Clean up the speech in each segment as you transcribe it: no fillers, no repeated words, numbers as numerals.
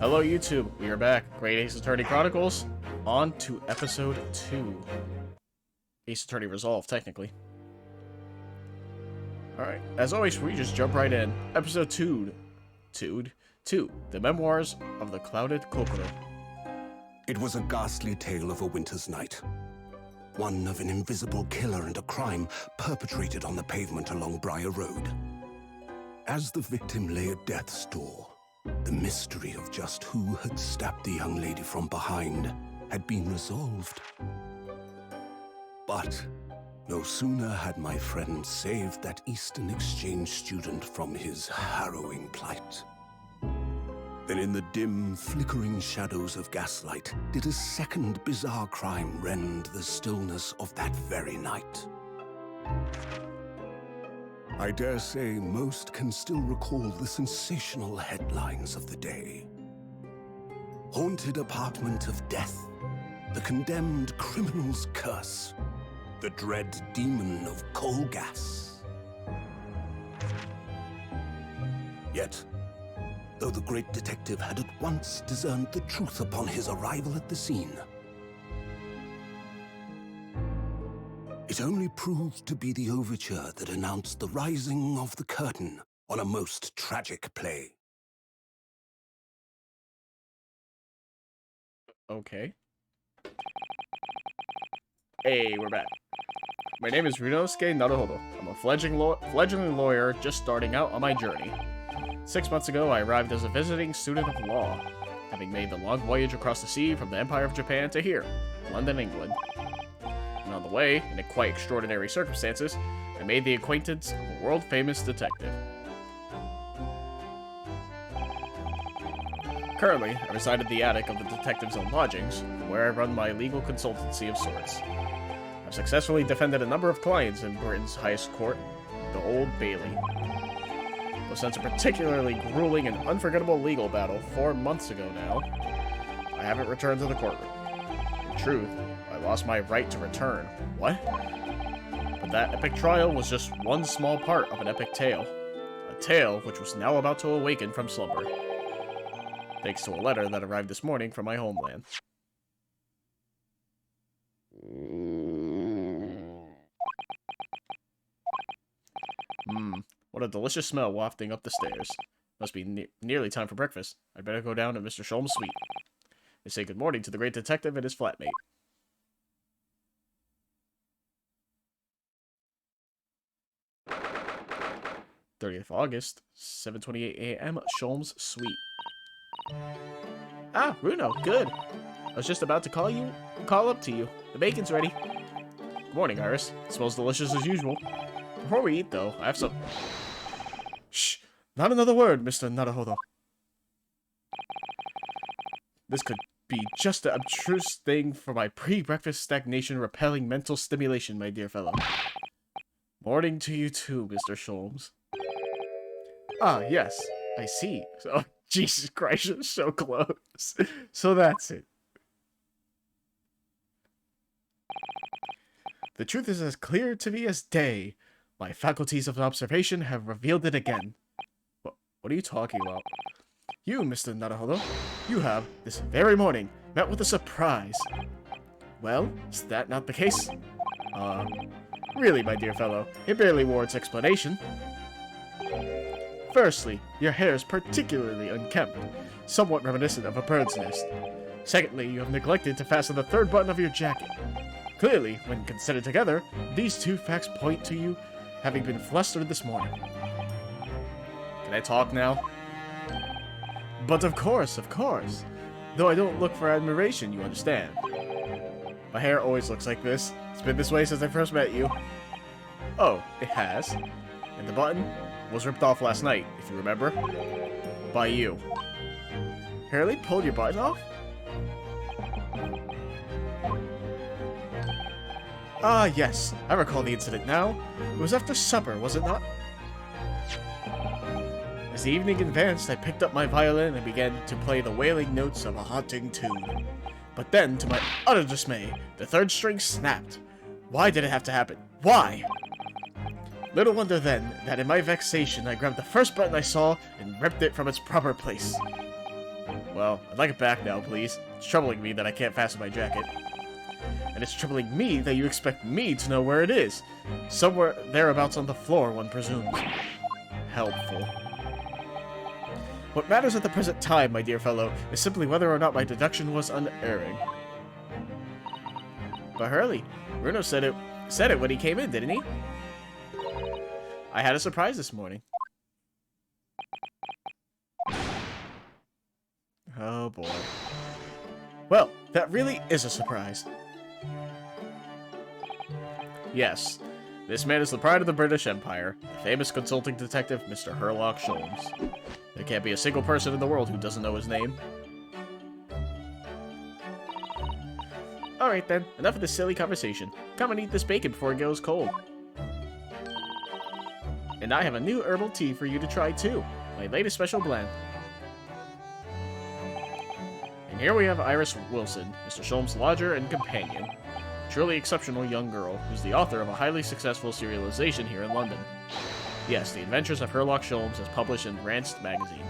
Hello YouTube, we are back. Great Ace Attorney Chronicles, on to episode 2. Ace Attorney Resolve, technically. Alright, as always, we just jump right in. Episode 2. The Memoirs of the Clouded Kokoro. It was a ghastly tale of a winter's night. One of an invisible killer and a crime perpetrated on the pavement along Briar Road. As the victim lay at death's door, the mystery of just who had stabbed the young lady from behind had been resolved. But no sooner had my friend saved that Eastern Exchange student from his harrowing plight than in the dim, flickering shadows of gaslight did a second bizarre crime rend the stillness of that very night. I dare say most can still recall the sensational headlines of the day. Haunted apartment of death, the condemned criminal's curse, the dread demon of coal gas. Yet, though the great detective had at once discerned the truth upon his arrival at the scene, it only proved to be the overture that announced the rising of the curtain on a most tragic play. Okay. Hey, we're back. My name is Ryunosuke Naruhodo. I'm a fledgling lawyer just starting out on my journey. 6 months ago, I arrived as a visiting student of law, having made the long voyage across the sea from the Empire of Japan to here, London, England. And on the way, in quite extraordinary circumstances, I made the acquaintance of a world-famous detective. Currently, I reside in the attic of the detective's own lodgings, where I run my legal consultancy of sorts. I've successfully defended a number of clients in Britain's highest court, the Old Bailey. Though since a particularly grueling and unforgettable legal battle 4 months ago now, I haven't returned to the courtroom. In truth, I lost my right to return. What? But that epic trial was just one small part of an epic tale. A tale which was now about to awaken from slumber. Thanks to a letter that arrived this morning from my homeland. What a delicious smell wafting up the stairs. Must be nearly time for breakfast. I'd better go down to Mr. Sholmes' suite and say good morning to the great detective and his flatmate. 30th of August, 7:28 a.m. Sholmes' suite. Ah, Runo, good. I was just about to call up to you. The bacon's ready. Good morning, Iris. It smells delicious as usual. Before we eat, though, I have some... Shh! Not another word, Mr. Naruhodo. This could be just an abstruse thing for my pre-breakfast stagnation repelling mental stimulation, my dear fellow. Morning to you too, Mr. Sholmes. Ah, yes, I see. Oh, Jesus Christ, you're so close. So that's it. The truth is as clear to me as day. My faculties of observation have revealed it again. What are you talking about? You, Mr. Naruhodo, you have, this very morning, met with a surprise. Well, is that not the case? Really, my dear fellow, it barely warrants explanation. Firstly, your hair is particularly unkempt, somewhat reminiscent of a bird's nest. Secondly, you have neglected to fasten the third button of your jacket. Clearly, when considered together, these two facts point to you having been flustered this morning. Can I talk now? But of course. Though I don't look for admiration, you understand. My hair always looks like this. It's been this way since I first met you. Oh, it has? And the button was ripped off last night, if you remember. By you. Hurley pulled your button off? Ah, yes. I recall the incident now. It was after supper, was it not? As the evening advanced, I picked up my violin and began to play the wailing notes of a haunting tune. But then, to my utter dismay, the third string snapped. Why did it have to happen? Why? Little wonder then that in my vexation I grabbed the first button I saw and ripped it from its proper place. Well, I'd like it back now, please. It's troubling me that I can't fasten my jacket. And it's troubling me that you expect me to know where it is. Somewhere thereabouts on the floor, one presumes. Helpful. What matters at the present time, my dear fellow, is simply whether or not my deduction was unerring. But Hurley, Bruno said it when he came in, didn't he? I had a surprise this morning. Oh boy. Well, that really is a surprise. Yes, this man is the pride of the British Empire, the famous consulting detective, Mr. Herlock Sholmes. There can't be a single person in the world who doesn't know his name. Alright then, enough of this silly conversation. Come and eat this bacon before it goes cold. And I have a new herbal tea for you to try too. My latest special blend. And here we have Iris Wilson, Mr. Sholmes' lodger and companion. Truly exceptional young girl, who's the author of a highly successful serialization here in London. Yes, The Adventures of Herlock Sholmes is published in Rance magazine.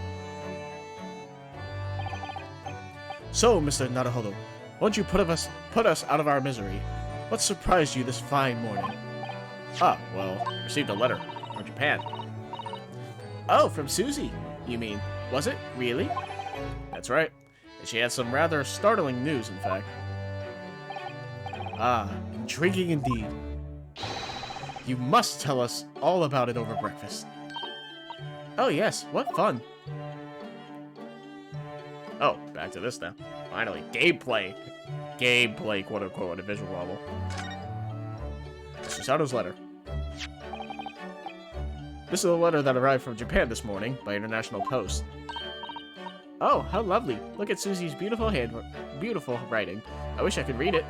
So, Mr. Naruhodo, won't you put us out of our misery? What surprised you this fine morning? Ah, well, I received a letter from Japan. Oh, from Susie, you mean? Was it? Really? That's right. And she had some rather startling news, in fact. Ah, intriguing indeed. You must tell us all about it over breakfast. Oh yes, what fun. Oh, back to this now. Finally, gameplay. Gameplay, quote-unquote, on a visual level. Susato's letter. This is a letter that arrived from Japan this morning by International Post. Oh, how lovely. Look at Susie's beautiful writing. I wish I could read it.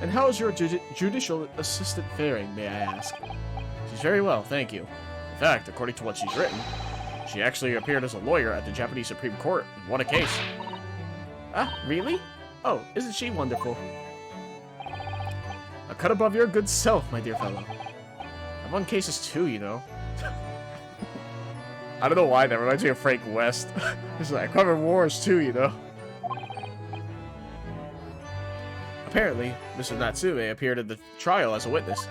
And how is your judicial assistant faring, may I ask? She's very well, thank you. In fact, according to what she's written, she actually appeared as a lawyer at the Japanese Supreme Court and won a case. Ah, really? Oh, isn't she wonderful? A cut above your good self, my dear fellow. I've won cases too, you know. I don't know why, that reminds me of Frank West. It's like, I covered wars too, you know. Apparently, Mr. Natsume appeared at the trial as a witness.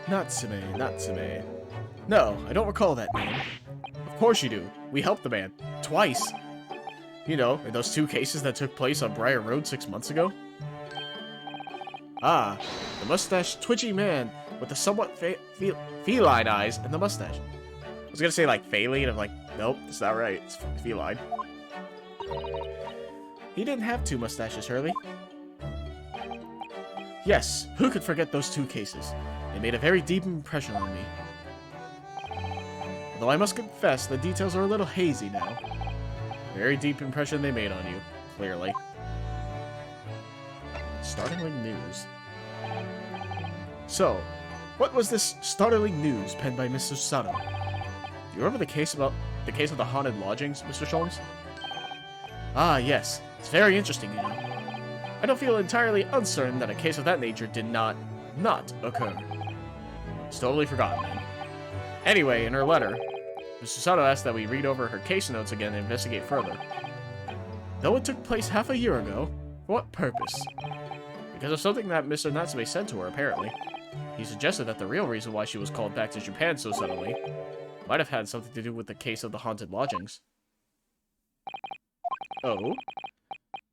Natsume. No, I don't recall that name. Of course you do. We helped the man. Twice. You know, in those 2 cases that took place on Briar Road 6 months ago. Ah, the mustached, twitchy man with the somewhat feline eyes and the mustache. I was gonna say, like, feline, I'm like, nope, that's not right. It's feline. He didn't have 2 mustaches, Hurley. Yes, who could forget those 2 cases? They made a very deep impression on me. Although I must confess, the details are a little hazy now. Very deep impression they made on you, clearly. Startling news. So, what was this startling news penned by Mr. Susato? Do you remember the case of the haunted lodgings, Mr. Sholmes? Ah, yes. It's very interesting, you know. I don't feel entirely uncertain that a case of that nature did not occur. It's totally forgotten, then. Anyway, in her letter, Mr. Susato asked that we read over her case notes again and investigate further. Though it took place half a year ago, for what purpose? Because of something that Mr. Natsume said to her, apparently. He suggested that the real reason why she was called back to Japan so suddenly might have had something to do with the case of the haunted lodgings. Oh?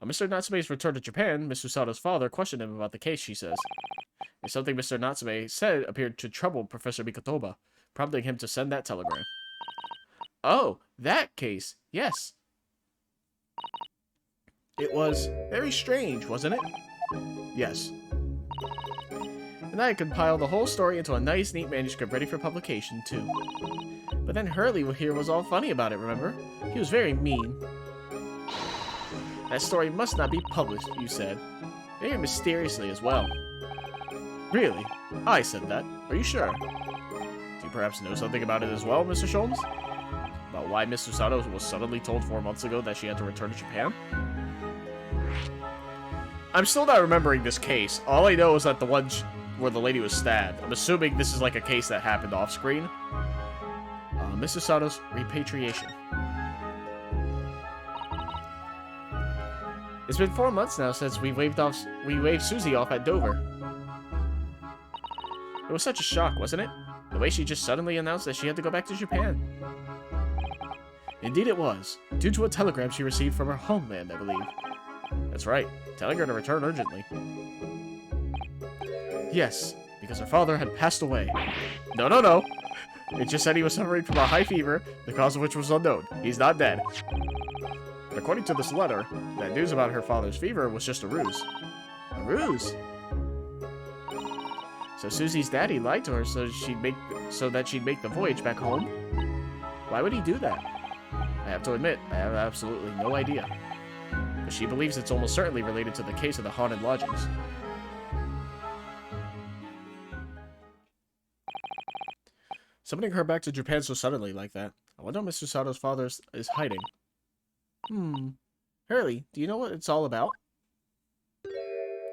On Mr. Natsume's return to Japan, Mr. Susato's father questioned him about the case, she says. And something Mr. Natsume said appeared to trouble Professor Mikotoba, prompting him to send that telegram. Oh, that case, yes. It was very strange, wasn't it? Yes. And I compiled the whole story into a nice, neat manuscript ready for publication, too. But then Hurley here was all funny about it, remember? He was very mean. That story must not be published, you said. Very mysteriously as well. Really? I said that. Are you sure? Do you perhaps know something about it as well, Mr. Sholmes? About why Miss Susato was suddenly told 4 months ago that she had to return to Japan? I'm still not remembering this case. All I know is that the one where the lady was stabbed. I'm assuming this is like a case that happened off-screen. Miss Susato's repatriation. It's been 4 months now since we waved Susie off at Dover. It was such a shock, wasn't it? The way she just suddenly announced that she had to go back to Japan. Indeed it was, due to a telegram she received from her homeland, I believe. That's right, telling her to return urgently. Yes, because her father had passed away. No. It just said he was suffering from a high fever, the cause of which was unknown. He's not dead. But according to this letter, that news about her father's fever was just a ruse. A ruse? So Susie's daddy lied to her so that she'd make the voyage back home? Why would he do that? I have to admit, I have absolutely no idea. But she believes it's almost certainly related to the case of the haunted lodgings. Summoning her back to Japan so suddenly like that. I wonder what Mr. Sato's father is hiding. Hurley, do you know what it's all about?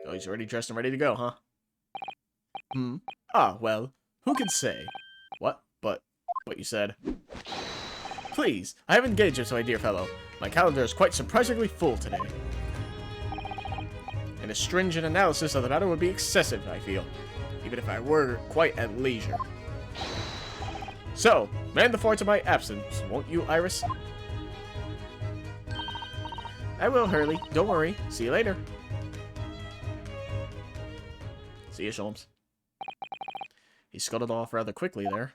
Oh, he's already dressed and ready to go, huh? Ah, well, who can say? What? But you said. Please, I have engaged, my dear fellow. My calendar is quite surprisingly full today. And a stringent analysis of the matter would be excessive, I feel. Even if I were quite at leisure. So, man the fort in my absence, won't you, Iris? I will, Hurley. Don't worry. See you later. See you, Sholmes. He scuttled off rather quickly there.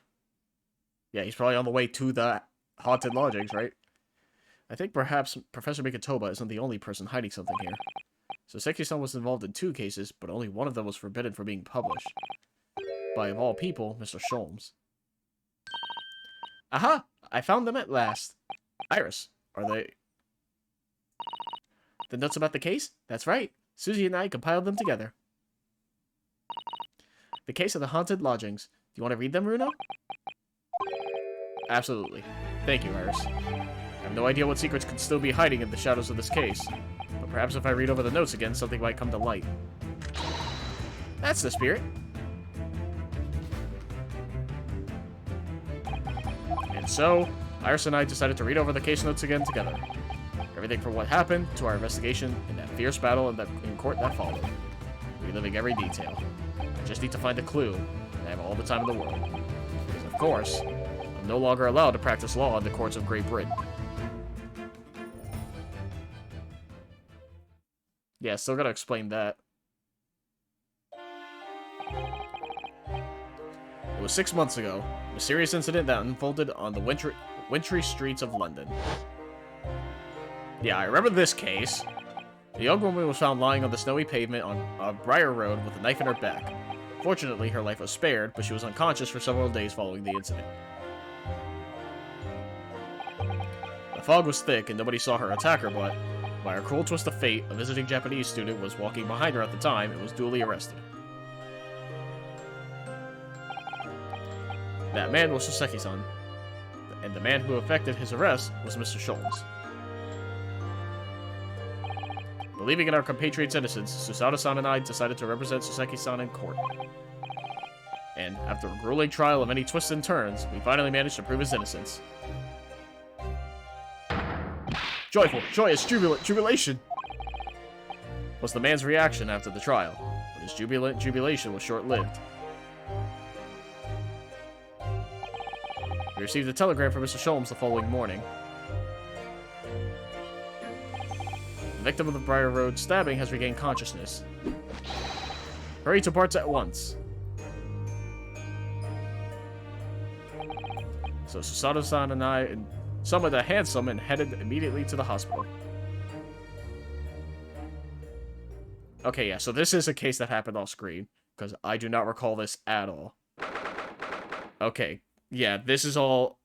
Yeah, he's probably on the way to the haunted lodgings, right? I think perhaps Professor Mikotoba isn't the only person hiding something here. So Seki-san was involved in 2 cases, but only one of them was forbidden from being published. By, of all people, Mr. Sholmes. Aha! I found them at last. Iris, are they... The notes about the case? That's right. Susie and I compiled them together. The case of the haunted lodgings. Do you want to read them, Runo? Absolutely. Thank you, Iris. I have no idea what secrets could still be hiding in the shadows of this case, but perhaps if I read over the notes again, something might come to light. That's the spirit. And so, Iris and I decided to read over the case notes again together. Everything from what happened to our investigation and that fierce battle in court that followed. Reliving every detail. I just need to find a clue, and I have all the time in the world. Because, of course, I'm no longer allowed to practice law in the courts of Great Britain. Yeah, still gotta explain that. It was 6 months ago, a mysterious incident that unfolded on the wintry streets of London. Yeah, I remember this case. A young woman was found lying on the snowy pavement on Briar Road with a knife in her back. Fortunately, her life was spared, but she was unconscious for several days following the incident. The fog was thick and nobody saw her attack her, but by a cruel twist of fate, a visiting Japanese student was walking behind her at the time and was duly arrested. That man was Soseki-san, and the man who effected his arrest was Mr. Sholmes. Believing in our compatriots' innocence, Susato-san and I decided to represent Soseki-san in court. And, after a grueling trial of many twists and turns, we finally managed to prove his innocence. Joyful, joyous, jubilation! Was the man's reaction after the trial, but his jubilation was short-lived. We received a telegram from Mr. Sholmes the following morning. The victim of the Briar Road stabbing has regained consciousness. Hurry to Bart's at once. So Susato-san and I summoned a hansom and headed immediately to the hospital. Okay, yeah, so this is a case that happened off screen, because I do not recall this at all. Okay, yeah, this all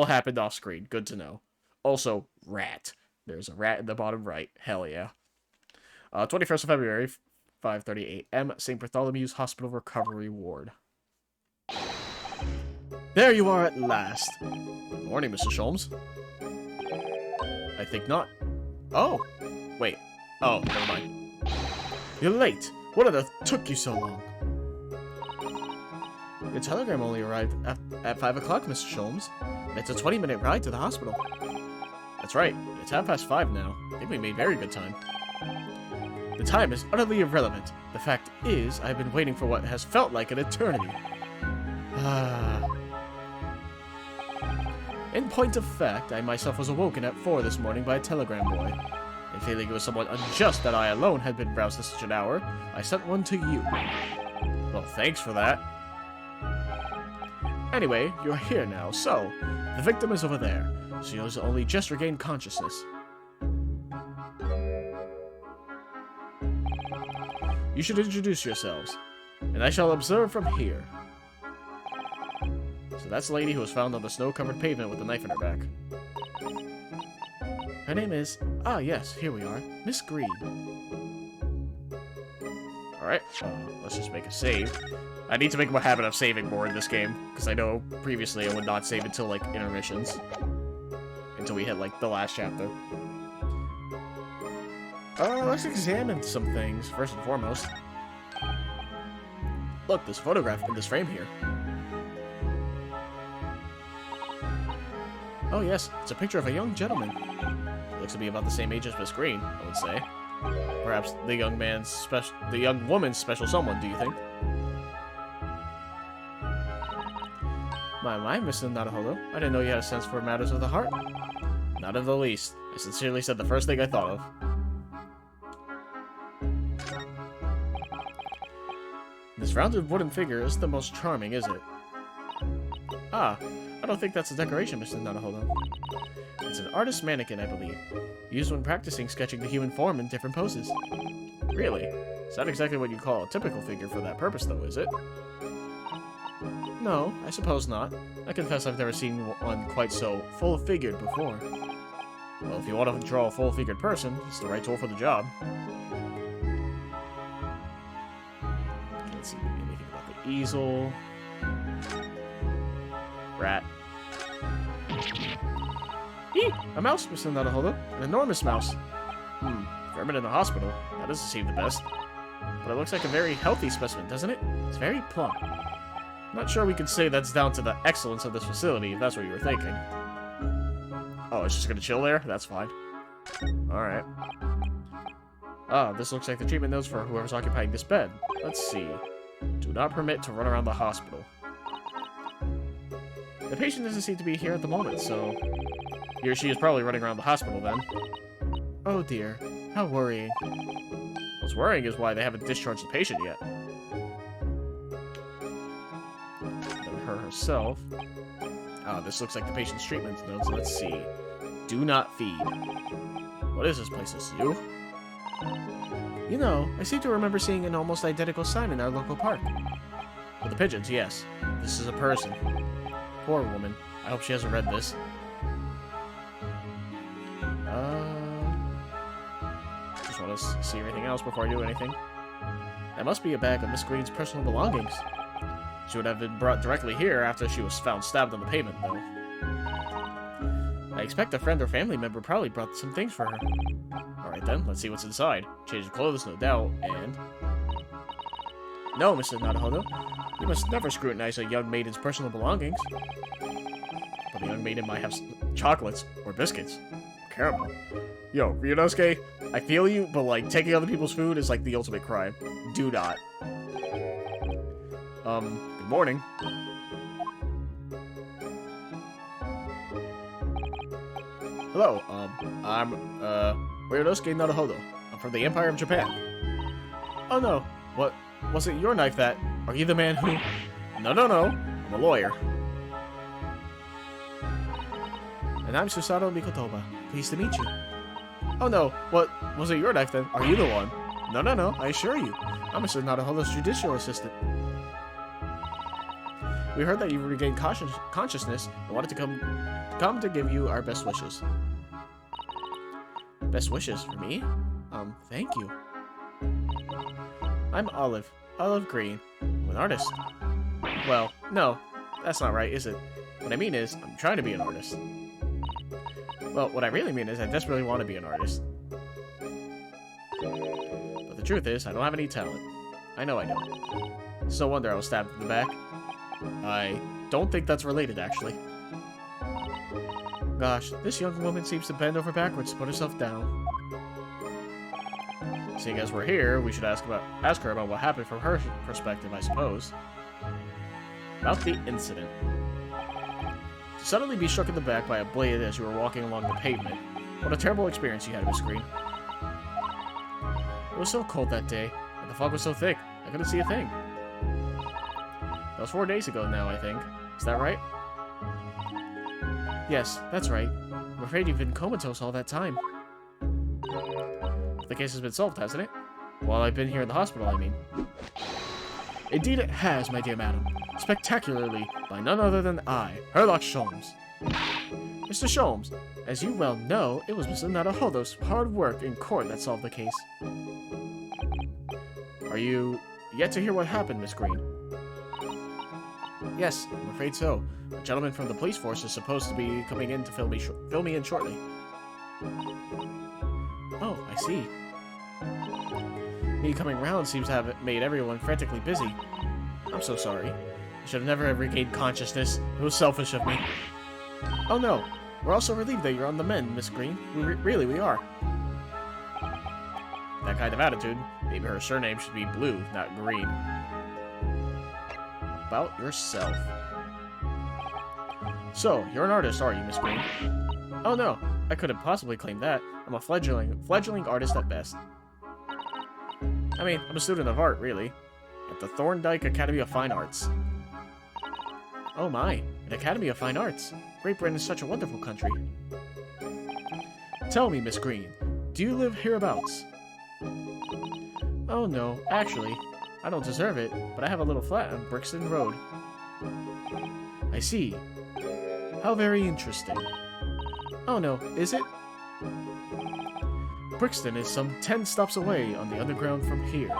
happened off screen. Good to know. Also, rat. There's a rat in the bottom right. Hell yeah. 21st of February, 5:30 a.m., St. Bartholomew's Hospital Recovery Ward. There you are at last. Good morning, Mr. Sholmes. I think not. Oh. Wait. Oh, never mind. You're late. What on earth took you so long? Your telegram only arrived at 5 o'clock, Mr. Sholmes. but it's a 20-minute ride to the hospital. That's right, it's 5:30 now. I think we made very good time. The time is utterly irrelevant. The fact is, I've been waiting for what has felt like an eternity. In point of fact, I myself was awoken at 4 this morning by a telegram boy. And feeling it was somewhat unjust that I alone had been roused at such an hour, I sent one to you. Well, thanks for that. Anyway, you're here now, so the victim is over there. She has only just regained consciousness. You should introduce yourselves, and I shall observe from here. So that's the lady who was found on the snow-covered pavement with a knife in her back. Her name is... Ah, yes, here we are. Miss Green. Alright, let's just make a save. I need to make a habit of saving more in this game, because I know previously I would not save until, like, intermissions. Until we hit, like, the last chapter. Let's examine some things, first and foremost. Look, this photograph in this frame here. Oh yes, it's a picture of a young gentleman. Looks to be about the same age as Miss Green, I would say. Perhaps the young woman's special someone, do you think? My, Mr. Naruhodo. I didn't know you had a sense for matters of the heart. Not in the least. I sincerely said the first thing I thought of. This rounded wooden figure isn't the most charming, is it? Ah, I don't think that's a decoration, Mr. Naruhodo. It's an artist's mannequin, I believe. Used when practicing sketching the human form in different poses. Really? It's not exactly what you call a typical figure for that purpose, though, is it? No, I suppose not. I confess I've never seen one quite so full-figured before. Well, if you want to draw a full-figured person, it's the right tool for the job. Can't see anything about the easel. Rat. Eee! A mouse, Mr. Naruhodo. An enormous mouse. Vermin in the hospital. That doesn't seem the best. But it looks like a very healthy specimen, doesn't it? It's very plump. Not sure we could say that's down to the excellence of this facility, if that's what you were thinking. Oh, it's just gonna chill there? That's fine. Alright. Ah, this looks like the treatment notes for whoever's occupying this bed. Let's see. Do not permit to run around the hospital. The patient doesn't seem to be here at the moment, so... He or she is probably running around the hospital then. Oh dear. How worrying. What's worrying is why they haven't discharged the patient yet. Her herself. Oh, this looks like the patient's treatment notes. Let's see. Do not feed. What is this place, a zoo? You know, I seem to remember seeing an almost identical sign in our local park. For the pigeons, yes. This is a person. Poor woman. I hope she hasn't read this. Just want to see everything else before I do anything. That must be a bag of Miss Green's personal belongings. She would have been brought directly here after she was found stabbed on the pavement, though. I expect a friend or family member probably brought some things for her. Alright then, let's see what's inside. Change of clothes, no doubt, and... No, Mr. Naruhodo. You must never scrutinize a young maiden's personal belongings. But the young maiden might have chocolates or biscuits. Caramel. Yo, Ryunosuke, I feel you, but like, taking other people's food is like the ultimate crime. Do not. Good morning. Hello, I'm, Ryunosuke Naruhodo. I'm from the Empire of Japan. Oh no, what, was it your knife that, are you the man who... No, I'm a lawyer. And I'm Susato Mikotoba. Pleased to meet you. Oh no, what, was it your knife then? Are you the one? No, I assure you. I'm Mr. Naruhodo's judicial assistant. We heard that you regained consciousness and wanted to come to give you our best wishes. Best wishes for me? Thank you. I'm Olive Green. I'm an artist. Well, no, that's not right, is it? What I mean is, I'm trying to be an artist. Well, what I really mean is I desperately want to be an artist. But the truth is, I don't have any talent. I know I don't. It's no wonder I was stabbed in the back. I don't think that's related, actually. Gosh, this young woman seems to bend over backwards to put herself down. Seeing as we're here, we should ask her about what happened from her perspective, I suppose. About the incident. To suddenly be struck in the back by a blade as you were walking along the pavement. What a terrible experience you had, Miss Green. It was so cold that day, and the fog was so thick, I couldn't see a thing. That was 4 days ago now, I think. Is that right? Yes, that's right. I'm afraid you've been comatose all that time. The case has been solved, hasn't it? While I've been here in the hospital, I mean. Indeed it has, my dear madam. Spectacularly, by none other than I, Herlock Sholmes. Mr. Sholmes, as you well know, it was Mr. Naruhodo's hard work in court that solved the case. Are you yet to hear what happened, Miss Green? Yes, I'm afraid so. A gentleman from the police force is supposed to be coming in to fill me in shortly. Oh, I see. Me coming round seems to have made everyone frantically busy. I'm so sorry. I should have never regained consciousness. It was selfish of me. Oh no, we're also relieved that you're on the mend, Miss Green. Really, we are. That kind of attitude, maybe her surname should be Blue, not Green. About yourself. So, you're an artist, are you, Miss Green? Oh no, I couldn't possibly claim that. I'm a fledgling artist at best. I mean, I'm a student of art, really. At the Thorndyke Academy of Fine Arts. Oh my, an Academy of Fine Arts. Great Britain is such a wonderful country. Tell me, Miss Green, do you live hereabouts? Oh no, actually, I don't deserve it, but I have a little flat on Brixton Road. I see. How very interesting. Oh no, is it? Brixton is some 10 stops away on the underground from here.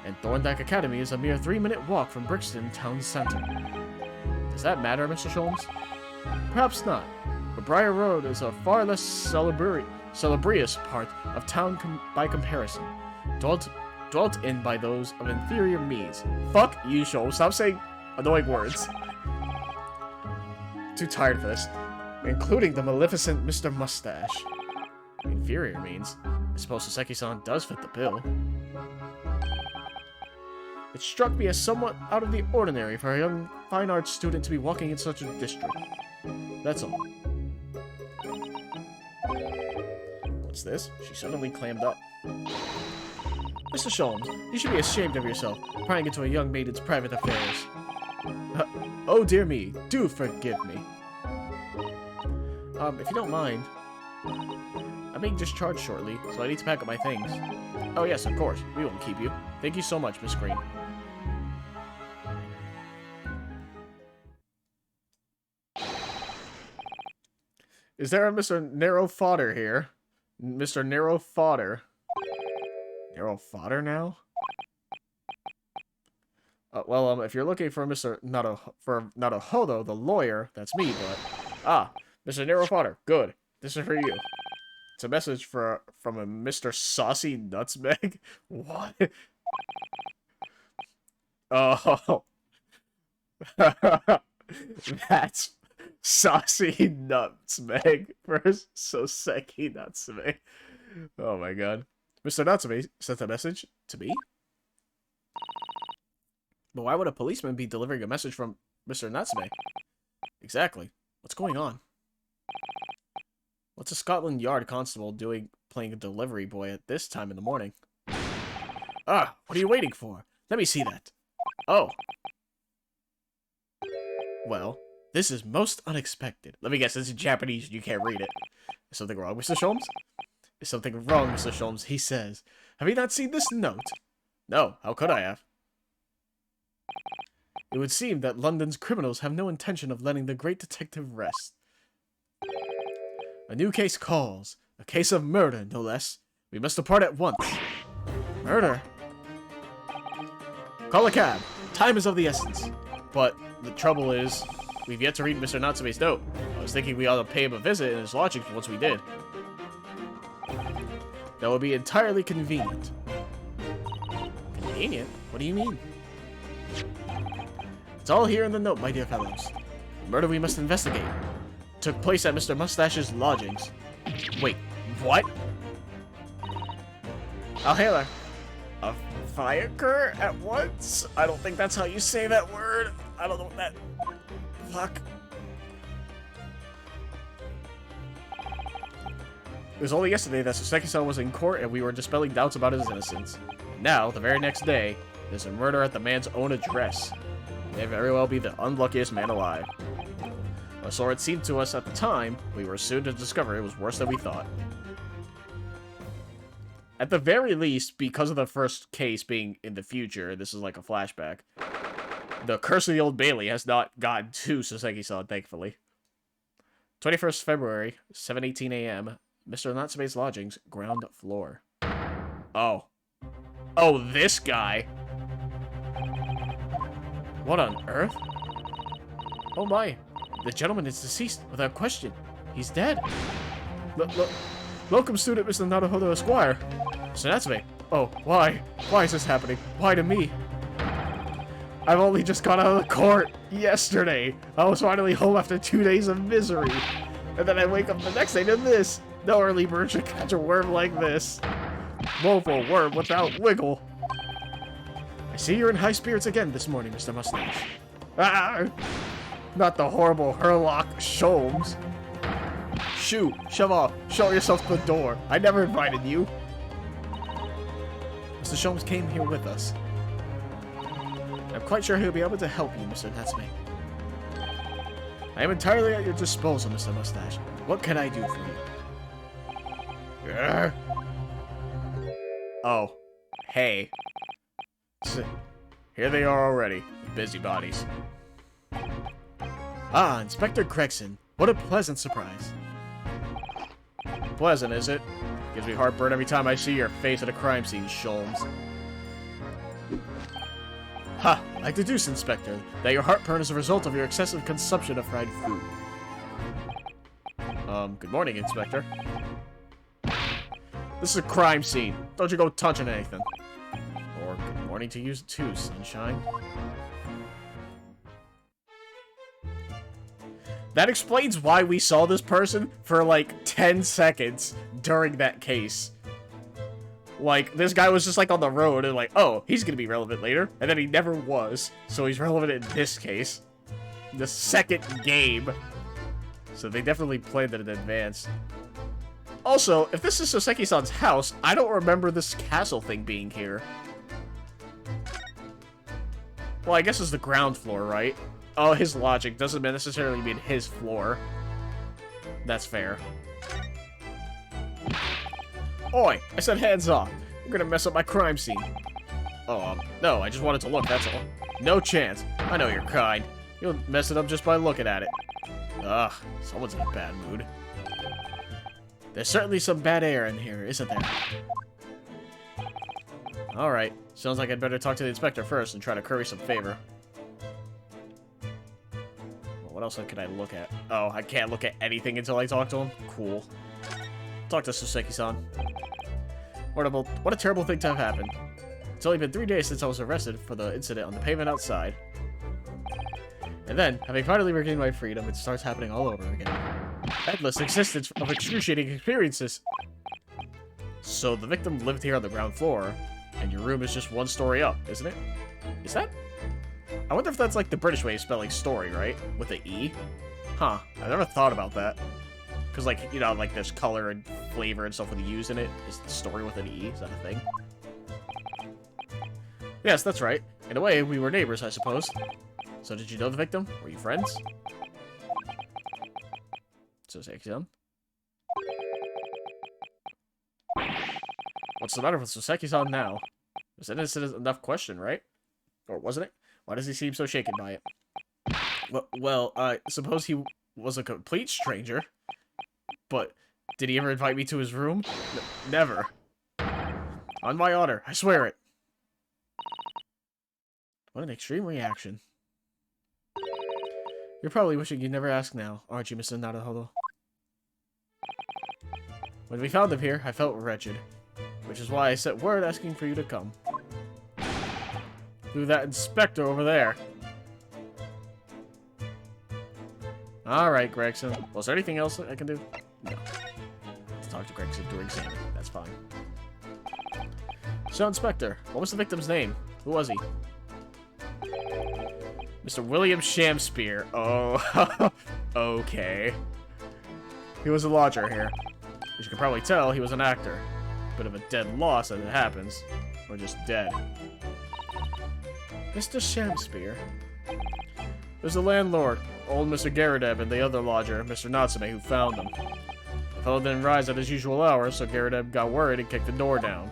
And Thorndyke Academy is a mere 3-minute walk from Brixton town center. Does that matter, Mr. Sholmes? Perhaps not, but Briar Road is a far less salubrious part of town by comparison, dwelt in by those of inferior means. Fuck you, Sholmes. Stop saying annoying words. Too tired for this. Including the maleficent Mr. Mustache. Inferior means. I suppose Soseki-san does fit the bill. It struck me as somewhat out of the ordinary for a young fine arts student to be walking in such a district. That's all. What's this? She suddenly clammed up. Mr. Sholmes, you should be ashamed of yourself, prying into a young maiden's private affairs. Oh dear me, do forgive me. If you don't mind, I'm being discharged shortly, so I need to pack up my things. Oh yes, of course, we won't keep you. Thank you so much, Miss Green. Is there a Mr. Narrow Fodder here? Mr. Narrow Fodder. Narrow Fodder now? Well, if you're looking for Mr. Naruhodo, the lawyer, that's me, but... Ah, Mr. Narrow Fodder, good. This is for you. It's a message from a Mr. Saucy Nutsmeg? What? Oh. That's Saucy Nutsmeg versus Soseki Natsume. Oh my god. Mr. Natsume sent a message to me? But why would a policeman be delivering a message from Mr. Natsume? Exactly. What's going on? What's a Scotland Yard constable doing playing a delivery boy at this time in the morning? Ah, what are you waiting for? Let me see that. Oh. Well, this is most unexpected. Let me guess, this is Japanese and you can't read it. Is something wrong, Mr. Sholmes? Is something wrong, Mr. Sholmes? He says. Have you not seen this note? No, how could I have? It would seem that London's criminals have no intention of letting the great detective rest. A new case calls. A case of murder, no less. We must depart at once. Murder? Call a cab. Time is of the essence. But the trouble is, we've yet to read Mr. Natsume's note. I was thinking we ought to pay him a visit in his lodgings once we did. That would be entirely convenient. Convenient? What do you mean? It's all here in the note, my dear fellows. The murder we must investigate. took place at Mr. Mustache's lodgings. Wait, what? Oh, hey there. A fire occur at once? I don't think that's how you say that word. I don't know what that... Fuck. It was only yesterday that Soseki-san was in court and we were dispelling doubts about his innocence. Now, the very next day, there's a murder at the man's own address. He may very well be the unluckiest man alive. Or so it seemed to us at the time, we were soon to discover it was worse than we thought. At the very least, because of the first case being in the future, this is like a flashback, the Curse of the Old Bailey has not gotten to Soseki-san, thankfully. 21st February, 7:18 a.m., Mr. Natsume's lodgings, ground floor. Oh. Oh, this guy! What on earth? Oh my, the gentleman is deceased, without question. He's dead. Welcome, student Mr. Naruhodo Esquire. Mr. Natsume. Oh, why? Why is this happening? Why to me? I've only just got out of the court yesterday. I was finally home after 2 days of misery. And then I wake up the next day to this. No early bird should catch a worm like this. Woeful worm without wiggle. I see you're in high spirits again this morning, Mr. Mustache. Ah! Not the horrible Herlock Sholmes. Shoo! Shove off! Show yourself to the door! I never invited you! Mr. Sholmes came here with us. I'm quite sure he'll be able to help you, Mr. Natsume. I am entirely at your disposal, Mr. Mustache. What can I do for you? Oh. Hey. Here they are already. Busybodies. Ah, Inspector Gregson. What a pleasant surprise. Pleasant, is it? Gives me heartburn every time I see your face at a crime scene, Sholmes. Ha! I deduce, Inspector, that your heartburn is a result of your excessive consumption of fried food. Good morning, Inspector. This is a crime scene. Don't you go touching anything. Or good morning to you too, sunshine. That explains why we saw this person for like 10 seconds during that case. Like, this guy was just like on the road and like, oh, he's gonna be relevant later. And then he never was. So he's relevant in this case. The second game. So they definitely planned it in advance. Also, if this is Soseki-san's house, I don't remember this castle thing being here. Well, I guess it's the ground floor, right? Oh, his logic doesn't necessarily mean his floor. That's fair. Oi! I said hands off. You're gonna mess up my crime scene. Oh, no, I just wanted to look, that's all. No chance. I know you're kind. You'll mess it up just by looking at it. Ugh, someone's in a bad mood. There's certainly some bad air in here, isn't there? Alright, sounds like I'd better talk to the inspector first and try to curry some favor. Well, what else can I look at? Oh, I can't look at anything until I talk to him? Cool. Talk to Soseki-san. What a terrible thing to have happened. It's only been 3 days since I was arrested for the incident on the pavement outside. And then, having finally regained my freedom, it starts happening all over again. Endless existence of excruciating experiences. So the victim lived here on the ground floor, and your room is just 1 story up, isn't it? Is that? I wonder if that's like the British way of spelling story, right? With an E? Huh, I never thought about that. Because, like, you know, like there's color and flavor and stuff with the U's in it. Is the story with an E? Is that a thing? Yes, that's right. In a way, we were neighbors, I suppose. So did you know the victim? Were you friends? Soseki-san? What's the matter with Soseki-san now? Was innocent enough question, right? Or wasn't it? Why does he seem so shaken by it? Well, I suppose he was a complete stranger. But did he ever invite me to his room? Never. On my honor, I swear it. What an extreme reaction. You're probably wishing you'd never asked now, aren't you, Mr. Naruhodo? When we found him here, I felt wretched. Which is why I sent word asking for you to come. Through that inspector over there. Alright, Gregson. Was there anything else I can do? No. Let's talk to Gregson to examine. That's fine. So, Inspector, what was the victim's name? Who was he? Mr. William Shamspear. Oh, okay. He was a lodger here. As you can probably tell, he was an actor. Bit of a dead loss as it happens. Or just dead. Mr. Shamspear. There's the landlord, old Mr. Garadeb, and the other lodger, Mr. Natsume, who found him. The fellow didn't rise at his usual hour, so Garadeb got worried and kicked the door down.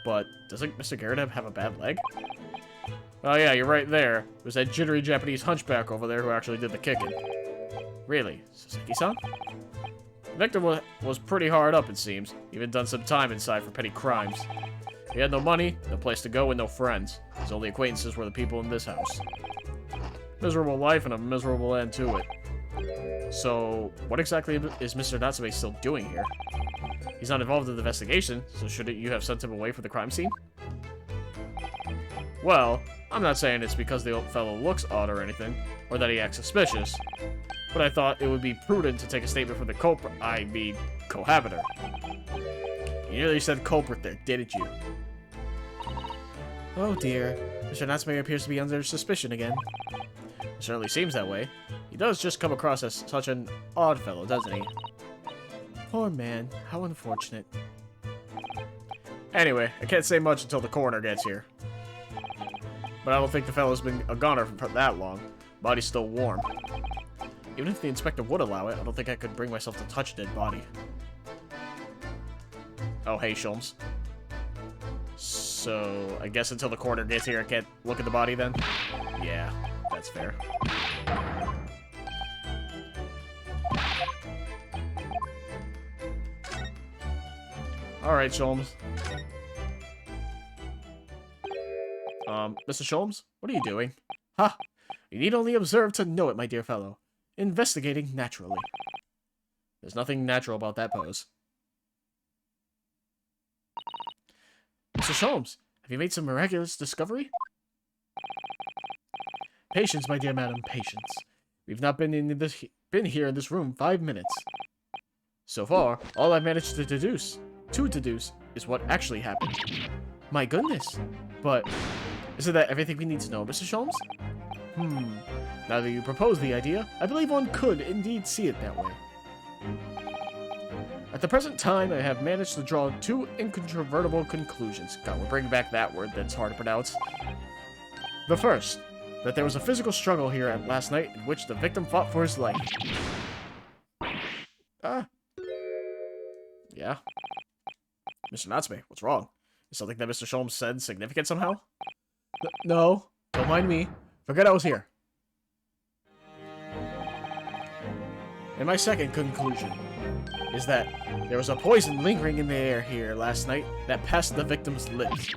But, doesn't Mr. Garadeb have a bad leg? Oh yeah, you're right there. There's that jittery Japanese hunchback over there who actually did the kicking. Really? Saseki-san? The victim was pretty hard up, it seems. Even done some time inside for petty crimes. He had no money, no place to go, and no friends. His only acquaintances were the people in this house. Miserable life and a miserable end to it. So, what exactly is Mr. Natsume still doing here? He's not involved in the investigation, so shouldn't you have sent him away from the crime scene? Well, I'm not saying it's because the old fellow looks odd or anything, or that he acts suspicious, but I thought it would be prudent to take a statement from the cohabiter. You nearly said culprit there, didn't you? Oh dear, Mr. Natsume appears to be under suspicion again. It certainly seems that way. He does just come across as such an odd fellow, doesn't he? Poor man, how unfortunate. Anyway, I can't say much until the coroner gets here. But I don't think the fellow's been a goner for that long. Body's still warm. Even if the inspector would allow it, I don't think I could bring myself to touch a dead body. Oh, hey, Sholmes. So, I guess until the coroner gets here, I can't look at the body then? Yeah, that's fair. Alright, Sholmes. Mr. Sholmes, what are you doing? Ha! You need only observe to know it, my dear fellow. Investigating naturally. There's nothing natural about that pose. Mr. Sholmes, have you made some miraculous discovery? Patience, my dear madam, patience. We've not been here in this room 5 minutes. So far, all I've managed to deduce is what actually happened. My goodness. But, isn't that everything we need to know, Mr. Sholmes? Now that you propose the idea, I believe one could indeed see it that way. At the present time, I have managed to draw 2 incontrovertible conclusions. God, we're bringing back that word that's hard to pronounce. The first, that there was a physical struggle here last night in which the victim fought for his life. Yeah. Mr. Natsume, what's wrong? Is something that Mr. Sholmes said significant somehow? No, don't mind me. Forget I was here. And my second conclusion is that there was a poison lingering in the air here last night that passed the victim's lips.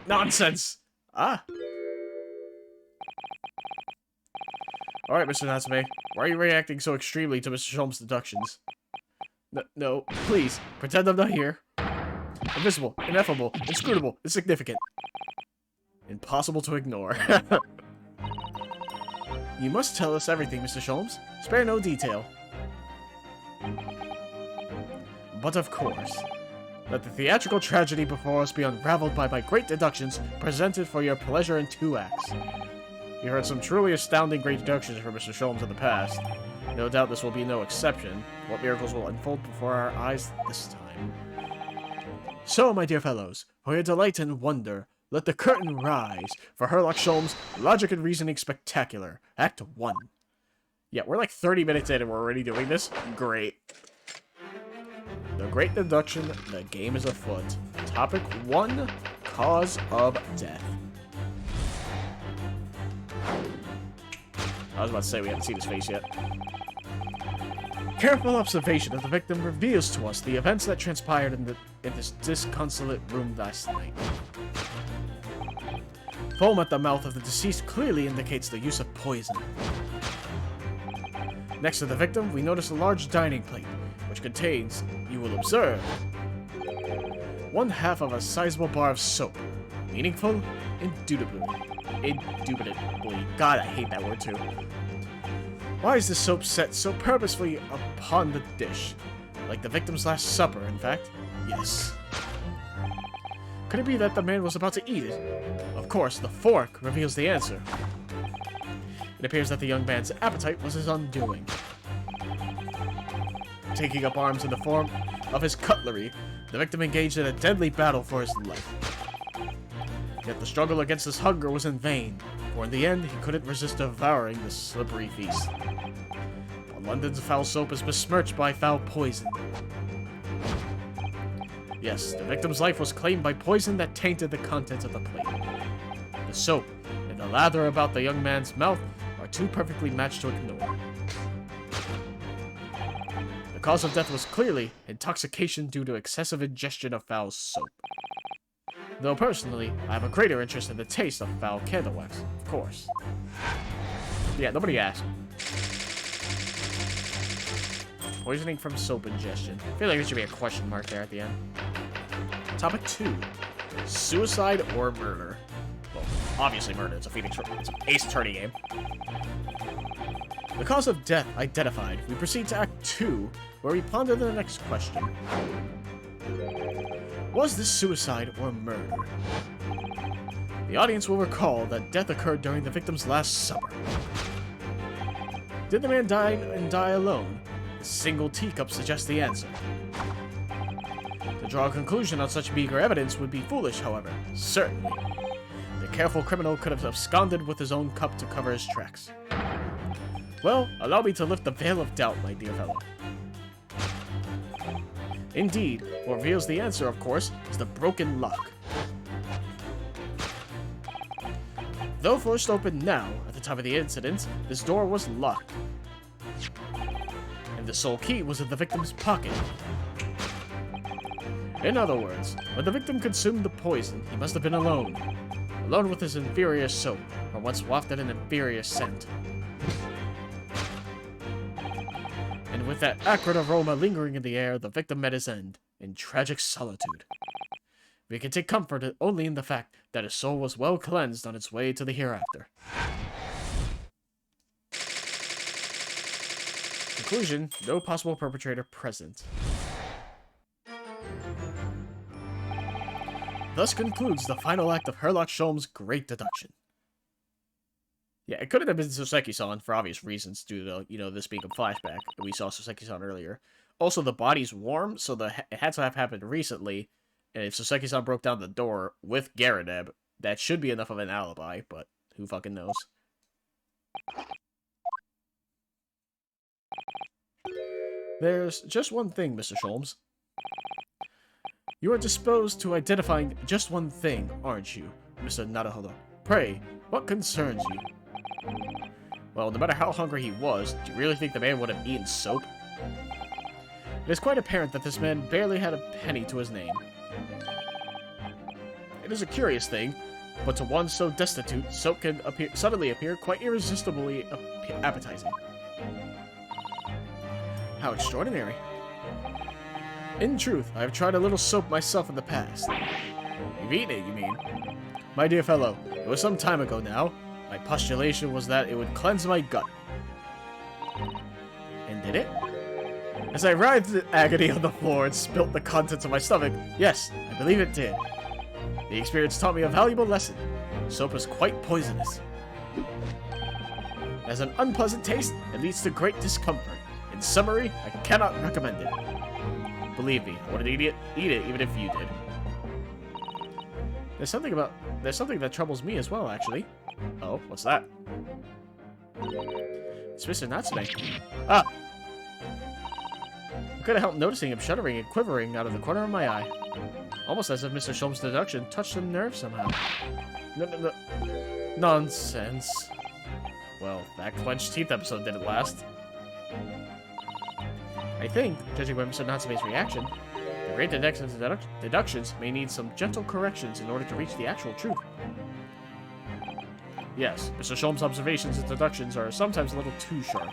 Nonsense! Alright, Mr. Natsume, why are you reacting so extremely to Mr. Sholmes' deductions? No, please, pretend I'm not here. Invisible, ineffable, inscrutable, insignificant. Impossible to ignore. You must tell us everything, Mr. Sholmes. Spare no detail. But of course, let the theatrical tragedy before us be unraveled by my great deductions presented for your pleasure in 2 acts. You heard some truly astounding great deductions from Mr. Sholmes in the past. No doubt this will be no exception. What miracles will unfold before our eyes this time? So, my dear fellows, for your delight and wonder, let the curtain rise for Herlock Sholmes' Logic and Reasoning Spectacular, Act 1. Yeah, we're like 30 minutes in and we're already doing this? Great. The Great Deduction, the game is afoot. Topic 1, Cause of Death. I was about to say we haven't seen his face yet. Careful observation of the victim reveals to us the events that transpired in this disconsolate room last night. Foam at the mouth of the deceased clearly indicates the use of poison. Next to the victim, we notice a large dining plate, which contains, you will observe, 1/2 of a sizable bar of soap. Meaningful? Indubitably. indubitably. God, I hate that word too. Why is the soap set so purposefully upon the dish? Like the victim's Last Supper, in fact? Yes. Could it be that the man was about to eat it? Of course, the fork reveals the answer. It appears that the young man's appetite was his undoing. Taking up arms in the form of his cutlery, the victim engaged in a deadly battle for his life. Yet the struggle against his hunger was in vain, for in the end he couldn't resist devouring the slippery feast. But London's foul soap is besmirched by foul poison. Yes, the victim's life was claimed by poison that tainted the contents of the plate. The soap and the lather about the young man's mouth are too perfectly matched to ignore. The cause of death was clearly intoxication due to excessive ingestion of foul soap. Though personally, I have a greater interest in the taste of foul candle wax, of course. Yeah, nobody asked. Poisoning from soap ingestion. I feel like there should be a question mark there at the end. Topic 2. Suicide or murder? Well, obviously murder. It's an Ace Attorney game. The cause of death identified. We proceed to Act 2, where we ponder the next question. Was this suicide or murder? The audience will recall that death occurred during the victim's Last Supper. Did the man die alone? A single teacup suggests the answer. To draw a conclusion on such meager evidence would be foolish, however. Certainly. The careful criminal could have absconded with his own cup to cover his tracks. Well, allow me to lift the veil of doubt, my dear fellow. Indeed, what reveals the answer, of course, is the broken lock. Though forced open now, at the time of the incident, this door was locked. And the sole key was in the victim's pocket. In other words, when the victim consumed the poison, he must have been alone. Alone with his inferior soap, or once wafted an inferior scent. And with that acrid aroma lingering in the air, the victim met his end, in tragic solitude. We can take comfort only in the fact that his soul was well cleansed on its way to the hereafter. Conclusion, no possible perpetrator present. Thus concludes the final act of Herlock Sholmes' Great Deduction. Yeah, it couldn't have been Soseki-san for obvious reasons due to, this being a flashback. We saw Soseki-san earlier. Also, the body's warm, so it had to have happened recently. And if Soseki-san broke down the door with Garradeb, that should be enough of an alibi, but who fucking knows? There's just one thing, Mr. Sholmes. You are disposed to identifying just one thing, aren't you, Mr. Naruhodo? Pray, what concerns you? Well, no matter how hungry he was, do you really think the man would have eaten soap? It is quite apparent that this man barely had a penny to his name. It is a curious thing, but to one so destitute, soap can suddenly appear quite irresistibly appetizing. How extraordinary. In truth, I have tried a little soap myself in the past. You've eaten it, you mean? My dear fellow, it was some time ago now. My postulation was that it would cleanse my gut. And did it? As I writhed in agony on the floor and spilt the contents of my stomach, yes, I believe it did. The experience taught me a valuable lesson. Soap is quite poisonous. It has an unpleasant taste and leads to great discomfort. In summary, I cannot recommend it. Believe me, I wouldn't eat it even if you did. There's something that troubles me as well, actually. Oh, what's that? It's Mr. Natsume. Ah! I couldn't help noticing him shuddering and quivering out of the corner of my eye. Almost as if Mr. Sholmes' deduction touched the nerve somehow. No. Nonsense. Well, that clenched teeth episode didn't last. I think, judging by Mr. Natsume's reaction, the great deductions may need some gentle corrections in order to reach the actual truth. Yes, Mr. Sholmes' observations and deductions are sometimes a little too sharp.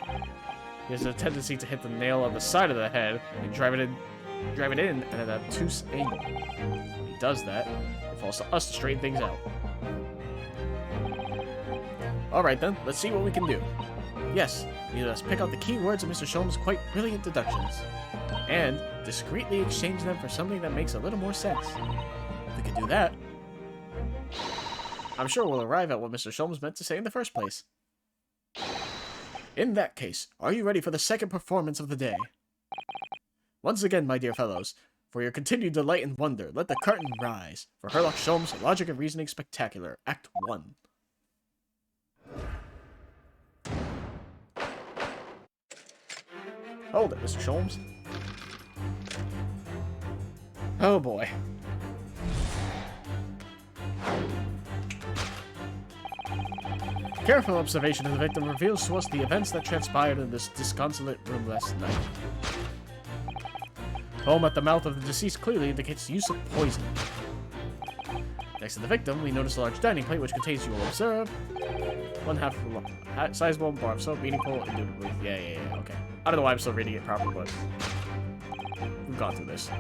He has a tendency to hit the nail on the side of the head and drive it in at an obtuse angle. When he does that, it falls to us to straighten things out. Alright then, let's see what we can do. Yes, we must pick out the key words of Mr. Sholmes' quite brilliant deductions, and discreetly exchange them for something that makes a little more sense. If we can do that, I'm sure we'll arrive at what Mr. Sholmes meant to say in the first place. In that case, are you ready for the second performance of the day? Once again, my dear fellows, for your continued delight and wonder, let the curtain rise for Herlock Sholmes' Logic and Reasoning Spectacular, Act 1. Hold it, Mr. Sholmes. Oh boy. Careful observation of the victim reveals to us the events that transpired in this disconsolate room last night. Foam at the mouth of the deceased clearly indicates use of poison. Next to the victim, we notice a large dining plate which contains, you will observe, 1/2 sizable bar of soap, meaningful, indubitably. Yeah, okay. I don't know why I'm still reading it properly, but we've gone through this.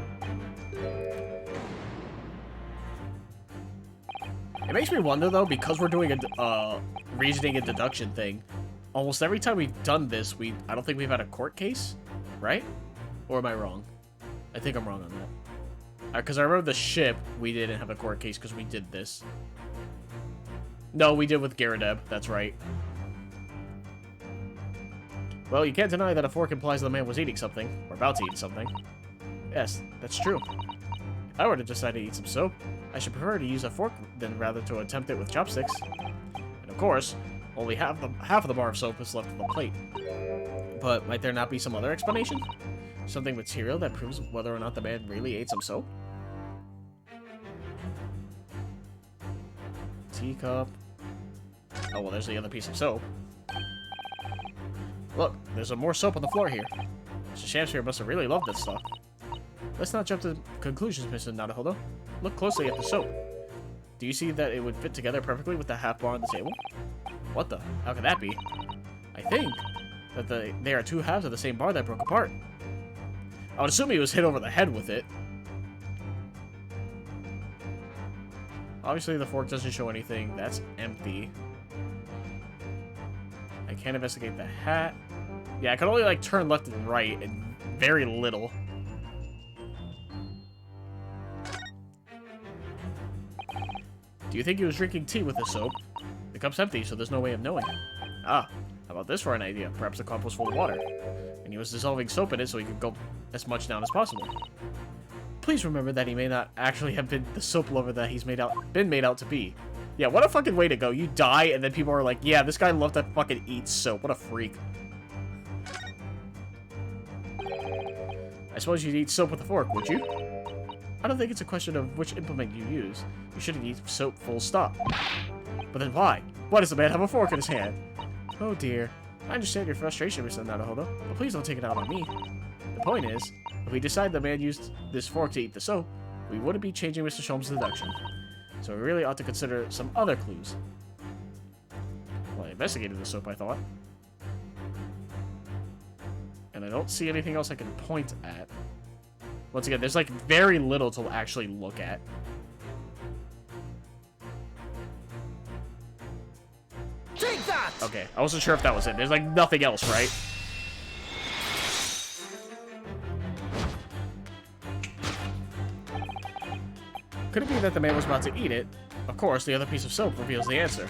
It makes me wonder, though, because we're doing a reasoning and deduction thing, almost every time we've done this, I don't think we've had a court case, right? Or am I wrong? I think I'm wrong on that. Because I remember the ship, we didn't have a court case because we did this. No, we did with Garradeb, that's right. Well, you can't deny that a fork implies the man was eating something, or about to eat something. Yes, that's true. If I were to decide to eat some soap, I should prefer to use a fork than rather to attempt it with chopsticks. And of course, only half of the bar of soap is left on the plate. But might there not be some other explanation? Something material that proves whether or not the man really ate some soap? Teacup. Oh, well, there's the other piece of soap. Look, there's some more soap on the floor here. Mr. Shamshire must have really loved this stuff. Let's not jump to conclusions, Mr. Naruhodo. Look closely at the soap. Do you see that it would fit together perfectly with the half bar on the table? What the? How could that be? I think that they are two halves of the same bar that broke apart. I would assume he was hit over the head with it. Obviously, the fork doesn't show anything. That's empty. I can't investigate the hat. Yeah, I can only, like, turn left and right, and very little. Do you think he was drinking tea with the soap? The cup's empty, so there's no way of knowing. Ah, how about this for an idea? Perhaps the cup was full of water, and he was dissolving soap in it so he could go as much down as possible. Please remember that he may not actually have been the soap lover that he's been made out to be. Yeah, what a fucking way to go. You die, and then people are like, yeah, this guy loved to fucking eat soap. What a freak. I suppose you'd eat soap with a fork, would you? I don't think it's a question of which implement you use. You shouldn't eat soap, full stop. But then why? Why does the man have a fork in his hand? Oh dear. I understand your frustration, Mr. Naruhodo, but please don't take it out on me. The point is, if we decide the man used this fork to eat the soap, we wouldn't be changing Mr. Sholmes' deduction. So we really ought to consider some other clues. Well, I investigated the soap, I thought. And I don't see anything else I can point at. Once again, there's like very little to actually look at. Take that! Okay, I wasn't sure if that was it. There's like nothing else, right? Could it be that the man was about to eat it? Of course, the other piece of soap reveals the answer.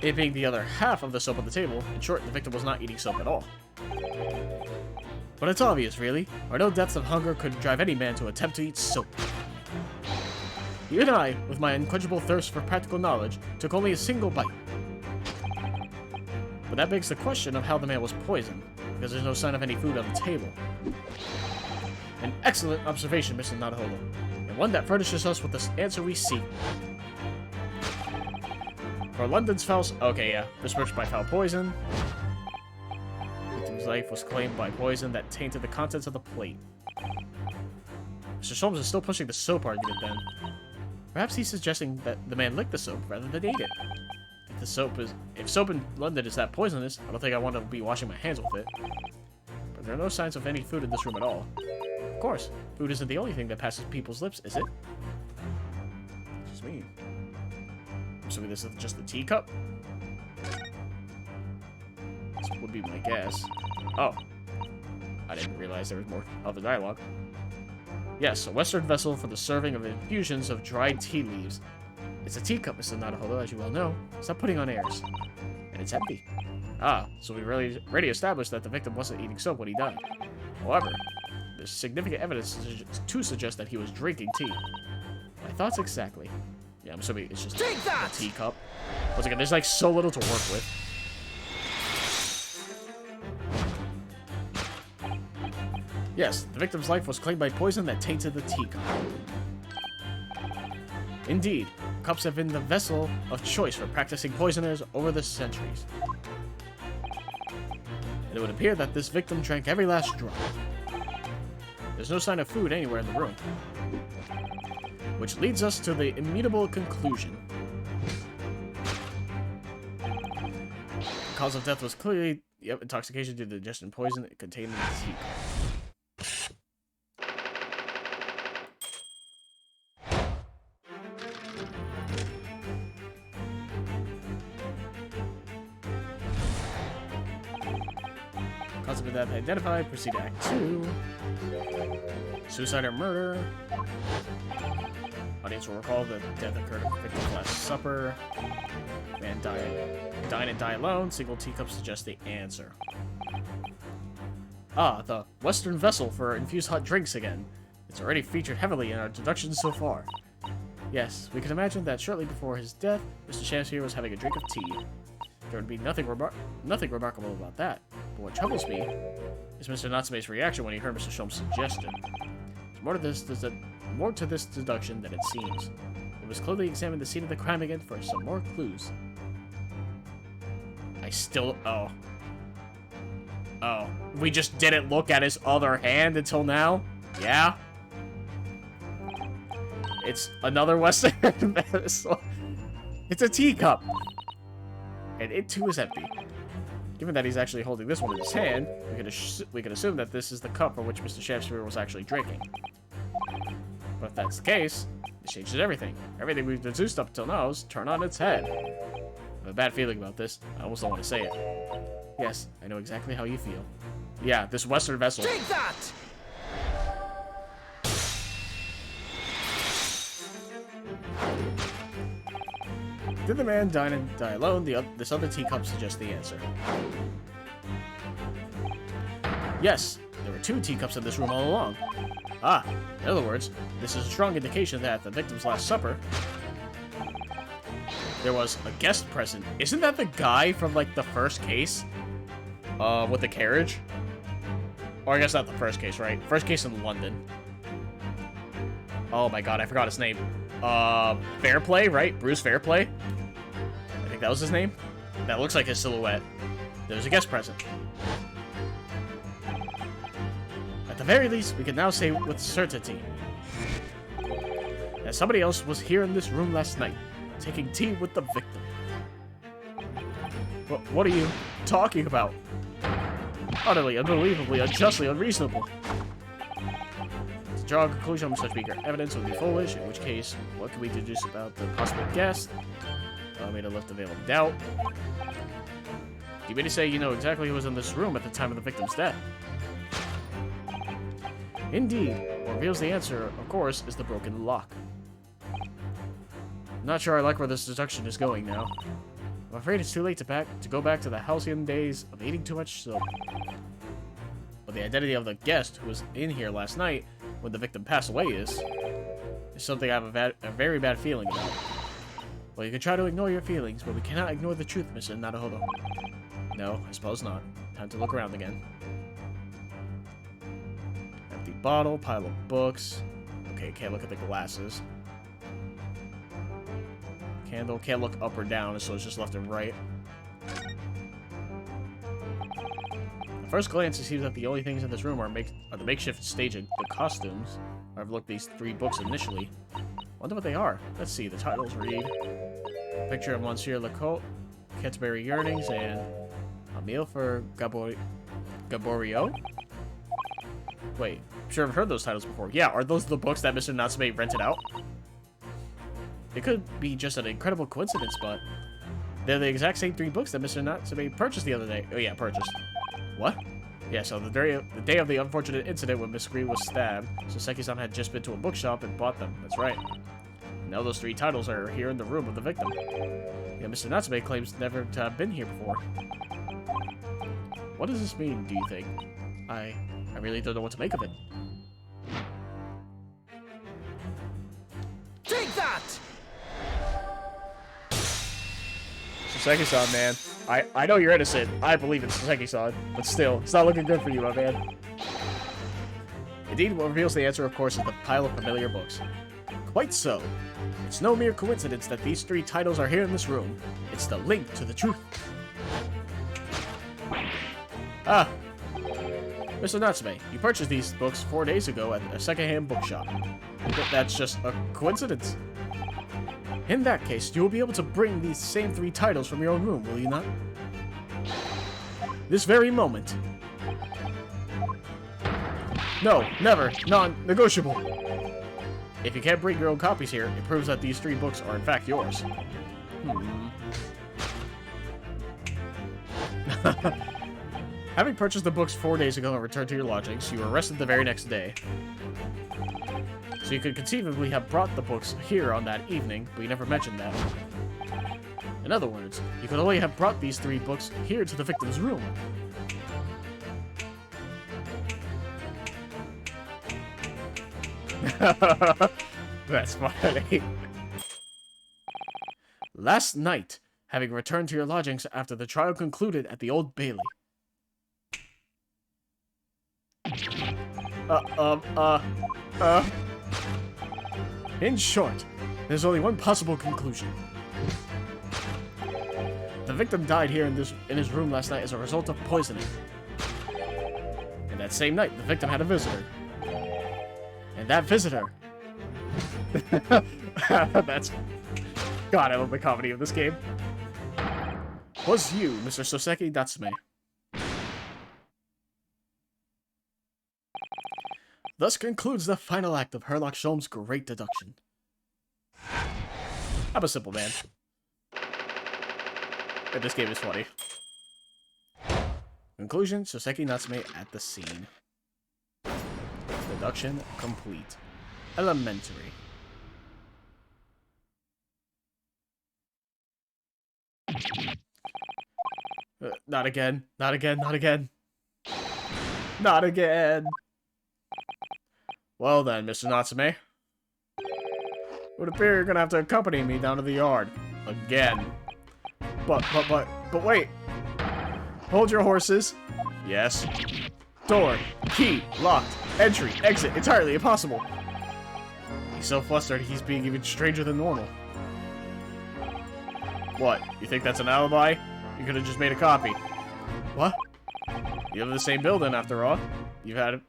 It being the other half of the soap on the table, in short, the victim was not eating soap at all. But it's obvious, really, or no depths of hunger could drive any man to attempt to eat soap. Even I, with my unquenchable thirst for practical knowledge, took only a single bite. But that begs the question of how the man was poisoned, because there's no sign of any food on the table. An excellent observation, Mr. Naruhodo, and one that furnishes us with the answer we seek. For London's foul... Okay, yeah. Besmirched by foul poison. Victim's life was claimed by poison that tainted the contents of the plate. Mr. Sholmes is still pushing the soap argument, then. Perhaps he's suggesting that the man licked the soap rather than ate it. If soap in London is that poisonous, I don't think I want to be washing my hands with it. But there are no signs of any food in this room at all. Of course, food isn't the only thing that passes people's lips, is it? Just me. assuming this is just the teacup. This would be my guess. Oh. I didn't realize there was more other dialogue. Yes, a Western vessel for the serving of infusions of dried tea leaves. It's a teacup, Mr. Naruhodo, as you well know. Stop putting on airs. And it's empty. Ah, so we already established that the victim wasn't eating soap when he died. However, there's significant evidence to suggest that he was drinking tea. My thoughts exactly. Yeah, I'm assuming it's just a teacup. Once again, there's like so little to work with. Yes, the victim's life was claimed by poison that tainted the teacup. Indeed, cups have been the vessel of choice for practicing poisoners over the centuries. And it would appear that this victim drank every last drop. There's no sign of food anywhere in the room. Which leads us to the immutable conclusion. The cause of death was clearly, intoxication due to digestion poison contained in the teacup. Cause of death identified. Proceed to Act 2. Suicide or murder. Audience will recall the death occurred at the victim's last supper. Man dine and die alone. Single teacup suggests the answer. Ah, the Western vessel for infused hot drinks again. It's already featured heavily in our deductions so far. Yes, we can imagine that shortly before his death, Mr. Shamsphere was having a drink of tea. There would be nothing remarkable about that. But what troubles me is Mr. Natsume's reaction when he heard Mr. Sholmes' suggestion. There's more to this deduction than it seems. We must closely examine the scene of the crime again for some more clues. Oh. We just didn't look at his other hand until now? Yeah? It's another Western vessel. It's a teacup. And it too is empty. Given that he's actually holding this one in his hand, we can assume that this is the cup from which Mr. Shamsphere was actually drinking. But if that's the case, it changes everything. Everything we've deduced up till now is turned on its head. I have a bad feeling about this. I almost don't want to say it. Yes, I know exactly how you feel. Yeah, this Western vessel. Take that! Did the man dine and die alone? This other teacup suggests the answer. Yes, there were two teacups in this room all along. Ah, in other words, this is a strong indication that at the victim's last supper, there was a guest present. Isn't that the guy from, like, the first case? With the carriage? Or I guess not the first case, right? First case in London. Oh my god, I forgot his name. Fairplay, right? Bruce Fairplay? I think that was his name. That looks like his silhouette. There's a guest present. At the very least, we can now say with certainty that somebody else was here in this room last night, taking tea with the victim. What are you talking about? Utterly, unbelievably, unjustly unreasonable. To draw a conclusion from such weaker evidence would be foolish, in which case, what can we deduce about the possible guest? Made a lift the veil of doubt. Do you mean to say you know exactly who was in this room at the time of the victim's death? Indeed. What reveals the answer, of course, is the broken lock. I'm not sure I like where this deduction is going now. I'm afraid it's too late to go back to the halcyon days of eating too much soap. But the identity of the guest who was in here last night when the victim passed away is something I have a very bad feeling about. Well, you can try to ignore your feelings, but we cannot ignore the truth, Mr. Naruhodo. No, I suppose not. Time to look around again. Empty bottle, pile of books. Okay, can't look at the glasses. Candle, can't look up or down, so it's just left and right. At first glance, it seems that the only things in this room are the makeshift stage and the costumes. I've looked at these 3 books initially. Wonder what they are. Let's see, the titles read Picture of Monsieur Lecoq, Canterbury Yearnings, and A Meal for Gaboriau? Wait, I'm sure I've heard those titles before. Yeah, are those the books that Mr. Natsume rented out? It could be just an incredible coincidence, but they're the exact same 3 books that Mr. Natsume purchased the other day. Oh yeah, purchased. What? Yeah, so the day of the unfortunate incident when Miss Green was stabbed, Soseki-san had just been to a bookshop and bought them. That's right. Now those 3 titles are here in the room of the victim. Yeah, Mr. Natsume claims never to have been here before. What does this mean, do you think? I really don't know what to make of it. Take that! Soseki-san, man. I know you're innocent. I believe in Soseki-san. But still, it's not looking good for you, my man. Indeed, what reveals the answer, of course, is the pile of familiar books. Quite so. It's no mere coincidence that these 3 titles are here in this room. It's the link to the truth. Ah. Mr. Natsume, you purchased these books 4 days ago at a secondhand bookshop. That's just a coincidence. In that case, you will be able to bring these same 3 titles from your own room, will you not? This very moment. No, never. Non-negotiable. If you can't bring your own copies here, it proves that these 3 books are in fact yours. Having purchased the books 4 days ago and returned to your lodgings, you were arrested the very next day. So you could conceivably have brought the books here on that evening, but you never mentioned that. In other words, you could only have brought these 3 books here to the victim's room. That's funny. Last night, having returned to your lodgings after the trial concluded at the Old Bailey. In short, there's only one possible conclusion. The victim died here in his room last night as a result of poisoning. And that same night, the victim had a visitor. And that visitor... That's... God, I love the comedy of this game. Was you, Mr. Soseki Natsume. Thus concludes the final act of Herlock Sholmes' great deduction. I'm a simple man. And this game is funny. Conclusion, Soseki Natsume at the scene. Deduction complete. Elementary. Not again. Not again. Not again. Not again. Well then, Mr. Natsume. It would appear you're gonna have to accompany me down to the yard. Again. But wait. Hold your horses. Yes. Door. Key. Locked. Entry. Exit. Entirely impossible. He's so flustered, he's being even stranger than normal. What? You think that's an alibi? You could have just made a copy. What? You live in the same building, after all. You'd have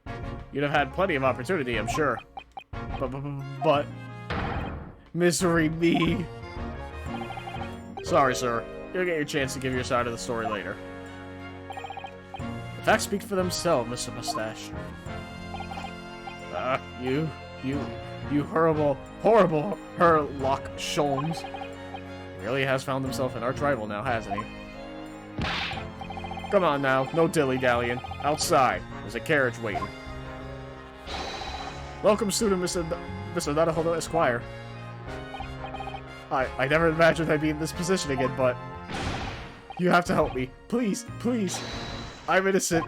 had plenty of opportunity, I'm sure. But... Misery me. Sorry, sir. You'll get your chance to give your side of the story later. The facts speak for themselves, Mr. Mustache. You horrible Herlock Sholmes. Really has found himself an arch-rival now, hasn't he? Come on now, no dilly-dallying. Outside, there's a carriage waiting. Welcome, student Mr. Naruhodo Esquire. I never imagined I'd be in this position again, but... You have to help me. Please, please. I'm innocent.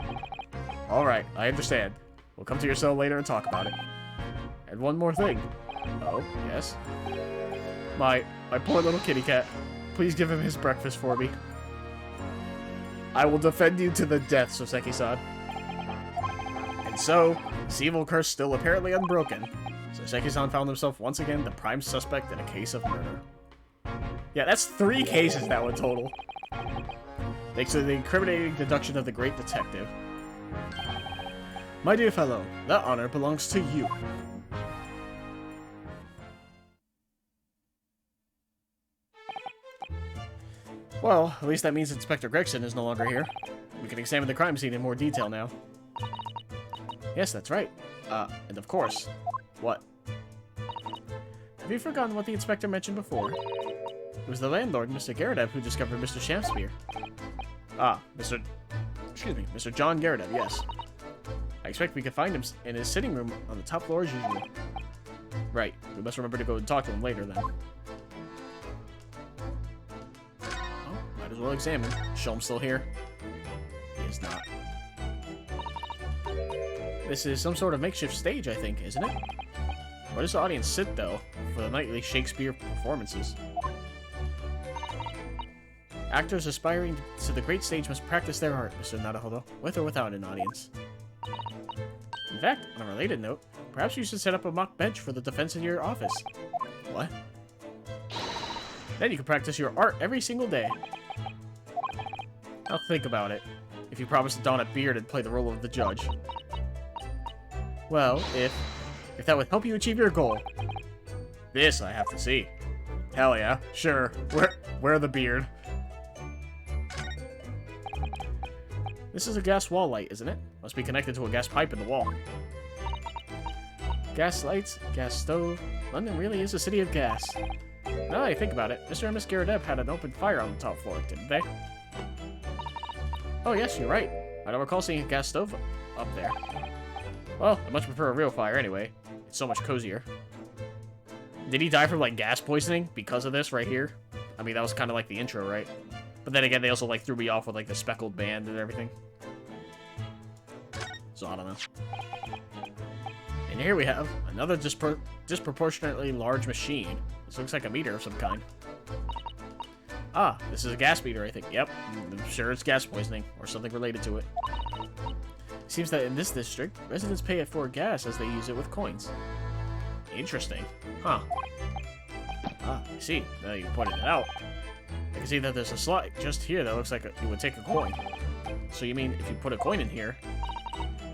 Alright, I understand. We'll come to your cell later and talk about it. And one more thing. Oh, yes? My poor little kitty cat. Please give him his breakfast for me. I will defend you to the death, Soseki-san. And so, this evil curse still apparently unbroken, Soseki-san found himself once again the prime suspect in a case of murder. Yeah, that's 3 cases now in total. Thanks to the incriminating deduction of the great detective. My dear fellow, that honor belongs to you. Well, at least that means Inspector Gregson is no longer here. We can examine the crime scene in more detail now. Yes, that's right. And of course. What? Have you forgotten what the inspector mentioned before? It was the landlord, Mr. Garredev, who discovered Mr. Shamspear. Ah, Mr. John Garredev, yes. I expect we could find him in his sitting room on the top floor as usual. Right, we must remember to go and talk to him later then. Oh, might as well examine. Shelm's still here. He is not. This is some sort of makeshift stage, I think, isn't it? Where does the audience sit, though, for the nightly Shakespeare performances? Actors aspiring to the great stage must practice their art, Mr. Naruhodo, with or without an audience. In fact, on a related note, perhaps you should set up a mock bench for the defense in your office. What? Then you can practice your art every single day. Now think about it. If you promise to don a beard and play the role of the judge. Well, if that would help you achieve your goal. This I have to see. Hell yeah, sure. Wear the beard. This is a gas wall light, isn't it? Must be connected to a gas pipe in the wall. Gas lights, gas stove. London really is a city of gas. Now that I think about it, Mr. and Miss Garredev had an open fire on the top floor, didn't they? Oh yes, you're right. I don't recall seeing a gas stove up there. Well, I much prefer a real fire anyway. It's so much cozier. Did he die from, like, gas poisoning because of this right here? I mean, that was kind of like the intro, right? But then again, they also, like, threw me off with, like, the speckled band and everything. So, I don't know. And here we have another disproportionately large machine. This looks like a meter of some kind. Ah, this is a gas meter, I think. Yep, I'm sure it's gas poisoning, or something related to it. It seems that in this district, residents pay it for gas as they use it with coins. Interesting. Huh. Ah, I see. Now you pointed it out. I can see that there's a slot just here that looks like it would take a coin. So you mean if you put a coin in here...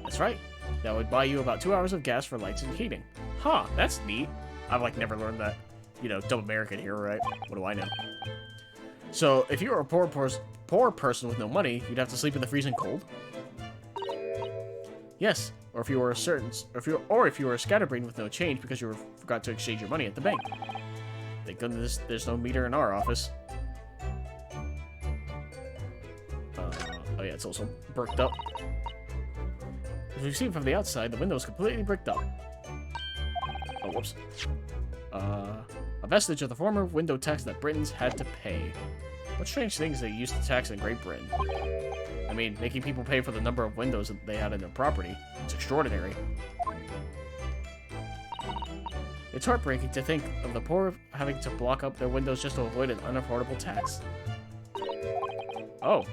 That's right. That would buy you about 2 hours of gas for lights and heating. Huh, that's neat. I've, like, never learned that. You know, dumb American here, right? What do I know? So, if you were a poor person with no money, you'd have to sleep in the freezing cold? Yes, or if you were a scatterbrain with no change because you forgot to exchange your money at the bank. Thank goodness there's no meter in our office. Oh yeah, it's also bricked up. As we've seen from the outside, the window is completely bricked up. Oh, whoops. A vestige of the former window tax that Britons had to pay. What strange things they used to tax in Great Britain. I mean, making people pay for the number of windows that they had in their property. It's extraordinary. It's heartbreaking to think of the poor having to block up their windows just to avoid an unaffordable tax. Oh.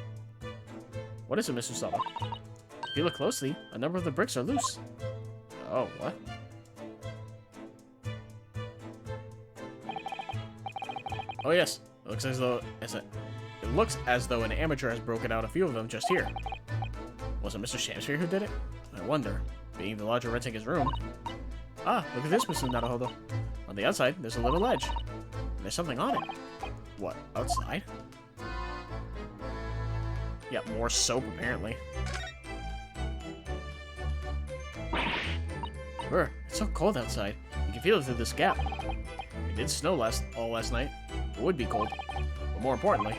What is it, Mr. Saba? If you look closely, a number of the bricks are loose. Oh, what? Oh yes, it looks as though an amateur has broken out a few of them just here. Was it Mr. Shamspear who did it? I wonder, being the lodger renting his room. Ah, look at this, Mr. Naruhodo. On the outside, there's a little ledge. And there's something on it. What, outside? Yeah, more soap, apparently. Brr, it's so cold outside. You can feel it through this gap. It did snow all last night. It would be cold. But more importantly,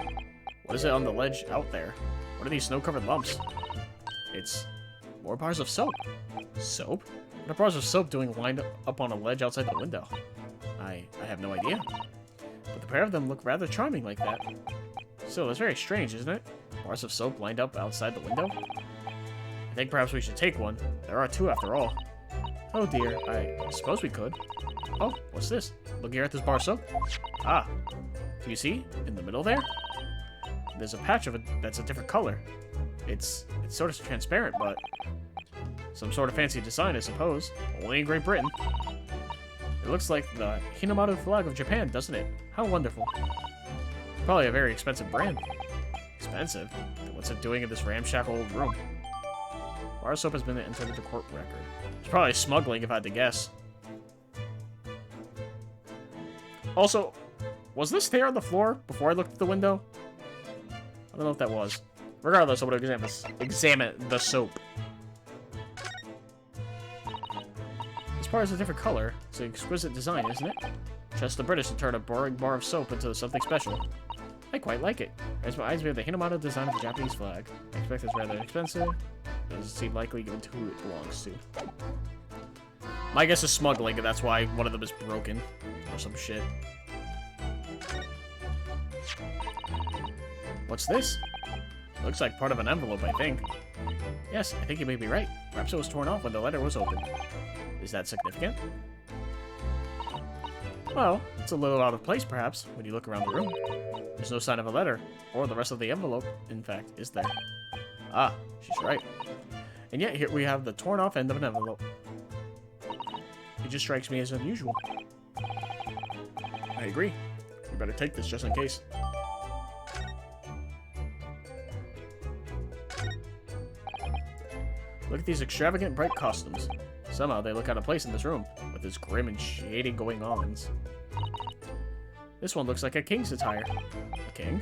what is it on the ledge out there? What are these snow-covered lumps? It's more bars of soap. Soap? What are bars of soap doing lined up on a ledge outside the window? I have no idea. But the pair of them look rather charming like that. Still, it's very strange, isn't it? Bars of soap lined up outside the window? I think perhaps we should take one. There are two after all. Oh dear, I suppose we could. Oh, what's this? Look here at this bar of soap. Ah, do you see? In the middle there? There's a patch of it that's a different color. It's sort of transparent, but some sort of fancy design, I suppose. Only in Great Britain. It looks like the Hinamaru flag of Japan, doesn't it? How wonderful. Probably a very expensive brand. Expensive? Then what's it doing in this ramshackle old room? Bar of soap has been entered into court record. It's probably smuggling, if I had to guess. Also, was this there on the floor before I looked at the window? I don't know if that was. Regardless, I would examine the soap. This part is a different color. It's an exquisite design, isn't it? Trust the British to turn a boring bar of soap into something special. I quite like it. Reminds me of the Hinamata design of the Japanese flag. I expect it's rather expensive. Doesn't seem likely given to who it belongs to. My guess is smuggling, and that's why one of them is broken. Or some shit. What's this? Looks like part of an envelope, I think. Yes, I think you may be right. Perhaps it was torn off when the letter was opened. Is that significant? Well, it's a little out of place, perhaps, when you look around the room. There's no sign of a letter, or the rest of the envelope, in fact, is there. Ah, she's right. And yet, here we have the torn off end of an envelope. It just strikes me as unusual. I agree. We better take this just in case. Look at these extravagant, bright costumes. Somehow they look out of place in this room, with this grim and shady going-ons. This one looks like a king's attire. A king?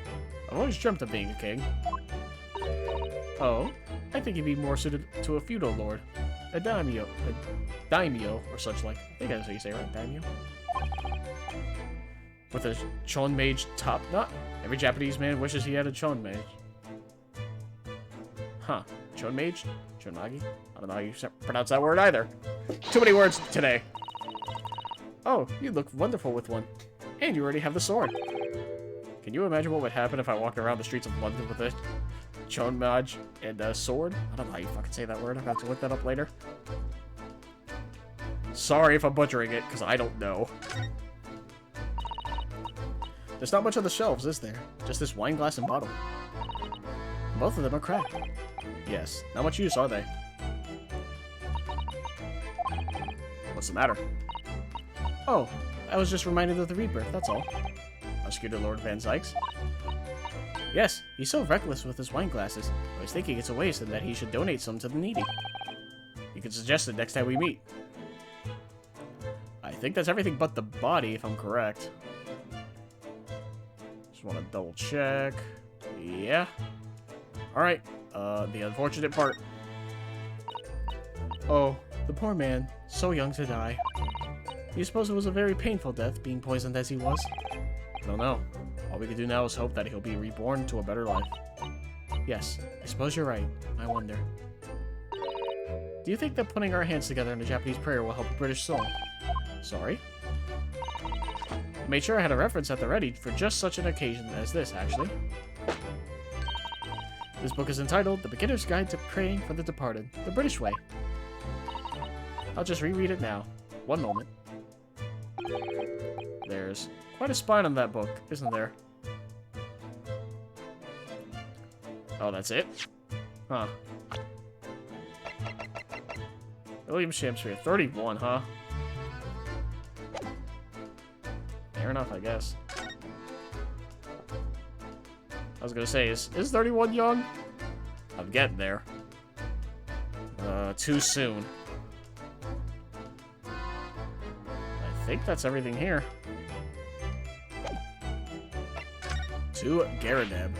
I've always dreamt of being a king. Oh, I think he'd be more suited to a feudal lord. A daimyo, or such like. I think that's how you say it, right? Daimyo? With a chonmage top knot. Every Japanese man wishes he had a chonmage. Huh. Chonmage? Chonmagi? I don't know how you pronounce that word either. Too many words today. Oh, you look wonderful with one. And you already have the sword. Can you imagine what would happen if I walked around the streets of London with a chonmage and a sword? I don't know how you fucking say that word. I'll have to look that up later. Sorry if I'm butchering it, because I don't know. There's not much on the shelves, is there? Just this wine glass and bottle. Both of them are cracked. Yes, not much use, are they? What's the matter? Oh, I was just reminded of the rebirth, that's all. Prosecutor Lord Van Zykes? Yes, he's so reckless with his wine glasses. I was thinking it's a waste and that he should donate some to the needy. You can suggest it next time we meet. I think that's everything but the body, if I'm correct. Just want to double check. Yeah. Alright, the unfortunate part. Oh, the poor man, so young to die. Do you suppose it was a very painful death, being poisoned as he was? I don't know. All we can do now is hope that he'll be reborn to a better life. Yes, I suppose you're right. I wonder. Do you think that putting our hands together in a Japanese prayer will help a British soul? Sorry? I made sure I had a reference at the ready for just such an occasion as this, actually. This book is entitled The Beginner's Guide to Praying for the Departed, the British Way. I'll just reread it now. One moment. There's quite a spine on that book, isn't there? Oh, that's it? Huh. William Shakespeare, 31, huh? Fair enough, I guess. I was gonna say, is 31 young? I'm getting there. Too soon. I think that's everything here. To Garadeb.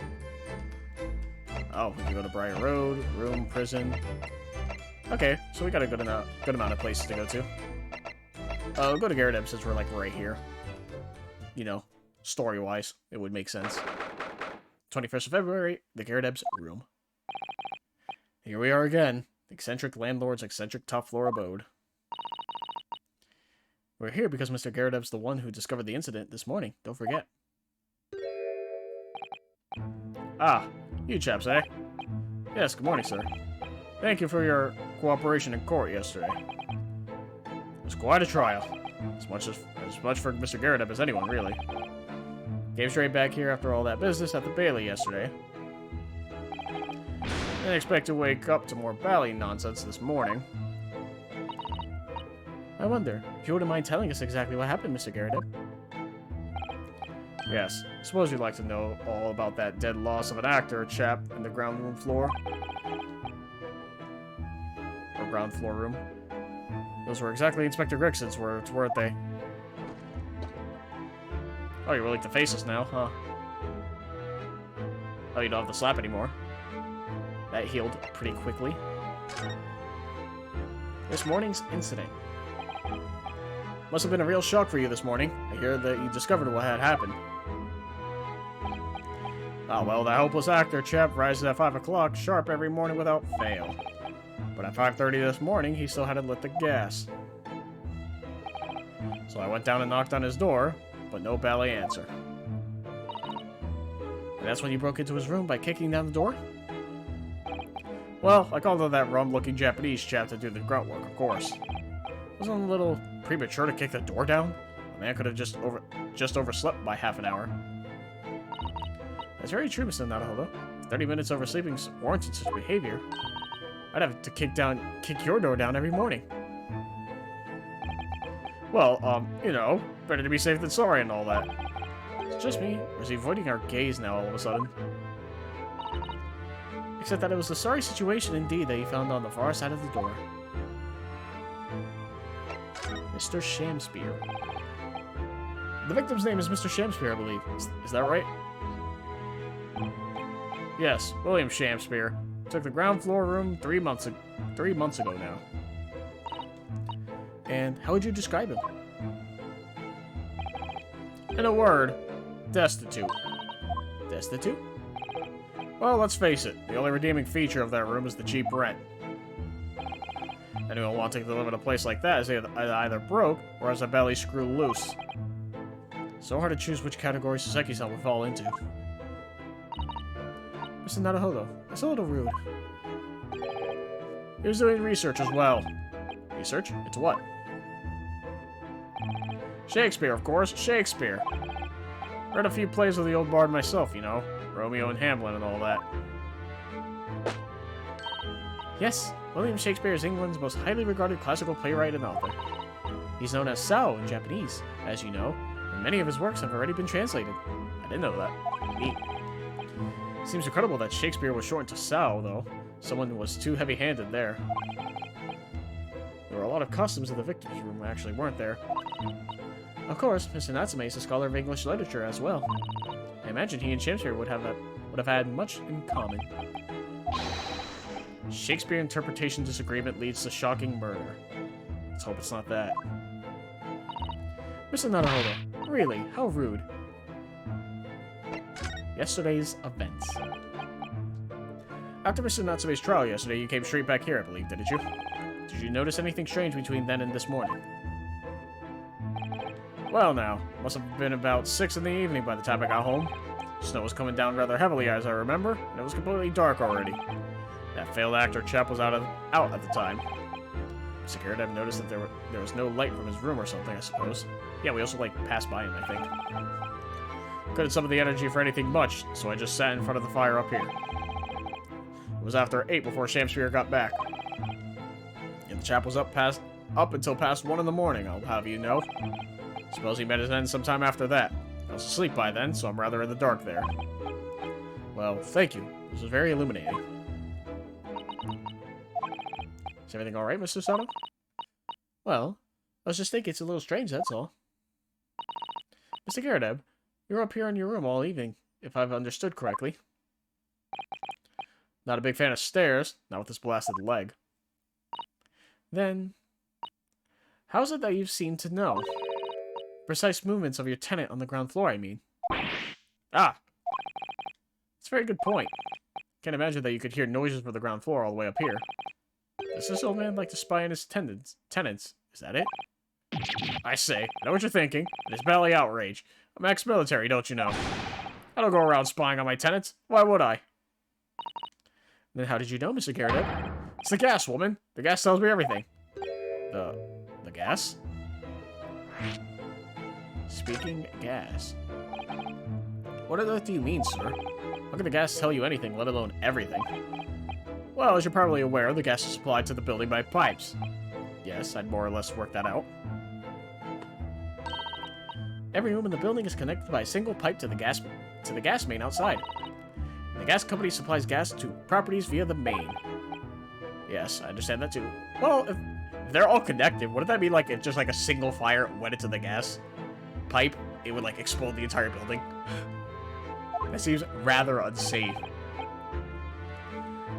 Oh, we can go to Briar Road, room, prison. Okay, so we got a good amount of places to go to. We'll go to Garadeb since we're like right here. You know, story-wise, it would make sense. 21st of February, the Garadeb's room. Here we are again. The eccentric landlord's eccentric top floor abode. We're here because Mr. Garadeb's the one who discovered the incident this morning. Don't forget. Ah, you chaps, eh? Yes, good morning, sir. Thank you for your cooperation in court yesterday. It was quite a trial. As much for Mr. Garadeb as anyone, really. Came straight back here after all that business at the Bailey yesterday. Didn't expect to wake up to more Bally nonsense this morning. I wonder, if you wouldn't mind telling us exactly what happened, Mr. Garadeb? Yes, I suppose you'd like to know all about that dead loss of an actor chap in the ground room floor. Or ground floor room. Those were exactly Inspector Grigson's words, weren't they? Oh, you're willing to face us now, huh? Oh, you don't have the slap anymore. That healed pretty quickly. This morning's incident. Must have been a real shock for you this morning. I hear that you discovered what had happened. Ah, well, that hopeless actor chap rises at 5 o'clock sharp every morning without fail. But at 5:30 this morning, he still hadn't lit the gas. So I went down and knocked on his door, but no ballet answer. And that's when you broke into his room by kicking down the door? Well, I called on that rum-looking Japanese chap to do the grunt work, of course. Wasn't it a little premature to kick the door down? A man could have just overslept by half an hour. That's very true, Mr. Naruhodo. 30 minutes oversleeping warranted such behavior. I'd have to kick your door down every morning. Well, you know, better to be safe than sorry and all that. It's just me, or is he avoiding our gaze now all of a sudden? Except that it was a sorry situation indeed that he found on the far side of the door. Mr. Shamspear. The victim's name is Mr. Shamspear, I believe. Is that right? Yes, William Shamspear. Took the ground floor room 3 months ago now. And how would you describe him? In a word, destitute. Destitute? Well, let's face it, the only redeeming feature of that room is the cheap rent. Anyone wanting to live in a place like that is either broke or has a belly screw loose. So hard to choose which category Saseki-san would fall into. Mr. Naruhodo, that's a little rude. He was doing research as well. Research? Into what? Shakespeare, of course. Shakespeare. Read a few plays of the old bard myself, you know. Romeo and Hamlet and all that. Yes, William Shakespeare is England's most highly regarded classical playwright and author. He's known as Sao in Japanese, as you know, and many of his works have already been translated. I didn't know that. Neat. Seems incredible that Shakespeare was shortened to Sao, though. Someone was too heavy-handed there. There were a lot of customs in the victim's room, actually, weren't there? Of course, Mr. Natsume is a scholar of English literature as well. I imagine he and Shakespeare would have had much in common. Shakespeare interpretation disagreement leads to shocking murder. Let's hope it's not that. Mr. Naruhodo, really, how rude. Yesterday's events. After Mr. Natsume's trial yesterday, you came straight back here, I believe, didn't you? Did you notice anything strange between then and this morning? Well now, must have been about 6 in the evening by the time I got home. Snow was coming down rather heavily, as I remember, and it was completely dark already. That failed actor chap was out at the time. Mr. Garrett noticed that there was no light from his room or something, I suppose. Yeah, we also, passed by him, I think. Couldn't summon the energy for anything much, so I just sat in front of the fire up here. It was after 8 before Shamspear got back. And the chap was up until past 1 in the morning, I'll have you know. Suppose he met his end sometime after that. I was asleep by then, so I'm rather in the dark there. Well, thank you. This was very illuminating. Is everything alright, Mr. Sato? Well, I was just thinking it's a little strange, that's all. Mr. Garrett, you're up here in your room all evening, if I've understood correctly. Not a big fan of stairs, not with this blasted leg. Then, how is it that you seem to know? Precise movements of your tenant on the ground floor, I mean. Ah! That's a very good point. Can't imagine that you could hear noises from the ground floor all the way up here. Does this old man like to spy on his tenants? Is that it? I say, I know what you're thinking. It is belly outrage. I'm ex-military, don't you know? I don't go around spying on my tenants. Why would I? Then how did you know, Mr. Garrett? It's the gas, woman. The gas tells me everything. The gas? Speaking gas. What on earth do you mean, sir? How can the gas tell you anything, let alone everything? Well, as you're probably aware, the gas is supplied to the building by pipes. Yes, I'd more or less worked that out. Every room in the building is connected by a single pipe to the gas main outside. And the gas company supplies gas to properties via the main. Yes, I understand that too. Well, if they're all connected, wouldn't that be like if just like a single fire went into the gas pipe, it would like explode the entire building? That seems rather unsafe.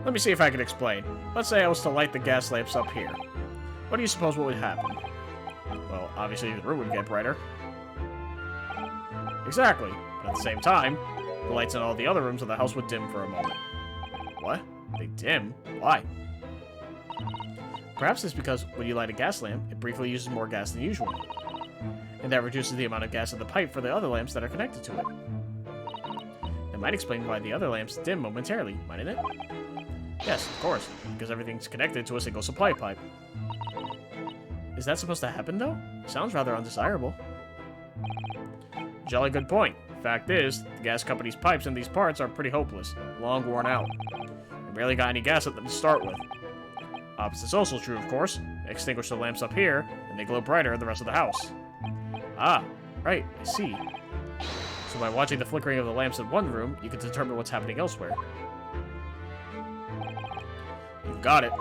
Let me see if I can explain. Let's say I was to light the gas lamps up here. What do you suppose would happen? Well, obviously the room would get brighter. Exactly. But at the same time, the lights in all the other rooms of the house would dim for a moment. What? They dim? Why? Perhaps it's because when you light a gas lamp, it briefly uses more gas than usual. And that reduces the amount of gas in the pipe for the other lamps that are connected to it. That might explain why the other lamps dim momentarily, mightn't it? Yes, of course, because everything's connected to a single supply pipe. Is that supposed to happen, though? Sounds rather undesirable. Jolly good point. Fact is, the gas company's pipes in these parts are pretty hopeless, long worn out. They barely got any gas at them to start with. Opposite's also true, of course. Extinguish the lamps up here, and they glow brighter in the rest of the house. Ah, right, I see. So by watching the flickering of the lamps in one room, you can determine what's happening elsewhere. You've got it.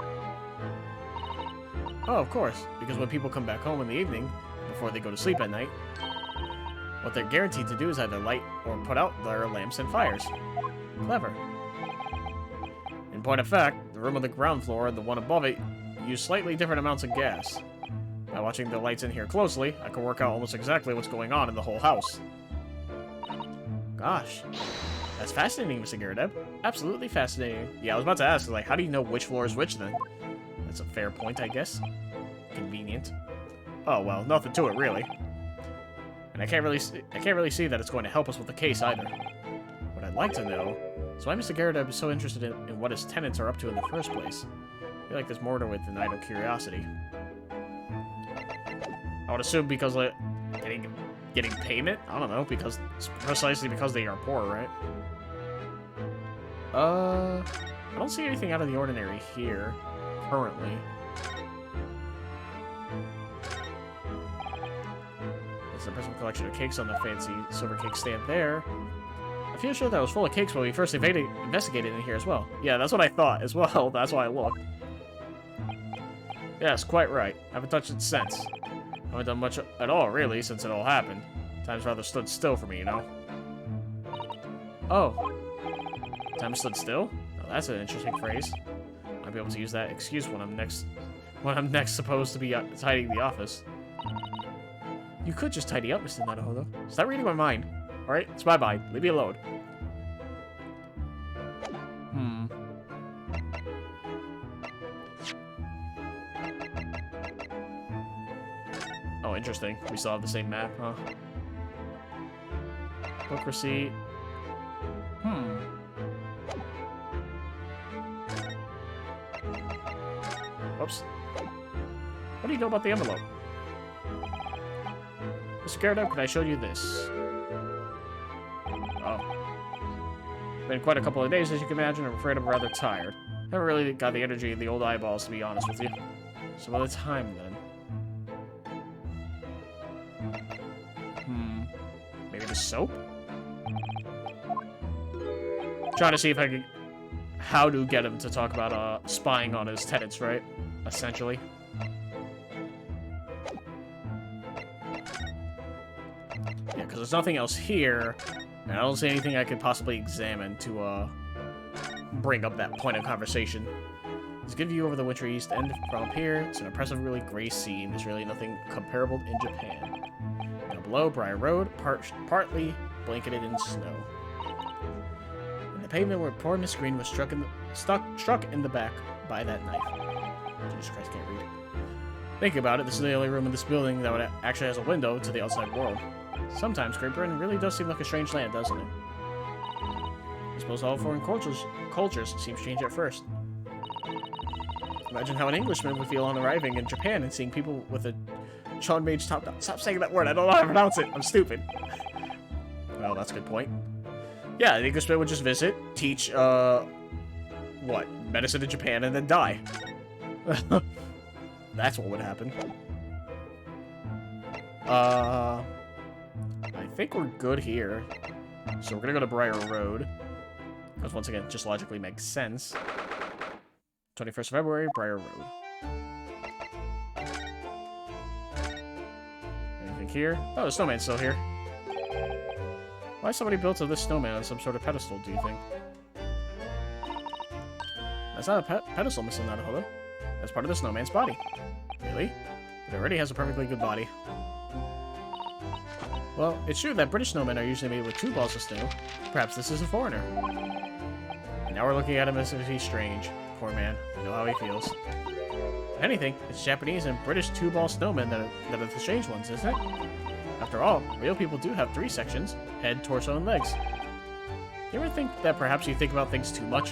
Oh, of course, because when people come back home in the evening, before they go to sleep at night, what they're guaranteed to do is either light or put out their lamps and fires. Clever. In point of fact, the room on the ground floor and the one above it use slightly different amounts of gas. By watching the lights in here closely, I can work out almost exactly what's going on in the whole house. Gosh. That's fascinating, Mr. Garradeb. Absolutely fascinating. Yeah, I was about to ask, like, how do you know which floor is which, then? That's a fair point, I guess. Convenient. Oh, well, nothing to it, really. And I can't really see that it's going to help us with the case, either. What I'd like to know is why Mr. Garradeb is so interested in what his tenants are up to in the first place. I feel like there's more to it than idle curiosity. I would assume because, like, getting payment? I don't know, because precisely because they are poor, right? I don't see anything out of the ordinary here, currently. There's a present collection of cakes on the fancy silver cake stand there. I feel sure that was full of cakes when we first investigated in here as well. Yeah, that's what I thought as well. That's why I looked. Yes, quite right. I haven't touched it since. I haven't done much at all, really, since it all happened. Time's rather stood still for me, you know? Oh. Time stood still? Oh, that's an interesting phrase. Might be able to use that excuse when I'm next supposed to be tidying the office. You could just tidy up, Mr. Naruhodo. Stop reading my mind. Alright, it's bye-bye. Leave me alone. Oh, interesting. We still have the same map, huh? Book receipt. Oops. What do you know about the envelope? Mr. Garradeb, can I show you this? Oh. It's been quite a couple of days, as you can imagine. I'm afraid I'm rather tired. Haven't really got the energy of the old eyeballs, to be honest with you. Some other time, then. Maybe the soap? Trying to see if I can... How to get him to talk about, spying on his tenants, right? Essentially. Yeah, because there's nothing else here, and I don't see anything I could possibly examine to, bring up that point of conversation. It's a good view over the wintry east end from up here. It's an impressive, really gray scene. There's really nothing comparable in Japan. Down below, Briar Road, partly blanketed in snow. And the pavement where poor Miss Green was struck in the back by that knife. Jesus Christ, can't read. Thinking about it, this is the only room in this building that actually has a window to the outside world. Sometimes Great Britain really does seem like a strange land, doesn't it? I suppose all foreign cultures seem strange at first. Imagine how an Englishman would feel on arriving in Japan and seeing people with a Chon Mage top down. Stop saying that word, I don't know how to pronounce it. I'm stupid. Well, that's a good point. Yeah, the Englishman would just visit, teach, what? Medicine in Japan, and then die. That's what would happen. I think we're good here. So we're gonna go to Briar Road. Because once again, it just logically makes sense. 21st of February, Briar Road. Anything here? Oh, the snowman's still here. Why somebody built this snowman on some sort of pedestal, do you think? That's not a pedestal, Mr. Naruhodo. That's part of the snowman's body. Really? but it already has a perfectly good body. Well, it's true that British snowmen are usually made with 2 balls of snow. Perhaps this is a foreigner. And now we're looking at him as if he's strange. Poor man. I know how he feels. If anything, it's Japanese and British 2-ball snowmen that are the strange ones, isn't it? After all, real people do have 3 sections: head, torso, and legs. You ever think that perhaps you think about things too much?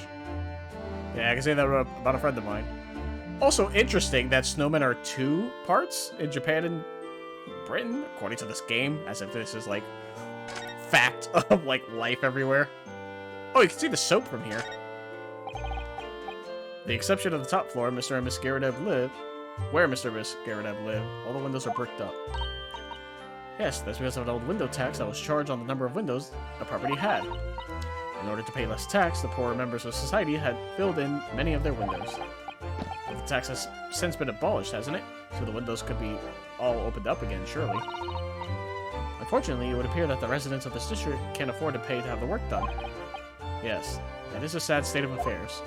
Yeah, I can say that about a friend of mine. Also interesting that snowmen are 2 parts in Japan and Britain, according to this game, as if this is like fact of like life everywhere. Oh, you can see the soap from here. The exception of the top floor, Mr. and Miss Garadev live, where Mr. and Miss Garadev live, all the windows are bricked up. Yes, that's because of an old window tax that was charged on the number of windows the property had. In order to pay less tax, the poorer members of society had filled in many of their windows. But the tax has since been abolished, hasn't it? So the windows could be all opened up again, surely. Unfortunately, it would appear that the residents of this district can't afford to pay to have the work done. Yes, that is a sad state of affairs.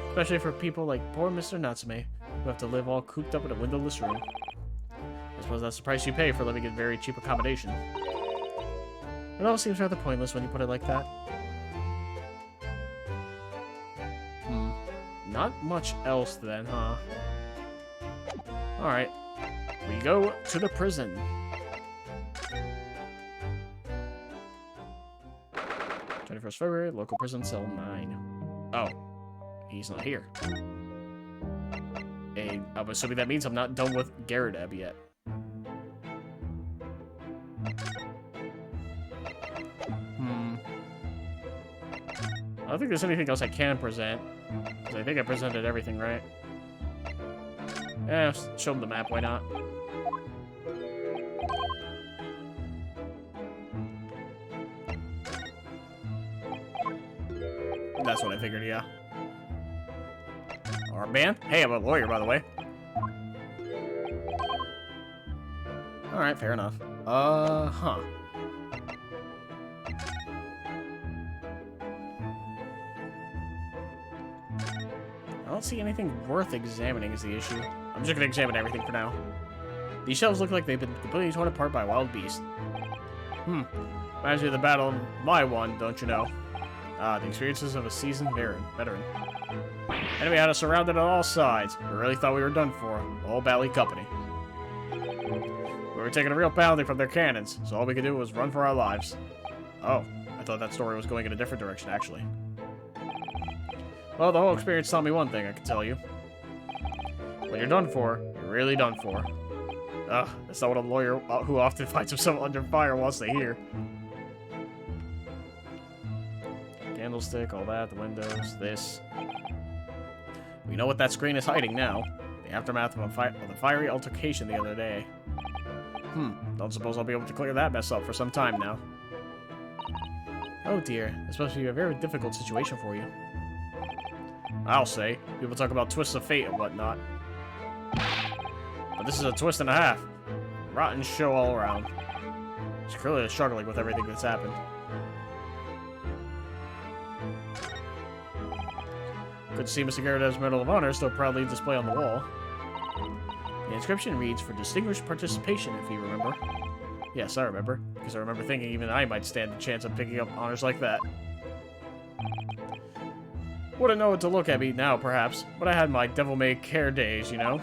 Especially for people like poor Mr. Natsume, who have to live all cooped up in a windowless room. I suppose that's the price you pay for living in very cheap accommodation. It all seems rather pointless when you put it like that. Not much else then, huh? Alright. We go to the prison. 21st February, local prison, cell 9. Oh. He's not here. And I'm assuming that means I'm not done with Garadev yet. I don't think there's anything else I can present. Because I think I presented everything, right? Yeah, show them the map, why not? That's what I figured, yeah. Armband? Hey, I'm a lawyer, by the way. Alright, fair enough. Huh. I don't see anything worth examining is the issue. I'm just gonna examine everything for now. These shelves look like they've been completely torn apart by a wild beast. Reminds me of the battle of my one, don't you know? The experiences of a seasoned veteran. Enemy had us surrounded on all sides. We really thought we were done for. The whole Bally Company. We were taking a real pounding from their cannons, so all we could do was run for our lives. Oh, I thought that story was going in a different direction, actually. Well, the whole experience taught me one thing, I can tell you. When you're done for, you're really done for. Ugh, that's not what a lawyer who often finds himself under fire wants to hear. Candlestick, all that, the windows, this. We know what that screen is hiding now. The aftermath of a fiery altercation the other day. Don't suppose I'll be able to clear that mess up for some time now. Oh dear, this must be a very difficult situation for you. I'll say. People talk about twists of fate and whatnot. But this is a twist and a half. Rotten show all around. She's clearly struggling with everything that's happened. Good to see Mr. Garadev's Medal of Honor still proudly displayed on the wall. The inscription reads, for distinguished participation, if you remember. Yes, I remember, because I remember thinking even I might stand a chance of picking up honors like that. Wouldn't know what to look at me now, perhaps, but I had my devil-may-care days, you know?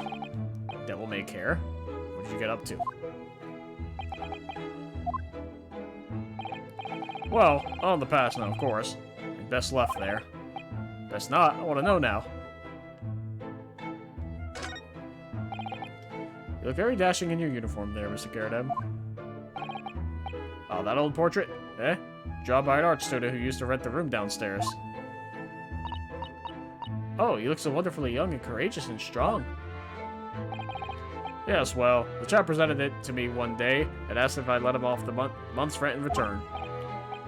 Devil-may-care? What did you get up to? Well, on the past now, of course. Best left there. Best not, I want to know now. You look very dashing in your uniform there, Mr. Garadev. Oh, that old portrait? Eh? Drawn by an art student who used to rent the room downstairs. Oh, you look so wonderfully young and courageous and strong. Yes, well, the chap presented it to me one day and asked if I'd let him off the month's rent in return.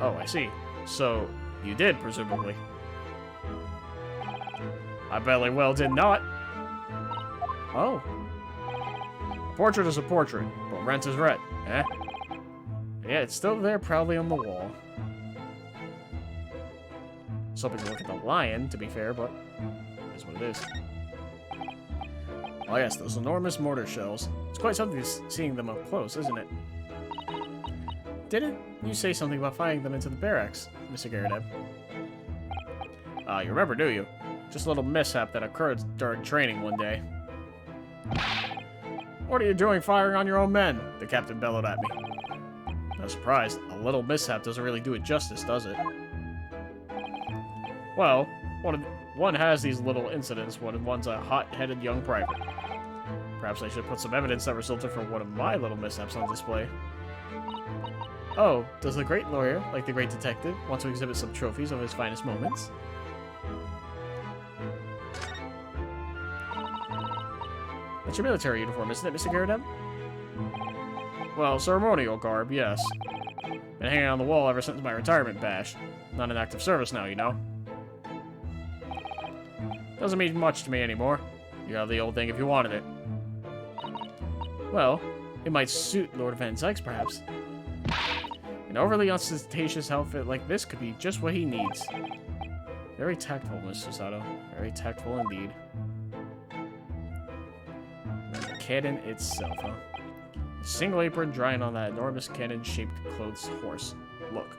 Oh, I see. So, you did, presumably. I barely well did not. Oh. A portrait is a portrait, but rent is rent, eh? Yeah, it's still there proudly on the wall. I was hoping to look at the lion, to be fair, but that's what it is. Oh yes, those enormous mortar shells. It's quite something seeing them up close, isn't it? Didn't you say something about firing them into the barracks, Mr. Garrett? You remember, do you? Just a little mishap that occurred during training one day. What are you doing firing on your own men? The captain bellowed at me. No surprise, a little mishap doesn't really do it justice, does it? Well, one has these little incidents when one's a hot-headed young private. Perhaps I should put some evidence that resulted from one of my little mishaps on display. Oh, does the great lawyer, like the great detective, want to exhibit some trophies of his finest moments? That's your military uniform, isn't it, Mr. Garrett? Well, ceremonial garb, yes. Been hanging on the wall ever since my retirement bash. Not in active service now, you know. Doesn't mean much to me anymore. You have the old thing if you wanted it. Well, it might suit Lord Van Zykes, perhaps. An overly ostentatious outfit like this could be just what he needs. Very tactful, Mr. Sato. Very tactful indeed. The cannon itself, huh? A single apron drying on that enormous cannon-shaped clothes horse. Look.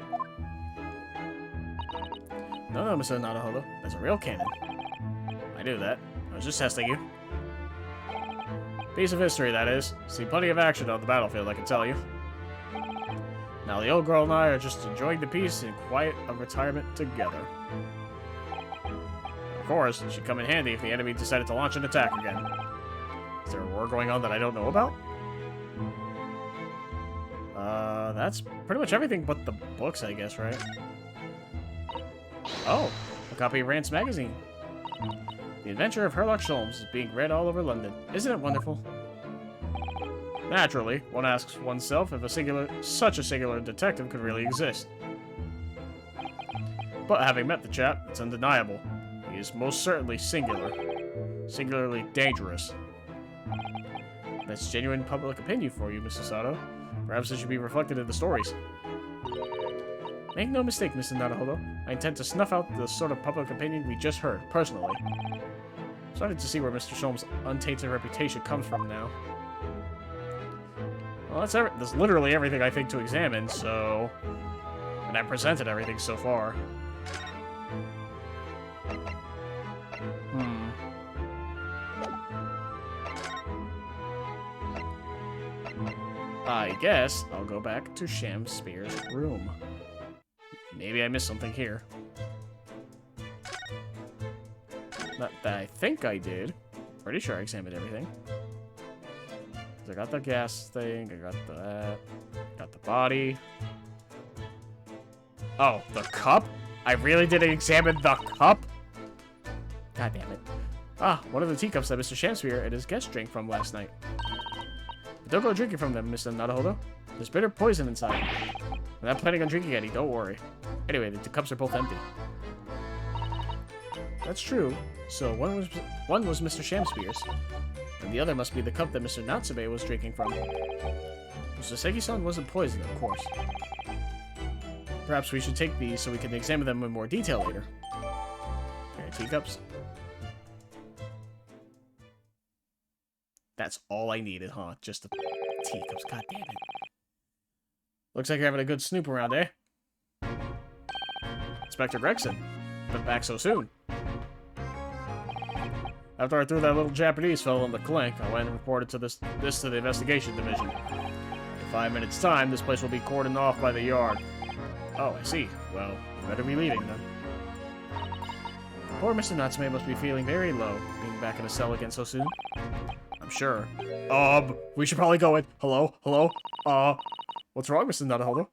No, Mr. Naruhodo. That's a real cannon. I knew that. I was just testing you. Piece of history, that is. Seen plenty of action on the battlefield, I can tell you. Now the old girl and I are just enjoying the peace and quiet of retirement together. Of course, it should come in handy if the enemy decided to launch an attack again. Is there a war going on that I don't know about? That's pretty much everything but the books, I guess, right? Oh, a copy of Rance magazine. The Adventure of Herlock Sholmes is being read all over London. Isn't it wonderful? Naturally, one asks oneself if such a singular detective could really exist. But having met the chap, it's undeniable. He is most certainly singular. Singularly dangerous. That's genuine public opinion for you, Mr. Sato. Perhaps it should be reflected in the stories. Make no mistake, Mr. Naruhodo. I intend to snuff out the sort of public opinion we just heard, personally. I'm starting to see where Mr. Sholmes' untainted reputation comes from now. Well, that's literally everything I think to examine, so... And I've presented everything so far. I guess I'll go back to Shamspeare's room. Maybe I missed something here. Not that I think I did. Pretty sure I examined everything. I got the gas thing, I got the body. Oh, the cup? I really didn't examine the cup? God damn it. Ah, one of the teacups that Mr. Shamsphere and his guests drank from last night. But don't go drinking from them, Mr. Naruhodo. There's bitter poison inside. I'm not planning on drinking any, don't worry. Anyway, the two cups are both empty. That's true. So one was Mr. Shamspeare's, and the other must be the cup that Mr. Natsume was drinking from. Mr. Seki-san wasn't poisoned, of course. Perhaps we should take these so we can examine them in more detail later. Okay, teacups. That's all I needed, huh? Just the teacups. God damn it. Looks like you're having a good snoop around, eh? Inspector Gregson. But back so soon. After I threw that little Japanese fellow in the clink, I went and reported to this to the investigation division. In 5 minutes' time, this place will be cordoned off by the yard. Oh, I see. Well, you better be leaving then. Poor Mr. Natsume must be feeling very low, being back in a cell again so soon. I'm sure. We should probably go in. Hello? Hello? What's wrong, Mr. Naruhodo?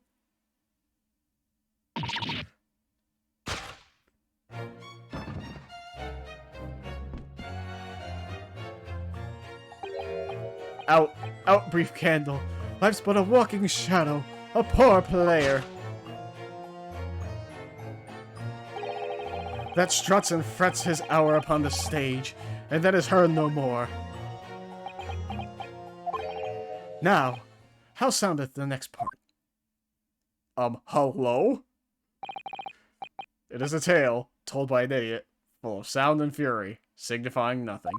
Out, brief candle. Life's but a walking shadow, a poor player. That struts and frets his hour upon the stage, and then is heard no more. Now, how soundeth the next part? Hello? It is a tale, told by an idiot, full of sound and fury, signifying nothing.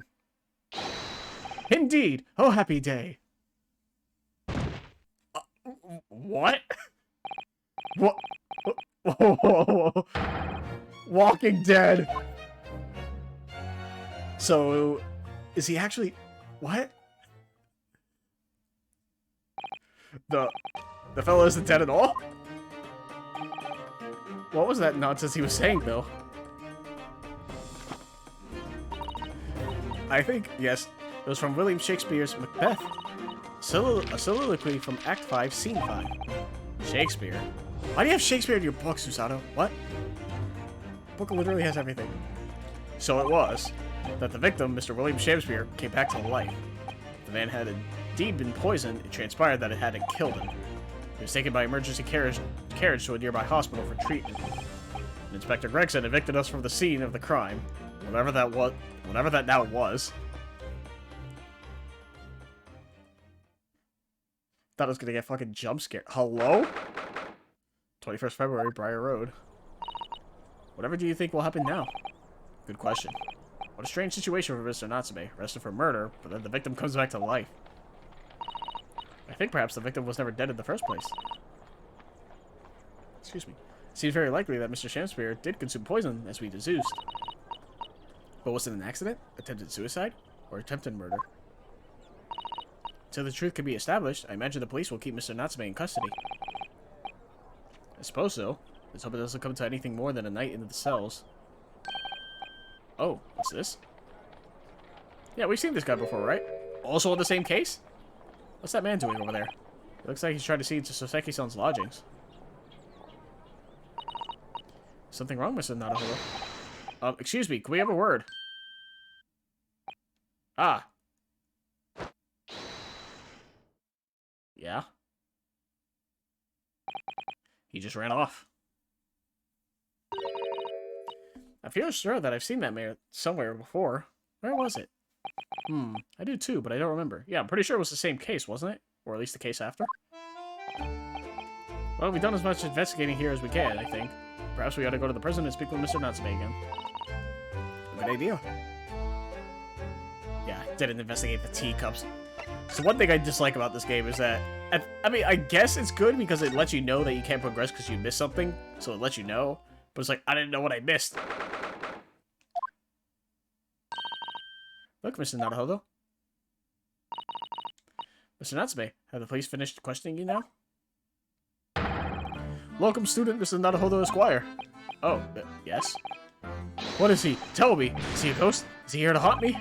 Indeed! Oh, happy day! What? What? Whoa. Walking Dead! So, is he actually... What? The fellow isn't dead at all? What was that nonsense he was saying, though? I think, yes, it was from William Shakespeare's Macbeth. A soliloquy from Act 5, Scene 5. Shakespeare? Why do you have Shakespeare in your book, Susato? What? The book literally has everything. So it was that the victim, Mr. William Shakespeare, came back to life. The man had indeed been poisoned. It transpired that it hadn't killed him. He was taken by emergency carriage to a nearby hospital for treatment. And Inspector Gregson evicted us from the scene of the crime. Whatever that now was. Thought I was gonna get fucking jump scared. Hello? 21st February, Briar Road. Whatever do you think will happen now? Good question. What a strange situation for Mr. Natsume, arrested for murder, but then the victim comes back to life. I think perhaps the victim was never dead in the first place. Excuse me. It seems very likely that Mr. Shakespeare did consume poison, as we deduced. But was it an accident, attempted suicide, or attempted murder? Until the truth can be established, I imagine the police will keep Mr. Natsume in custody. I suppose so. Let's hope it doesn't come to anything more than a night in the cells. Oh, what's this? Yeah, we've seen this guy before, right? Also on the same case? What's that man doing over there? It looks like he's trying to see into Soseki-san's lodgings. Something wrong, Mr. Naruhodo? Excuse me, can we have a word? Ah. Yeah? He just ran off. I feel sure that I've seen that man somewhere before. Where was it? I do too, but I don't remember. Yeah, I'm pretty sure it was the same case, wasn't it? Or at least the case after. Well, we've done as much investigating here as we can, I think. Perhaps we ought to go to the prison and speak with Mr. Natsume again. Good idea. Yeah, didn't investigate the teacups. So one thing I dislike about this game is that... I mean, I guess it's good because it lets you know that you can't progress because you missed something. So it lets you know. But it's like, I didn't know what I missed. Look, Mr. Naruhodo. Mr. Natsume, have the police finished questioning you now? Welcome, student, Mr. Naruhodo Esquire. Oh, yes? What is he? Tell me. Is he a ghost? Is he here to haunt me?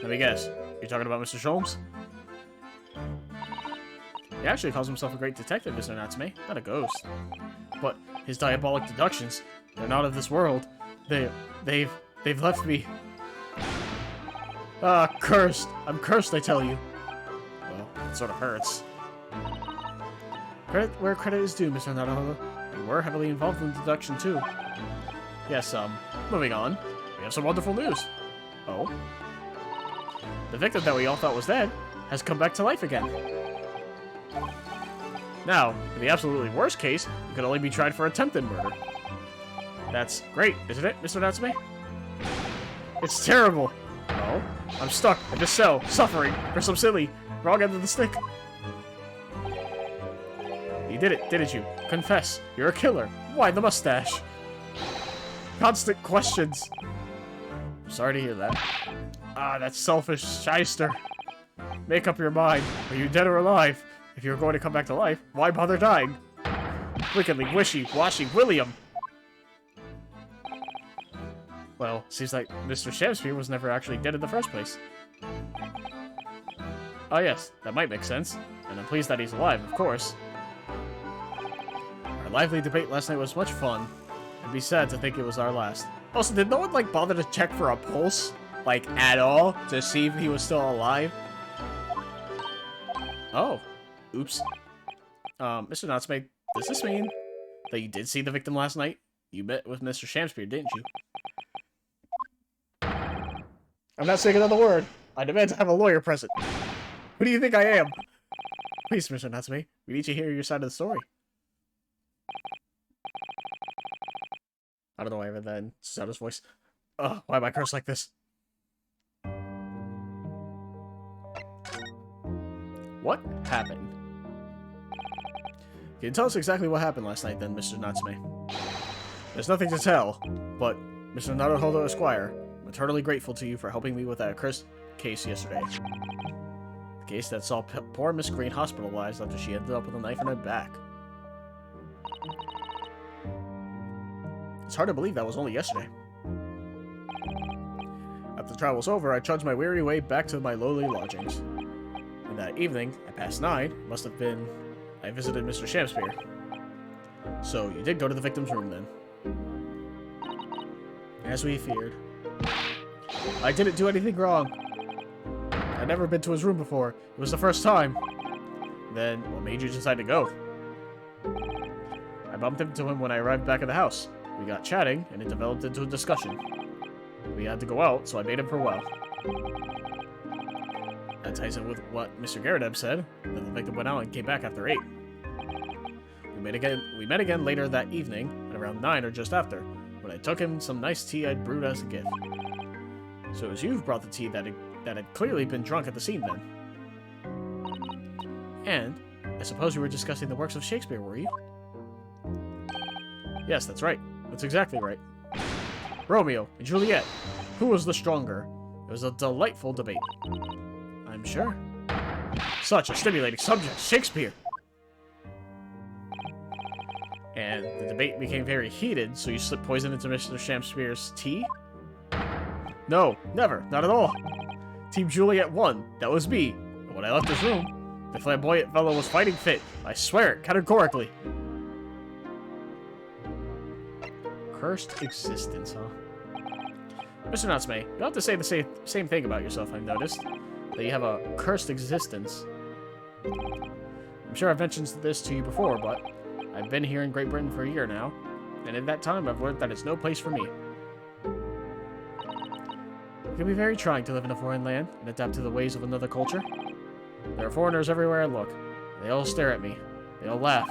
Let me guess. You're talking about Mr. Sholmes? He actually calls himself a great detective, Mr. Natsume, not a ghost. But his diabolic deductions, they're not of this world. They've left me. Ah, cursed. I'm cursed, I tell you. Well, it sort of hurts. Credit where credit is due, Mr. Naruhodo. You were heavily involved in deduction, too. Yes, moving on. We have some wonderful news. Oh? The victim that we all thought was dead has come back to life again. Now, in the absolutely worst case, you could only be tried for attempted murder. That's great, isn't it, Mr. Natsume? It's terrible. Oh? I'm stuck in this cell, suffering for some silly wrong end of the stick. You did it, didn't you? Confess. You're a killer. Why the mustache? Constant questions. I'm sorry to hear that. Ah, that selfish shyster. Make up your mind. Are you dead or alive? If you're going to come back to life, why bother dying? Wickedly wishy-washy William! Well, seems like Mr. Shakespeare was never actually dead in the first place. Oh yes, that might make sense. And I'm pleased that he's alive, of course. Our lively debate last night was much fun. I'd be sad to think it was our last. Also, did no one, like, bother to check for a pulse? Like, at all? To see if he was still alive? Oh. Oops. Mr. Natsume, does this mean that you did see the victim last night? You met with Mr. Shakespeare, didn't you? I'm not saying another word. I demand to have a lawyer present. Who do you think I am? Please, Mr. Natsume, we need to hear your side of the story. I don't know why I read that in Susato's voice. Ugh, why am I cursed like this? What happened? Can you tell us exactly what happened last night then, Mr. Natsume? There's nothing to tell, but Mr. Naruhodo Esquire, I'm eternally grateful to you for helping me with that accursed case yesterday. The case that saw poor Miss Green hospitalized after she ended up with a knife in her back. It's hard to believe that was only yesterday. After the trial was over, I trudged my weary way back to my lowly lodgings. And that evening, at past 9, must have been, I visited Mr. Shamspeare. So, you did go to the victim's room then. As we feared. I didn't do anything wrong. I'd never been to his room before. It was the first time. Then, what made you decide to go? I bumped into him when I arrived back at the house. We got chatting, and it developed into a discussion. We had to go out, so I made him farewell. That ties in with what Mr. Garadeb said, that the victim went out and came back after 8. We met again later that evening, at around 9 or just after, when I took him some nice tea I'd brewed as a gift. So it was you who brought the tea that had clearly been drunk at the scene then. And, I suppose you were discussing the works of Shakespeare, were you? Yes, that's right. That's exactly right. Romeo and Juliet. Who was the stronger? It was a delightful debate. I'm sure. Such a stimulating subject, Shakespeare! And the debate became very heated, so you slipped poison into Mr. Shamspeare's tea? No, never, not at all. Team Juliet won. That was me. And when I left his room, the flamboyant fellow was fighting fit. I swear it, categorically. Cursed existence, huh? Mr. Natsume, you have to say the same thing about yourself, I've noticed. That you have a cursed existence. I'm sure I've mentioned this to you before, but I've been here in Great Britain for a year now, and in that time I've learned that it's no place for me. It can be very trying to live in a foreign land and adapt to the ways of another culture. There are foreigners everywhere I look. They all stare at me. They all laugh.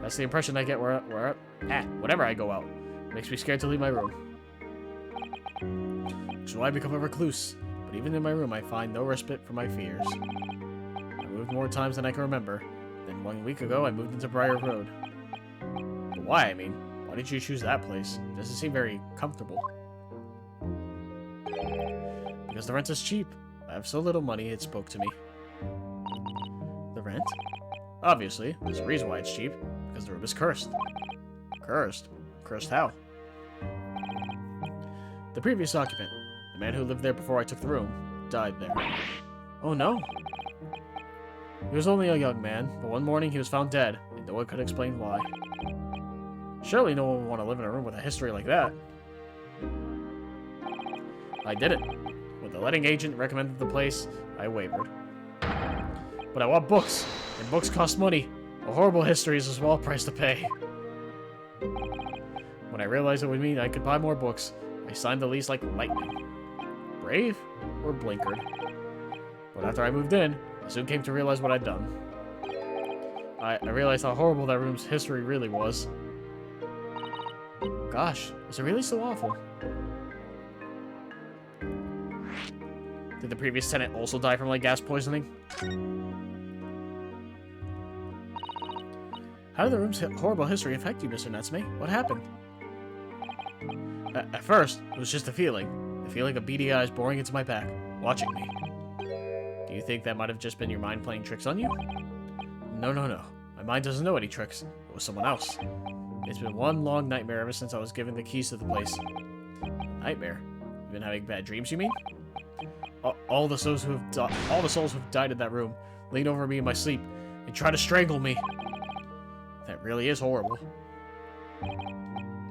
That's the impression I get whenever I go out. It makes me scared to leave my room. So I become a recluse, but even in my room I find no respite from my fears. I moved more times than I can remember. Then 1 week ago I moved into Briar Road. But why, I mean? Why did you choose that place? It doesn't seem very comfortable. Because the rent is cheap. I have so little money it spoke to me. The rent? Obviously, there's a reason why it's cheap. Because the room is cursed. Cursed? Cursed how? The previous occupant, the man who lived there before I took the room, died there. Oh no! He was only a young man, but one morning he was found dead, and no one could explain why. Surely no one would want to live in a room with a history like that. I did it. When the letting agent recommended the place, I wavered. But I want books, and books cost money. A horrible history is a small price to pay. When I realized it would mean I could buy more books, I signed the lease like lightning. Brave or blinkered? But after I moved in, I soon came to realize what I'd done. I realized how horrible that room's history really was. Gosh, is it really so awful? Did the previous tenant also die from, like, gas poisoning? How did the room's horrible history affect you, Mr. Natsume? What happened? At first, it was just a feeling. The feeling of beady eyes boring into my back, watching me. Do you think that might have just been your mind playing tricks on you? No. My mind doesn't know any tricks. It was someone else. It's been one long nightmare ever since I was given the keys to the place. Nightmare? You've been having bad dreams, you mean? All the souls who've died in that room lean over me in my sleep and try to strangle me. That really is horrible.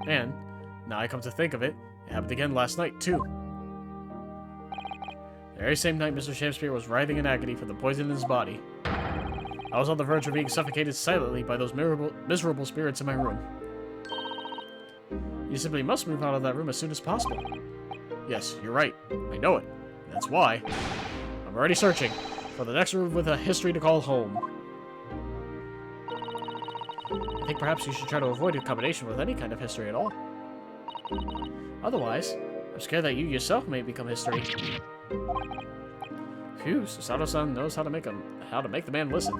And, now I come to think of it, it happened again last night, too. The very same night Mr. Shamspeare was writhing in agony from the poison in his body. I was on the verge of being suffocated silently by those miserable spirits in my room. You simply must move out of that room as soon as possible. Yes, you're right. I know it. And that's why I'm already searching for the next room with a history to call home. I think perhaps you should try to avoid a combination with any kind of history at all. Otherwise, I'm scared that you yourself may become history. Phew, Susato-san knows how to make the man listen.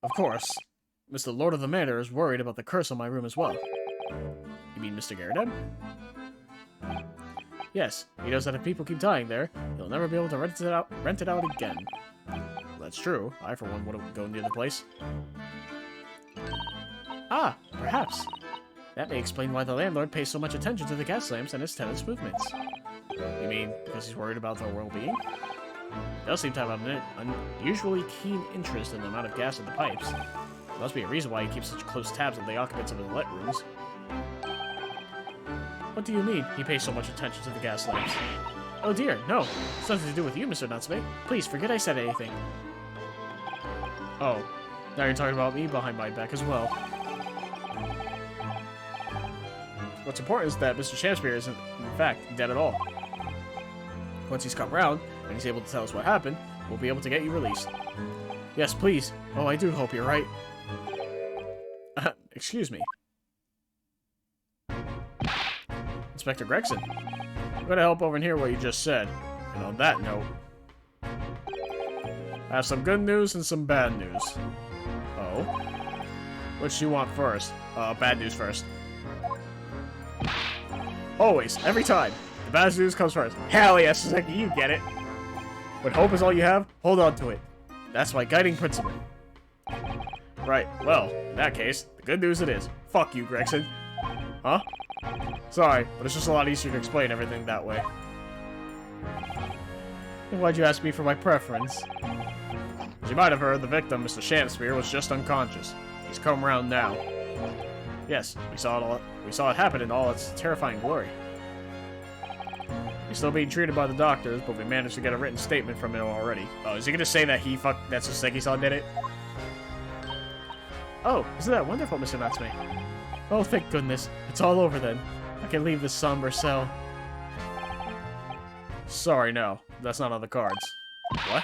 Of course, Mr. Lord of the Manor is worried about the curse on my room as well. You mean Mr. Garrett? Yes, he knows that if people keep dying there, he'll never be able to rent it out again. Well, that's true. I, for one, wouldn't go near the place. Ah, perhaps. That may explain why the landlord pays so much attention to the gas lamps and his tenants' movements. You mean because he's worried about their well-being? He does seem to have an unusually keen interest in the amount of gas in the pipes. There must be a reason why he keeps such close tabs on the occupants of his let rooms. What do you mean, he pays so much attention to the gas lamps? Oh dear, no. It's nothing to do with you, Mr. Natsume. Please, forget I said anything. Oh, now you're talking about me behind my back as well. What's important is that Mr. Shamspear isn't, in fact, dead at all. Once he's come round, and he's able to tell us what happened, we'll be able to get you released. Yes, please. Oh, I do hope you're right. Excuse me. Inspector Gregson, I'm going to help over and hear what you just said. And on that note, I have some good news and some bad news. Oh? Which do you want first? Bad news first. Always, every time. The bad news comes first. Hell yes, Saseki, you get it. When hope is all you have, hold on to it. That's my guiding principle. Right, well, in that case, the good news it is. Fuck you, Gregson. Huh? Sorry, but it's just a lot easier to explain everything that way. And why'd you ask me for my preference? As you might have heard, the victim, Mr. Shamspear, was just unconscious. He's come round now. Yes, we saw it happen in all its terrifying glory. He's still being treated by the doctors, but we managed to get a written statement from him already. Oh, is he gonna say that that Saseki-san did it? Oh, isn't that wonderful, Mr. Natsume? Oh, thank goodness. It's all over then. I can leave this somber cell. Sorry, no. That's not on the cards. What?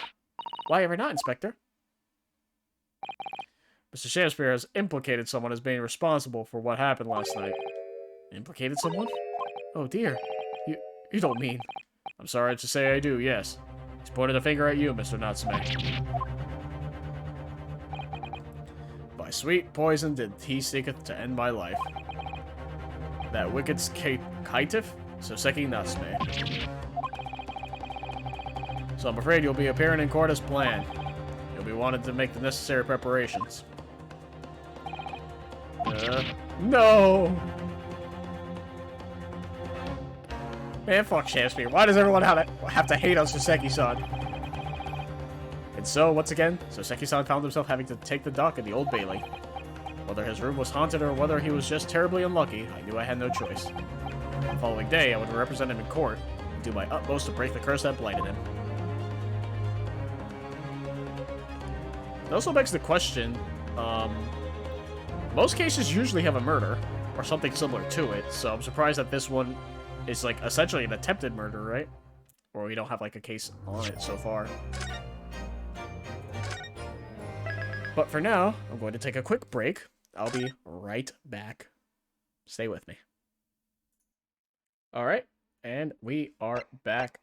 Why ever not, Inspector? Mr. Shamspear has implicated someone as being responsible for what happened last night. Implicated someone? Oh dear. You don't mean... I'm sorry to say I do, yes. He's pointed a finger at you, Mr. Natsume. By sweet poison did he seeketh to end my life. That wicked caitiff, Soseki Natsume. So I'm afraid you'll be appearing in court as planned. You'll be wanted to make the necessary preparations. No! Man, fuck Shamspear. Why does everyone have to hate on Soseki-san? And so, once again, Soseki-san found himself having to take the dock at the Old Bailey. Whether his room was haunted or whether he was just terribly unlucky, I knew I had no choice. The following day, I would represent him in court and do my utmost to break the curse that blighted him. It also begs the question, most cases usually have a murder, or something similar to it, so I'm surprised that this one is, like, essentially an attempted murder, right? Or we don't have, like, a case on it so far. But for now, I'm going to take a quick break. I'll be right back. Stay with me. Alright, and we are back.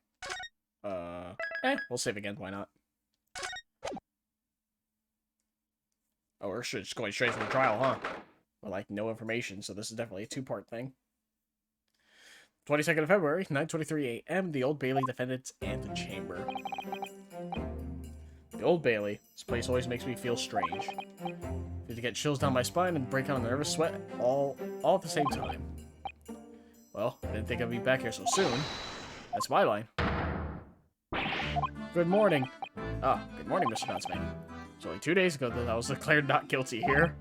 We'll save again, why not? Oh, we're just going straight from the trial, huh? Well, like, no information, so this is definitely a two-part thing. 22nd of February, 9:23 a.m., the Old Bailey Defendant's Antechamber. The Old Bailey. This place always makes me feel strange. I feel to get chills down my spine and break out a nervous sweat all at the same time. Well, I didn't think I'd be back here so soon. That's my line. Good morning. Ah, good morning, Mr. Natsume. It's only 2 days ago that I was declared not guilty here.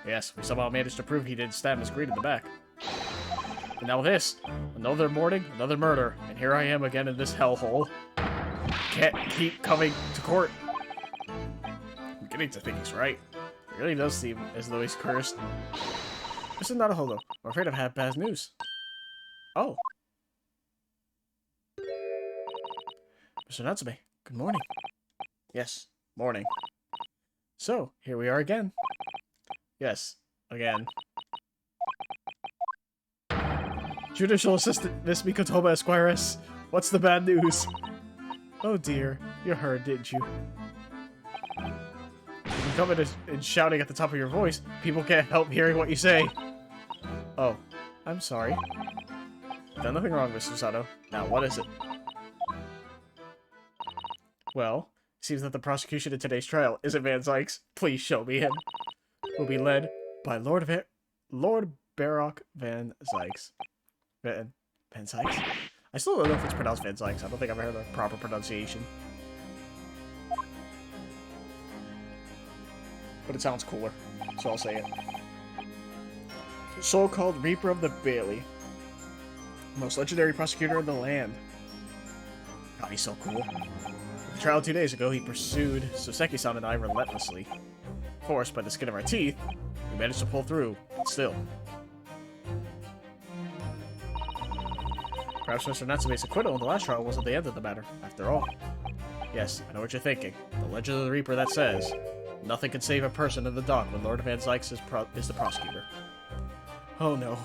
Yes, we somehow managed to prove he didn't stab Miss Green in the back. And now this. Another morning, another murder, and here I am again in this hellhole. Can't keep coming to court. I'm getting to think he's right. It really does seem as though he's cursed. Mr. Naruhodo, I'm afraid I've had bad news. Oh. Mr. Natsume, good morning. Yes, morning. So, here we are again. Judicial Assistant Miss Mikotoma Esquires, what's the bad news? Oh dear, you heard, didn't you? You come in and shouting at the top of your voice, people can't help hearing what you say. Oh, I'm sorry. Done nothing wrong, Mr. Sato. Now, what is it? Well, it seems that the prosecution in today's trial isn't Van Zykes. Please show me him. Will be led by Lord Baroque Van Zykes. Van Zykes? I still don't know if it's pronounced Van Zykes. I don't think I've heard the proper pronunciation. But it sounds cooler, so I'll say it. So-called Reaper of the Bailey. Most legendary prosecutor in the land. God, he's so cool. The trial 2 days ago, he pursued Soseki-san and I relentlessly. Forced by the skin of our teeth, we managed to pull through, but still. Perhaps Mr. Natsume's acquittal in the last trial wasn't the end of the matter, after all. Yes, I know what you're thinking. The legend of the Reaper that says, nothing can save a person in the dock when Lord Van Zykes is the prosecutor. Oh no.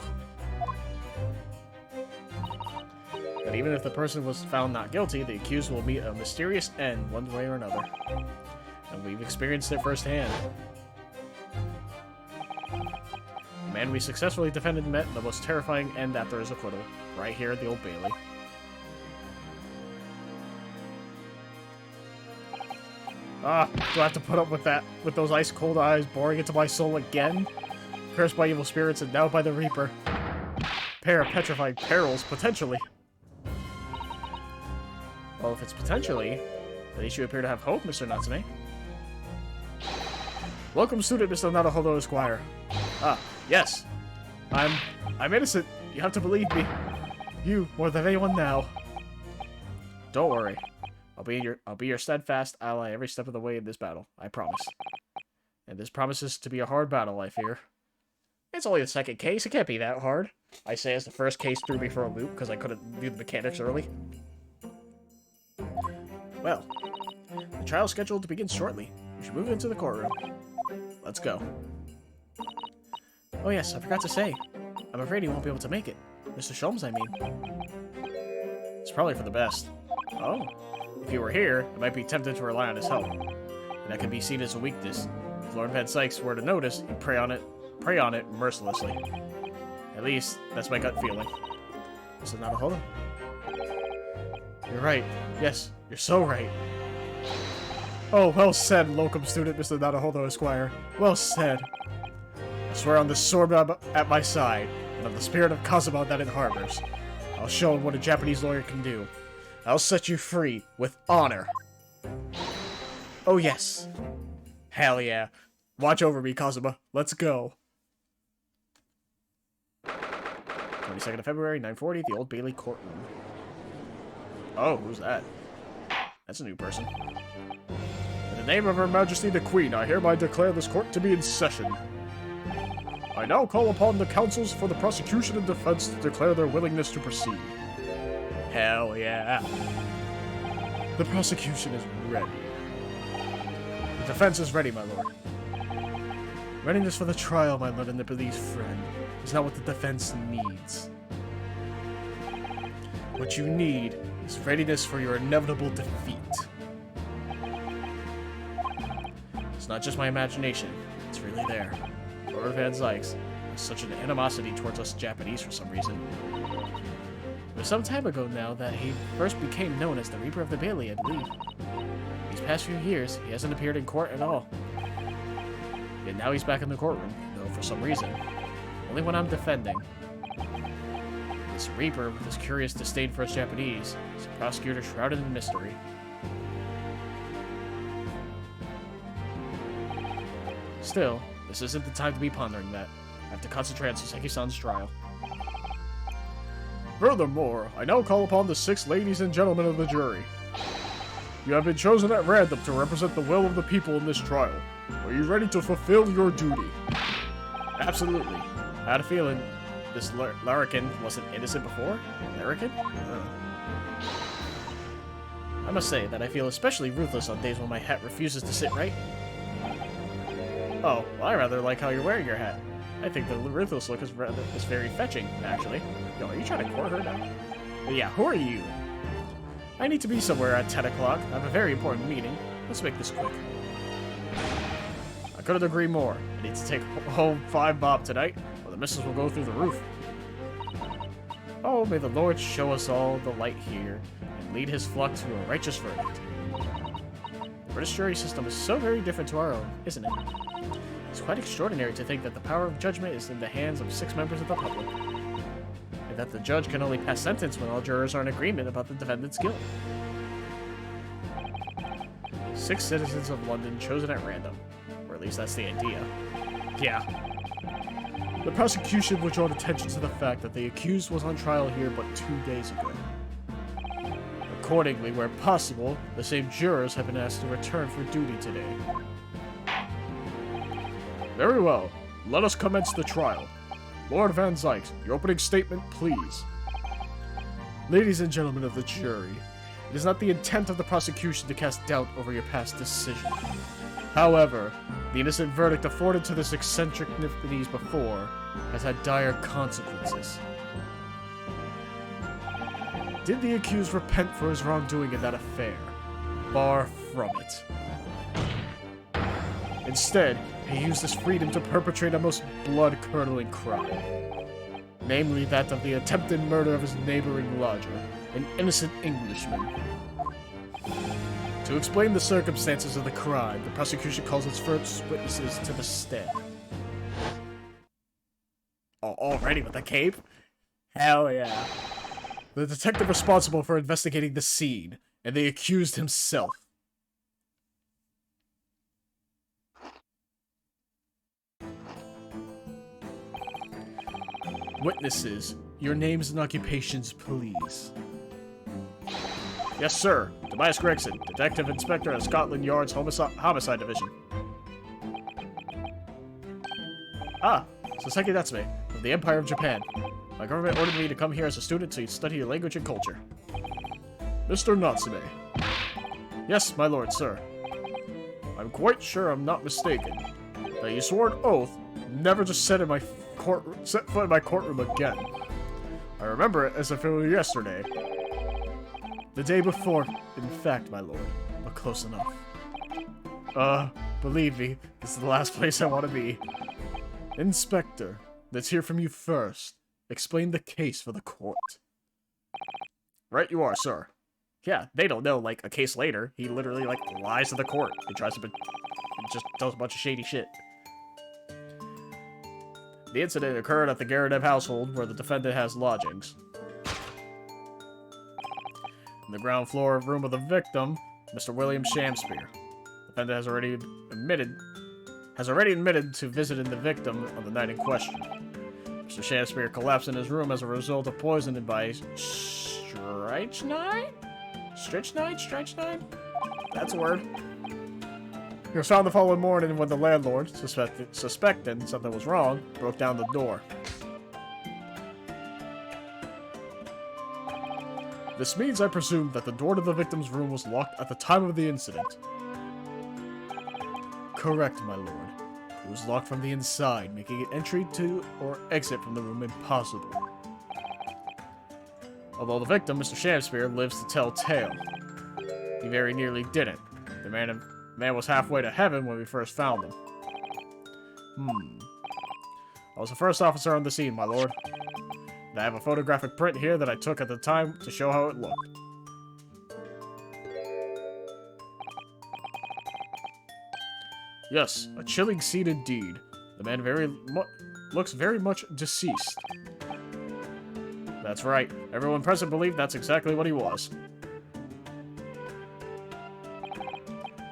But even if the person was found not guilty, the accused will meet a mysterious end one way or another. And we've experienced it firsthand. The man we successfully defended met the most terrifying end after his acquittal, right here at the Old Bailey. Ah, do I have to put up with that? With those ice-cold eyes boring into my soul again? Cursed by evil spirits and now by the Reaper. Pair of petrified perils, potentially. Well, if it's potentially, at least you appear to have hope, Mr. Natsume. Welcome, student, Mr. Naruhodo Esquire. Ah, yes. I'm innocent. You have to believe me. You, more than anyone now. Don't worry. I'll be your steadfast ally every step of the way in this battle. I promise. And this promises to be a hard battle, I fear. It's only the second case. It can't be that hard. I say as the first case threw me for a loop because I couldn't do the mechanics early. Well, the trial's scheduled to begin shortly. We should move into the courtroom. Let's go. Oh yes, I forgot to say. I'm afraid he won't be able to make it. Mr. Sholmes, I mean. It's probably for the best. Oh. If he were here, I might be tempted to rely on his help. And that could be seen as a weakness. If Lord Van Zykes were to notice, he'd prey on it mercilessly. At least, that's my gut feeling. Mr. Naruhodo? You're right. Yes, you're so right. Oh, well said, locum student, Mr. Naruhodo Esquire. Well said. I swear on the sword at my side, and on the spirit of Kazuma that it harbors. I'll show him what a Japanese lawyer can do. I'll set you free, with honor. Oh yes. Hell yeah. Watch over me, Kazuma. Let's go. 22nd of February, 9:40, the Old Bailey courtroom. Oh, who's that? That's a new person. In the name of Her Majesty the Queen, I hereby declare this court to be in session. I now call upon the counsels for the prosecution and defense to declare their willingness to proceed. Hell yeah. The prosecution is ready. The defense is ready, my lord. Readiness for the trial, my lord, and the police friend, is not what the defense needs. What you need is readiness for your inevitable defeat. It's not just my imagination, it's really there. Lord Van Zykes has such an animosity towards us Japanese for some reason. It was some time ago now that he first became known as the Reaper of the Bailey, I believe. These past few years, he hasn't appeared in court at all. Yet now he's back in the courtroom, though for some reason. Only when I'm defending. This Reaper, with his curious disdain for us Japanese, is a prosecutor shrouded in mystery. Still, this isn't the time to be pondering that. I have to concentrate on Soseki-san's trial. Furthermore, I now call upon the 6 ladies and gentlemen of the jury. You have been chosen at random to represent the will of the people in this trial. Are you ready to fulfill your duty? Absolutely. I had a feeling this larrikin wasn't innocent before? Larrikin? I must say that I feel especially ruthless on days when my hat refuses to sit right. Oh, well, I rather like how you're wearing your hat. I think the ruthless look is very fetching, actually. Yo, are you trying to court her now? But yeah, who are you? I need to be somewhere at 10 o'clock. I have a very important meeting. Let's make this quick. I couldn't agree more. I need to take home 5 bob tonight, or the missus will go through the roof. Oh, may the Lord show us all the light here, and lead his flock to a righteous verdict. The British jury system is so very different to our own, isn't it? It's quite extraordinary to think that the power of judgment is in the hands of 6 members of the public, and that the judge can only pass sentence when all jurors are in agreement about the defendant's guilt. 6 citizens of London chosen at random, or at least that's the idea. Yeah. The prosecution would draw attention to the fact that the accused was on trial here but 2 days ago. Accordingly, where possible, the same jurors have been asked to return for duty today. Very well. Let us commence the trial. Lord Van Zuyks, your opening statement, please. Ladies and gentlemen of the jury, it is not the intent of the prosecution to cast doubt over your past decision. However, the innocent verdict afforded to this eccentric Nifties before has had dire consequences. Did the accused repent for his wrongdoing in that affair? Far from it. Instead, he used his freedom to perpetrate a most blood-curdling crime. Namely that of the attempted murder of his neighboring lodger, an innocent Englishman. To explain the circumstances of the crime, the prosecution calls its first witnesses to the stand. Oh, already with the cape? Hell yeah. The detective responsible for investigating the scene, and the accused himself. Witnesses, your names and occupations, please. Yes, sir. Tobias Gregson, Detective Inspector at Scotland Yard's Homicide Division. Ah, Saseki Natsume, of the Empire of Japan. My government ordered me to come here as a student to study your language and culture. Mr. Natsume. Yes, my lord, sir. I'm quite sure I'm not mistaken that you swore an oath never to set foot in my courtroom again. I remember it as if it were yesterday. The day before, in fact, my lord, but close enough. Believe me, this is the last place I want to be. Inspector, let's hear from you first. Explain the case for the court. Right you are, sir. Yeah, they don't know, like, a case later, he literally, like, lies to the court. He tries to just does a bunch of shady shit. The incident occurred at the Garadev household, where the defendant has lodgings. In the ground floor room of the victim, Mr. William Shamspeare. The defendant has already admitted to visiting the victim on the night in question. Mr. Shamspeare collapsed in his room as a result of poisoning by strychnine? Strychnine? That's a word. He was found the following morning when the landlord, suspecting something was wrong, broke down the door. This means, I presume, that the door to the victim's room was locked at the time of the incident. Correct, my lord. It was locked from the inside, making entry to or exit from the room impossible. Although the victim, Mr. Shamspeare, lives to tell tale. He very nearly didn't. The man was halfway to heaven when we first found him. I was the first officer on the scene, my lord. And I have a photographic print here that I took at the time to show how it looked. Yes, a chilling scene indeed. The man looks very much deceased. That's right. Everyone present believed that's exactly what he was.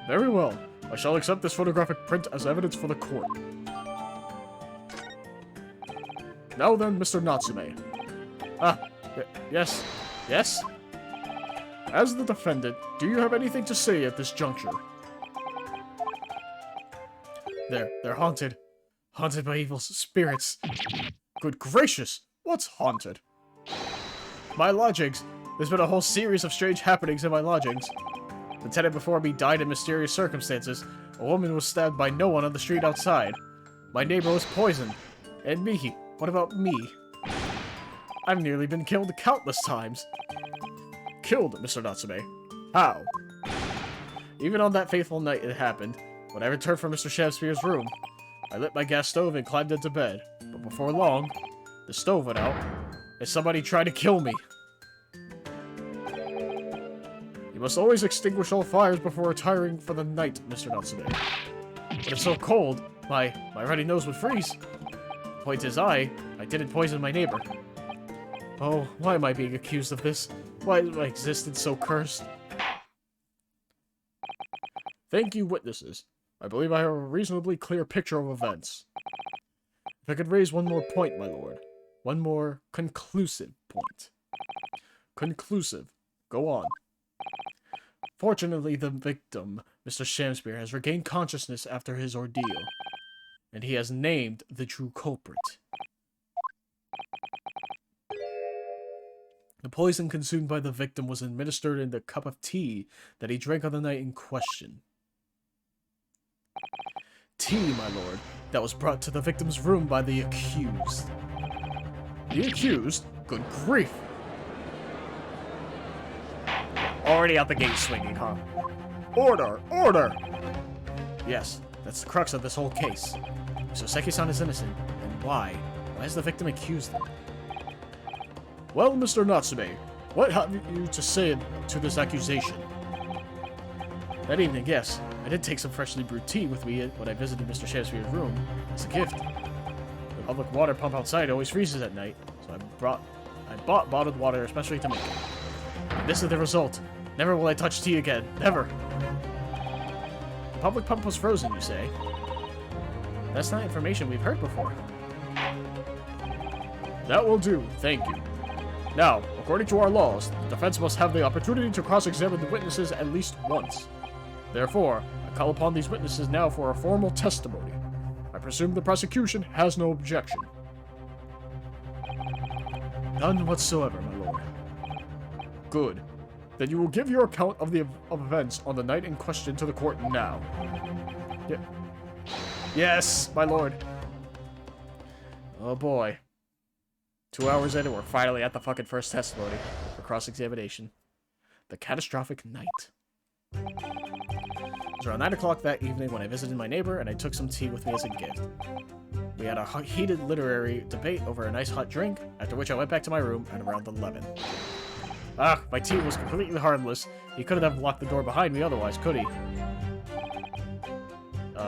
Very well. I shall accept this photographic print as evidence for the court. Now then, Mr. Natsume. Yes? Yes? As the defendant, do you have anything to say at this juncture? They're haunted. Haunted by evil spirits. Good gracious! What's haunted? My lodgings. There's been a whole series of strange happenings in my lodgings. The tenant before me died in mysterious circumstances. A woman was stabbed by no one on the street outside. My neighbor was poisoned. And me? What about me? I've nearly been killed countless times. Killed, Mr. Natsume? How? Even on that fateful night it happened, when I returned from Mr. Shamspeare's room, I lit my gas stove and climbed into bed. But before long, the stove went out, and somebody tried to kill me. You must always extinguish all fires before retiring for the night, Mr. Natsume. But it's so cold, my runny nose would freeze. The point is I didn't poison my neighbor. Oh, why am I being accused of this? Why is my existence so cursed? Thank you, witnesses. I believe I have a reasonably clear picture of events. If I could raise one more point, my lord. One more conclusive point. Conclusive. Go on. Fortunately, the victim, Mr. Shamspeare, has regained consciousness after his ordeal, and he has named the true culprit. The poison consumed by the victim was administered in the cup of tea that he drank on the night in question. Tea, my lord, that was brought to the victim's room by the accused. The accused? Good grief! Already out the gate swinging, huh? Order! Order! Yes, that's the crux of this whole case. So Seki-san is innocent, and why? Why is the victim accused him? Well, Mr. Natsume, what have you to say to this accusation? That evening, yes, I did take some freshly brewed tea with me when I visited Mr. Shamspeare's room as a gift. The public water pump outside always freezes at night, so I bought bottled water especially to make it. And this is the result. Never will I touch tea again. Never. The public pump was frozen, you say? That's not information we've heard before. That will do, thank you. Now, according to our laws, the defense must have the opportunity to cross-examine the witnesses at least once. Therefore, I call upon these witnesses now for a formal testimony. I presume the prosecution has no objection. None whatsoever, my lord. Good. Then you will give your account of the events on the night in question to the court now. Yes, my lord. Oh boy. 2 hours in and we're finally at the fucking first testimony for cross-examination. The catastrophic night. It was around 9 o'clock that evening when I visited my neighbor and I took some tea with me as a gift. We had a heated literary debate over a nice hot drink, after which I went back to my room at around 11. Ah, my tea was completely harmless. He couldn't have locked the door behind me otherwise, could he?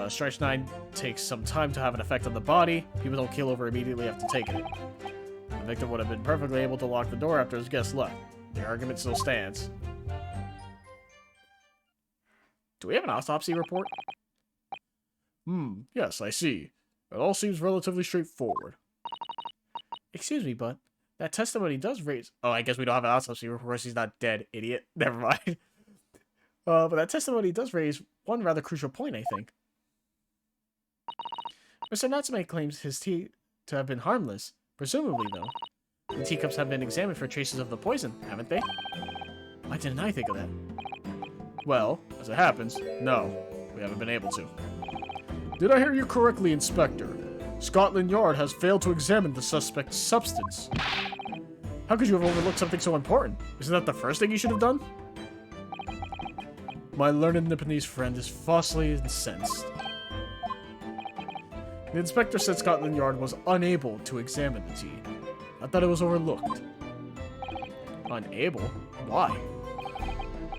Stretch 9 takes some time to have an effect on the body. People don't keel over immediately after taking it. The victim would have been perfectly able to lock the door after his guest left. The argument still stands. Do we have an autopsy report? Yes, I see. It all seems relatively straightforward. Excuse me, but that testimony does raise... Oh, I guess we don't have an autopsy report. He's not dead, idiot. Never mind. But that testimony does raise one rather crucial point, I think. Mr. Natsume claims his tea to have been harmless. Presumably, though. The teacups have been examined for traces of the poison, haven't they? Why didn't I think of that? Well, as it happens, no. We haven't been able to. Did I hear you correctly, Inspector? Scotland Yard has failed to examine the suspect's substance. How could you have overlooked something so important? Isn't that the first thing you should have done? My learned Nipponese friend is falsely incensed. The inspector said Scotland Yard was unable to examine the tea. I thought it was overlooked. Unable? Why?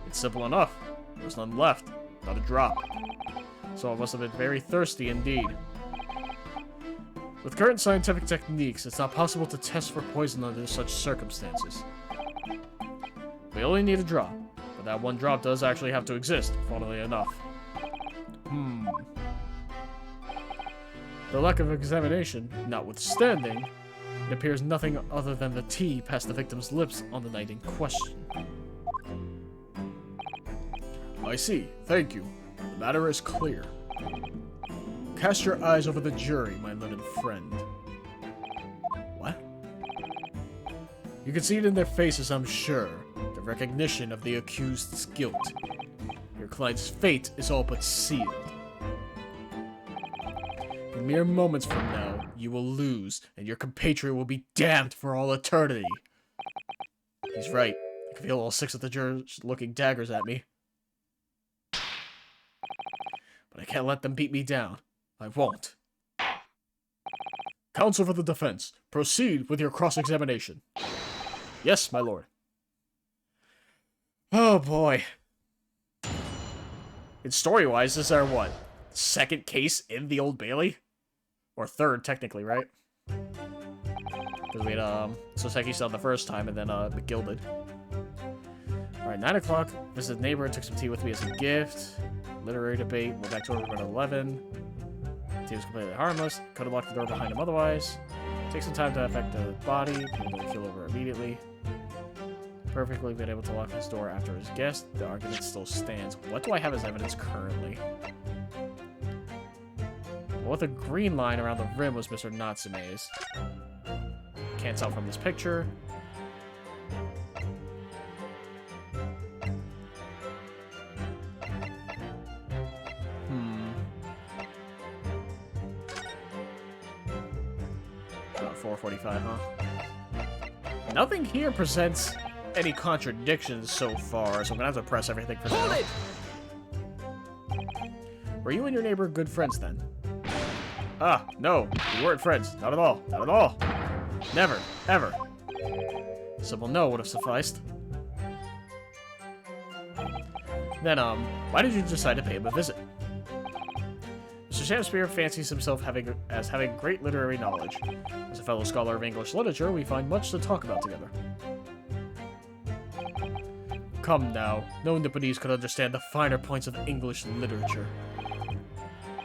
It's simple enough. There's none left. Not a drop. So it must have been very thirsty indeed. With current scientific techniques, it's not possible to test for poison under such circumstances. We only need a drop, but that one drop does actually have to exist, funnily enough. The lack of examination notwithstanding, it appears nothing other than the tea passed the victim's lips on the night in question. I see. Thank you. The matter is clear. Cast your eyes over the jury, my learned friend. What? You can see it in their faces, I'm sure. The recognition of the accused's guilt. Your client's fate is all but sealed. mere moments from now, you will lose, and your compatriot will be damned for all eternity. He's right. I can feel all 6 of the jurors looking daggers at me. But I can't let them beat me down. I won't. Counsel for the defense, proceed with your cross-examination. Yes, my lord. Oh, boy. And story-wise, this is our, what, second case in the Old Bailey? Or third, technically, right? Because we had, Soseki on the first time, and then, McGilded. Alright, 9 o'clock. Visited a neighbor, took some tea with me as a gift. Literary debate, went back to room at 11. Tea was completely harmless. Could have locked the door behind him otherwise. Take some time to affect the body. Able to kill over immediately. Perfectly been able to lock his door after his guest. The argument still stands. What do I have as evidence currently? Well, the green line around the rim was Mr. Natsume's. Can't tell from this picture. About 4:45, huh? Nothing here presents any contradictions so far, so I'm gonna have to press everything for now. Were you and your neighbor good friends then? Ah, no, we weren't friends. Not at all. Not at all. Never. Ever. Simple no would have sufficed. Then, why did you decide to pay him a visit? Mr. Shamspeare fancies himself as having great literary knowledge. As a fellow scholar of English literature, we find much to talk about together. Come now, no Nipponese could understand the finer points of English literature.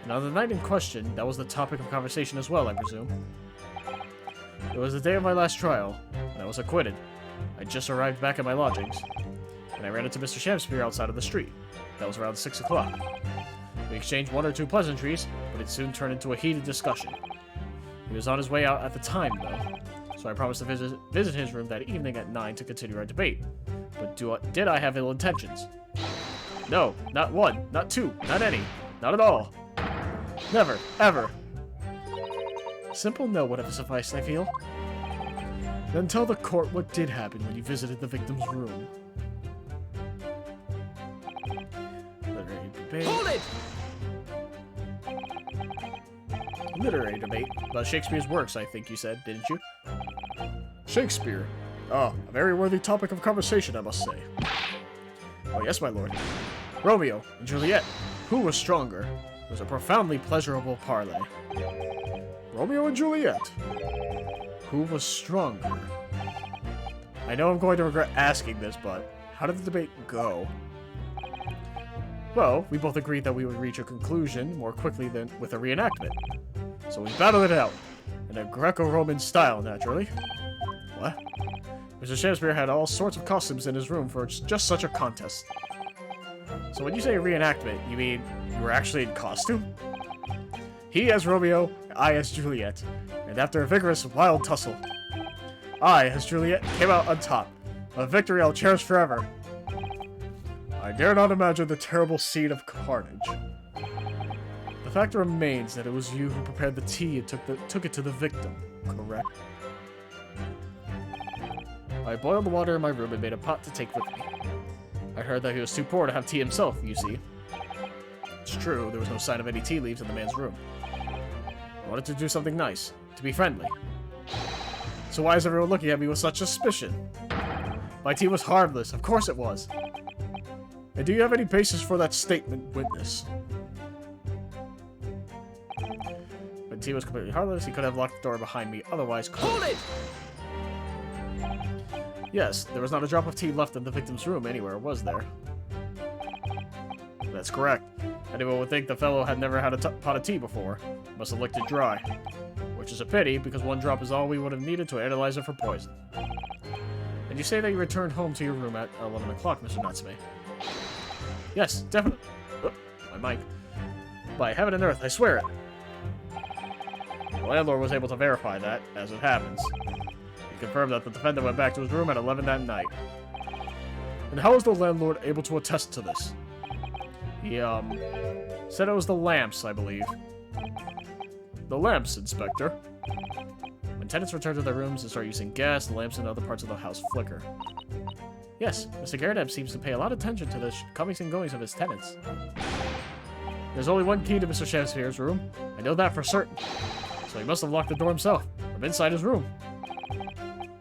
And on the night in question, that was the topic of conversation as well, I presume. It was the day of my last trial, and I was acquitted. I just arrived back at my lodgings, and I ran into Mr. Shamspeare outside of the street. That was around 6 o'clock. We exchanged 1 or 2 pleasantries, but it soon turned into a heated discussion. He was on his way out at the time, though, so I promised to visit his room that evening at 9 to continue our debate. But did I have ill intentions? No, not 1, not 2, not any, not at all. Never, ever. A simple no would have sufficed, I feel. Then tell the court what did happen when you visited the victim's room. Literary debate. Hold it! Literary debate about Shakespeare's works, I think you said, didn't you? Shakespeare. Ah, a very worthy topic of conversation, I must say. Oh yes, my lord. Romeo and Juliet. Who was stronger? It was a profoundly pleasurable parley. Romeo and Juliet. Who was stronger? I know I'm going to regret asking this, but how did the debate go? Well, we both agreed that we would reach a conclusion more quickly than with a reenactment. So we battled it out. In a Greco-Roman style, naturally. What? Mr. Shakespeare had all sorts of costumes in his room for just such a contest. So when you say reenactment, you mean you were actually in costume? He as Romeo, I as Juliet, and after a vigorous, wild tussle, I, as Juliet, came out on top. A victory I'll cherish forever. I dare not imagine the terrible scene of carnage. The fact remains that it was you who prepared the tea and took it to the victim, correct? I boiled the water in my room and made a pot to take with me. I heard that he was too poor to have tea himself, you see. It's true, there was no sign of any tea leaves in the man's room. I wanted to do something nice, to be friendly. So why is everyone looking at me with such suspicion? My tea was harmless, of course it was. And do you have any basis for that statement, witness? When tea was completely harmless, he could have locked the door behind me, otherwise hold it! Yes, there was not a drop of tea left in the victim's room anywhere, was there? That's correct. Anyone would think the fellow had never had a pot of tea before. Must have licked it dry. Which is a pity, because 1 drop is all we would have needed to analyze it for poison. And you say that you returned home to your room at 11 o'clock, Mr. Natsume? Yes, definitely. Oh, my mic. By heaven and earth, I swear it. The landlord was able to verify that, as it happens. He confirmed that the defendant went back to his room at 11 that night. And how was the landlord able to attest to this? He, said it was the lamps, I believe. The lamps, Inspector. When tenants return to their rooms and start using gas, the lamps in other parts of the house flicker. Yes, Mr. Garrett seems to pay a lot of attention to the comings and goings of his tenants. There's only one key to Mr. Shakespeare's room. I know that for certain. So he must have locked the door himself, from inside his room.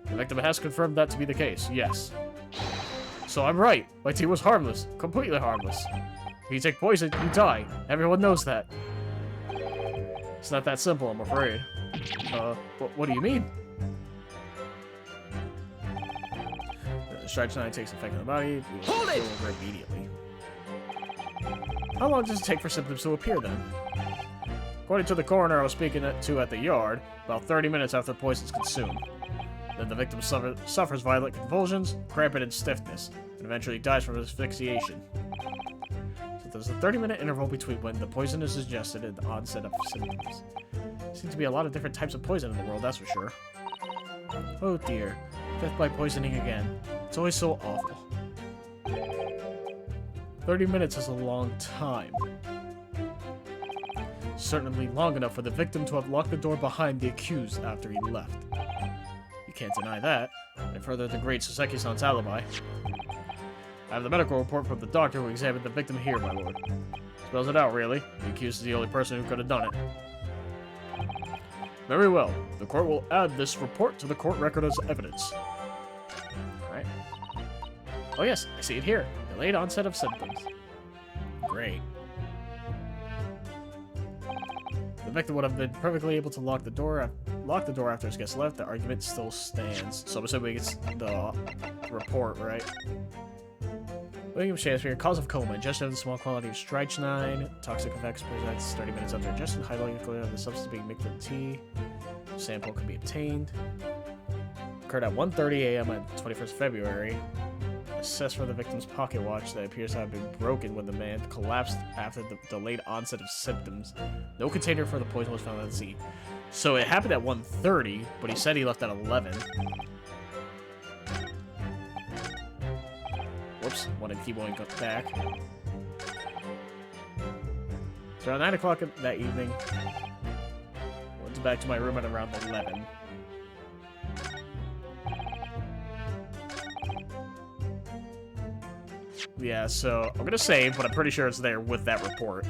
The victim has confirmed that to be the case, yes. So I'm right. My tea was harmless. Completely harmless. If you take poison, you die. Everyone knows that. It's not that simple, I'm afraid. What do you mean? The strychnine takes effect on the body. Hold it! Over immediately. How long does it take for symptoms to appear, then? According to the coroner I was speaking to at the yard, about 30 minutes after the poison is consumed. Then the victim suffers violent convulsions, cramping, and stiffness, and eventually dies from asphyxiation. So there's a 30-minute interval between when the poison is ingested and the onset of symptoms. There seems to be a lot of different types of poison in the world, that's for sure. Oh dear. Death by poisoning again. It's always so awful. 30 minutes is a long time. Certainly long enough for the victim to have locked the door behind the accused after he left. You can't deny that. And further degrades Soseki-san's alibi. I have the medical report from the doctor who examined the victim here, my lord. Spells it out, really. The accused is the only person who could have done it. Very well. The court will add this report to the court record as evidence. Alright. Oh yes, I see it here. Delayed onset of symptoms. Great. The victim would have been perfectly able to lock the door after his guest left. The argument still stands. So I'm assuming it's the report, right? William Shakespeare, cause of coma, ingestion of a small quantity of strychnine, toxic effects presents 30 minutes after ingestion, high likelihood of the substance being mixed with tea. Sample can be obtained. Occurred at 1:30 a.m. on 21st February. Assessed for the victim's pocket watch that appears to have been broken when the man collapsed after the delayed onset of symptoms. No container for the poison was found at the scene. So it happened at 1:30, but he said he left at 11. Whoops, wanted to keep going back. So around 9 o'clock that evening, I went back to my room at around 11. Yeah, so I'm gonna save, but I'm pretty sure it's there with that report.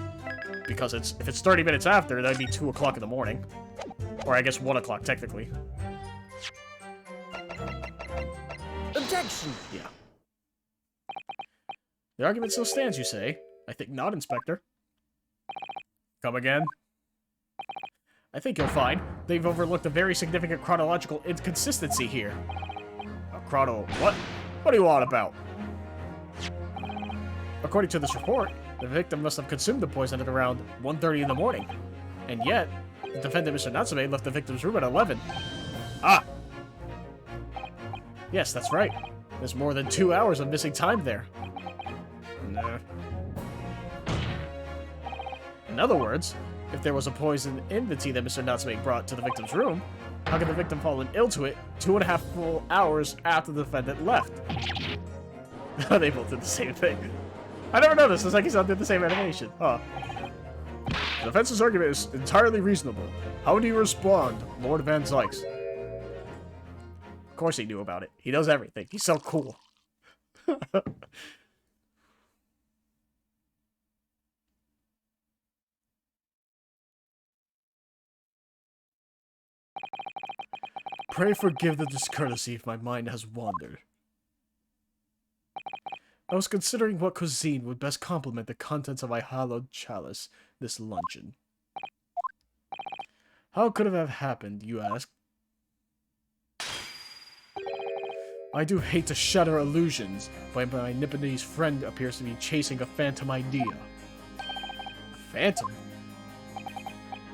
Because if it's 30 minutes after, that'd be 2 o'clock in the morning. Or I guess 1 o'clock, technically. Objection! Yeah. The argument still stands, you say? I think not, Inspector. Come again? I think you'll find they've overlooked a very significant chronological inconsistency here. A what? What do you want about? According to this report, the victim must have consumed the poison at around 1:30 in the morning. And yet, the defendant, Mr. Natsume, left the victim's room at 11. Ah! Yes, that's right. There's more than 2 hours of missing time there. No. In other words, if there was a poison in the tea that Mr. Natsume brought to the victim's room, how could the victim fallen ill to it 2.5 full hours after the defendant left? They both did the same thing. I never noticed. It's like he's did the same animation. Huh. The defense's argument is entirely reasonable. How do you respond, Lord Van Zykes? Of course he knew about it. He knows everything. He's so cool. Pray forgive the discourtesy if my mind has wandered. I was considering what cuisine would best complement the contents of my hallowed chalice, this luncheon. How could it have happened, you ask? I do hate to shatter illusions, but my Nipponese friend appears to be chasing a phantom idea. Phantom?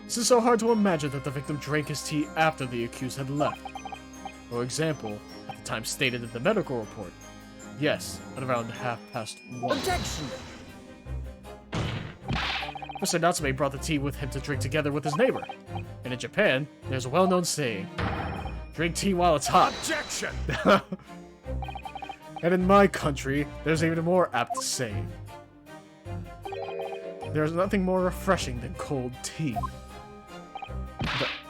This is so hard to imagine that the victim drank his tea after the accused had left. For example, at the time stated in the medical report. Yes, at around 1:30. Objection! Mr. Natsume brought the tea with him to drink together with his neighbor. And in Japan, there's a well-known saying, drink tea while it's hot. Objection! And in my country, there's even a more apt saying. There's nothing more refreshing than cold tea.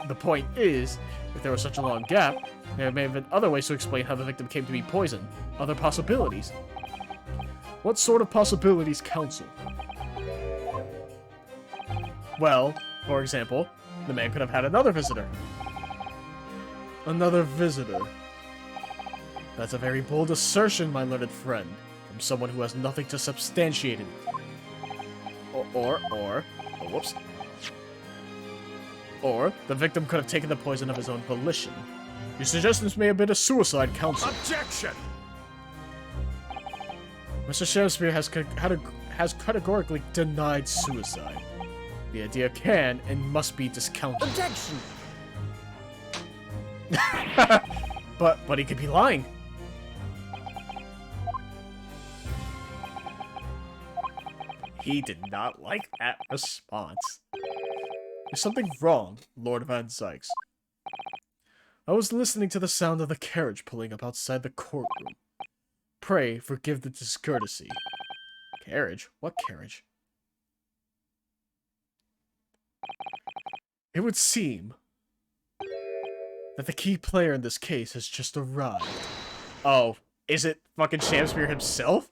The point is, if there was such a long gap, there may have been other ways to explain how the victim came to be poisoned. Other possibilities. What sort of possibilities counsel? Well, for example, the man could have had another visitor. Another visitor. That's a very bold assertion, my learned friend, from someone who has nothing to substantiate it. Whoops. Or, the victim could have taken the poison of his own volition. Your suggestions may have been a suicide, counsel. Objection! Mr. Shakespeare has categorically denied suicide. The idea can and must be discounted. Objection! But he could be lying. He did not like that response. There's something wrong, Lord Van Zykes. I was listening to the sound of the carriage pulling up outside the courtroom. Pray forgive the discourtesy. Carriage? What carriage? It would seem that the key player in this case has just arrived. Oh, is it fucking Shakespeare himself?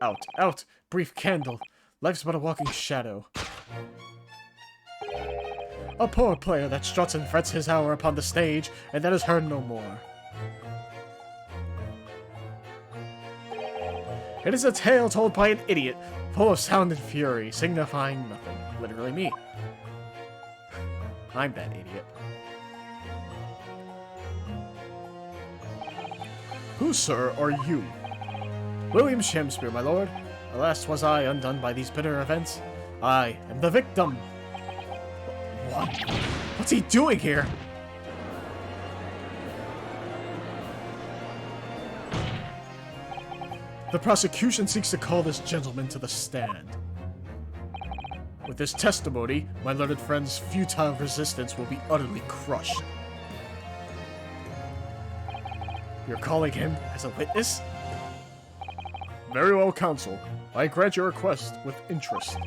Out, out, brief candle. Life's but a walking shadow. A poor player that struts and frets his hour upon the stage, and that is heard no more. It is a tale told by an idiot, full of sound and fury, signifying nothing. Literally me. I'm that idiot. Who, sir, are you? William Shakespeare, my lord. Alas, was I undone by these bitter events. I am the victim. What? What's he doing here? The prosecution seeks to call this gentleman to the stand. With this testimony, my learned friend's futile resistance will be utterly crushed. You're calling him as a witness? Very well, counsel. I grant your request with interest.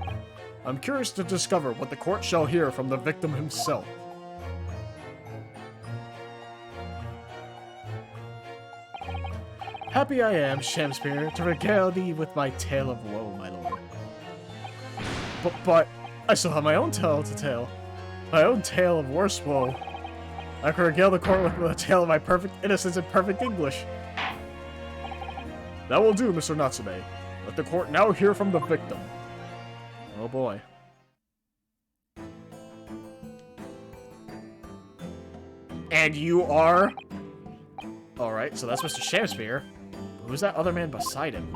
I'm curious to discover what the court shall hear from the victim himself. Happy I am, Shakespeare, to regale thee with my tale of woe, my lord. But I still have my own tale to tell. My own tale of worse woe. I can regale the court with a tale of my perfect innocence and perfect English. That will do, Mr. Natsume. Let the court now hear from the victim. Oh boy. And you are? Alright, so that's Mr. Shakespeare. Who's that other man beside him?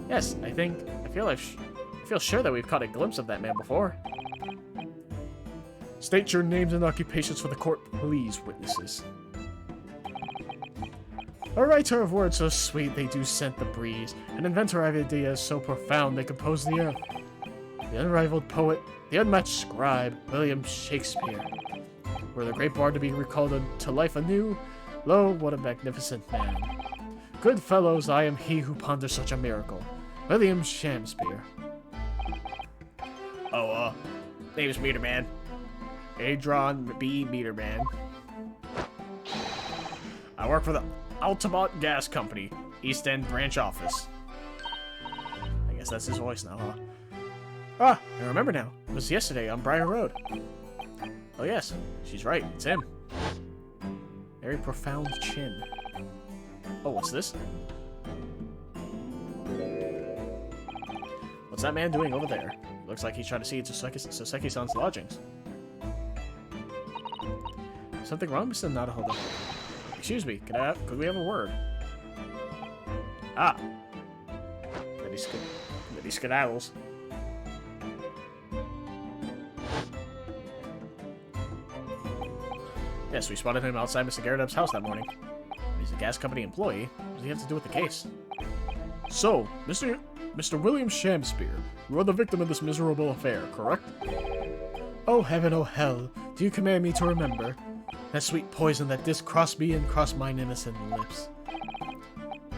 Yes, I feel sure that we've caught a glimpse of that man before. State your names and occupations for the court, please, witnesses. A writer of words so sweet they do scent the breeze, an inventor of ideas so profound they compose the earth. The unrivaled poet, the unmatched scribe, William Shakespeare. Were the great bard to be recalled to life anew, lo, what a magnificent man. Good fellows, I am he who ponders such a miracle. William Shakespeare. Name's Meterman. Adron B. Meterman. I work for the Altamont Gas Company, East End branch office. I guess that's his voice now, huh? Ah, I remember now. It was yesterday on Briar Road. Oh yes, she's right, it's him. Very profound chin. Oh, what's this? What's that man doing over there? Looks like he's trying to see into Soseki-san's lodgings. Something wrong, Mr. Naruhodo? Excuse me, could we have a word? Ah. That he skedaddles. Yes, we spotted him outside Mr. Garrett's house that morning. He's a gas company employee. What does he have to do with the case? So, Mr. William Shakespeare, you are the victim of this miserable affair, correct? Oh heaven, oh hell, do you command me to remember that sweet poison that did cross me and cross mine innocent lips?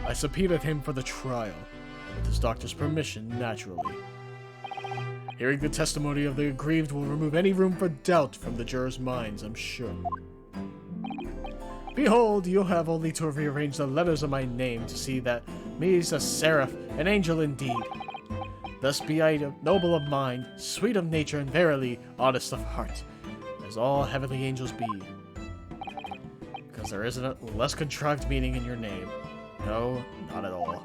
I subpoenaed him for the trial. with his doctor's permission, naturally. Hearing the testimony of the aggrieved will remove any room for doubt from the jurors' minds, I'm sure. Behold, you'll have only to rearrange the letters of my name to see that me is a seraph, an angel indeed. Thus be I noble of mind, sweet of nature, and verily honest of heart, as all heavenly angels be. Because there isn't a less contrived meaning in your name. No, not at all.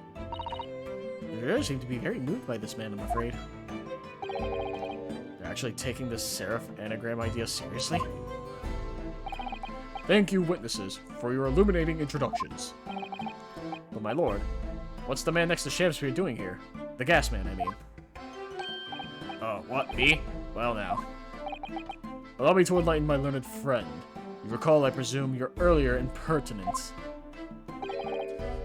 The jurors seem to be very moved by this man, I'm afraid. They're actually taking this seraph anagram idea seriously? Thank you, witnesses, for your illuminating introductions. But my lord, what's the man next to Shamsphere doing here? The gas man, I mean. Oh, what, me? Well now. Allow me to enlighten my learned friend. You recall, I presume, your earlier impertinence.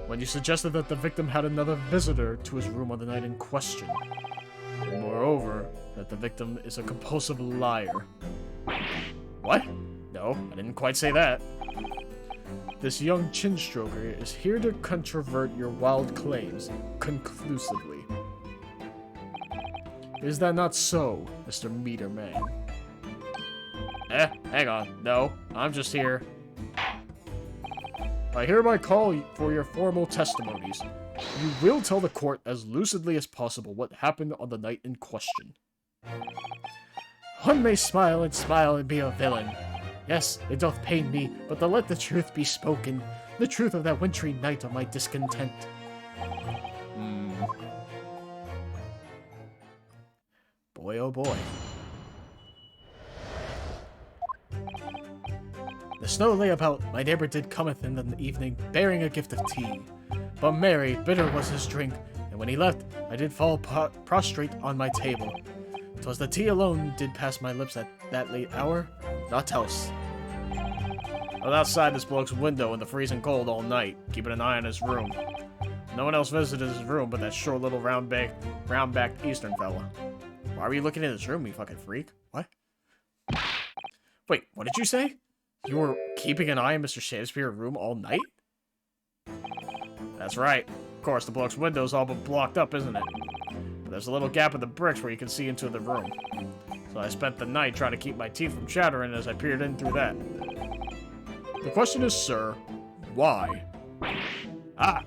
When you suggested that the victim had another visitor to his room on the night in question. And moreover, that the victim is a compulsive liar. What? No, I didn't quite say that. This young chin-stroker is here to controvert your wild claims conclusively. Is that not so, Mr. Meter Man? Hang on. No, I'm just here. I hereby call for your formal testimonies. You will tell the court as lucidly as possible what happened on the night in question. One may smile and be a villain. Yes, it doth pain me, but let the truth be spoken. The truth of that wintry night of my discontent. Boy, oh boy. The snow lay about, my neighbor did cometh in the evening, bearing a gift of tea. But merry, bitter was his drink, and when he left, I did fall prostrate on my table. 'Twas the tea alone did pass my lips at that late hour, naught else. I was outside this bloke's window in the freezing cold all night, keeping an eye on his room. No one else visited his room but that short little round-backed Eastern fella. Why were you looking in his room, you fucking freak? What? Wait, what did you say? You were keeping an eye on Mr. Shamsphere's room all night? That's right. Of course, the bloke's window's all but blocked up, isn't it? But there's a little gap in the bricks where you can see into the room. So I spent the night trying to keep my teeth from chattering as I peered in through that. The question is, sir, why? Ah!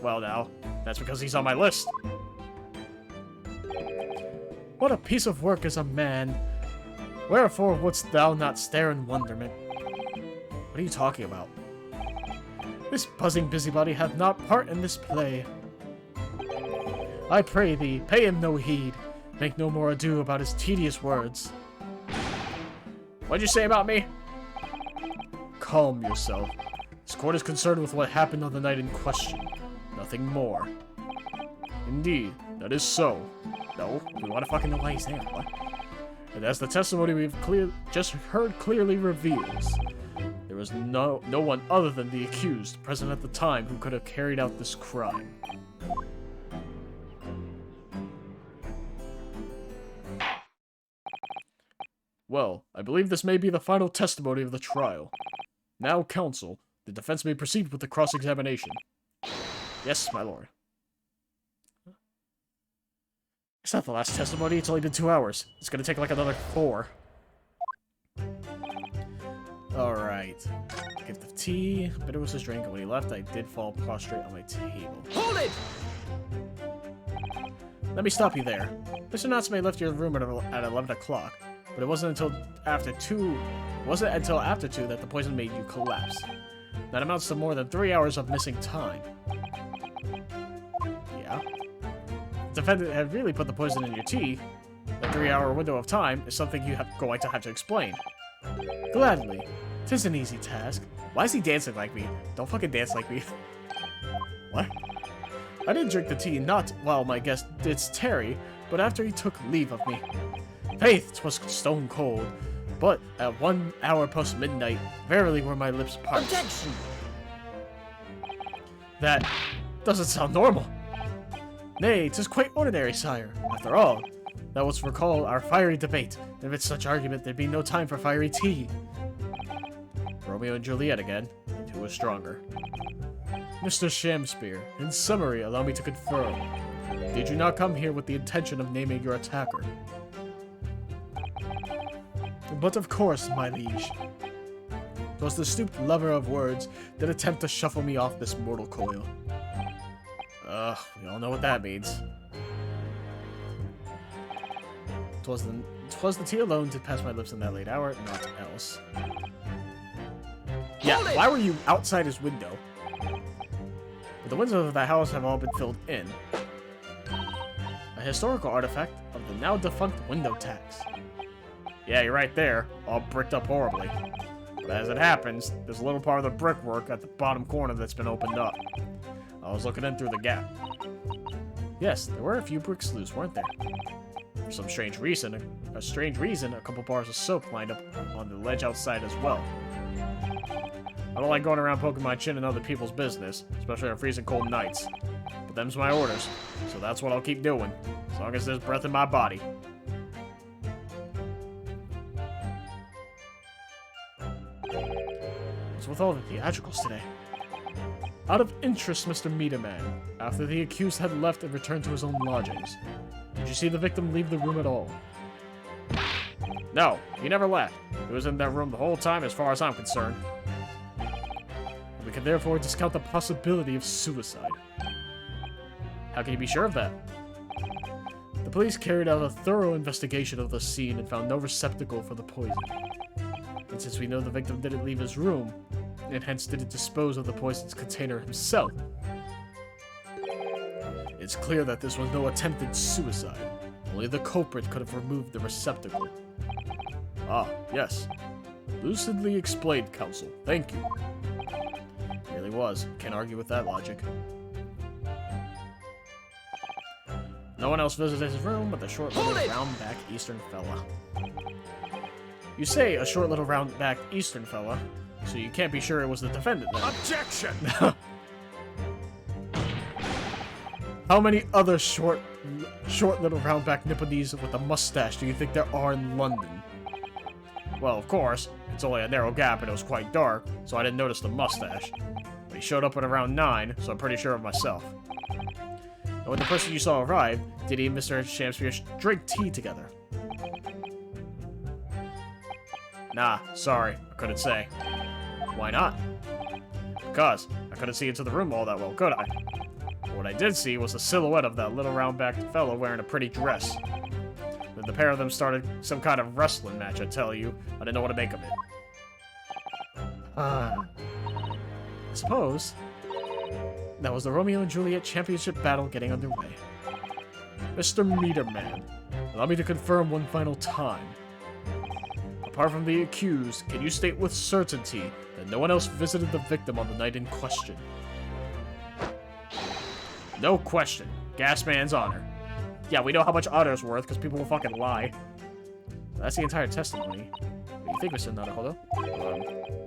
Well now, that's because he's on my list. What a piece of work is a man! Wherefore wouldst thou not stare in wonderment? What are you talking about? This buzzing busybody hath not part in this play. I pray thee, pay him no heed. Make no more ado about his tedious words. What'd you say about me? Calm yourself. This court is concerned with what happened on the night in question. Nothing more. Indeed, that is so. No, we want to fucking know why he's there. What? And as the testimony we've just heard clearly reveals, there was no one other than the accused present at the time who could have carried out this crime. Well, I believe this may be the final testimony of the trial. Now, counsel, the defense may proceed with the cross-examination. Yes, my lord. It's not the last testimony, it's only been 2 hours. It's gonna take like another 4. Alright. Gift of tea. Bitter was his drink, and when he left, I did fall prostrate on my table. Hold it! Let me stop you there. Mr. Natsume left your room at 11 o'clock, but it wasn't until after 2 that the poison made you collapse. That amounts to more than 3 hours of missing time. Yeah. The defendant had really put the poison in your tea. The 3-hour window of time is something you going to have to explain. Gladly. 'Tis an easy task. Why is he dancing like me? Don't fucking dance like me. What? I didn't drink the tea not while my guest didst tarry, but after he took leave of me. Faith, 'twas stone cold, but at 1 hour post midnight, verily were my lips parched. Objection! That doesn't sound normal. Nay, 'tis quite ordinary, sire. After all, that was recall our fiery debate. And amidst such argument, there'd be no time for fiery tea. Romeo and Juliet again, and who was stronger? Mr. Shamsphere, in summary, allow me to confirm. Did you not come here with the intention of naming your attacker? But of course, my liege. 'Twas the stooped lover of words that attempt to shuffle me off this mortal coil. We all know what that means. 'Twas the tea alone did pass my lips in that late hour, naught else. Yeah, why were you outside his window? But the windows of the house have all been filled in. A historical artifact of the now defunct window tax. Yeah, you're right there, all bricked up horribly. But as it happens, there's a little part of the brickwork at the bottom corner that's been opened up. I was looking in through the gap. Yes, there were a few bricks loose, weren't there? For some strange reason, a couple bars of soap lined up on the ledge outside as well. I don't like going around poking my chin in other people's business, especially on freezing cold nights. But them's my orders, so that's what I'll keep doing, as long as there's breath in my body. What's with all the theatricals today? Out of interest, Mr. Meterman, after the accused had left and returned to his own lodgings, did you see the victim leave the room at all? No, he never left. He was in that room the whole time as far as I'm concerned. We can therefore discount the possibility of suicide. How can you be sure of that? The police carried out a thorough investigation of the scene and found no receptacle for the poison. And since we know the victim didn't leave his room, and hence didn't dispose of the poison's container himself, it's clear that this was no attempted suicide. Only the culprit could have removed the receptacle. Ah, yes. Lucidly explained, Counsel. Thank you. Really was. Can't argue with that logic. No one else visited his room but the short little round-backed Eastern fella. You say a short little round-backed Eastern fella, so you can't be sure it was the defendant then. Objection! How many other short little round-backed Nipponese with a mustache do you think there are in London? Well, of course, it's only a narrow gap and it was quite dark, so I didn't notice the mustache. But he showed up at around 9, so I'm pretty sure of myself. And when the person you saw arrive, did he and Mr. Shamspears drink tea together? Nah, sorry, I couldn't say. Why not? Because I couldn't see into the room all that well, could I? What I did see was the silhouette of that little round-backed fellow wearing a pretty dress. Then the pair of them started some kind of wrestling match, I tell you. I didn't know what to make of it. I suppose that was the Romeo and Juliet championship battle getting underway. Mr. Meterman, allow me to confirm one final time. Apart from the accused, can you state with certainty that no one else visited the victim on the night in question? No question. Gasman's honor. Yeah, we know how much honor's worth, because people will fucking lie. That's the entire testimony. What do you think, Mr. Naruhodo?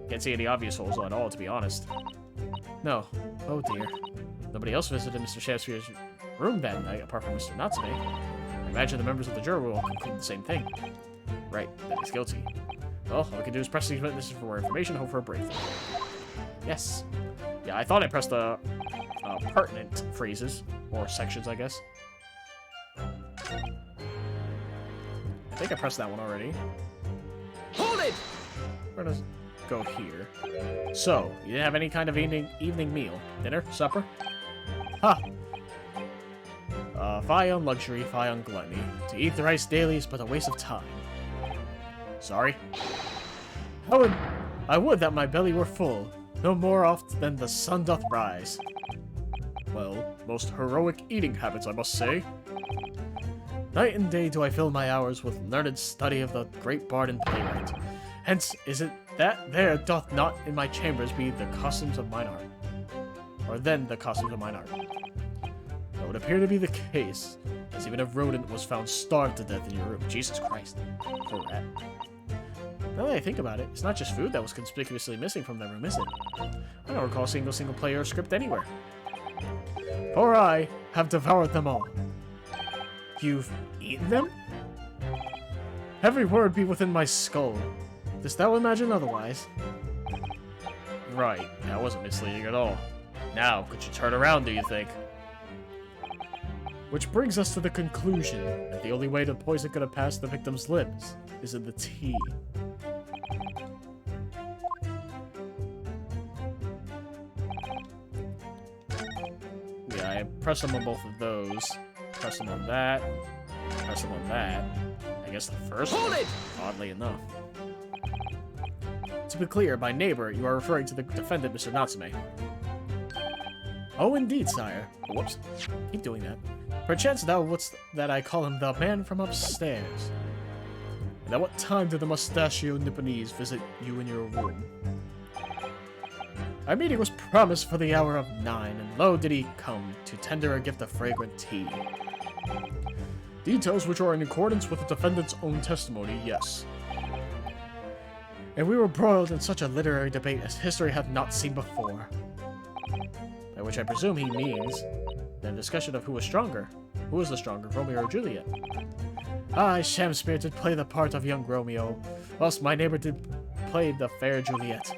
Can't see any obvious holes at all, to be honest. No. Oh dear. Nobody else visited Mr. Shakespeare's room that night, apart from Mr. Natsume. I imagine the members of the jury will all conclude the same thing. Right, that he's guilty. Well, all we can do is press these witnesses for more information, hope for a breakthrough. Yes. Yeah, I thought I pressed the pertinent phrases, or sections, I guess. I think I pressed that one already. Hold it! We're gonna go here. So, you didn't have any kind of evening meal? Dinner? Supper? Ha! Fie on luxury, fie on gluttony. To eat thrice daily is but a waste of time. Sorry? I would that my belly were full, no more oft than the sun doth rise. Well, most heroic eating habits, I must say. Night and day do I fill my hours with learned study of the great bard and playwright. Hence is it that there doth not in my chambers be the costumes of mine art. Or then the costumes of mine art. That would appear to be the case, as even a rodent was found starved to death in your room. Jesus Christ. Poor rat. Now that I think about it, it's not just food that was conspicuously missing from that room, is it? I don't recall seeing a single player or script anywhere. For I have devoured them all. You've eaten them? Every word be within my skull. Dost thou imagine otherwise? Right, that wasn't misleading at all. Now, could you turn around, do you think? Which brings us to the conclusion that the only way the poison could have passed the victim's lips is in the tea. Yeah, I press them on both of those. Press them on that. Press them on that. I guess the first one, oddly enough. To be clear, by neighbor, you are referring to the defendant, Mr. Natsume. Oh, indeed, sire. Oh, whoops. Keep doing that. Perchance that I call him the man from upstairs. And at what time did the mustachio Nipponese visit you in your room? Our meeting was promised for the hour of 9, and lo did he come to tender a gift of fragrant tea. Details which are in accordance with the defendant's own testimony, yes. And we were broiled in such a literary debate as history hath not seen before. By which I presume he means the discussion of who was stronger. Who was the stronger, Romeo or Juliet? I, Shamspeare, did play the part of young Romeo, whilst my neighbor did play the fair Juliet.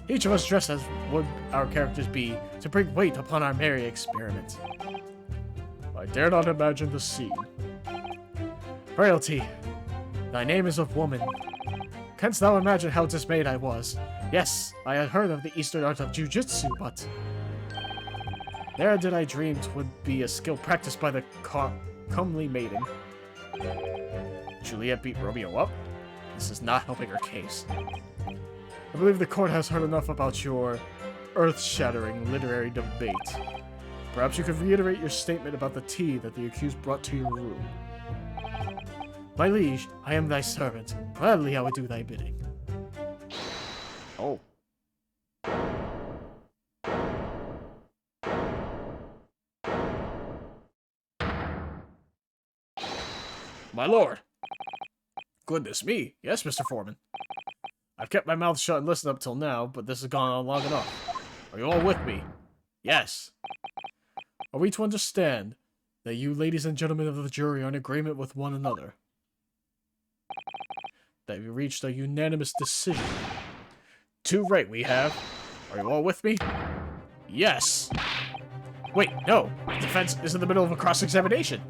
Each of us dressed as would our characters be, to bring weight upon our merry experiment. I dare not imagine the scene. Frailty, thy name is of woman. Canst thou imagine how dismayed I was? Yes, I had heard of the Eastern art of Jiu-Jitsu, but... there did I dream 'twould be a skill practiced by the comely maiden. Juliet beat Romeo up? This is not helping her case. I believe the court has heard enough about your earth-shattering literary debate. Perhaps you could reiterate your statement about the tea that the accused brought to your room. My liege, I am thy servant. Gladly I would do thy bidding. Oh. My lord. Goodness me. Yes, Mr. Foreman. I've kept my mouth shut and listened up till now, but this has gone on long enough. Are you all with me? Yes. Are we to understand that you, ladies and gentlemen of the jury, are in agreement with one another? That we reached a unanimous decision? Too right we have. Are you all with me? Yes. Wait, no. The defense is in the middle of a cross-examination.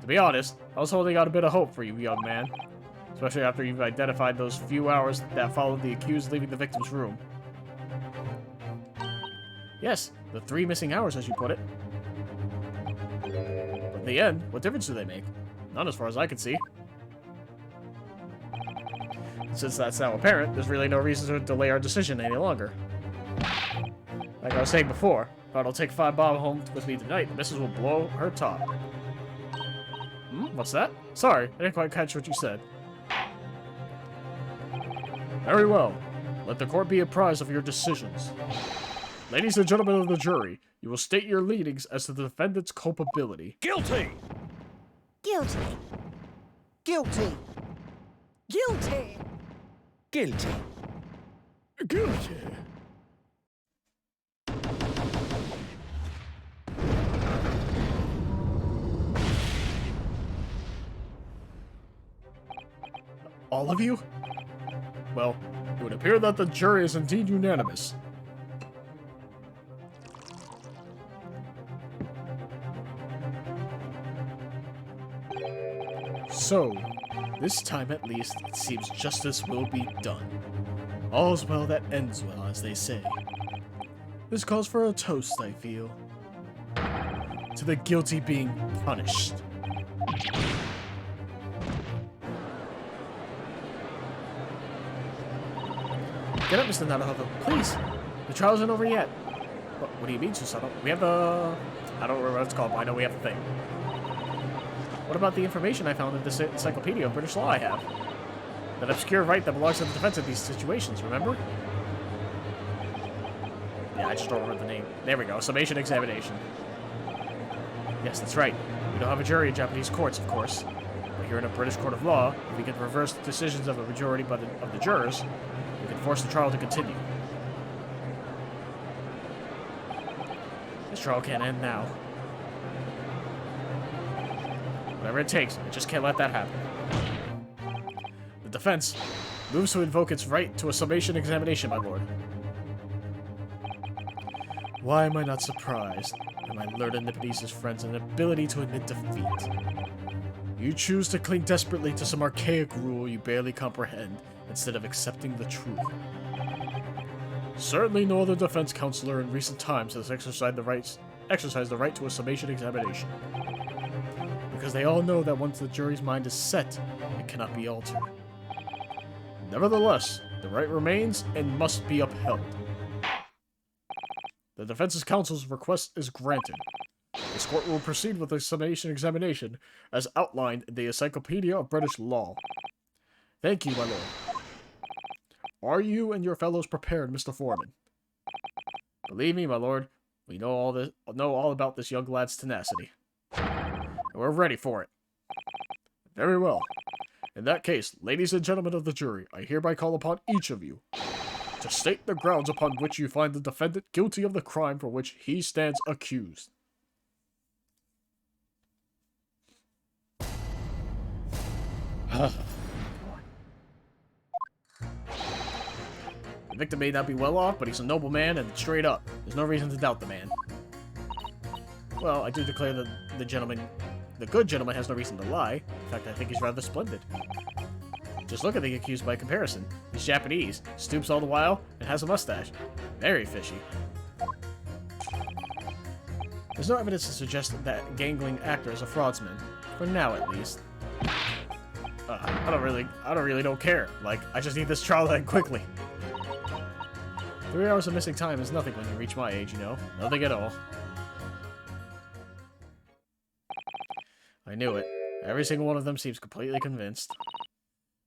To be honest, I was holding out a bit of hope for you, young man. Especially after you've identified those few hours that followed the accused leaving the victim's room. Yes, the 3 missing hours, as you put it. But in the end, what difference do they make? None as far as I can see. Since that's now apparent, there's really no reason to delay our decision any longer. Like I was saying before, if I don't take 5 Bob home with me tonight, the missus will blow her top. What's that? Sorry, I didn't quite catch what you said. Very well. Let the court be apprised of your decisions. Ladies and gentlemen of the jury, you will state your leanings as to the defendant's culpability. Guilty! Guilty. Guilty. Guilty. Guilty. Guilty. All of you? Well, it would appear that the jury is indeed unanimous. So, this time at least, it seems justice will be done. All's well that ends well, as they say. This calls for a toast, I feel. To the guilty being punished. Get up, Mr. Naruhodo, please. The trial isn't over yet. What do you mean, Susanoo? We have the... I don't remember what it's called, but I know we have the thing. What about the information I found in this encyclopedia of British law I have? That obscure right that belongs to the defense of these situations, remember? Yeah, I just don't remember the name. There we go, summation examination. Yes, that's right. We don't have a jury in Japanese courts, of course. But here in a British court of law, if we can reverse the decisions of a majority of the jurors, we can force the trial to continue. This trial can't end now. Whatever it takes, I just can't let that happen. The defense moves to invoke its right to a summation examination, my lord. Why am I not surprised that my learned Nipponese friends have an ability to admit defeat? You choose to cling desperately to some archaic rule you barely comprehend instead of accepting the truth. Certainly no other defense counselor in recent times has exercised the right to a summation examination. Because they all know that once the jury's mind is set, it cannot be altered. Nevertheless, the right remains and must be upheld. The defense's counsel's request is granted. This court will proceed with the summation examination as outlined in the Encyclopedia of British Law. Thank you, my lord. Are you and your fellows prepared, Mr. Foreman? Believe me, my lord, we know all about this young lad's tenacity. And we're ready for it. Very well. In that case, ladies and gentlemen of the jury, I hereby call upon each of you to state the grounds upon which you find the defendant guilty of the crime for which he stands accused. The victim may not be well off, but he's a noble man and straight up. There's no reason to doubt the man. Well, I do declare that the good gentleman has no reason to lie. In fact, I think he's rather splendid. Just look at the accused by comparison. He's Japanese, stoops all the while, and has a mustache. Very fishy. There's no evidence to suggest that gangling actor is a fraudsman. For now, at least. I don't really don't care. Like, I just need this trial to end quickly. 3 hours of missing time is nothing when you reach my age, you know? Nothing at all. I knew it. Every single one of them seems completely convinced.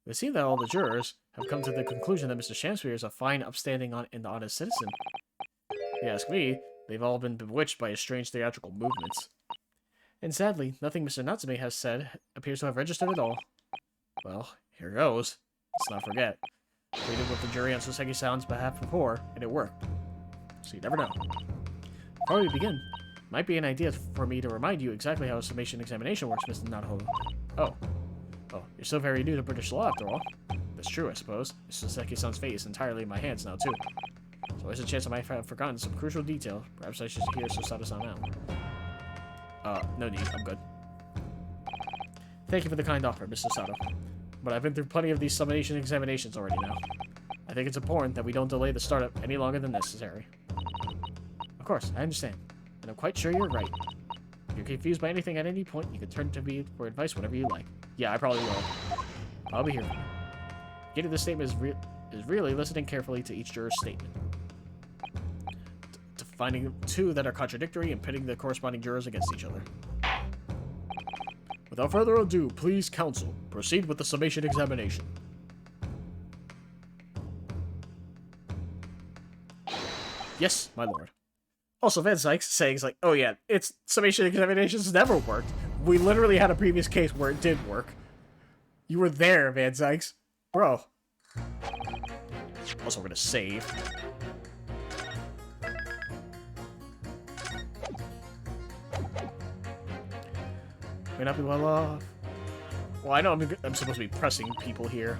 It seems that all the jurors have come to the conclusion that Mr. Shamspeare is a fine, upstanding, and honest citizen. If you ask me, they've all been bewitched by his strange theatrical movements. And sadly, nothing Mr. Natsume has said appears to have registered at all. Well, here goes. Let's not forget. We did what the jury on Soseki-san's behalf before, and it worked. So you never know. Before we begin, might be an idea for me to remind you exactly how a summation examination works, Mr. Naruhodo. Oh, you're still very new to British law, after all. That's true, I suppose. Soseki-san's fate is entirely in my hands now, too. So there's a chance I might have forgotten some crucial detail. Perhaps I should hear Susato-san out. No need. I'm good. Thank you for the kind offer, Mr. Sato. But I've been through plenty of these summation examinations already now. I think it's important that we don't delay the startup any longer than necessary. Of course, I understand. And I'm quite sure you're right. If you're confused by anything at any point, you can turn to me for advice whenever you like. Yeah, I probably will. I'll be here for you. Getting this statement is really listening carefully to each juror's statement. To finding two that are contradictory and pitting the corresponding jurors against each other. Without further ado, please, counsel, proceed with the summation examination. Yes, my lord. Also, Van Sykes saying, like, oh yeah, it's summation examinations never worked. We literally had a previous case where it did work. You were there, Van Sykes. Bro. Also, we're gonna save. May not be well off. Well, I know I'm supposed to be pressing people here.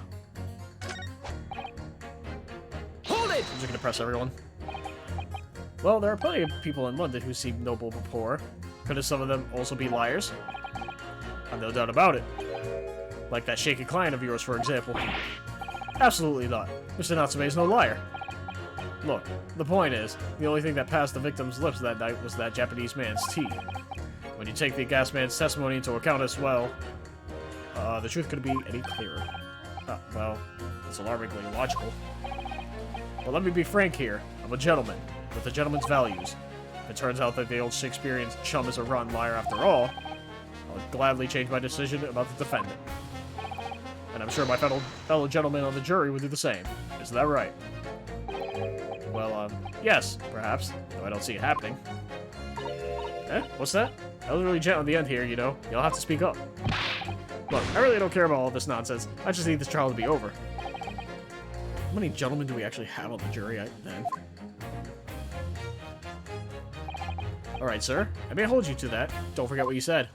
Hold it! I'm just gonna press everyone. Well, there are plenty of people in London who seem noble but poor. Couldn't some of them also be liars? I've no doubt about it. Like that shaky client of yours, for example. Absolutely not. Mr. Natsume is no liar. Look, the point is, the only thing that passed the victim's lips that night was that Japanese man's tea. When you take the gas man's testimony into account as well, the truth couldn't be any clearer. Well, it's alarmingly logical. But let me be frank here. I'm a gentleman, with a gentleman's values. If it turns out that the old Shakespearean chum is a rotten liar after all, I'll gladly change my decision about the defendant. And I'm sure my fellow gentlemen on the jury would do the same. Isn't that right? Well, yes, perhaps, though I don't see it happening. Eh? What's that? I was really gentle at the end here, you know. You'll have to speak up. Look, I really don't care about all this nonsense. I just need this trial to be over. How many gentlemen do we actually have on the jury then? Alright, sir. I may hold you to that. Don't forget what you said.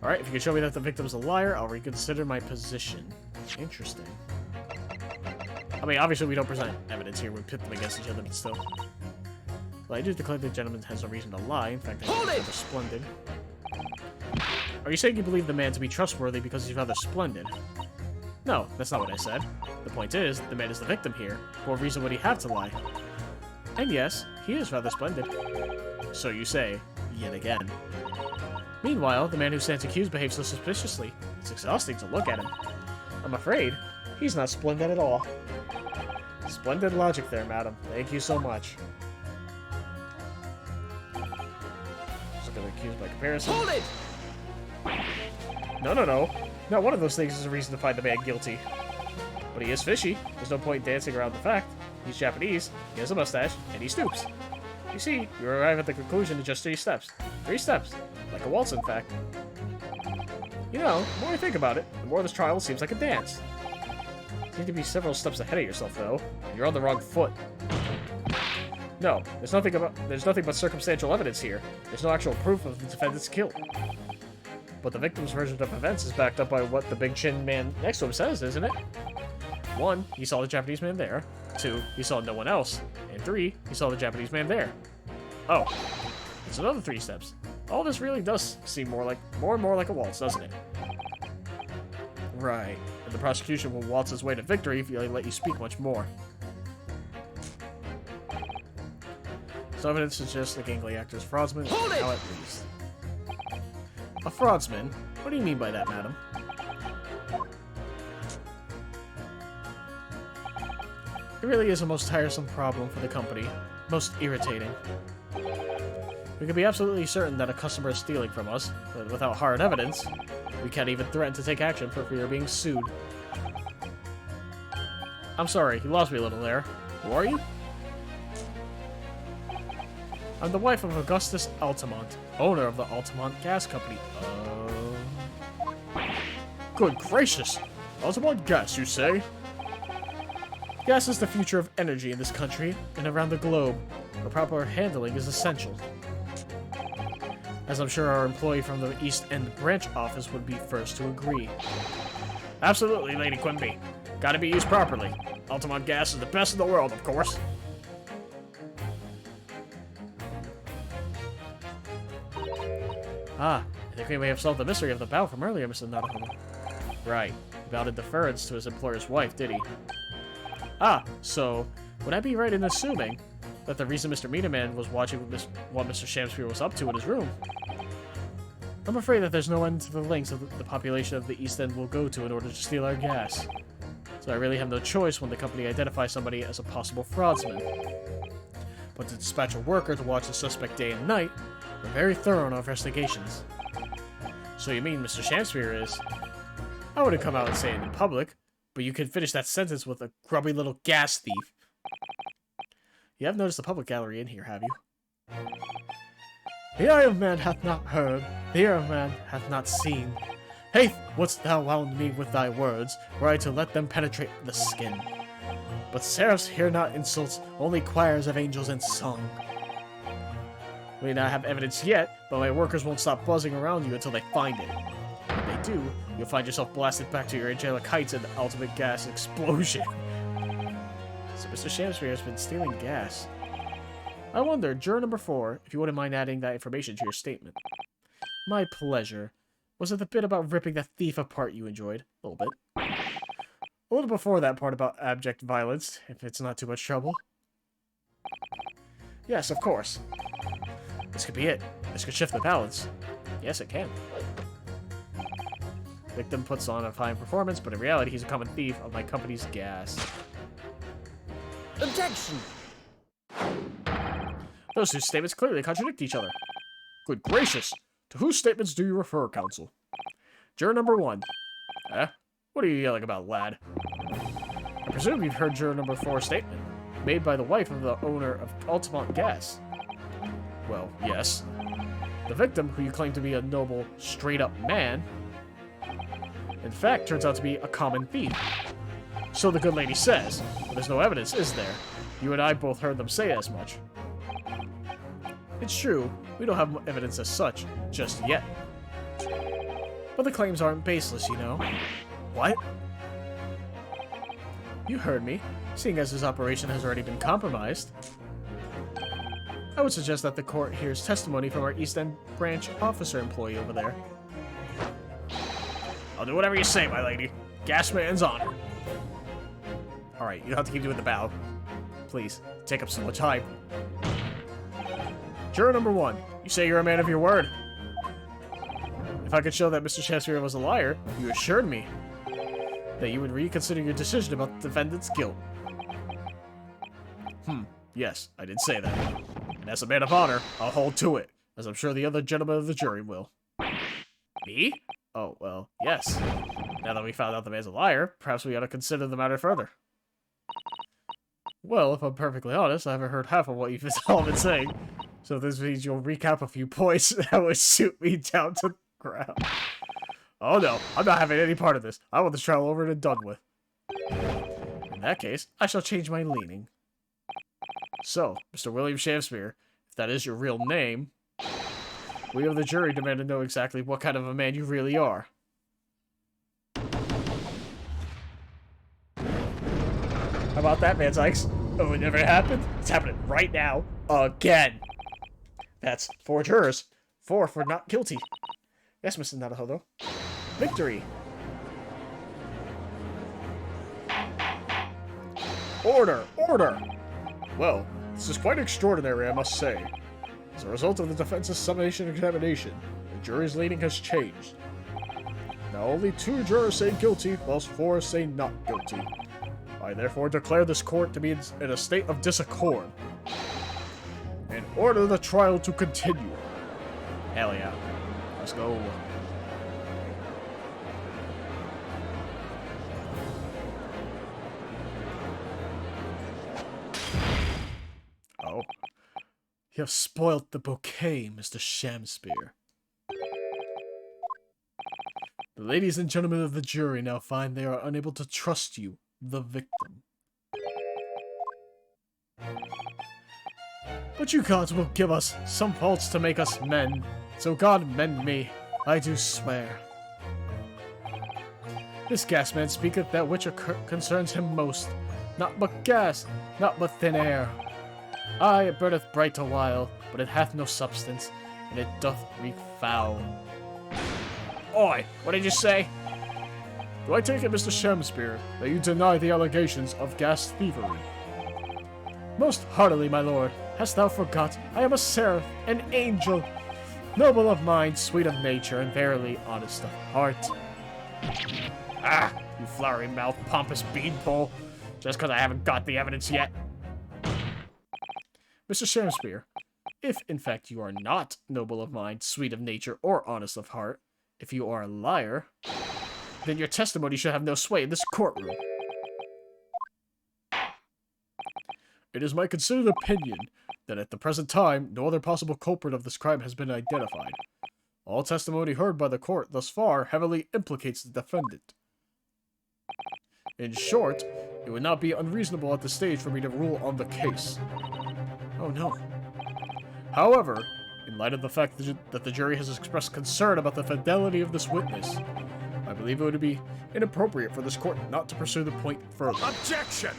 Alright, if you can show me that the victim's a liar, I'll reconsider my position. Interesting. I mean, obviously we don't present evidence here. We pit them against each other, but still. Well, I do declare the gentleman has no reason to lie. In fact, I think he's rather splendid. Are you saying you believe the man to be trustworthy because he's rather splendid? No, that's not what I said. The point is, the man is the victim here. For what reason would he have to lie? And yes, he is rather splendid. So you say, yet again. Meanwhile, the man who stands accused behaves so suspiciously. It's exhausting to look at him. I'm afraid he's not splendid at all. Splendid logic there, madam. Thank you so much. Just gonna accuse by comparison. Hold it! No. Not one of those things is a reason to find the man guilty. But he is fishy. There's no point dancing around the fact. He's Japanese, he has a mustache, and he stoops. You see, you arrive at the conclusion in just 3 steps. 3 steps. Like a waltz, in fact. You know, the more I think about it, the more this trial seems like a dance. You need to be several steps ahead of yourself, though. You're on the wrong foot. No, there's nothing but circumstantial evidence here. There's no actual proof of the defendant's guilt. But the victim's version of events is backed up by what the big chin man next to him says, isn't it? 1, he saw the Japanese man there. 2, he saw no one else. And 3, he saw the Japanese man there. Oh, it's another 3 steps. All this really does seem more and more like a waltz, doesn't it? Right. And the prosecution will waltz his way to victory if they let you speak much more. So evidence suggests the gangly actor is fraudsman, now at least. A fraudsman? What do you mean by that, madam? It really is a most tiresome problem for the company. Most irritating. We can be absolutely certain that a customer is stealing from us, but without hard evidence, we can't even threaten to take action for fear of being sued. I'm sorry, you lost me a little there. Who are you? I'm the wife of Augustus Altamont, owner of the Altamont Gas Company. Good gracious! Altamont Gas, you say? Gas is the future of energy in this country and around the globe. The proper handling is essential. As I'm sure our employee from the East End branch office would be first to agree. Absolutely, Lady Quimby. Gotta be used properly. Altamont Gas is the best in the world, of course. Ah, I think we may have solved the mystery of the bow from earlier, Mr. Nodohama. Right. He vowed in deference to his employer's wife, did he? Ah, so, would I be right in assuming that the reason Mr. Meaterman was watching what Mr. Shamspear was up to in his room? I'm afraid that there's no end to the lengths of the population of the East End will go to in order to steal our gas. So I really have no choice when the company identifies somebody as a possible fraudsman. But to dispatch a worker to watch the suspect day and night, we're very thorough in our investigations. So you mean Mr. Shamspear is... I wouldn't come out and say it in public, but you can finish that sentence with a grubby little gas thief. You have noticed the public gallery in here, have you? The eye of man hath not heard, the ear of man hath not seen. Hath wouldst thou wound me with thy words, were I to let them penetrate the skin. But seraphs hear not insults, only choirs of angels in song. We may not have evidence yet, but my workers won't stop buzzing around you until they find it. When they do, you'll find yourself blasted back to your angelic heights in the ultimate gas explosion. So Mr. Shamspear has been stealing gas. I wonder, juror number 4, if you wouldn't mind adding that information to your statement. My pleasure. Was it the bit about ripping that thief apart you enjoyed? A little bit. A little before that part about abject violence, if it's not too much trouble. Yes, of course. This could be it. This could shift the balance. Yes, it can. Victim puts on a fine performance, but in reality, he's a common thief of my company's gas. Objection! Those two statements clearly contradict each other. Good gracious! To whose statements do you refer, counsel? Juror number 1. Eh? What are you yelling about, lad? I presume you've heard juror number 4's statement, made by the wife of the owner of Altamont Gas. Well, yes. The victim, who you claim to be a noble, straight-up man, in fact turns out to be a common thief. So the good lady says, but there's no evidence, is there? You and I both heard them say as much. It's true, we don't have evidence as such, just yet. But the claims aren't baseless, you know. What? You heard me. Seeing as his operation has already been compromised, I would suggest that the court hears testimony from our East End branch officer employee over there. I'll do whatever you say, my lady. Gasman's honor. Alright, you don't have to keep doing the bow. Please, take up so much time. Juror number 1, you say you're a man of your word. If I could show that Mr. Shakespeare was a liar, you assured me that you would reconsider your decision about the defendant's guilt. Yes, I did say that. And as a man of honor, I'll hold to it, as I'm sure the other gentlemen of the jury will. Me? Oh, well, yes. Now that we found out the man's a liar, perhaps we ought to consider the matter further. Well, if I'm perfectly honest, I haven't heard half of what you've all been saying. So if this means you'll recap a few points, that would shoot me down to the ground. Oh no, I'm not having any part of this. I want this trial over and done with. In that case, I shall change my leaning. So, Mr. William Shakespeare, if that is your real name, we of the jury demand to know exactly what kind of a man you really are. How about that, Van Sykes? Oh, it never happened? It's happening right now. Again. That's 4 jurors. 4 for not guilty. Yes, Mr. Naruhodo. Victory. Order! Order! Well, this is quite extraordinary, I must say. As a result of the defense's summation examination, the jury's leaning has changed. Now only 2 jurors say guilty, whilst 4 say not guilty. I therefore declare this court to be in a state of disaccord, and order the trial to continue. Hell yeah. Let's go. Oh. You have spoilt the bouquet, Mr. Shakespeare. The ladies and gentlemen of the jury now find they are unable to trust you, the victim. But you gods will give us some faults to make us men, so God mend me, I do swear. This gasman speaketh that which concerns him most, not but gas, not but thin air. Aye, it burneth bright a while, but it hath no substance, and it doth reek foul. Oi, what did you say? Do I take it, Mr. Shakespeare, that you deny the allegations of gas thievery? Most heartily, my lord. Hast thou forgot? I am a seraph, an angel, noble of mind, sweet of nature, and verily honest of heart. Ah, you flowery-mouthed, pompous beanpole, just because I haven't got the evidence yet. Mr. Shakespeare, if in fact you are not noble of mind, sweet of nature, or honest of heart, if you are a liar, then your testimony should have no sway in this courtroom. It is my considered opinion that at the present time, no other possible culprit of this crime has been identified. All testimony heard by the court thus far heavily implicates the defendant. In short, it would not be unreasonable at this stage for me to rule on the case. Oh no. However, in light of the fact that the jury has expressed concern about the fidelity of this witness, I believe it would be inappropriate for this court not to pursue the point further. Objection!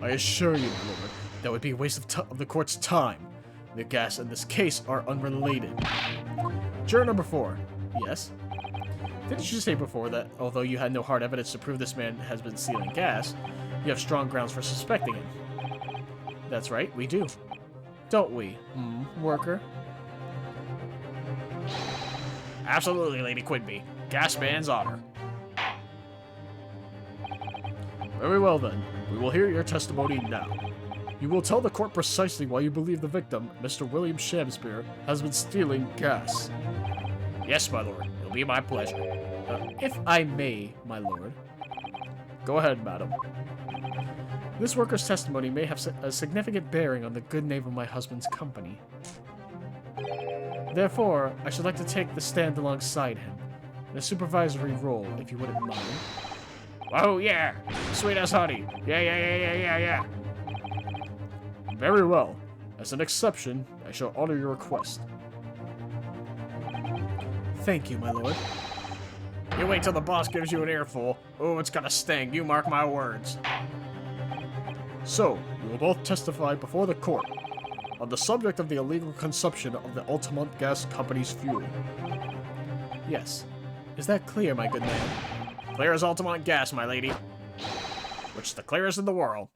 I assure you, my lord, that would be a waste of the court's time. The gas and this case are unrelated. Juror number 4. Yes? Didn't you say before that, although you had no hard evidence to prove this man has been stealing gas, you have strong grounds for suspecting him? That's right, we do. Don't we, worker? Absolutely, Lady Quimby. Gasman's honor. Very well then. We will hear your testimony now. You will tell the court precisely why you believe the victim, Mr. William Shakespeare, has been stealing gas. Yes, my lord. It'll be my pleasure. If I may, my lord. Go ahead, madam. This worker's testimony may have a significant bearing on the good name of my husband's company. Therefore, I should like to take the stand alongside him, in a supervisory role, if you wouldn't mind. Oh, yeah! Sweet as honey! Yeah. Very well. As an exception, I shall honor your request. Thank you, my lord. You wait till the boss gives you an earful. Oh, it's gonna sting. You mark my words. So, you will both testify before the court on the subject of the illegal consumption of the Altamont Gas Company's fuel. Yes. Is that clear, my good man? Clear as Altamont gas, my lady. Which is the clearest in the world.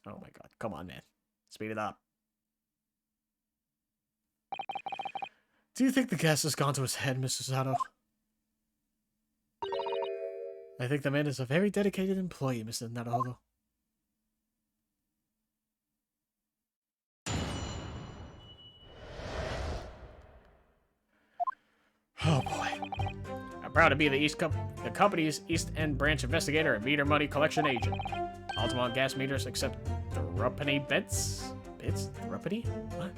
Oh my god, come on, man. Speed it up. Do you think the gas has gone to his head, Mr. Sato? I think the man is a very dedicated employee, Mr. Naruhodo. Oh boy. I'm proud to be the company's East End branch investigator and meter money collection agent. Altamont gas meters accept threepenny bits? Bits? Threepenny? What?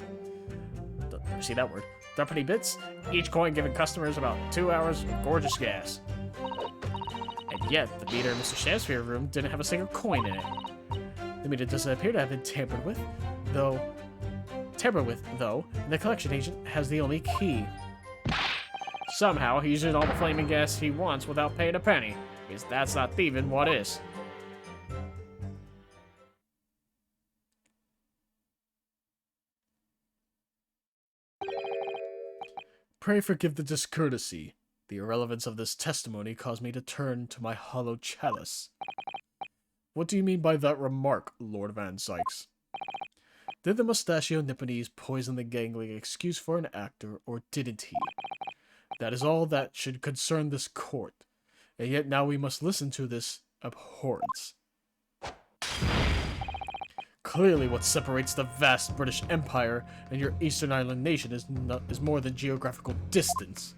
Never see that word. Threepenny bits? Each coin giving customers about 2 hours of gorgeous gas. And yet, the meter in Mr. Shamsphere's room didn't have a single coin in it. The meter doesn't appear to have been tampered with, though, and the collection agent has the only key. Somehow, he's using all the flaming gas he wants without paying a penny. Because that's not thieving, what is? Pray forgive the discourtesy. The irrelevance of this testimony caused me to turn to my hollow chalice. What do you mean by that remark, Lord Van Sykes? Did the mustachio Nipponese poison the gangling excuse for an actor, or didn't he? That is all that should concern this court, and yet now we must listen to this abhorrence. Clearly what separates the vast British Empire and your Eastern Island nation is more than geographical distance.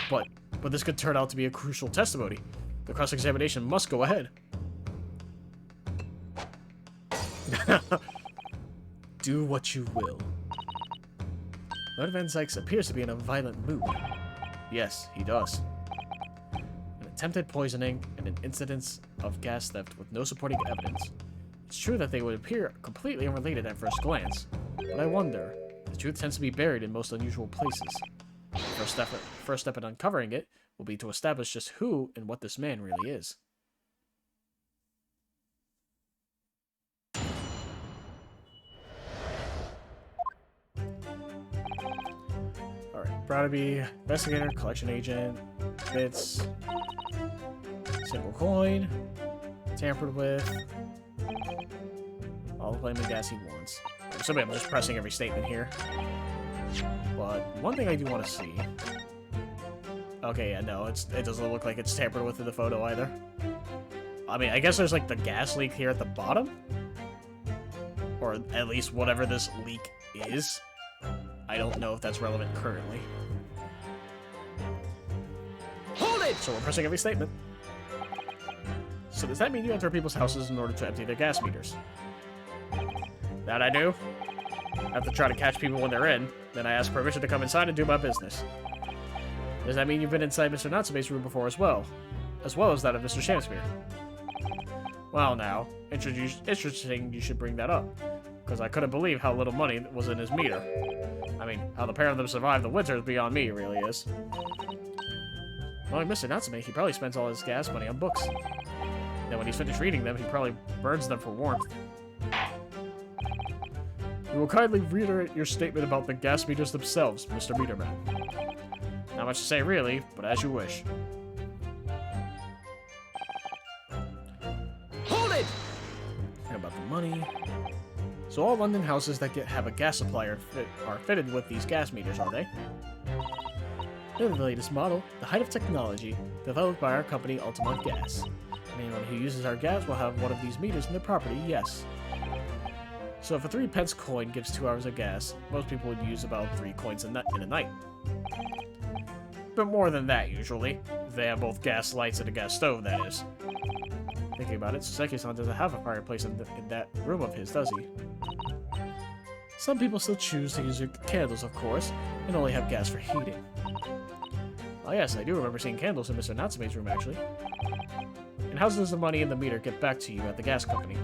But this could turn out to be a crucial testimony. The cross-examination must go ahead. Do what you will. Lord Van Sykes appears to be in a violent mood. Yes, he does. An attempted poisoning and an incident of gas theft with no supporting evidence. It's true that they would appear completely unrelated at first glance, but I wonder. The truth tends to be buried in most unusual places. The first step in uncovering it will be to establish just who and what this man really is. Alright, proud to be investigator, collection agent, bits, single coin, tampered with, all the flaming gas he wants. I'm assuming I'm just pressing every statement here. But one thing I do want to see. Okay, yeah, no, it doesn't look like it's tampered with in the photo either. I mean, I guess there's like the gas leak here at the bottom. Or at least whatever this leak is. I don't know if that's relevant currently. Hold it! So we're pressing every statement. So does that mean you enter people's houses in order to empty their gas meters? That I do. I have to try to catch people when they're in, then I ask permission to come inside and do my business. Does that mean you've been inside Mr. Natsume's room before as well as that of Mr. Shamsphere? Well now, interesting you should bring that up, because I couldn't believe how little money was in his meter. I mean, how the pair of them survived the winter is beyond me, it really is. Knowing Mr. Natsume, he probably spends all his gas money on books. Then when he's finished reading them, he probably burns them for warmth. You will kindly reiterate your statement about the gas meters themselves, Mr. Meterman. Not much to say really, but as you wish. Hold it! And about the money. So all London houses that have a gas supply are fitted with these gas meters, are they? They're the latest model, the height of technology, developed by our company Altamont Gas. Anyone who uses our gas will have one of these meters in their property, yes. So if a 3-pence coin gives 2 hours of gas, most people would use about 3 coins in a night. But more than that, usually. If they have both gas lights and a gas stove, that is. Thinking about it, Soseki-san doesn't have a fireplace in that room of his, does he? Some people still choose to use candles, of course, and only have gas for heating. Oh yes, I do remember seeing candles in Mr. Natsume's room, actually. And how does the money in the meter get back to you at the gas company?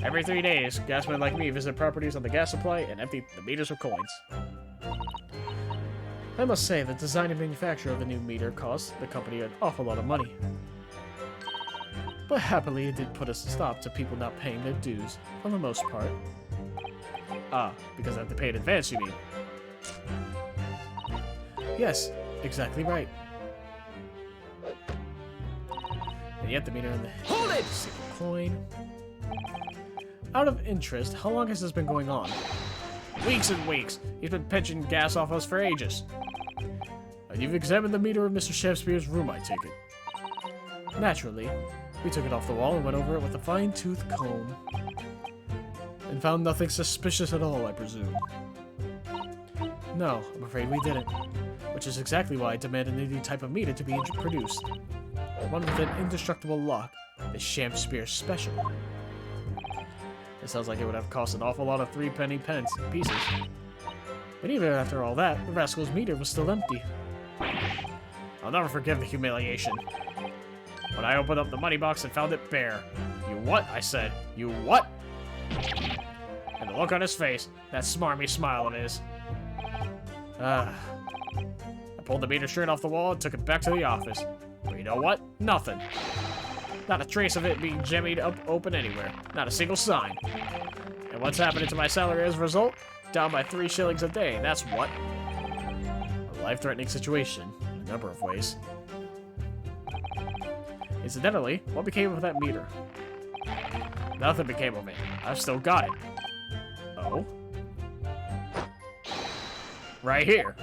Every 3 days, gasmen like me visit properties on the gas supply and empty the meters of coins. I must say, the design and manufacture of the new meter cost the company an awful lot of money. But happily, it did put a stop to people not paying their dues, for the most part. Ah, because I have to pay in advance, you mean? Yes, exactly right. And yet the meter in the Hold it! coin. Out of interest, how long has this been going on? Weeks and weeks. He's been pinching gas off us for ages. And you've examined the meter of Mr. Shakespeare's room, I take it. Naturally, we took it off the wall and went over it with a fine-tooth comb. And found nothing suspicious at all, I presume. No, I'm afraid we didn't. Which is exactly why I demanded a new type of meter to be produced. One with an indestructible lock, the Shakespeare Special. It sounds like it would have cost an awful lot of 3-penny pieces. But even after all that, the rascal's meter was still empty. I'll never forgive the humiliation. When I opened up the money box and found it bare. You what? I said. You what? And the look on his face, that smarmy smile of his. I pulled the meter straight off the wall and took it back to the office. But you know what? Nothing. Not a trace of it being jimmied up open anywhere. Not a single sign. And what's happening to my salary as a result? Down by 3 shillings a day, that's what. A life-threatening situation, in a number of ways. Incidentally, what became of that meter? Nothing became of it. I've still got it. Oh? Right here.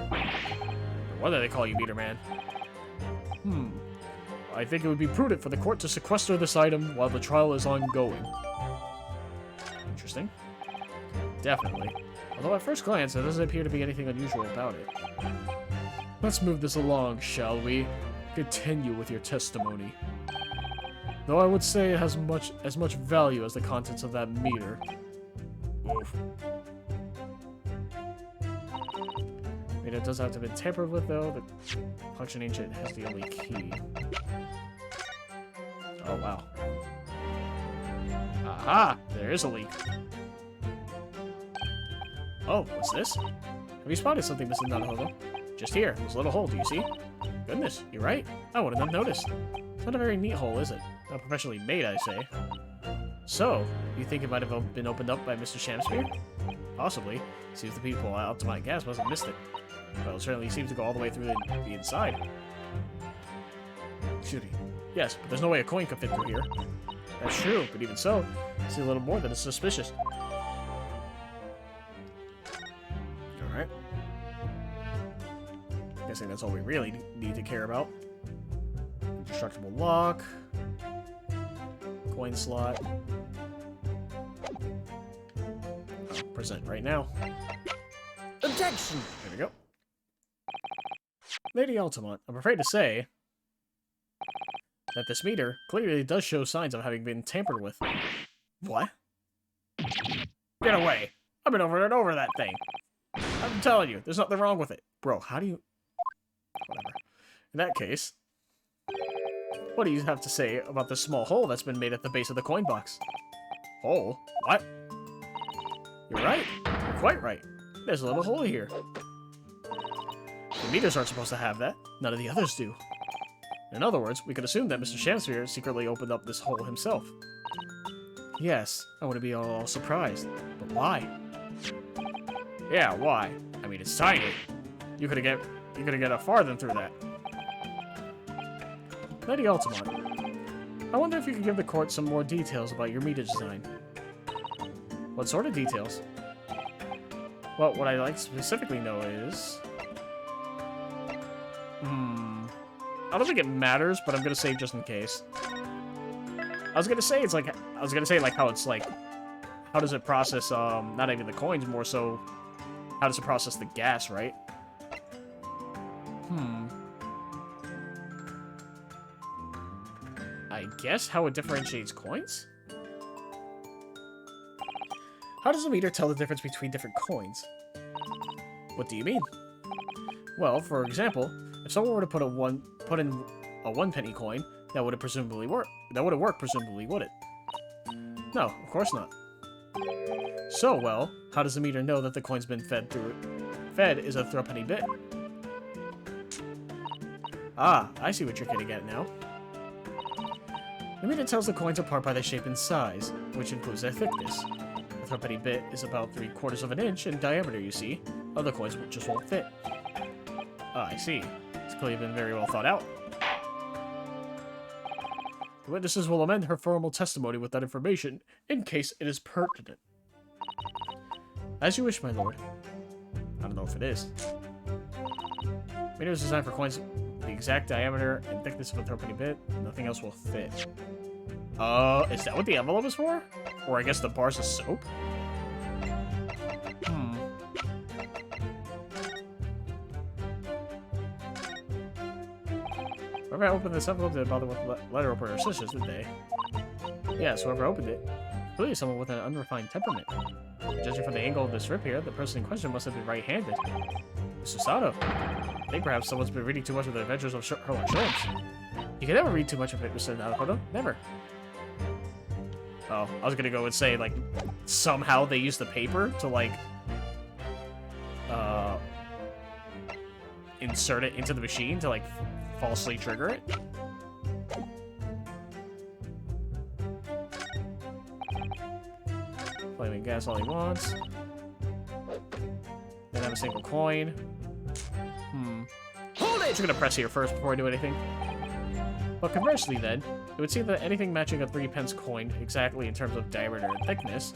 What do they call you, Meter Man? I think it would be prudent for the court to sequester this item while the trial is ongoing. Interesting. Definitely. Although at first glance, there doesn't appear to be anything unusual about it. Let's move this along, shall we? Continue with your testimony. Though I would say it has as much value as the contents of that meter. Oof. Meter does have to have been tampered with, though. The Punch Ancient has the only key. Oh, wow. Aha! There is a leak. Oh, what's this? Have you spotted something, Mrs. Nanahobo? Just here, this little hole, do you see? Goodness, you're right. I wouldn't have noticed. It's not a very neat hole, is it? Not professionally made, I say. So, you think it might have been opened up by Mr. Shakespeare? Possibly. Seems the people out to my gas must have missed it. Well, it certainly seems to go all the way through the inside. Excuse me. Yes, but there's no way a coin could fit through here. That's true, but even so, I see a little more than is suspicious. Alright. Guessing that's all we really need to care about. Indestructible lock. Coin slot. Present right now. Objection! There we go. Lady Altamont, I'm afraid to say that this meter clearly does show signs of having been tampered with. What? Get away! I've been over and over that thing. I'm telling you, there's nothing wrong with it. Bro, how do you... Whatever. In that case, what do you have to say about the small hole that's been made at the base of the coin box? Hole? What? You're right. You're quite right. There's a little hole here. The meters aren't supposed to have that. None of the others do. In other words, we could assume that Mr. Shakespeare secretly opened up this hole himself. Yes, I wouldn't be all surprised. But why? Yeah, why? I mean, it's tiny. You could get a farthing through that. Lady Altamont, I wonder if you could give the court some more details about your meter design. What sort of details? Well, what I'd like to specifically know is... I don't think it matters, but I'm gonna say just in case. I was gonna say like how it's like, how does it process, not even the coins, more so, how does it process the gas, right? I guess how it differentiates coins? How does a meter tell the difference between different coins? What do you mean? Well, for example, if someone were to put in a 1-penny coin, that would have presumably worked. That would have worked, presumably, would it? No, of course not. So, well, how does the meter know that the coin's been fed through it? Fed is a 3-penny bit. Ah, I see what you're getting at now. The meter tells the coins apart by their shape and size, which includes their thickness. The threepenny bit is about 3/4 of an inch in diameter, you see. Other coins just won't fit. Ah, I see. It's clearly been very well thought out. The witnesses will amend her formal testimony with that information, in case it is pertinent. As you wish, my lord. I don't know if it is. Meter is designed for coins the exact diameter and thickness of a threepenny bit. Nothing else will fit. Is that what the envelope is for? Or I guess the bars of soap? Whoever opened this envelope didn't bother with the letter opener or sisters, did they? Yes, whoever opened it. Clearly someone with an unrefined temperament. Judging from the angle of this rip here, the person in question must have been right-handed. Mr. Sato. I think perhaps someone's been reading too much of the Adventures of Sherlock Holmes. You can never read too much of it, Mr. Naruhodo. Never. Oh, I was gonna go and say, like, somehow they used the paper to, like, insert it into the machine to, like, falsely trigger it. Flaming gas all he wants. Then have a single coin. Hold I'm it! just gonna press here first before I do anything. But conversely then, it would seem that anything matching a 3-pence coin exactly in terms of diameter and thickness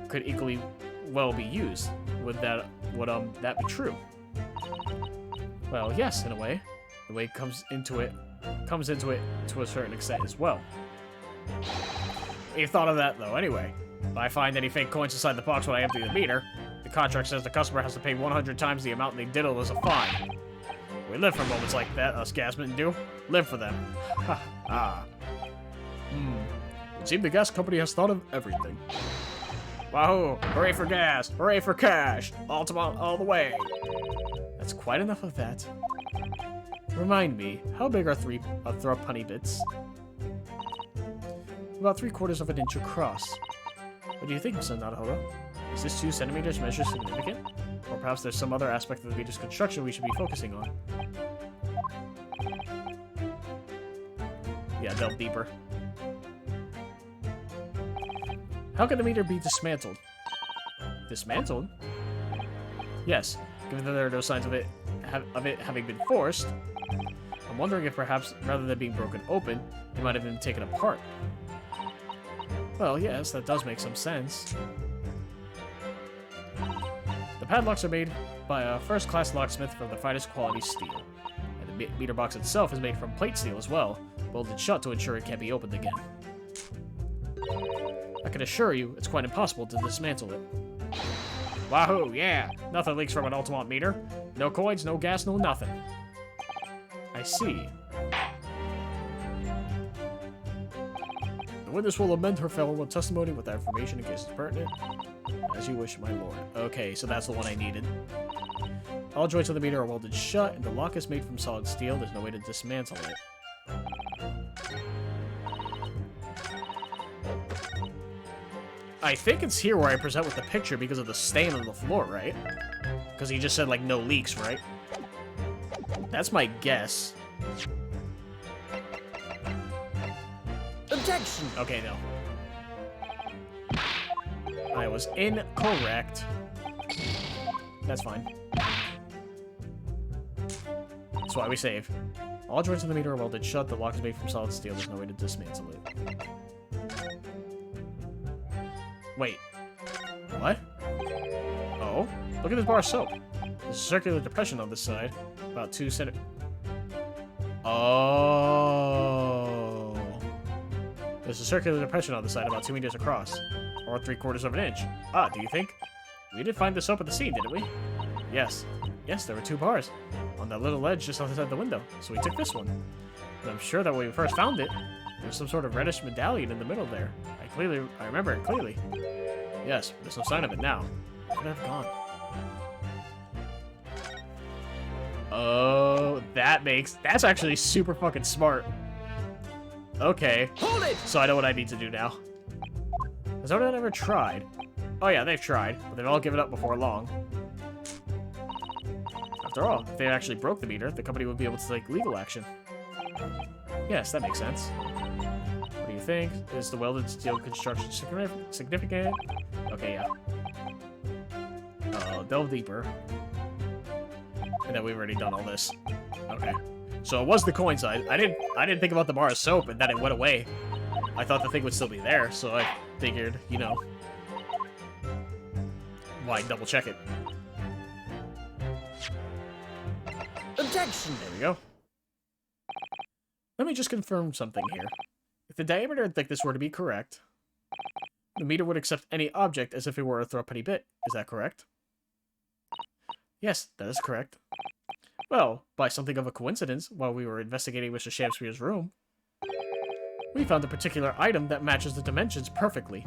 could equally well be used. Would that be true? Well, yes, in a way. The way it comes into it to a certain extent as well. You thought of that though, anyway. If I find any fake coins inside the box when I empty the meter, the contract says the customer has to pay 100 times the amount they diddle as a fine. We live for moments like that, us gasmen do. Live for them. Ha ha. It seems the gas company has thought of everything. Wahoo! Hooray for gas! Hooray for cash! Altamont all the way! That's quite enough of that. Remind me, how big are threepenny bits? About 3/4 of an inch across. What do you think, Mr. Naruhodo? Is this 2 centimeters measure significant? Or perhaps there's some other aspect of the meter's construction we should be focusing on? Yeah, delve deeper. How can the meter be dismantled? Dismantled? Yes, given that there are no signs of it having been forced, I'm wondering if perhaps, rather than being broken open, it might have been taken apart. Well, yes, that does make some sense. The padlocks are made by a first-class locksmith from the finest quality steel. And the meter box itself is made from plate steel as well, bolted shut to ensure it can't be opened again. I can assure you, it's quite impossible to dismantle it. Wahoo, yeah! Nothing leaks from an Altamont meter. No coins, no gas, no nothing. I see. The witness will amend her fellow testimony with that information in case it's pertinent. As you wish, my lord. Okay, so that's the one I needed. All joints of the meter are welded shut, and the lock is made from solid steel. There's no way to dismantle it. I think it's here where I present with the picture because of the stain on the floor, right? Because he just said, like, no leaks, right? That's my guess. Objection! Okay, no. I was incorrect. That's fine. That's why we save. All joints of the meter are welded shut. The lock is made from solid steel. There's no way to dismantle it. Wait. What? Oh? Look at this bar of soap. There's a circular depression on this side. About 2 centimeters. Oh. There's a circular depression on the side about 2 meters across. Or 3/4 of an inch. Ah, do you think? We did find the soap at the scene, didn't we? Yes. Yes, there were 2 bars. On that little ledge just outside the window. So we took this one. But I'm sure that when we first found it, there was some sort of reddish medallion in the middle there. I remember it clearly. Yes, but there's no sign of it now. Where could it have gone? Oh, that's actually super fucking smart. Okay. Hold it! So I know what I need to do now. Has anyone ever tried? Oh yeah, they've tried, but they've all given up before long. After all, if they actually broke the meter, the company would be able to take legal action. Yes, that makes sense. What do you think? Is the welded steel construction significant? Okay, yeah. I'll delve deeper. And then we've already done all this. Okay. So it was the coin side. I didn't think about the bar of soap and that it went away. I thought the thing would still be there, so I figured, you know, why double check it? Objection! There we go. Let me just confirm something here. If the diameter and thickness were to be correct, the meter would accept any object as if it were a threepenny bit. Is that correct? Yes, that is correct. Well, by something of a coincidence, while we were investigating Mr. Shamspeare's room, we found a particular item that matches the dimensions perfectly.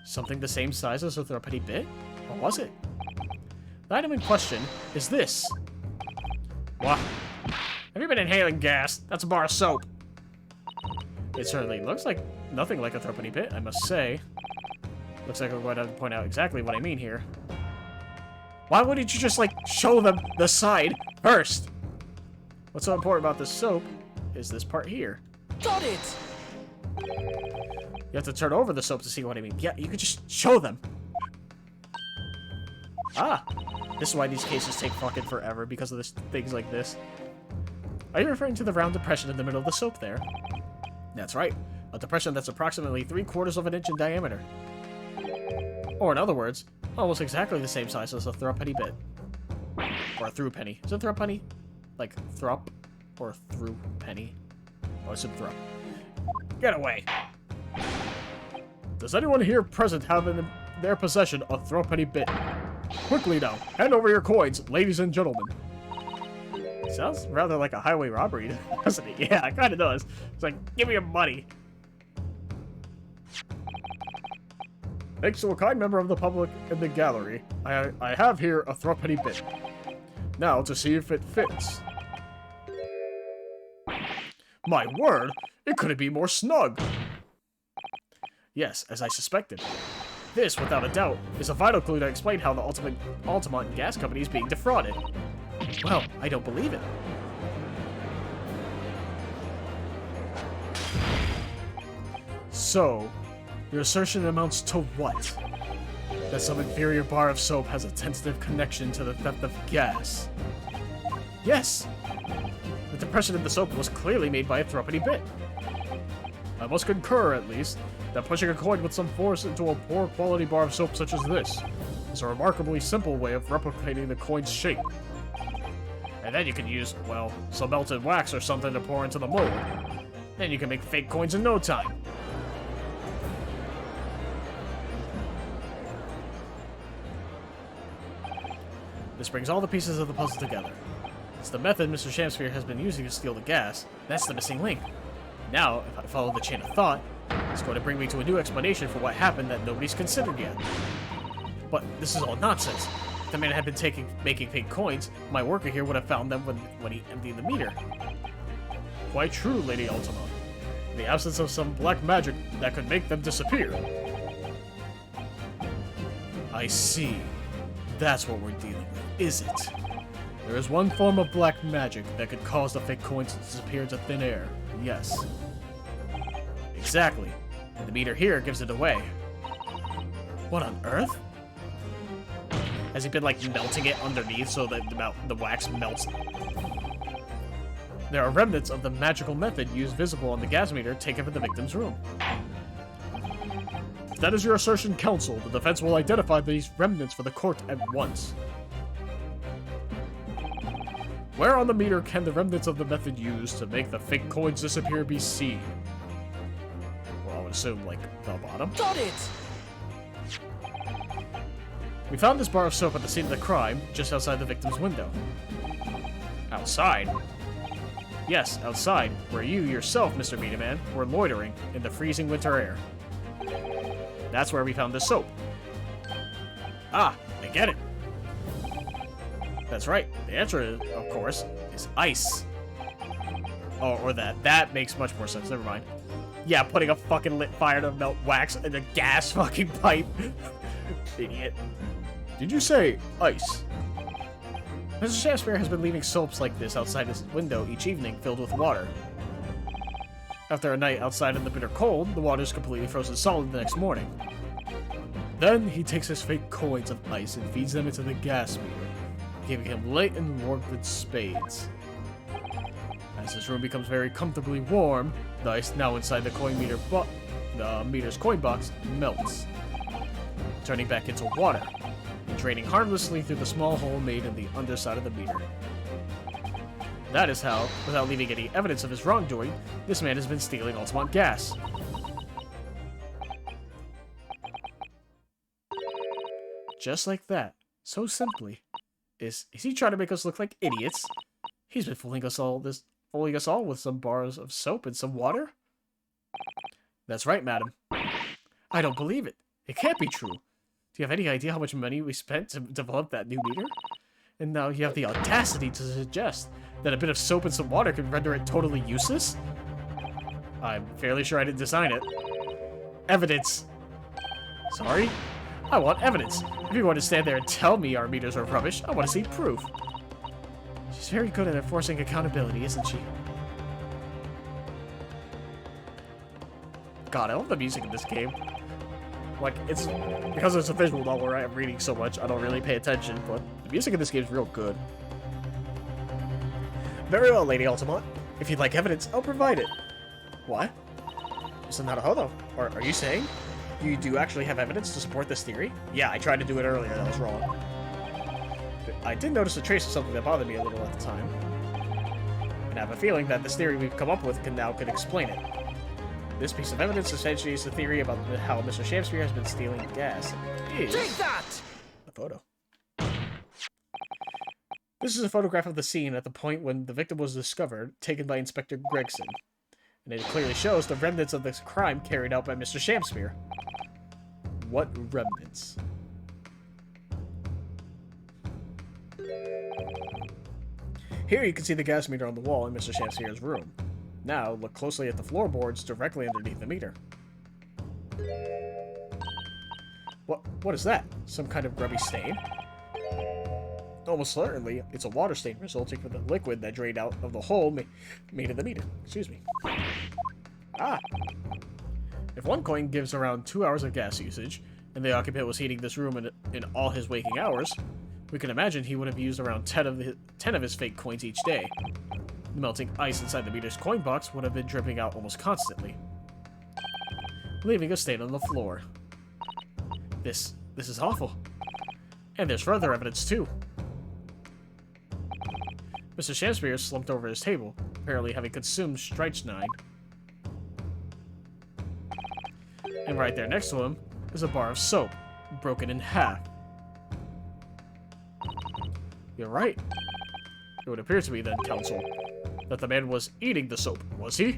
Something the same size as a threepenny bit? What was it? The item in question is this. What? Have you been inhaling gas? That's a bar of soap. It certainly looks like nothing like a threepenny bit, I must say. Looks like I'm going to point out exactly what I mean here. Why wouldn't you just, like, show them the side first? What's so important about this soap is this part here. Got it! You have to turn over the soap to see what I mean. Yeah, you could just show them. Ah, this is why these cases take fucking forever, because of things like this. Are you referring to the round depression in the middle of the soap there? That's right. A depression that's approximately 3/4 of an inch in diameter. Or in other words, almost exactly the same size as a threepenny bit. Or a throughpenny. Is it threepenny? Like thrup? Or through penny? Oh, it's a thrup. Get away! Does anyone here present have in their possession a threepenny bit? Quickly now, hand over your coins, ladies and gentlemen. Sounds rather like a highway robbery, doesn't it? Yeah, it kind of does. It's like, give me your money. Thanks to a kind member of the public in the gallery, I have here a threepenny bit. Now to see if it fits. My word, it couldn't be more snug. Yes, as I suspected. This, without a doubt, is a vital clue to explain how the Altamont Gas Company is being defrauded. Well, I don't believe it. So, your assertion amounts to what? That some inferior bar of soap has a tentative connection to the theft of gas. Yes! The depression in the soap was clearly made by a threepenny bit. I must concur, at least, that pushing a coin with some force into a poor quality bar of soap such as this is a remarkably simple way of replicating the coin's shape. And then you can use, well, some melted wax or something to pour into the mold. Then you can make fake coins in no time. This brings all the pieces of the puzzle together. It's the method Mr. Shamsphere has been using to steal the gas. That's the missing link. Now, if I follow the chain of thought, it's going to bring me to a new explanation for what happened that nobody's considered yet. But this is all nonsense. If the man had been making fake coins, my worker here would have found them when he emptied the meter. Quite true, Lady Altamont. In the absence of some black magic that could make them disappear. I see. That's what we're dealing with, is it? There is one form of black magic that could cause the fake coins to disappear into thin air. Yes. Exactly. And the meter here gives it away. What on earth? Has he been, like, melting it underneath so that the wax melts? There are remnants of the magical method used visible on the gas meter taken from the victim's room. If that is your assertion, counsel, the defense will identify these remnants for the court at once. Where on the meter can the remnants of the method used to make the fake coins disappear be seen? Well, I would assume, like, the bottom. Got it! We found this bar of soap at the scene of the crime, just outside the victim's window. Outside? Yes, outside, where you yourself, Mr. Meter Man, were loitering in the freezing winter air. That's where we found the soap. Ah, I get it. That's right. The answer, is, of course, is ice. Oh, or that. That makes much more sense. Never mind. Yeah, putting a fucking lit fire to melt wax in a gas fucking pipe. Idiot. Did you say ice? Mr. Shakespeare has been leaving soaps like this outside his window each evening filled with water. After a night outside in the bitter cold, the water is completely frozen solid the next morning. Then he takes his fake coins of ice and feeds them into the gas meter, giving him light and warmth in spades. As his room becomes very comfortably warm, the ice now inside the meter's coin box melts, turning back into water, and draining harmlessly through the small hole made in the underside of the meter. That is how, without leaving any evidence of his wrongdoing, this man has been stealing Altamont gas. Just like that. So simply. Is he trying to make us look like idiots? He's been fooling us all with some bars of soap and some water? That's right, madam. I don't believe it. It can't be true. Do you have any idea how much money we spent to develop that new meter? And now you have the audacity to suggest that a bit of soap and some water could render it totally useless? I'm fairly sure I didn't design it. Evidence. Sorry? I want evidence. If you're going to stand there and tell me our meters are rubbish, I want to see proof. She's very good at enforcing accountability, isn't she? God, I love the music in this game. Like, it's because it's a visual novel where I'm reading so much, I don't really pay attention, but the music in this game is real good. Very well, Lady Altamont. If you'd like evidence, I'll provide it. What? It's not a hodo. Or are you saying you do actually have evidence to support this theory? Yeah, I tried to do it earlier, that was wrong. I did notice a trace of something that bothered me a little at the time. And I have a feeling that this theory we've come up with could explain it. This piece of evidence essentially is the theory about how Mr. Shakespeare has been stealing gas. Take that! A photo. This is a photograph of the scene at the point when the victim was discovered, taken by Inspector Gregson. And it clearly shows the remnants of this crime carried out by Mr. Shakespeare. What remnants? Here you can see the gas meter on the wall in Mr. Shakespeare's room. Now, look closely at the floorboards directly underneath the meter. What is that? Some kind of grubby stain? Almost certainly, it's a water stain resulting from the liquid that drained out of the hole made in the meter. Excuse me. Ah! If one coin gives around 2 hours of gas usage, and the occupant was heating this room in all his waking hours, we can imagine he would have used around 10 of his fake coins each day. The melting ice inside the meter's coin box would have been dripping out almost constantly, leaving a stain on the floor. This is awful. And there's further evidence, too. Mr. Shakespeare slumped over his table, apparently having consumed strychnine. And right there next to him is a bar of soap, broken in half. You're right. It would appear to me then, counsel, that the man was eating the soap, was he?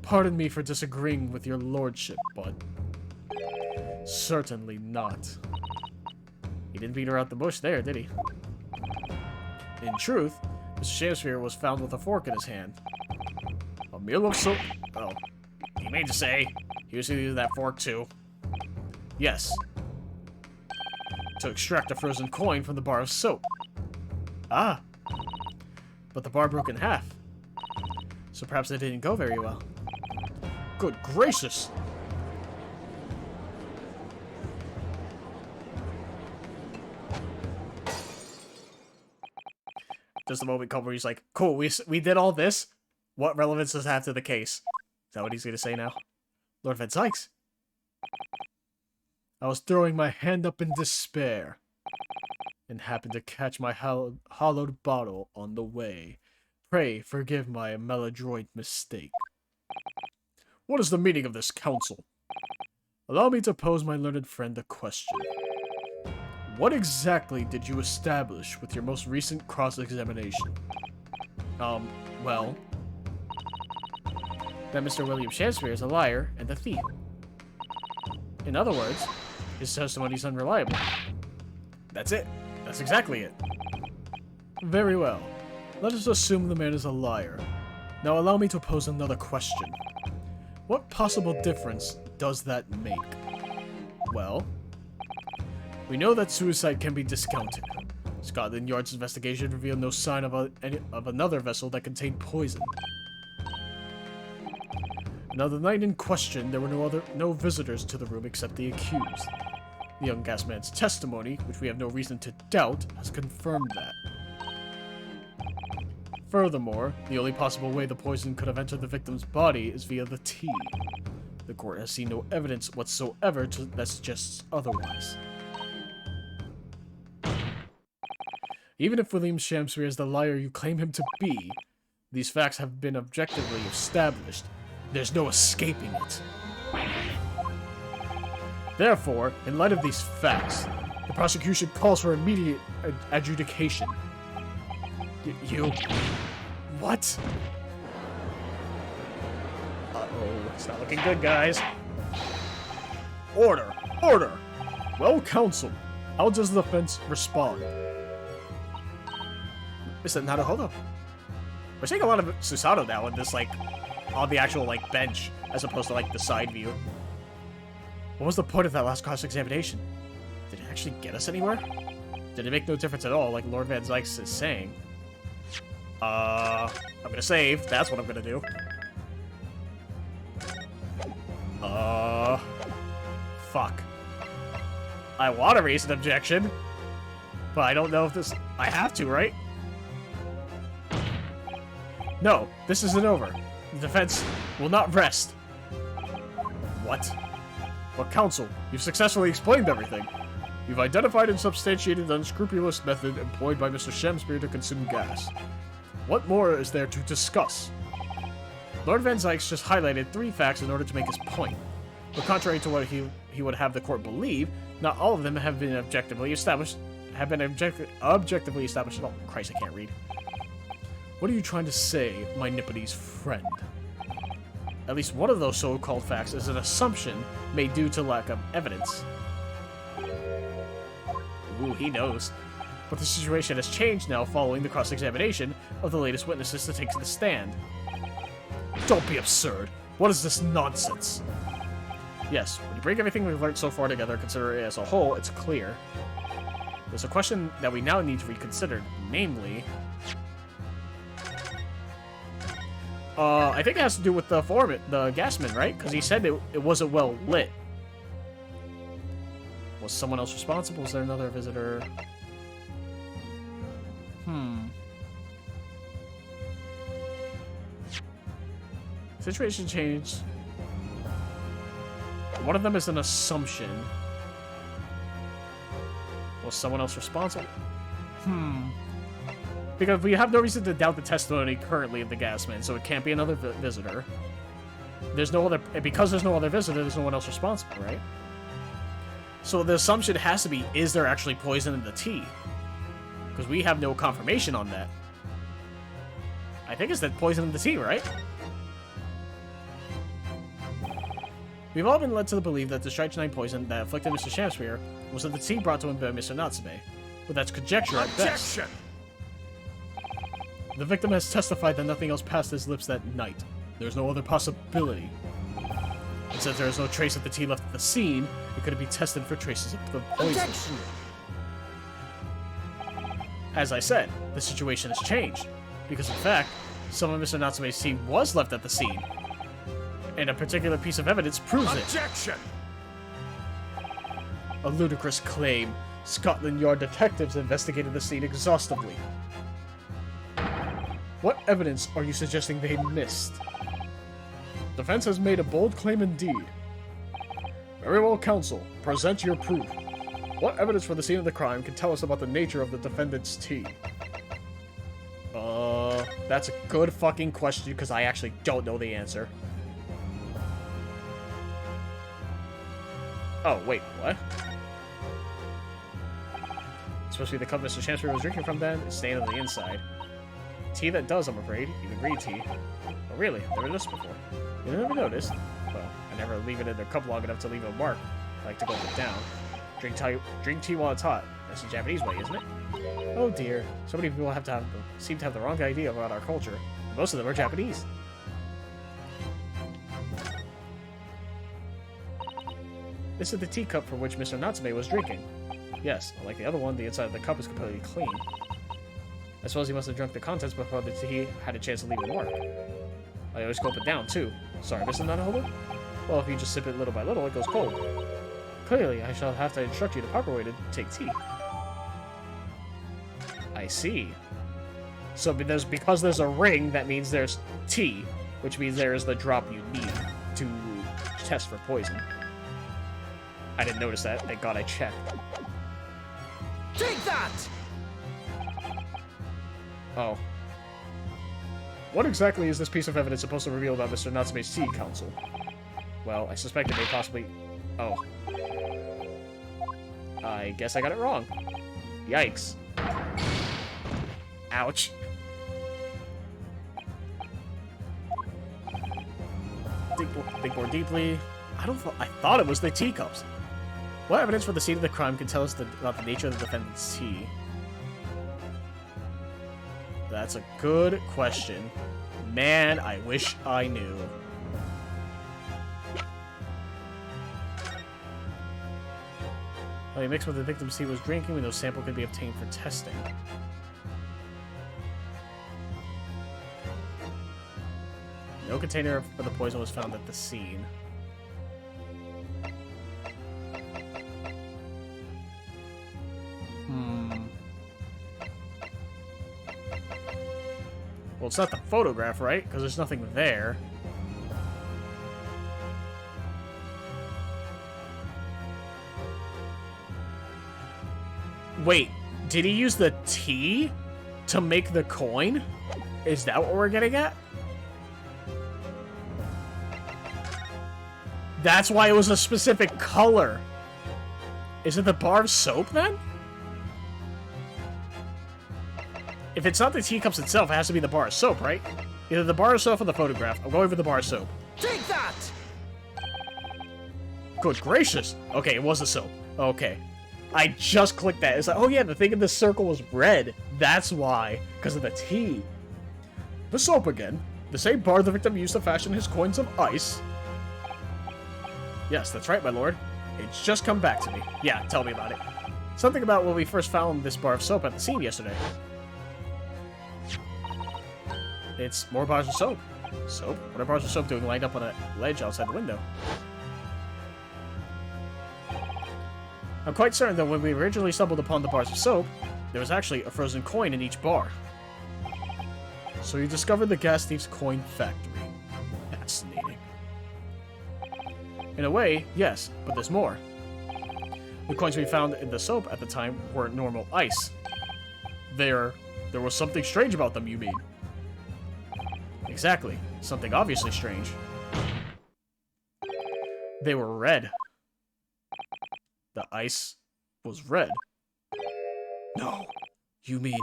Pardon me for disagreeing with your lordship, but certainly not. He didn't beat her out the bush there, did he? In truth, Mr. Shakespeare was found with a fork in his hand. A meal of soap? Oh, you mean to say he was using that fork too? Yes. To extract a frozen coin from the bar of soap. Ah. But the bar broke in half. So perhaps it didn't go very well. Good gracious! Just the moment come where he's like, cool, we did all this? What relevance does it have to the case? Is that what he's gonna say now? Lord Van Sykes. I was throwing my hand up in despair, and happened to catch my hollowed bottle on the way. Pray forgive my maladroit mistake. What is the meaning of this counsel? Allow me to pose my learned friend a question. What exactly did you establish with your most recent cross-examination? Well, that Mr. William Shakespeare is a liar and a thief. In other words, his testimony is unreliable. That's it. That's exactly it. Very well. Let us assume the man is a liar. Now allow me to pose another question. What possible difference does that make? Well, we know that suicide can be discounted, Scotland Yard's investigation revealed no sign of another vessel that contained poison. Now, the night in question, there were no visitors to the room except the accused. The young gas man's testimony, which we have no reason to doubt, has confirmed that. Furthermore, the only possible way the poison could have entered the victim's body is via the tea. The court has seen no evidence whatsoever that suggests otherwise. Even if William Shamsbury is the liar you claim him to be, these facts have been objectively established. There's no escaping it. Therefore, in light of these facts, the prosecution calls for immediate adjudication. You... What? Uh-oh, it's not looking good, guys. Order! Order! Well, counsel, how does the defense respond? Now, hold up. We're seeing a lot of Susato now in this, like, on the actual, like, bench, as opposed to, like, the side view. What was the point of that last cross-examination? Did it actually get us anywhere? Did it make no difference at all, like Lord Van Zykes is saying? I'm gonna save. That's what I'm gonna do. Fuck. I want to raise an objection, but I don't know if this... I have to, right? No, this isn't over. The defense will not rest. What? Well, counsel, you've successfully explained everything. You've identified and substantiated the unscrupulous method employed by Mr. Shamsbury to consume gas. What more is there to discuss? Lord Van Zykes just highlighted 3 facts in order to make his point. But contrary to what he would have the court believe, not all of them have been objectively established. Objectively established at all. Christ, I can't read. What are you trying to say, my Nipponese friend? At least one of those so-called facts is an assumption made due to lack of evidence. Ooh, he knows. But the situation has changed now following the cross-examination of the latest witnesses to take to the stand. Don't be absurd. What is this nonsense? Yes, when you bring everything we've learned so far together, consider it as a whole, it's clear. There's a question that we now need to reconsider, namely... I think it has to do with the foreman, the gasman, right? Because he said it wasn't well lit. Was someone else responsible? Was there another visitor? Situation changed. One of them is an assumption. Was someone else responsible? Because we have no reason to doubt the testimony currently of the gasman, so it can't be another visitor. There's no other... Because there's no other visitor, there's no one else responsible, right? So the assumption has to be, is there actually poison in the tea? Because we have no confirmation on that. I think it's that poison in the tea, right? We've all been led to believe that the Strychnine poison that afflicted Mr. Shamsbury was in the tea brought to him by Mr. Natsume, but that's conjecture at best. The victim has testified that nothing else passed his lips that night. There's no other possibility. And since there is no trace of the tea left at the scene, it couldn't be tested for traces of the poison. Objection! As I said, the situation has changed, because in fact, some of Mr. Natsume's tea was left at the scene, and a particular piece of evidence proves it. Objection! A ludicrous claim. Scotland Yard detectives investigated the scene exhaustively. What evidence are you suggesting they missed? Defense has made a bold claim indeed. Very well, counsel. Present your proof. What evidence for the scene of the crime can tell us about the nature of the defendant's tea? That's a good fucking question, because I actually don't know the answer. Oh, wait, what? It's supposed to be the cup Mr. Shamsbury was drinking from then. It's staying on the inside. Tea that does, I'm afraid. Even green tea. Oh, really? I've never noticed before. You never noticed? Well, I never leave it in their cup long enough to leave a mark. I like to gulp it down. Drink tea while it's hot. That's the Japanese way, isn't it? Oh dear. So many people seem to have the wrong idea about our culture. Most of them are Japanese. This is the teacup from which Mr. Natsume was drinking. Yes, unlike the other one, the inside of the cup is completely clean. I suppose he must have drunk the contents before the tea had a chance to leave a mark. I always gulp it down, too. Sorry, Mr. Nunholder? Well, if you just sip it little by little, it goes cold. Clearly, I shall have to instruct you the proper way to take tea. I see. So because there's a ring, that means there's tea, which means there is the drop you need to test for poison. I didn't notice that. Thank God I checked. Take that! Oh. What exactly is this piece of evidence supposed to reveal about Mr. Natsume's Tea Council? Well, I suspect it may possibly... Oh. I guess I got it wrong. Yikes. Ouch. Think more deeply. I thought it was the teacups. What evidence for the scene of the crime can tell us about the nature of the defendant's tea? That's a good question. Man, I wish I knew. He mixed with the victim's tea was drinking when no sample could be obtained for testing. No container for the poison was found at the scene. Well, it's not the photograph, right? Because there's nothing there. Wait, did he use the tea to make the coin? Is that what we're getting at? That's why it was a specific color. Is it the bar of soap, then? If it's not the teacups itself, it has to be the bar of soap, right? Either the bar of soap or the photograph. I'm going for the bar of soap. Take that! Good gracious. Okay, it was the soap. Okay. I just clicked that. It's like, oh yeah, the thing in the circle was red. That's why. Because of the tea. The soap again. The same bar the victim used to fashion his coins of ice. Yes, that's right, my lord. It's just come back to me. Yeah, tell me about it. Something about when we first found this bar of soap at the scene yesterday. It's more bars of soap. Soap? What are bars of soap doing lined up on a ledge outside the window? I'm quite certain that when we originally stumbled upon the bars of soap, there was actually a frozen coin in each bar. So you discovered the gas thief's coin factory. Fascinating. In a way, yes, but there's more. The coins we found in the soap at the time weren't normal ice. There was something strange about them, you mean? Exactly. Something obviously strange. They were red. The ice was red. No, you mean...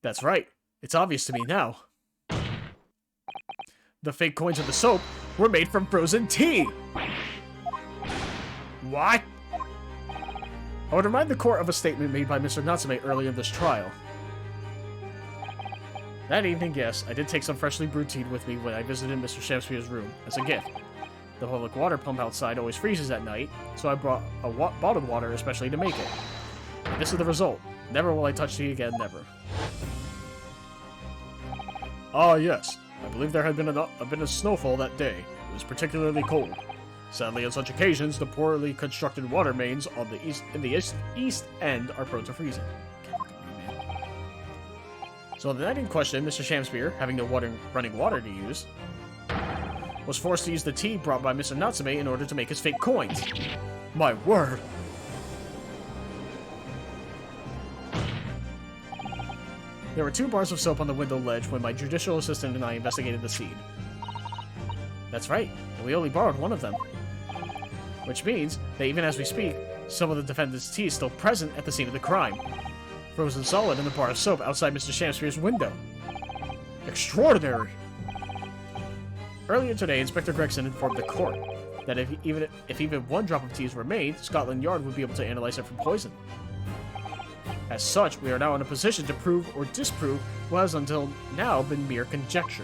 That's right. It's obvious to me now. The fake coins of the soap were made from frozen tea! What? I would remind the court of a statement made by Mr. Natsume earlier in this trial. That evening, yes, I did take some freshly brewed tea with me when I visited Mr. Shamspeare's room as a gift. The public water pump outside always freezes at night, so I brought a bottled water especially to make it. And this is the result. Never will I touch tea again, never. Ah, yes. I believe there had been a snowfall that day. It was particularly cold. Sadly, on such occasions, the poorly constructed water mains on the east end are prone to freezing. So the night in question, Mr. Shamspeare, having no running water to use, was forced to use the tea brought by Mr. Natsume in order to make his fake coins. My word! There were 2 bars of soap on the window ledge when my judicial assistant and I investigated the scene. That's right, and we only borrowed one of them. Which means that even as we speak, some of the defendant's tea is still present at the scene of the crime. Frozen solid in the bar of soap outside Mr. Shamspeare's window. Extraordinary! Earlier today, Inspector Gregson informed the court that if even one drop of tea is remained, Scotland Yard would be able to analyze it for poison. As such, we are now in a position to prove or disprove what has until now been mere conjecture.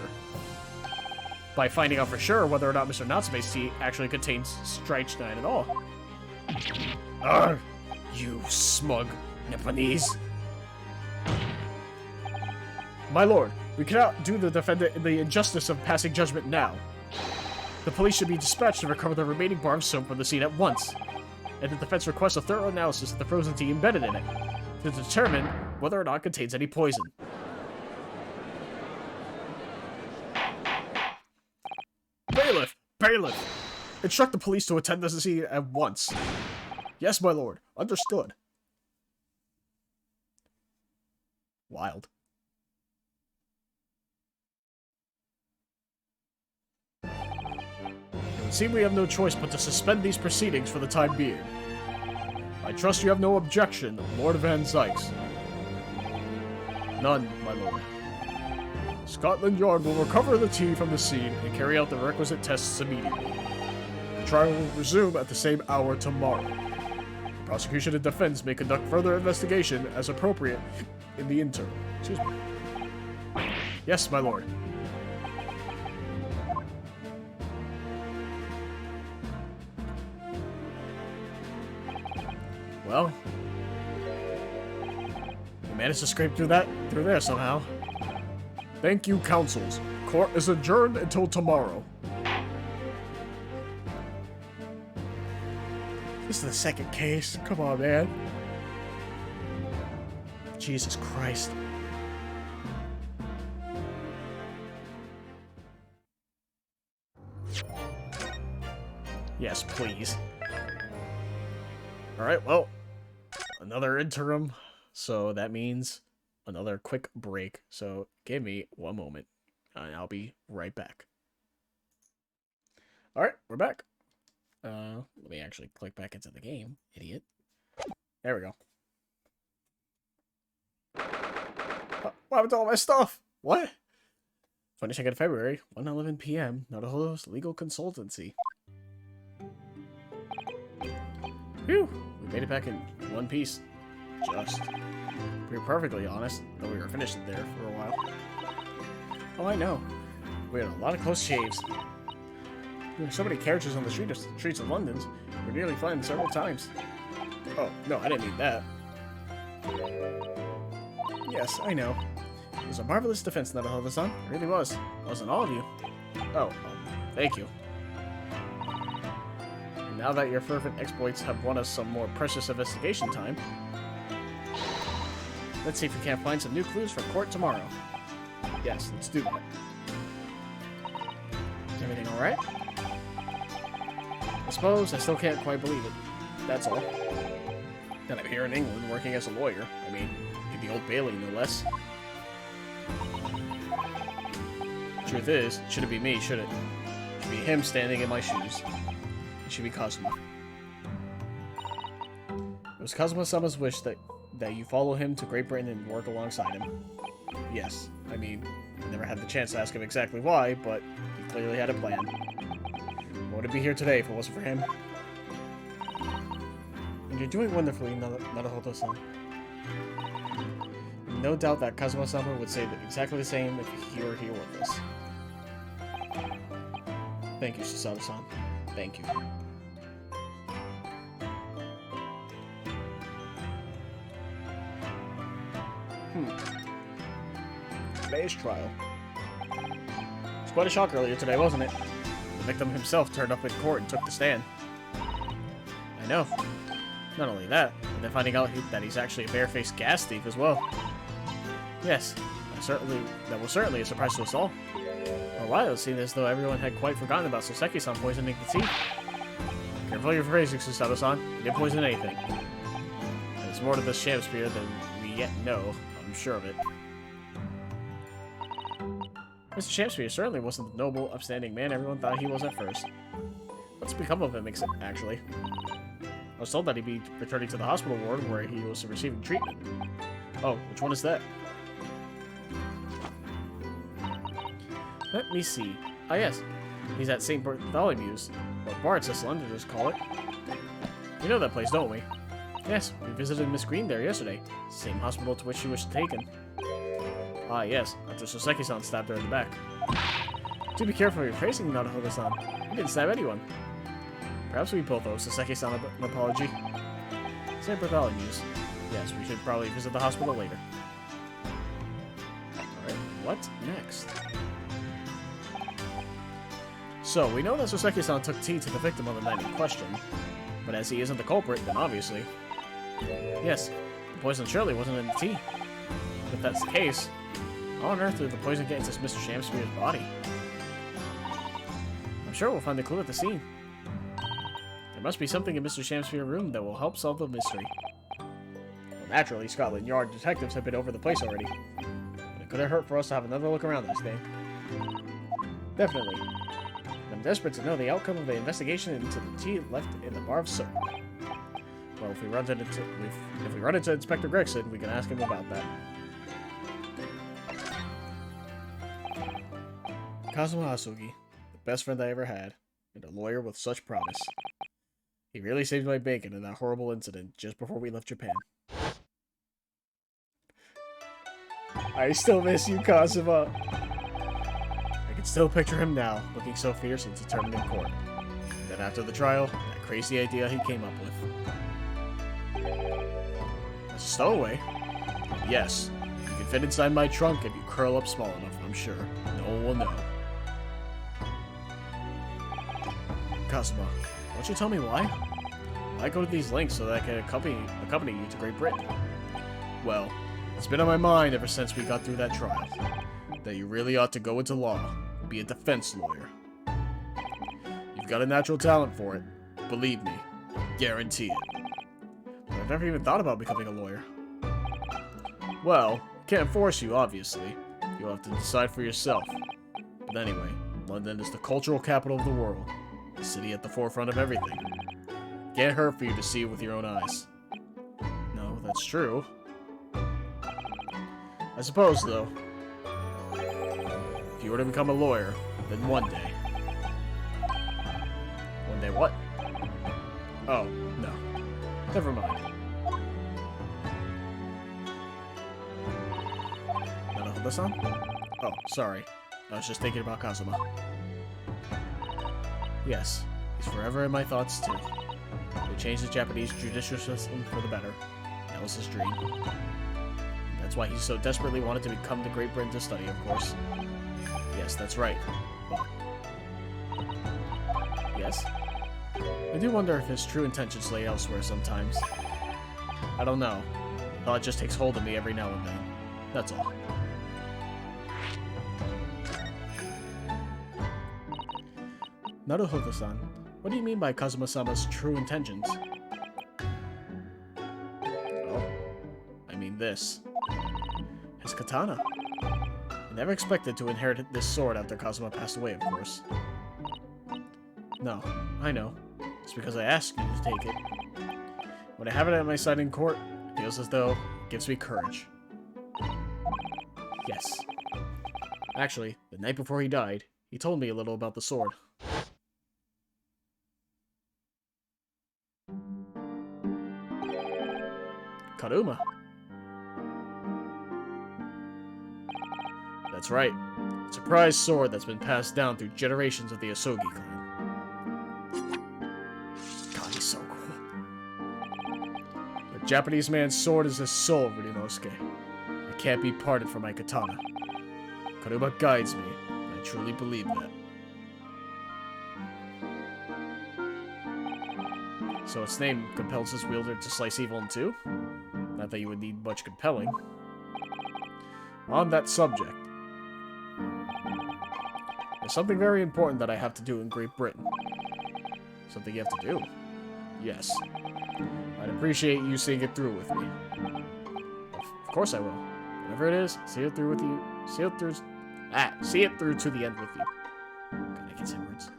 By finding out for sure whether or not Mr. Natsume's tea actually contains strychnine at all. Arrgh! You smug Nipponese. My lord, we cannot do the defendant the injustice of passing judgment now. The police should be dispatched to recover the remaining bar of soap from the scene at once. And the defense requests a thorough analysis of the frozen tea embedded in it, to determine whether or not it contains any poison. Bailiff! Bailiff! Instruct the police to attend the scene at once. Yes, my lord. Understood. Wild. It would seem we have no choice but to suspend these proceedings for the time being. I trust you have no objection, Lord Van Zykes. None, my lord. Scotland Yard will recover the tea from the scene and carry out the requisite tests immediately. The trial will resume at the same hour tomorrow. The prosecution and defense may conduct further investigation as appropriate in the interim. Excuse me. Yes, my lord. Well, we managed to scrape through there somehow. Thank you, counsels. Court is adjourned until tomorrow. This is the second case. Come on, man. Jesus Christ. Yes, please. Alright, well, another interim, so that means another quick break. So give me one moment, and I'll be right back. Alright, we're back. Let me actually click back into the game, idiot. There we go. What happened to all my stuff? What? 22nd of February, 1:11 p.m. Nodaho's Legal Consultancy. Phew! We made it back in one piece. Just. To be perfectly honest, though we were finished there for a while. Oh, I know. We had a lot of close shaves. There were so many characters on the streets of London. We were nearly flattened several times. Oh, no, I didn't mean that. Yes, I know. It was a marvelous defense, Nodaho-san. It really was. It wasn't all of you. Oh, thank you. And now that your fervent exploits have won us some more precious investigation time, let's see if we can't find some new clues for court tomorrow. Yes, let's do that. Is everything alright? I suppose I still can't quite believe it. That's all. That I'm here in England working as a lawyer. I mean, in the Old Bailey, no less. Truth is, it shouldn't be me, should it? It should be him standing in my shoes. It should be Kazuma. It was Kazuma-sama's wish that you follow him to Great Britain and work alongside him. Yes, I mean, I never had the chance to ask him exactly why, but he clearly had a plan. I wouldn't be here today if it wasn't for him. And you're doing wonderfully, Naruhodo-san. No doubt that Kazuma-sama would say exactly the same if he were here with us. Thank you, Susato-san. Thank you. Today's trial. It was quite a shock earlier today, wasn't it? The victim himself turned up in court and took the stand. I know. Not only that, but then finding out that he's actually a barefaced gas thief as well. Yes, that was certainly a surprise to us all. For a while, it seemed as though everyone had quite forgotten about Soseki-san poisoning the tea. Careful your phrasing, Susato-san. He didn't poison anything. And it's more to this Shamspear than we yet know. I'm sure of it. Mr. Shamspear certainly wasn't the noble, upstanding man everyone thought he was at first. What's become of him, actually? I was told that he'd be returning to the hospital ward where he was receiving treatment. Oh, which one is that? Let me see. Ah, yes. He's at St. Bartholomew's, or Bart's as Londoners call it. We know that place, don't we? Yes, we visited Miss Green there yesterday. Same hospital to which she was taken. Ah, yes. After Soseki-san stabbed her in the back. Do be careful of your phrasing, Naruhodo-san. He didn't stab anyone. Perhaps we both owe Soseki-san an apology. St. Bartholomew's. Yes, we should probably visit the hospital later. Alright, what next? So, we know that Soseki-san took tea to the victim on the night in question, but as he isn't the culprit, then obviously... Yes, the poison surely wasn't in the tea. If that's the case, how on earth did the poison get into Mr. Shamsphere's body? I'm sure we'll find the clue at the scene. There must be something in Mr. Shamsphere's room that will help solve the mystery. Well, naturally, Scotland Yard detectives have been over the place already. But it couldn't hurt for us to have another look around this thing. Definitely. I'm desperate to know the outcome of the investigation into the tea left in the bar of soap. Well, if we run into Inspector Gregson, we can ask him about that. Kazuma Asugi, the best friend I ever had, and a lawyer with such promise. He really saved my bacon in that horrible incident just before we left Japan. I still miss you, Kazuma. I can still picture him now, looking so fierce and determined in court. And then after the trial, that crazy idea he came up with. A stowaway? Yes. You can fit inside my trunk if you curl up small enough, I'm sure. No one will know. Kazuma, won't you tell me why? Why go to these lengths so that I can accompany you to Great Britain? Well, it's been on my mind ever since we got through that trial. That you really ought to go into law, be a defense lawyer. You've got a natural talent for it. Believe me. Guarantee it. But I've never even thought about becoming a lawyer. Well, can't force you, obviously. You'll have to decide for yourself. But anyway, London is the cultural capital of the world. The city at the forefront of everything. Can't hurt for you to see it with your own eyes. No, that's true. I suppose, though, if you were to become a lawyer, then one day... One day what? Oh, no. Never mind. Naruhodo-san? Oh, sorry. I was just thinking about Kazuma. Yes, he's forever in my thoughts, too. We changed the Japanese judicial system for the better. That was his dream. That's why he so desperately wanted to come to Great Britain to study, of course. Yes, that's right. But... Yes? I do wonder if his true intentions lay elsewhere sometimes. I don't know. The thought just takes hold of me every now and then. That's all. Naruhodo-san, what do you mean by Kazuma-sama's true intentions? Oh, I mean this. His katana. I never expected to inherit this sword after Kazuma passed away, of course. No, I know. It's because I asked you to take it. When I have it at my side in court, it feels as though it gives me courage. Yes. Actually, the night before he died, he told me a little about the sword. Karuma. That's right. It's a prized sword that's been passed down through generations of the Asogi clan. God, he's so cool. The Japanese man's sword is his soul, Ryunosuke. I can't be parted from my katana. Karuma guides me, and I truly believe that. So its name compels its wielder to slice evil in two? Not that you would need much compelling. On that subject, there's something very important that I have to do in Great Britain. Something you have to do? Yes. I'd appreciate you seeing it through with me. Of course I will. Whatever it is, see it through with you. See it through to the end with you. God, I can't say words.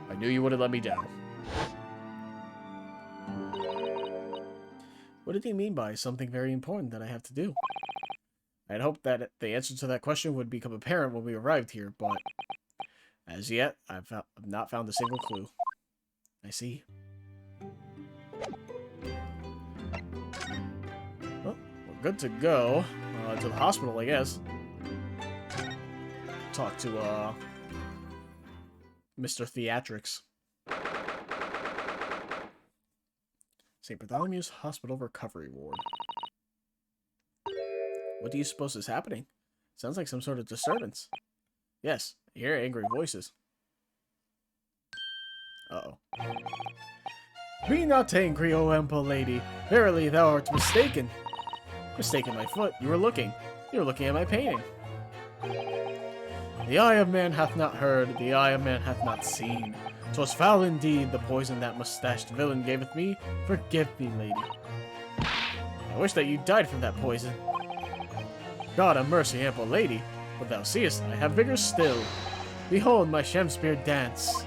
I knew you wouldn't let me down. What did he mean by something very important that I have to do? I'd hoped that the answer to that question would become apparent when we arrived here, but as yet, I've not found a single clue. I see. Well, we're good to go. To the hospital, I guess. Talk to, Mr. Theatrics. St. Bartholomew's Hospital Recovery Ward. What do you suppose is happening? Sounds like some sort of disturbance. Yes, I hear angry voices. Uh-oh. Be not angry, O ample lady. Verily thou art mistaken. Mistaken my foot. You were looking at my painting. The eye of man hath not heard, the eye of man hath not seen. 'Twas foul indeed, the poison that mustached villain gaveth me. Forgive me, lady. I wish that you died from that poison. God have mercy, ample lady. But thou seest, I have vigor still. Behold my Shakespeare dance.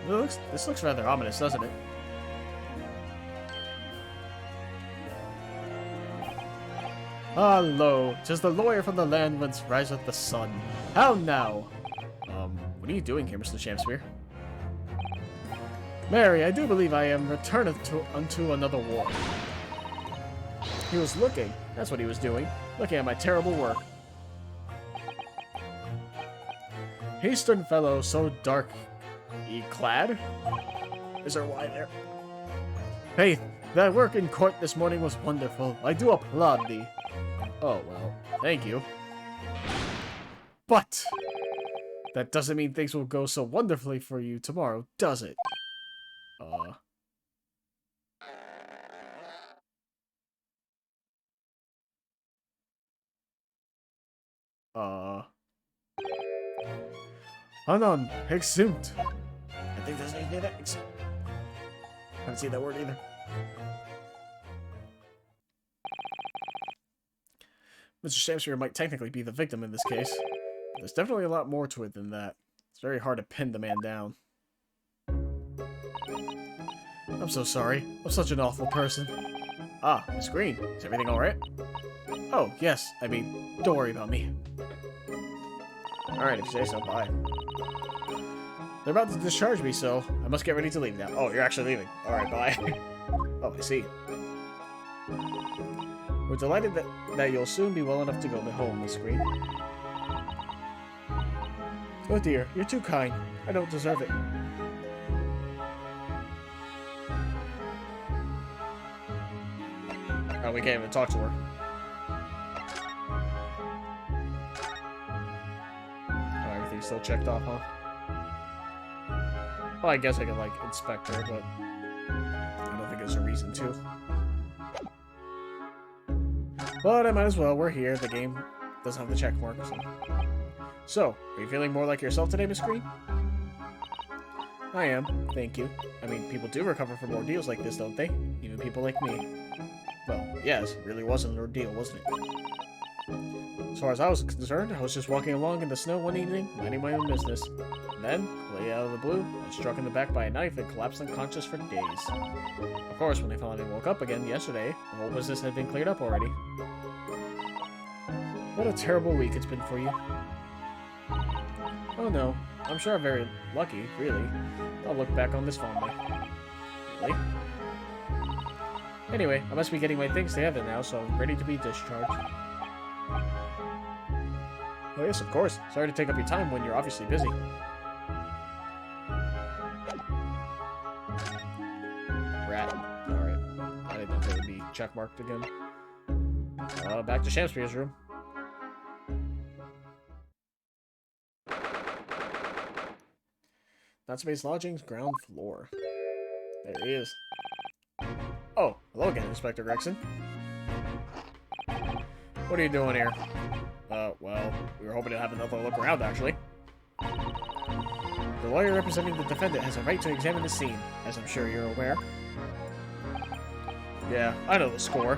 This looks rather ominous, doesn't it? Ah, lo, 'tis the lawyer from the land whence riseth the sun. How now? What are you doing here, Mr. Shakespeare? Mary, I do believe I am returned unto another war. He was looking. That's what he was doing. Looking at my terrible work. Eastern fellow, so dark-y clad? Is there wine there? Faith, that work in court this morning was wonderful. I do applaud thee. Oh, well, thank you. But that doesn't mean things will go so wonderfully for you tomorrow, does it? Anon, exunt. I think that's how you do that. Exunt. Haven't seen that word either. Mr. Shakespeare might technically be the victim in this case, but there's definitely a lot more to it than that. It's very hard to pin the man down. I'm so sorry. I'm such an awful person. Ah, Miss Green. Is everything alright? Oh, yes. I mean, don't worry about me. Alright, if you say so, bye. They're about to discharge me, so I must get ready to leave now. Oh, you're actually leaving. Alright, bye. Oh, I see. We're delighted that you'll soon be well enough to go home, Miss Green. Oh dear, you're too kind. I don't deserve it. Oh, we can't even talk to her. Oh, everything's still checked off, huh? Well, I guess I could, like, inspect her, but I don't think there's a reason to. But I might as well. We're here. The game doesn't have the check mark. So, are you feeling more like yourself today, Miss Green? I am. Thank you. I mean, people do recover from ordeals like this, don't they? Even people like me. Well, yes, it really was an ordeal, wasn't it? As far as I was concerned, I was just walking along in the snow one evening, minding my own business. And then, way out of the blue, I was struck in the back by a knife and collapsed unconscious for days. Of course, when I finally woke up again yesterday, the whole business had been cleared up already. What a terrible week it's been for you. Oh no, I'm sure I'm very lucky, really. I'll look back on this fondly. Really? Anyway, I must be getting my things together now, so I'm ready to be discharged. Oh yes, of course. Sorry to take up your time when you're obviously busy. Rat. Alright. I didn't know if it would be checkmarked again. Back to Shakespeare's room. Natsume's lodgings, ground floor. There he is. Oh, hello again, Inspector Gregson. What are you doing here? Well, we were hoping to have another look around, actually. The lawyer representing the defendant has a right to examine the scene, as I'm sure you're aware. Yeah, I know the score.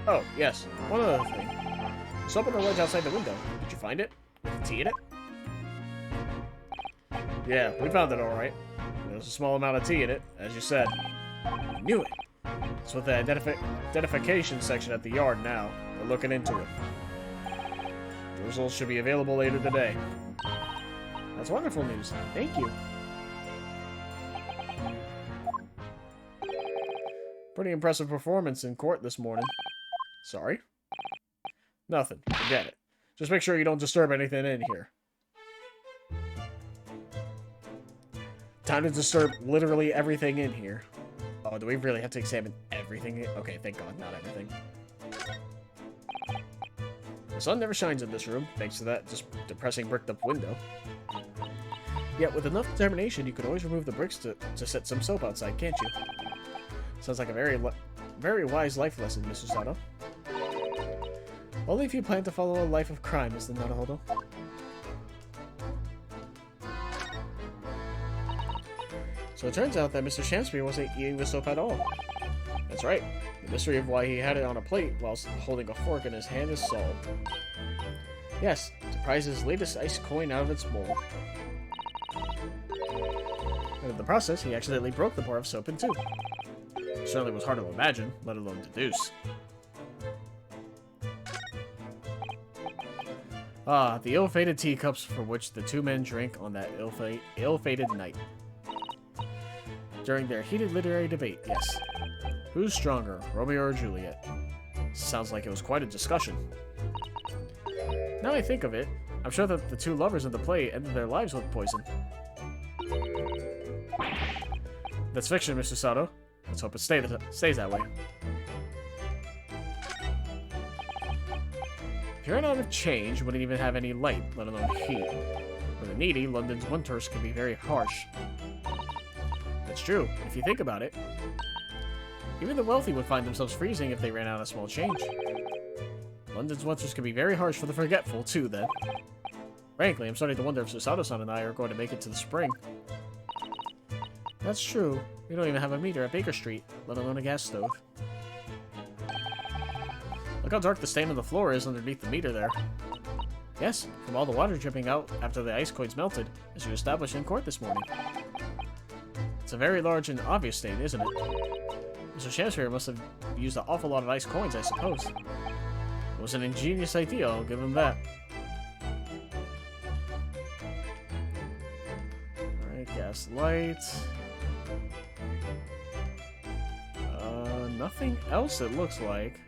Oh, yes, one other thing. Soap on the ledge outside the window. Did you find it? With tea in it? Yeah, we found it alright. There's a small amount of tea in it, as you said. I knew it. It's with the identification section at the yard now. We're looking into it. The results should be available later today. That's wonderful news. Thank you. Pretty impressive performance in court this morning. Sorry? Nothing. Forget it. Just make sure you don't disturb anything in here. Time to disturb literally everything in here. Oh, do we really have to examine everything? Okay, thank God, not everything. The sun never shines in this room, thanks to that just depressing bricked-up window. Yet, with enough determination, you could always remove the bricks to set some soap outside, can't you? Sounds like a very wise life lesson, Mr. Sato. Only if you plan to follow a life of crime, Mr. Naruhodo. So it turns out that Mr. Shamspear wasn't eating the soap at all. That's right. The mystery of why he had it on a plate whilst holding a fork in his hand is solved. Yes, to prize his latest ice coin out of its mold. And in the process, he accidentally broke the bar of soap in two. It certainly was hard to imagine, let alone deduce. Ah, the ill-fated teacups for which the two men drank on that ill-fated night. During their heated literary debate, yes. Who's stronger, Romeo or Juliet? Sounds like it was quite a discussion. Now I think of it, I'm sure that the two lovers in the play ended their lives with poison. That's fiction, Mr. Sato. Let's hope it stays that way. If you ran out of change, you wouldn't even have any light, let alone heat. For the needy, London's winters can be very harsh. That's true, if you think about it. Even the wealthy would find themselves freezing if they ran out of small change. London's winters can be very harsh for the forgetful, too, then. Frankly, I'm starting to wonder if Susato-san and I are going to make it to the spring. That's true. We don't even have a meter at Baker Street, let alone a gas stove. Look how dark the stain on the floor is underneath the meter there. Yes, from all the water dripping out after the ice coins melted, as you established in court this morning. It's a very large and obvious stain, isn't it? Mr. Shamspear must have used an awful lot of ice coins, I suppose. It was an ingenious idea, I'll give him that. Alright, gas light. Nothing else it looks like.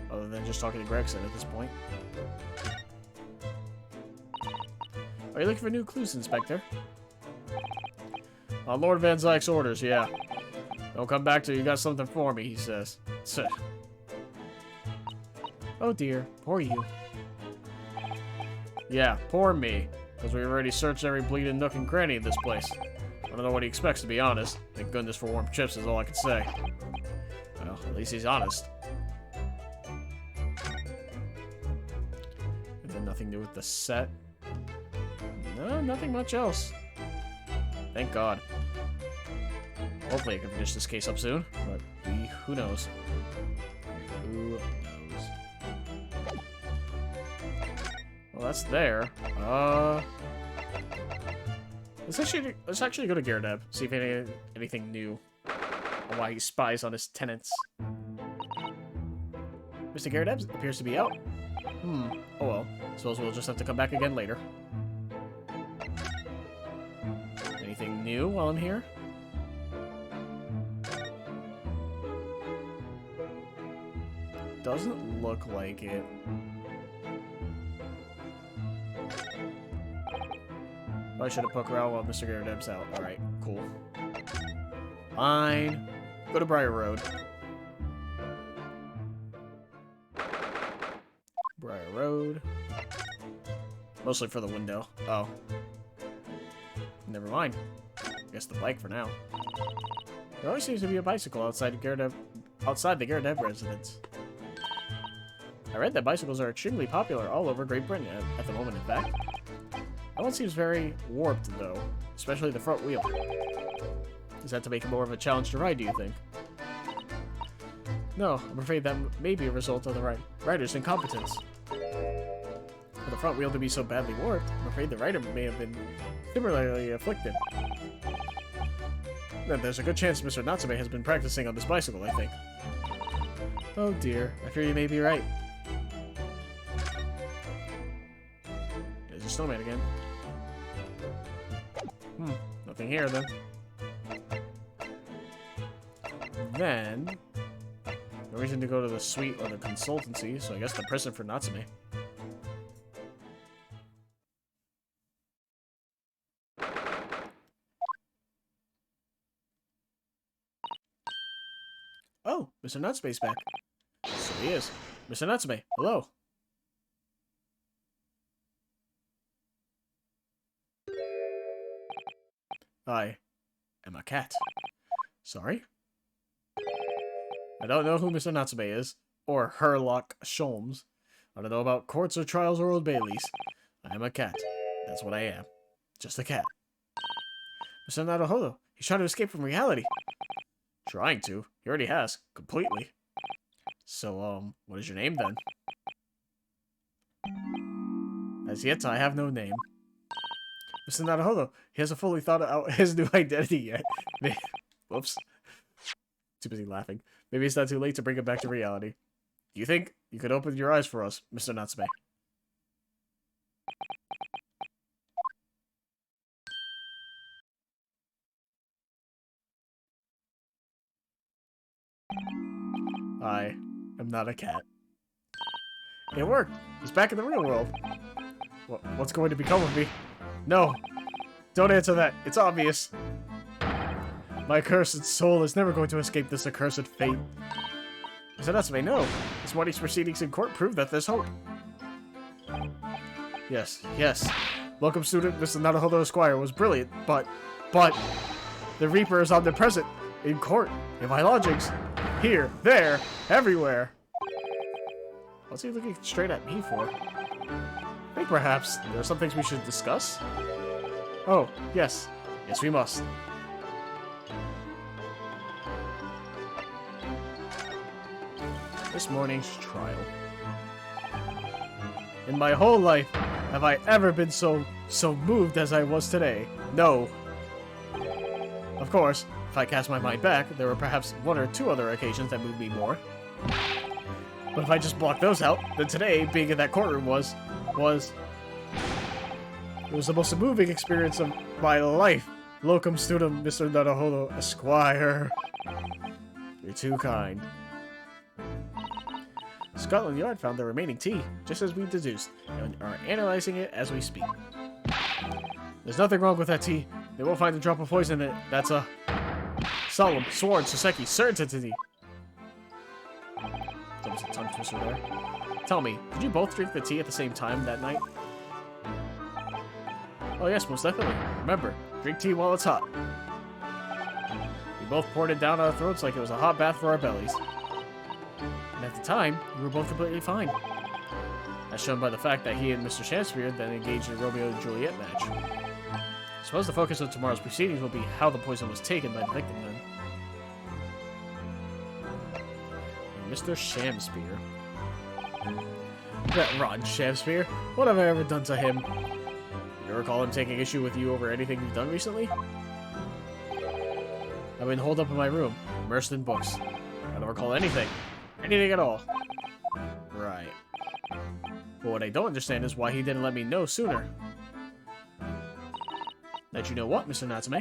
Other than just talking to Gregson at this point. Are you looking for new clues, Inspector? On Lord Van Zyke's orders, yeah. Don't come back till you got something for me, he says. Oh dear, poor you. Yeah, poor me. Because we've already searched every bleeding nook and cranny of this place. I don't know what he expects, to be honest. Thank goodness for warm chips is all I can say. Well, at least he's honest. And then nothing new with the set. No, nothing much else. Thank God. Hopefully I can finish this case up soon, but who knows? Who knows? Well, that's there. Let's actually go to Gyardeb, see if anything new on why he spies on his tenants. Mr. Gyardeb appears to be out. Oh well. Suppose we'll just have to come back again later. Anything new while I'm here? Doesn't look like it. I should have poked around while Mr. Gyardeb's out. Alright, cool. Fine. Go to Briar Road. Briar Road. Mostly for the window. Oh. Never mind. I guess the bike for now. There always seems to be a bicycle outside the Gyardeb residence. I read that bicycles are extremely popular all over Great Britain at the moment, in fact. That one seems very warped, though, especially the front wheel. Is that to make it more of a challenge to ride, do you think? No, I'm afraid that may be a result of the rider's incompetence. For the front wheel to be so badly warped, I'm afraid the rider may have been similarly afflicted. Then there's a good chance Mr. Natsume has been practicing on this bicycle, I think. Oh dear, I fear you may be right. There's a snowman again. Nothing here, then. Then, no reason to go to the suite or the consultancy, so I guess the prison for Natsume. Mr. Natsume's back. So he is. Mr. Natsume, hello. I am a cat. Sorry? I don't know who Mr. Natsume is, or Herlock Sholmes. I don't know about courts or trials or Old Baileys. I am a cat. That's what I am. Just a cat. Mr. Naruhodo, he's trying to escape from reality. Trying to? He already has. Completely. So, what is your name then? As yet, I have no name. Mr. Naruhodo, he hasn't fully thought out his new identity yet. Whoops. Too busy laughing. Maybe it's not too late to bring him back to reality. Do you think you could open your eyes for us, Mr. Natsume? I am not a cat. It worked! He's back in the real world. What's going to become of me? No! Don't answer that. It's obvious. My accursed soul is never going to escape this accursed fate. Mr. Natsume, no. This morning's proceedings in court prove that there's hope. Yes, yes. Welcome student Mr. Naruhodo Esquire was brilliant, but the Reaper is omnipresent. In court, in my lodgings, here, there, everywhere. What's he looking straight at me for? I think perhaps there are some things we should discuss? Oh, yes. Yes, we must. This morning's trial. In my whole life, have I ever been so moved as I was today? No. Of course, if I cast my mind back, there were perhaps one or two other occasions that moved me more. But if I just block those out, then today, being in that courtroom was the most moving experience of my life. Locum student Mr. Naruhodo Esquire. You're too kind. Scotland Yard found the remaining tea, just as we deduced, and are analyzing it as we speak. There's nothing wrong with that tea. They won't find a drop of poison in it. That's a solemn, sworn, Soseki certainty. That was a tongue twister there. Tell me, did you both drink the tea at the same time that night? Oh yes, most definitely. Remember, drink tea while it's hot. We both poured it down our throats like it was a hot bath for our bellies. And at the time, we were both completely fine. As shown by the fact that he and Mr. Shamspear then engaged in a Romeo and Juliet match. I suppose the focus of tomorrow's proceedings will be how the poison was taken by the victim then. Mr. Shamspear. That rotten Shamspear. What have I ever done to him? You recall him taking issue with you over anything you've done recently? I've been holed up in my room, immersed in books. I don't recall anything. Anything at all. Right. But what I don't understand is why he didn't let me know sooner. Let you know what, Mr. Natsume?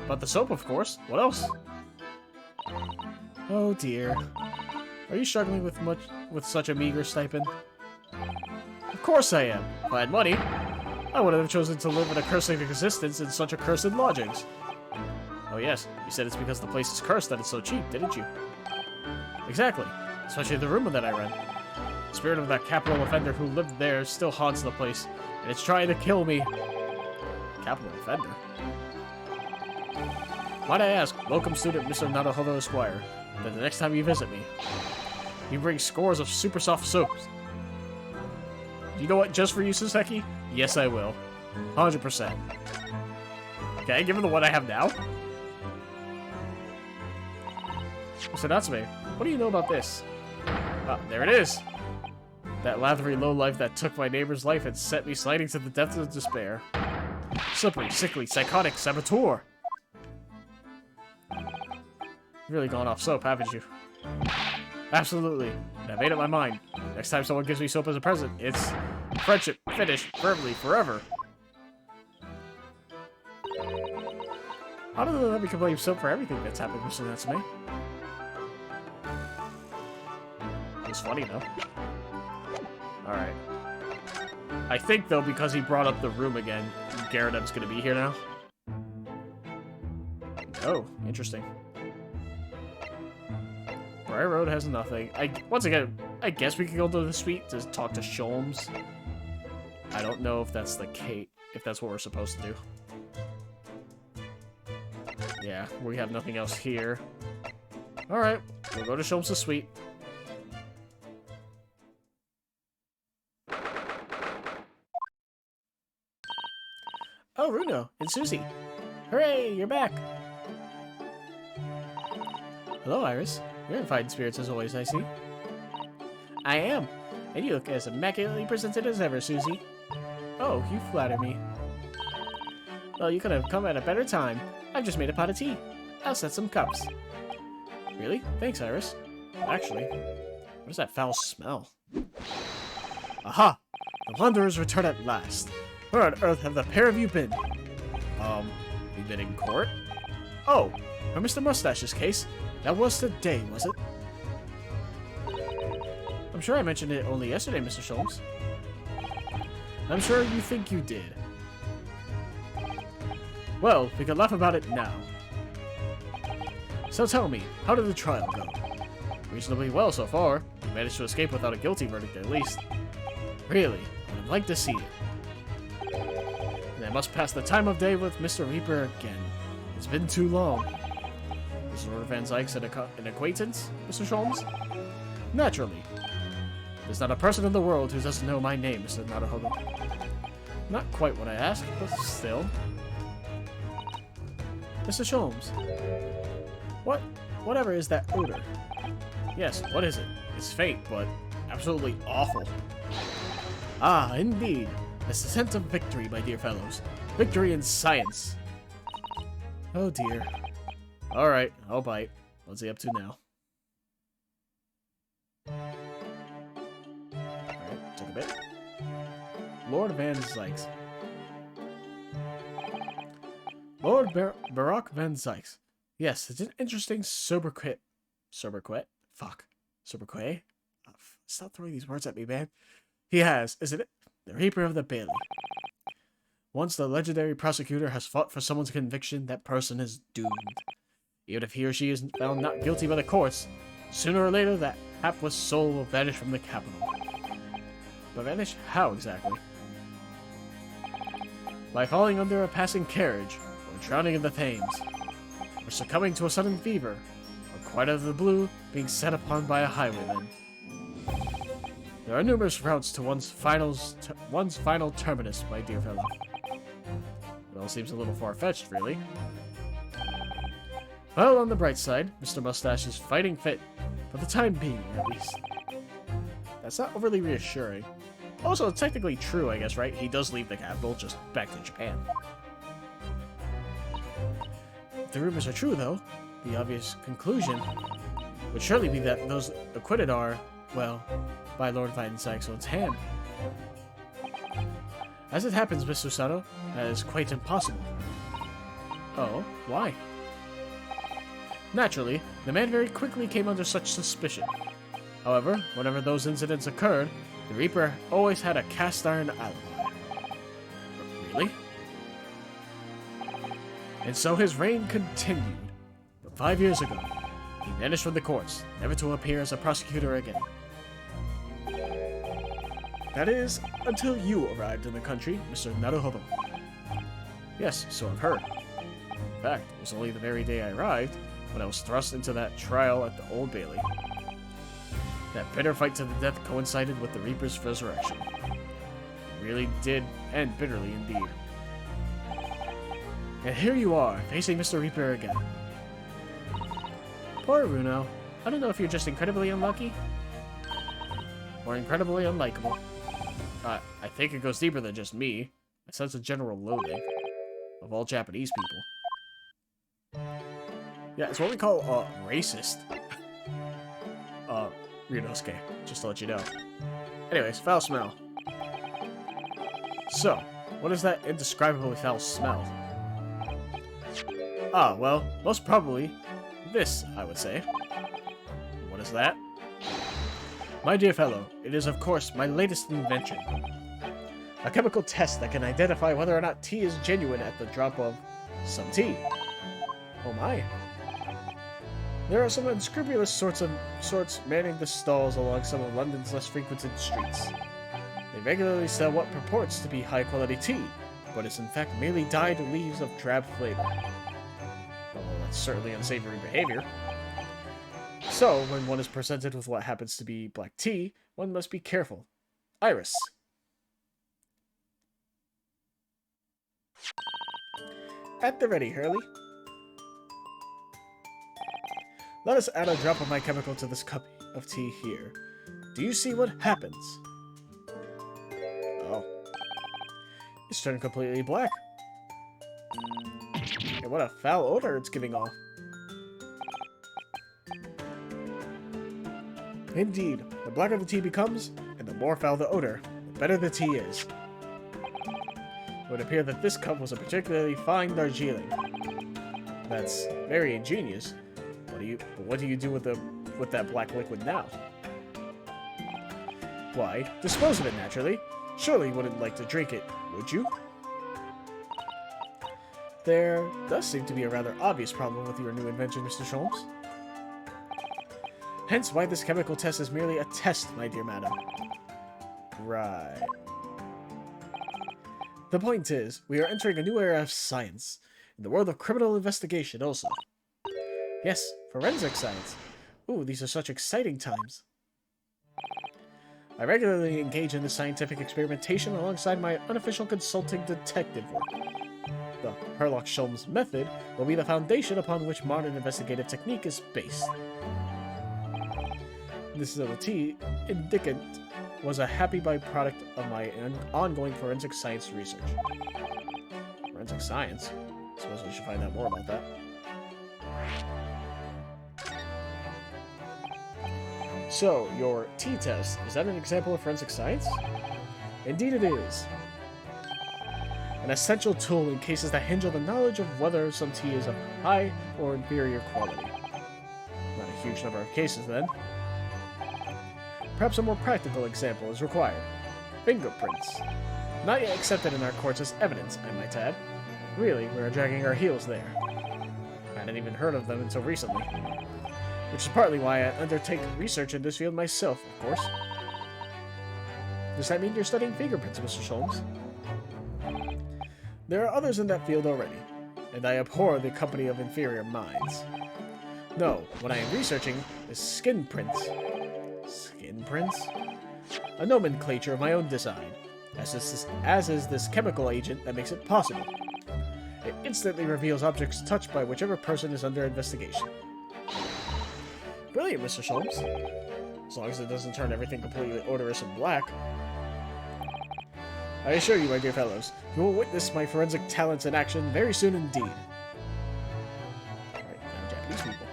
About the soap, of course. What else? Oh dear. Are you struggling with such a meager stipend? Of course I am. If I had money, I would have chosen to live an accursed existence in such accursed lodgings. Oh yes, you said it's because the place is cursed that it's so cheap, didn't you? Exactly. Especially the room that I rent. The spirit of that capital offender who lived there still haunts the place, and it's trying to kill me. Capital offender? Might I ask, locum student Mr. Naruhodo Esquire, that the next time you visit me, you bring scores of super soft soaps. You know what, just for you, Soseki? Yes, I will. 100%. Okay, give him the one I have now. Mr. Natsume, what do you know about this? Ah, there it is! That lathery lowlife that took my neighbor's life and sent me sliding to the depths of despair. Slippery, sickly, psychotic saboteur! You've really gone off soap, haven't you? Absolutely. And I made up my mind. Next time someone gives me soap as a present, it's friendship, finished, firmly, forever. How do they let me complain soap for everything that's happened, Mr. Natsume? It's funny, though. Alright. I think, though, because he brought up the room again, Garradeb's gonna be here now. Oh, interesting. Briar Road has nothing. Once again, I guess we could go to the suite to talk to Sholmes. I don't know if that's the case, if that's what we're supposed to do. Yeah, we have nothing else here. Alright, we'll go to Sholmes' suite. Oh, Runo and Susie. Hooray, you're back. Hello, Iris. You're in fine spirits as always, I see. I am. And you look as immaculately presented as ever, Susie. Oh, you flatter me. Well, you could have come at a better time. I've just made a pot of tea. I'll set some cups. Really? Thanks, Iris. Actually, what is that foul smell? Aha! The Wanderers return at last. Where on earth have the pair of you been? We've been in court? Oh, for Mr. Mustache's case. That was today, was it? I'm sure I mentioned it only yesterday, Mr. Sholmes. I'm sure you think you did. Well, we can laugh about it now. So tell me, how did the trial go? Reasonably well so far. You managed to escape without a guilty verdict at least. Really, I'd like to see it. And I must pass the time of day with Mr. Reaper again. It's been too long. Is Lord Van Zykes an acquaintance, Mr. Sholmes? Naturally. There's not a person in the world who doesn't know my name, Mr. Naruhodo. Not quite what I asked, but still. Mr. Sholmes. Whatever is that odor? Yes, what is it? It's faint, but absolutely awful. Ah, indeed. It's the scent of victory, my dear fellows. Victory in science. Oh dear. Alright, I'll bite. What's he up to now? Alright, took a bit. Lord Van Zykes. Lord Baroque Van Zykes. Yes, it's an interesting sobriquet. Fuck. Sobriquet? Oh, stop throwing these words at me, man. He has, isn't it? The Reaper of the Bailey. Once the legendary prosecutor has fought for someone's conviction, that person is doomed. Even if he or she is found not guilty by the courts, sooner or later that hapless soul will vanish from the capital. But vanish how exactly? By falling under a passing carriage, or drowning in the Thames, or succumbing to a sudden fever, or quite out of the blue, being set upon by a highwayman. There are numerous routes to one's final terminus, my dear fellow. It all seems a little far-fetched, really. Well, on the bright side, Mr. Mustache is fighting fit, for the time being, at least. That's not overly reassuring. Also, it's technically true, I guess, right? He does leave the capital, just back to Japan. If the rumors are true, though, the obvious conclusion would surely be that those acquitted are, well, by Lord Van Zykes' own hand. As it happens, Mr. Sato, that is quite impossible. Oh, why? Naturally, the man very quickly came under such suspicion. However, whenever those incidents occurred, the Reaper always had a cast-iron alibi. Really? And so his reign continued. But 5 years ago, he vanished from the courts, never to appear as a prosecutor again. That is, until you arrived in the country, Mr. Naruhodo. Yes, so I've heard. In fact, it was only the very day I arrived when I was thrust into that trial at the Old Bailey. That bitter fight to the death coincided with the Reaper's resurrection. It really did end bitterly indeed. And here you are, facing Mr. Reaper again. Poor Runo. I don't know if you're just incredibly unlucky, or incredibly unlikable. I think it goes deeper than just me. I sense a general loathing of all Japanese people. Yeah, it's what we call, racist. Ryunosuke, just to let you know. Anyways, foul smell. So, what is that indescribably foul smell? Ah, well, most probably this, I would say. What is that? My dear fellow, it is of course my latest invention. A chemical test that can identify whether or not tea is genuine at the drop of some tea. Oh my. There are some unscrupulous sorts manning the stalls along some of London's less frequented streets. They regularly sell what purports to be high-quality tea, but is in fact merely dyed leaves of drab flavor. Well, that's certainly unsavory behavior. So, when one is presented with what happens to be black tea, one must be careful. Iris. At the ready, Hurley. Let us add a drop of my chemical to this cup of tea here. Do you see what happens? Oh. It's turned completely black. And what a foul odor it's giving off. Indeed, the blacker the tea becomes, and the more foul the odor, the better the tea is. It would appear that this cup was a particularly fine Darjeeling. That's very ingenious. What do you do with that black liquid now? Why, dispose of it naturally. Surely you wouldn't like to drink it, would you? There does seem to be a rather obvious problem with your new invention, Mr. Sholmes. Hence why this chemical test is merely a test, my dear madam. Right. The point is, we are entering a new era of science, in the world of criminal investigation also. Yes, forensic science. Ooh, these are such exciting times. I regularly engage in this scientific experimentation alongside my unofficial consulting detective work. The Herlock-Sholmes method will be the foundation upon which modern investigative technique is based. This little tea, indicant, was a happy byproduct of my ongoing forensic science research. Forensic science? I suppose I should find out more about that. So, your tea test, is that an example of forensic science? Indeed it is. An essential tool in cases that hinge on the knowledge of whether some tea is of high or inferior quality. Not a huge number of cases, then. Perhaps a more practical example is required. Fingerprints. Not yet accepted in our courts as evidence, I might add. Really, we are dragging our heels there. I hadn't even heard of them until recently. Which is partly why I undertake research in this field myself, of course. Does that mean you're studying fingerprints, Mr. Sholmes? There are others in that field already, and I abhor the company of inferior minds. No, what I am researching is skin prints. Skin prints? A nomenclature of my own design, as is this chemical agent that makes it possible. It instantly reveals objects touched by whichever person is under investigation. Brilliant, Mr. Sholmes. As long as it doesn't turn everything completely odorous and black. I assure you, my dear fellows, you will witness my forensic talents in action very soon indeed. Alright, now Japanese people.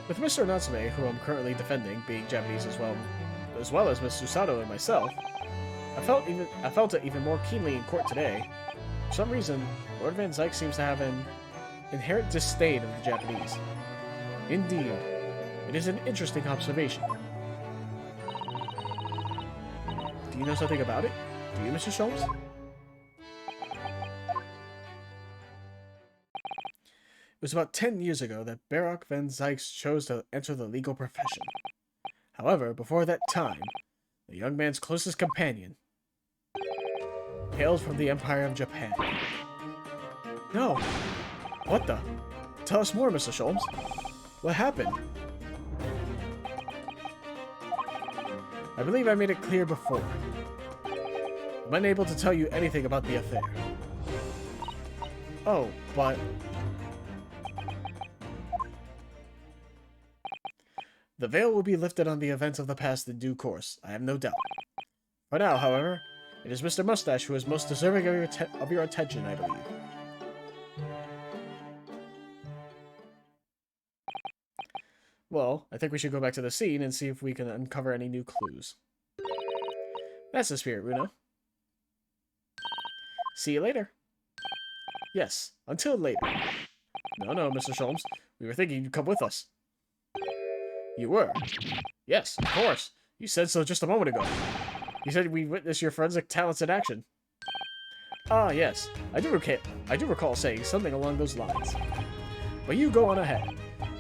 With Mr. Natsume, who I'm currently defending, being Japanese as well as Miss Susato and myself, I felt it even more keenly in court today. For some reason, Lord Van Zyke seems to have an inherent disdain of the Japanese. Indeed, it is an interesting observation. Do you know something about it? Do you, Mr. Sholmes? It was about 10 years ago that Baroque Van Zyke chose to enter the legal profession. However, before that time, the young man's closest companion hailed from the Empire of Japan. No! What the? Tell us more, Mr. Sholmes. What happened? I believe I made it clear before. I'm unable to tell you anything about the affair. Oh, but... The veil will be lifted on the events of the past in due course, I have no doubt. For now, however, it is Mr. Mustache who is most deserving of your attention, I believe. Well, I think we should go back to the scene and see if we can uncover any new clues. That's the spirit, Runo. See you later. Yes, until later. No, Mr. Sholmes. We were thinking you'd come with us. You were? Yes, of course. You said so just a moment ago. You said we'd witness your forensic talents in action. Ah, yes. I do recall saying something along those lines. But you go on ahead.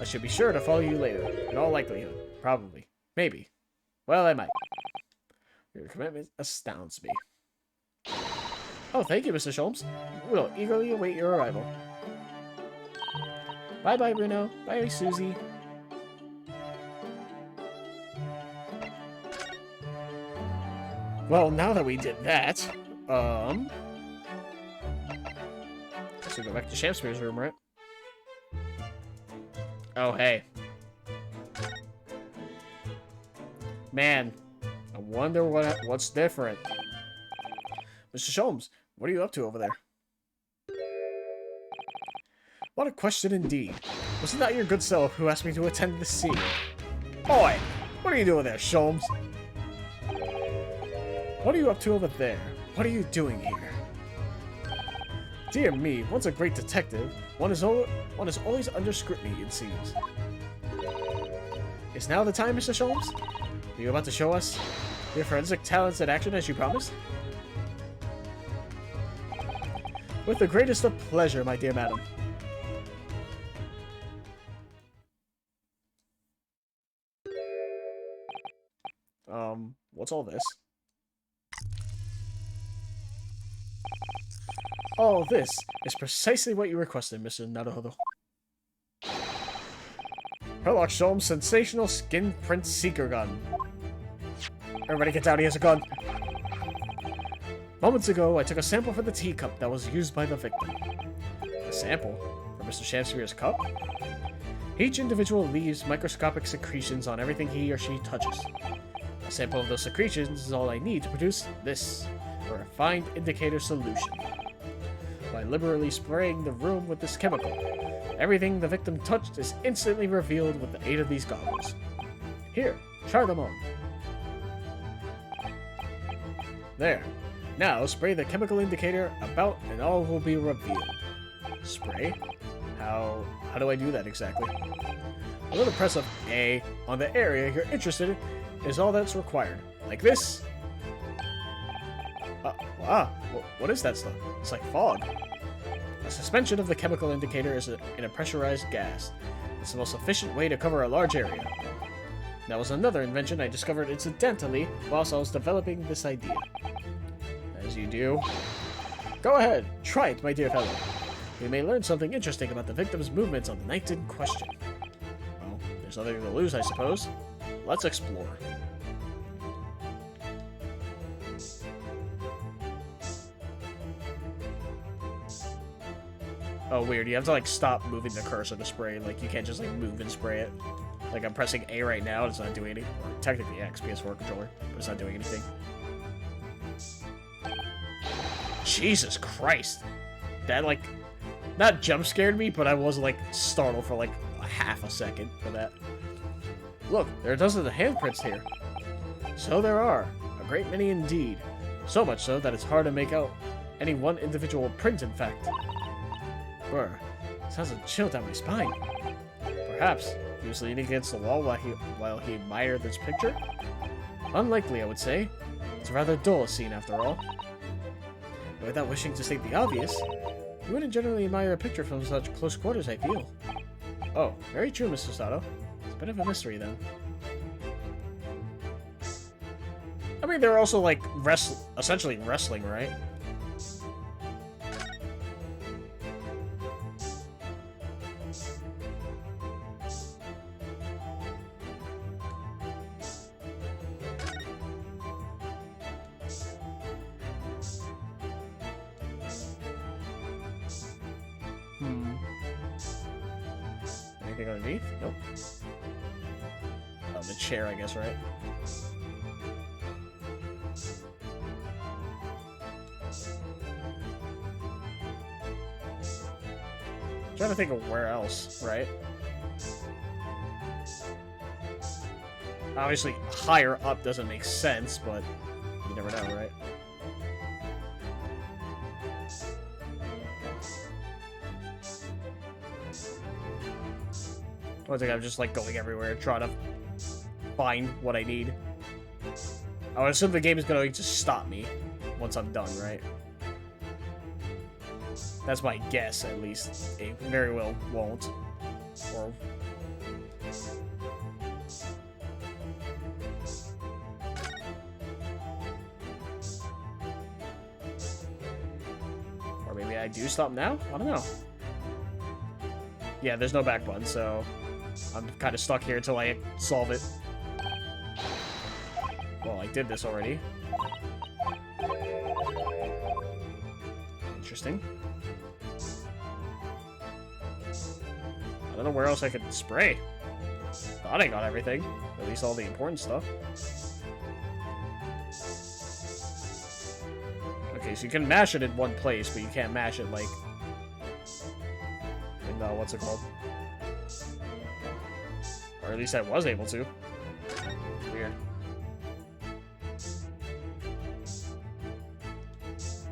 I should be sure to follow you later. In all likelihood. Probably. Maybe. Well, I might. Your commitment astounds me. Oh, thank you, Mr. Sholmes. We'll eagerly await your arrival. Bye-bye, Bruno. Bye, Susie. Well, now that we did that, let's go back to Shakespeare's room, right? Oh, hey. Man, I wonder what's different. Mr. Sholmes, what are you up to over there? What a question indeed. Was it not your good self who asked me to attend the scene? Oi! What are you doing there, Sholmes? What are you up to over there? What are you doing here? Dear me, once a great detective, one is always under scrutiny, it seems. Is now the time, Mr. Sholmes? Are you about to show us your forensic talents in action as you promised? With the greatest of pleasure, my dear madam. What's all this? All this is precisely what you requested, Mr. Naruhodo. Sherlock Sholmes' sensational skin print seeker gun. Everybody get down, he has a gun. Moments ago, I took a sample for the teacup that was used by the victim. A sample? For Mr. Shakespeare's cup? Each individual leaves microscopic secretions on everything he or she touches. A sample of those secretions is all I need to produce this, a refined indicator solution. By liberally spraying the room with this chemical, everything the victim touched is instantly revealed with the aid of these goggles. Here, try them on. There. Now, spray the chemical indicator about and all will be revealed. Spray? How do I do that exactly? A little press of A on the area you're interested in is all that's required. Like this. Wow, what is that stuff? It's like fog. A suspension of the chemical indicator is in a pressurized gas. It's the most efficient way to cover a large area. That was another invention I discovered incidentally whilst I was developing this idea. As you do. Go ahead, try it, my dear fellow. We may learn something interesting about the victim's movements on the night in question. Well, there's nothing to lose, I suppose. Let's explore. Oh, weird. You have to, like, stop moving the cursor to spray. Like, you can't just, like, move and spray it. Like, I'm pressing A right now, and it's not doing anything. Or technically X, PS4 controller, but it's not doing anything. Jesus Christ. That, like, not jump scared me, but I was, like, startled for, like, a half a second for that. Look, there are dozens of handprints here. So there are. A great many indeed. So much so that it's hard to make out any one individual print, in fact. Brr, sounds a chill down my spine. Perhaps he was leaning against the wall while he admired this picture? Unlikely, I would say. It's a rather dull scene, after all. Without wishing to state the obvious, you wouldn't generally admire a picture from such close quarters, I feel. Oh, very true, Mr. Sato. It's a bit of a mystery, then. I mean, they're also, like, essentially wrestling, right? Anything underneath? Nope. Oh, the chair, I guess, right? Trying to think of where else, right? Obviously, higher up doesn't make sense, but you never know, right? I think I'm just, like, going everywhere trying to find what I need. I would assume the game is going to just stop me once I'm done, right? That's my guess, at least. It very well won't. Or I do stop now? I don't know. Yeah, there's no back button, so I'm kind of stuck here until I solve it. Well, I did this already. Interesting. I don't know where else I could spray. Thought I got everything. At least all the important stuff. Okay, so you can mash it in one place, but you can't mash it, like... in, what's it called? Or at least I was able to. Weird.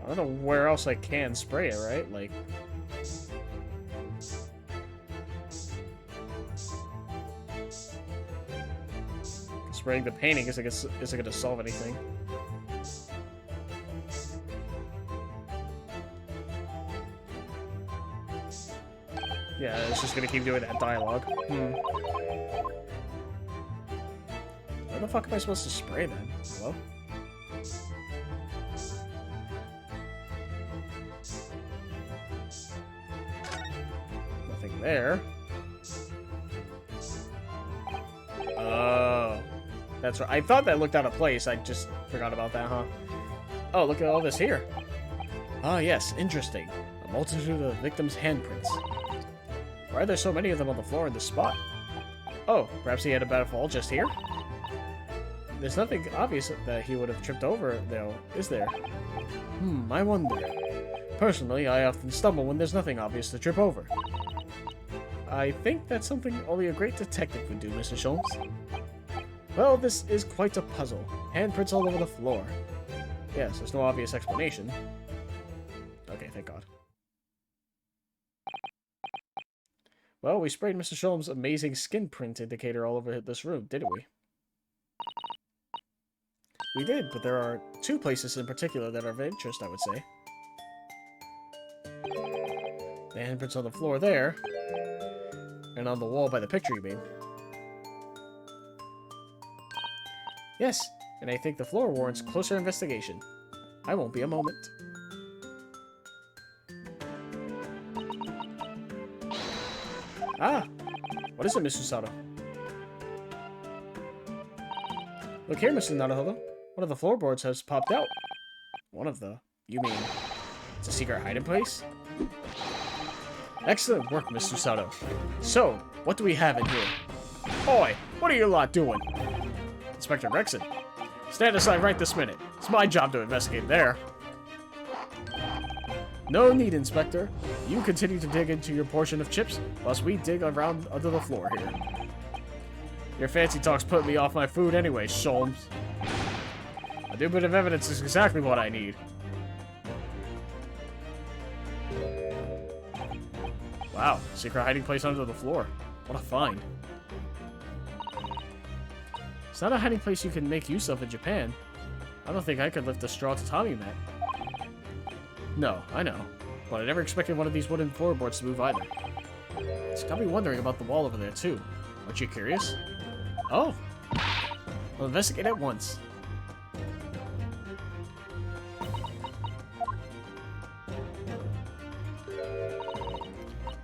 I don't know where else I can spray it, right? Like... spraying the painting isn't going to solve anything. Yeah, it's just going to keep doing that dialogue. Where the fuck am I supposed to spray then? Hello? Nothing there. Oh. That's right. I thought that looked out of place. I just forgot about that, huh? Oh, look at all this here. Ah, yes. Interesting. A multitude of victims' handprints. Why are there so many of them on the floor in this spot? Oh, perhaps he had a bad fall just here? There's nothing obvious that he would have tripped over, though, is there? I wonder. Personally, I often stumble when there's nothing obvious to trip over. I think that's something only a great detective would do, Mr. Sholmes. Well, this is quite a puzzle. Handprints all over the floor. Yes, there's no obvious explanation. Okay, thank God. Well, we sprayed Mr. Sholmes' amazing skin print indicator all over this room, didn't we? We did, but there are two places in particular that are of interest, I would say. The handprints on the floor there, and on the wall by the picture you made. Yes, and I think the floor warrants closer investigation. I won't be a moment. Ah! What is it, Mr. Sato? Look here, Mr. Naruhodo. One of the floorboards has popped out. One of the... You mean... It's a secret hiding place? Excellent work, Mr. Sato. So, what do we have in here? Oi! What are you lot doing? Inspector Gregson. Stand aside right this minute. It's my job to investigate there. No need, Inspector. You continue to dig into your portion of chips, whilst we dig around under the floor here. Your fancy talk's put me off my food anyway, Sholmes. A new bit of evidence is exactly what I need. Wow, secret hiding place under the floor. What a find. It's not a hiding place you can make use of in Japan. I don't think I could lift a straw tatami mat. No, I know. But I never expected one of these wooden floorboards to move either. It's got me wondering about the wall over there, too. Aren't you curious? Oh! We'll investigate at once.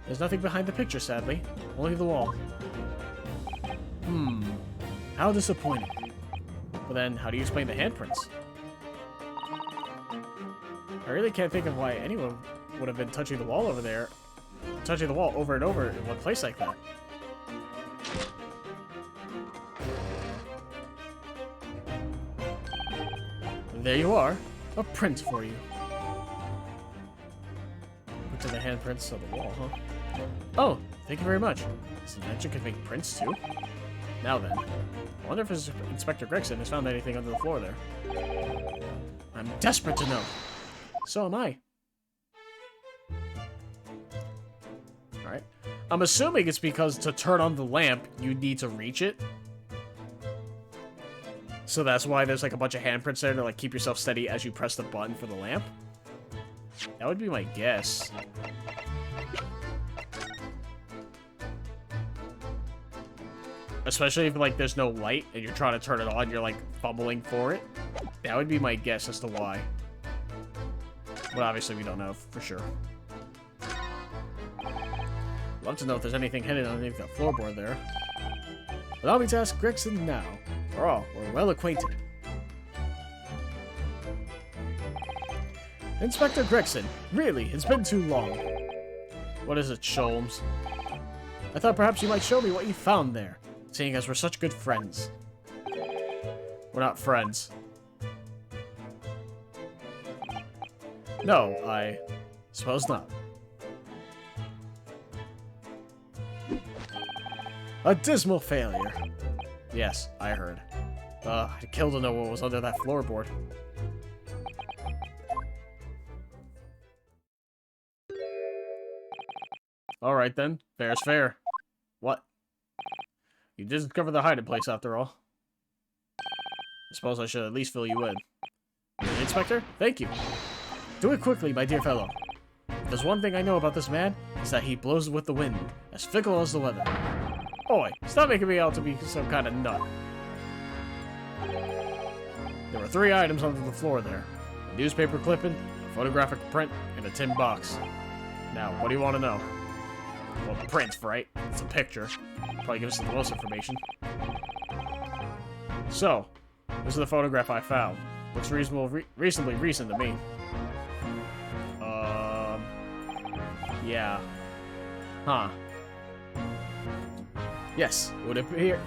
There's nothing behind the picture, sadly. Only the wall. How disappointing. But then, how do you explain the handprints? I really can't think of why anyone would have been touching the wall over there. Touching the wall over and over in one place like that. There you are. A print for you. Look at the handprints on the wall, huh? Oh, thank you very much. This invention can make prints too. Now then, I wonder if Inspector Gregson has found anything under the floor there. I'm desperate to know. So am I. Alright. I'm assuming it's because to turn on the lamp, you need to reach it. So that's why there's like a bunch of handprints there to like keep yourself steady as you press the button for the lamp. That would be my guess. Especially if like there's no light and you're trying to turn it on, you're like fumbling for it. That would be my guess as to why. But obviously we don't know for sure. Love to know if there's anything hidden underneath the floorboard there. Allow me to ask Gregson now. For all, we're well acquainted. Inspector Gregson, really, it's been too long. What is it, Sholmes? I thought perhaps you might show me what you found there, seeing as we're such good friends. We're not friends. No, I suppose not. A dismal failure. Yes, I heard. I'd kill to know what was under that floorboard. Alright then, fair's fair. What? You did discover the hiding place after all. I suppose I should at least fill you in. Really, Inspector? Thank you. Do it quickly, my dear fellow. If there's one thing I know about this man, it's that he blows with the wind, as fickle as the weather. Oi, stop making me out to be some kind of nut. There were 3 items under the floor there. A newspaper clipping, a photographic print, and a tin box. Now, what do you want to know? Well, the print, right? It's a picture. Probably gives us the most information. So, this is the photograph I found. Looks reasonably recent to me. Yeah. Huh. Yes, it would appear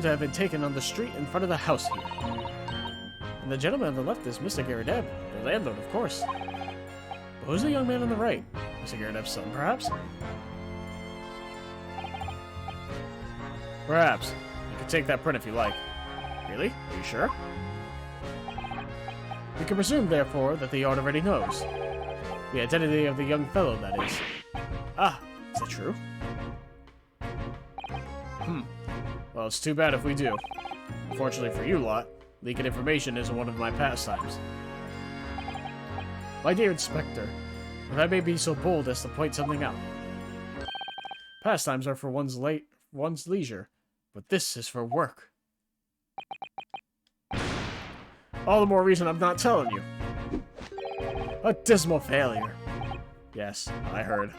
to have been taken on the street in front of the house here. And the gentleman on the left is Mr. Garrideb, the landlord, of course. But who's the young man on the right? Mr. Garrideb's son, perhaps? Perhaps. You can take that print if you like. Really? Are you sure? We can presume, therefore, that the yard already knows. The identity of the young fellow, that is. Ah, is that true? Well, it's too bad if we do. Unfortunately for you lot, leaking information isn't one of my pastimes. My dear Inspector, if I may be so bold as to point something out. Pastimes are for one's leisure, but this is for work. All the more reason I'm not telling you. A dismal failure. Yes, I heard.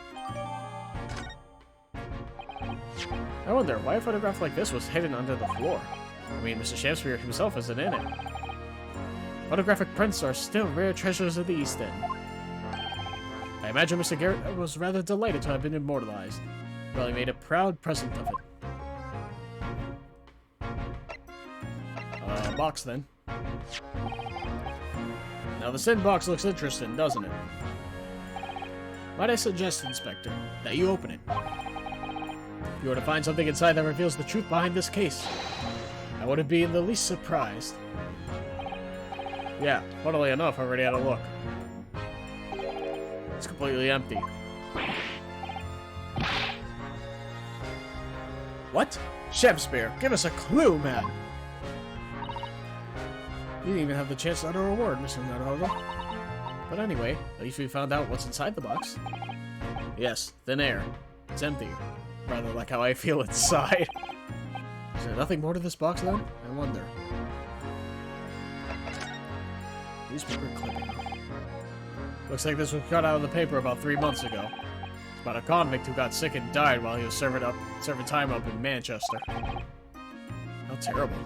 I wonder why a photograph like this was hidden under the floor. I mean, Mr. Shamspeare himself isn't in it. Photographic prints are still rare treasures of the East End. I imagine Mr. Garrett was rather delighted to have been immortalized. Well, he made a proud present of it. Box then. Now the sin box looks interesting, doesn't it? Might I suggest, Inspector, that you open it? If you were to find something inside that reveals the truth behind this case, I wouldn't be in the least surprised. Yeah, funnily enough, I already had a look. It's completely empty. What? Shamspeare, give us a clue, man! You didn't even have the chance to utter a word, Mr. Naruto. But anyway, at least we found out what's inside the box. Yes, thin air. It's empty. Rather like how I feel inside. Is there nothing more to this box, then? I wonder. Newspaper clipping. Looks like this was cut out of the paper about 3 months ago. It's about a convict who got sick and died while he was serving time up in Manchester. How terrible.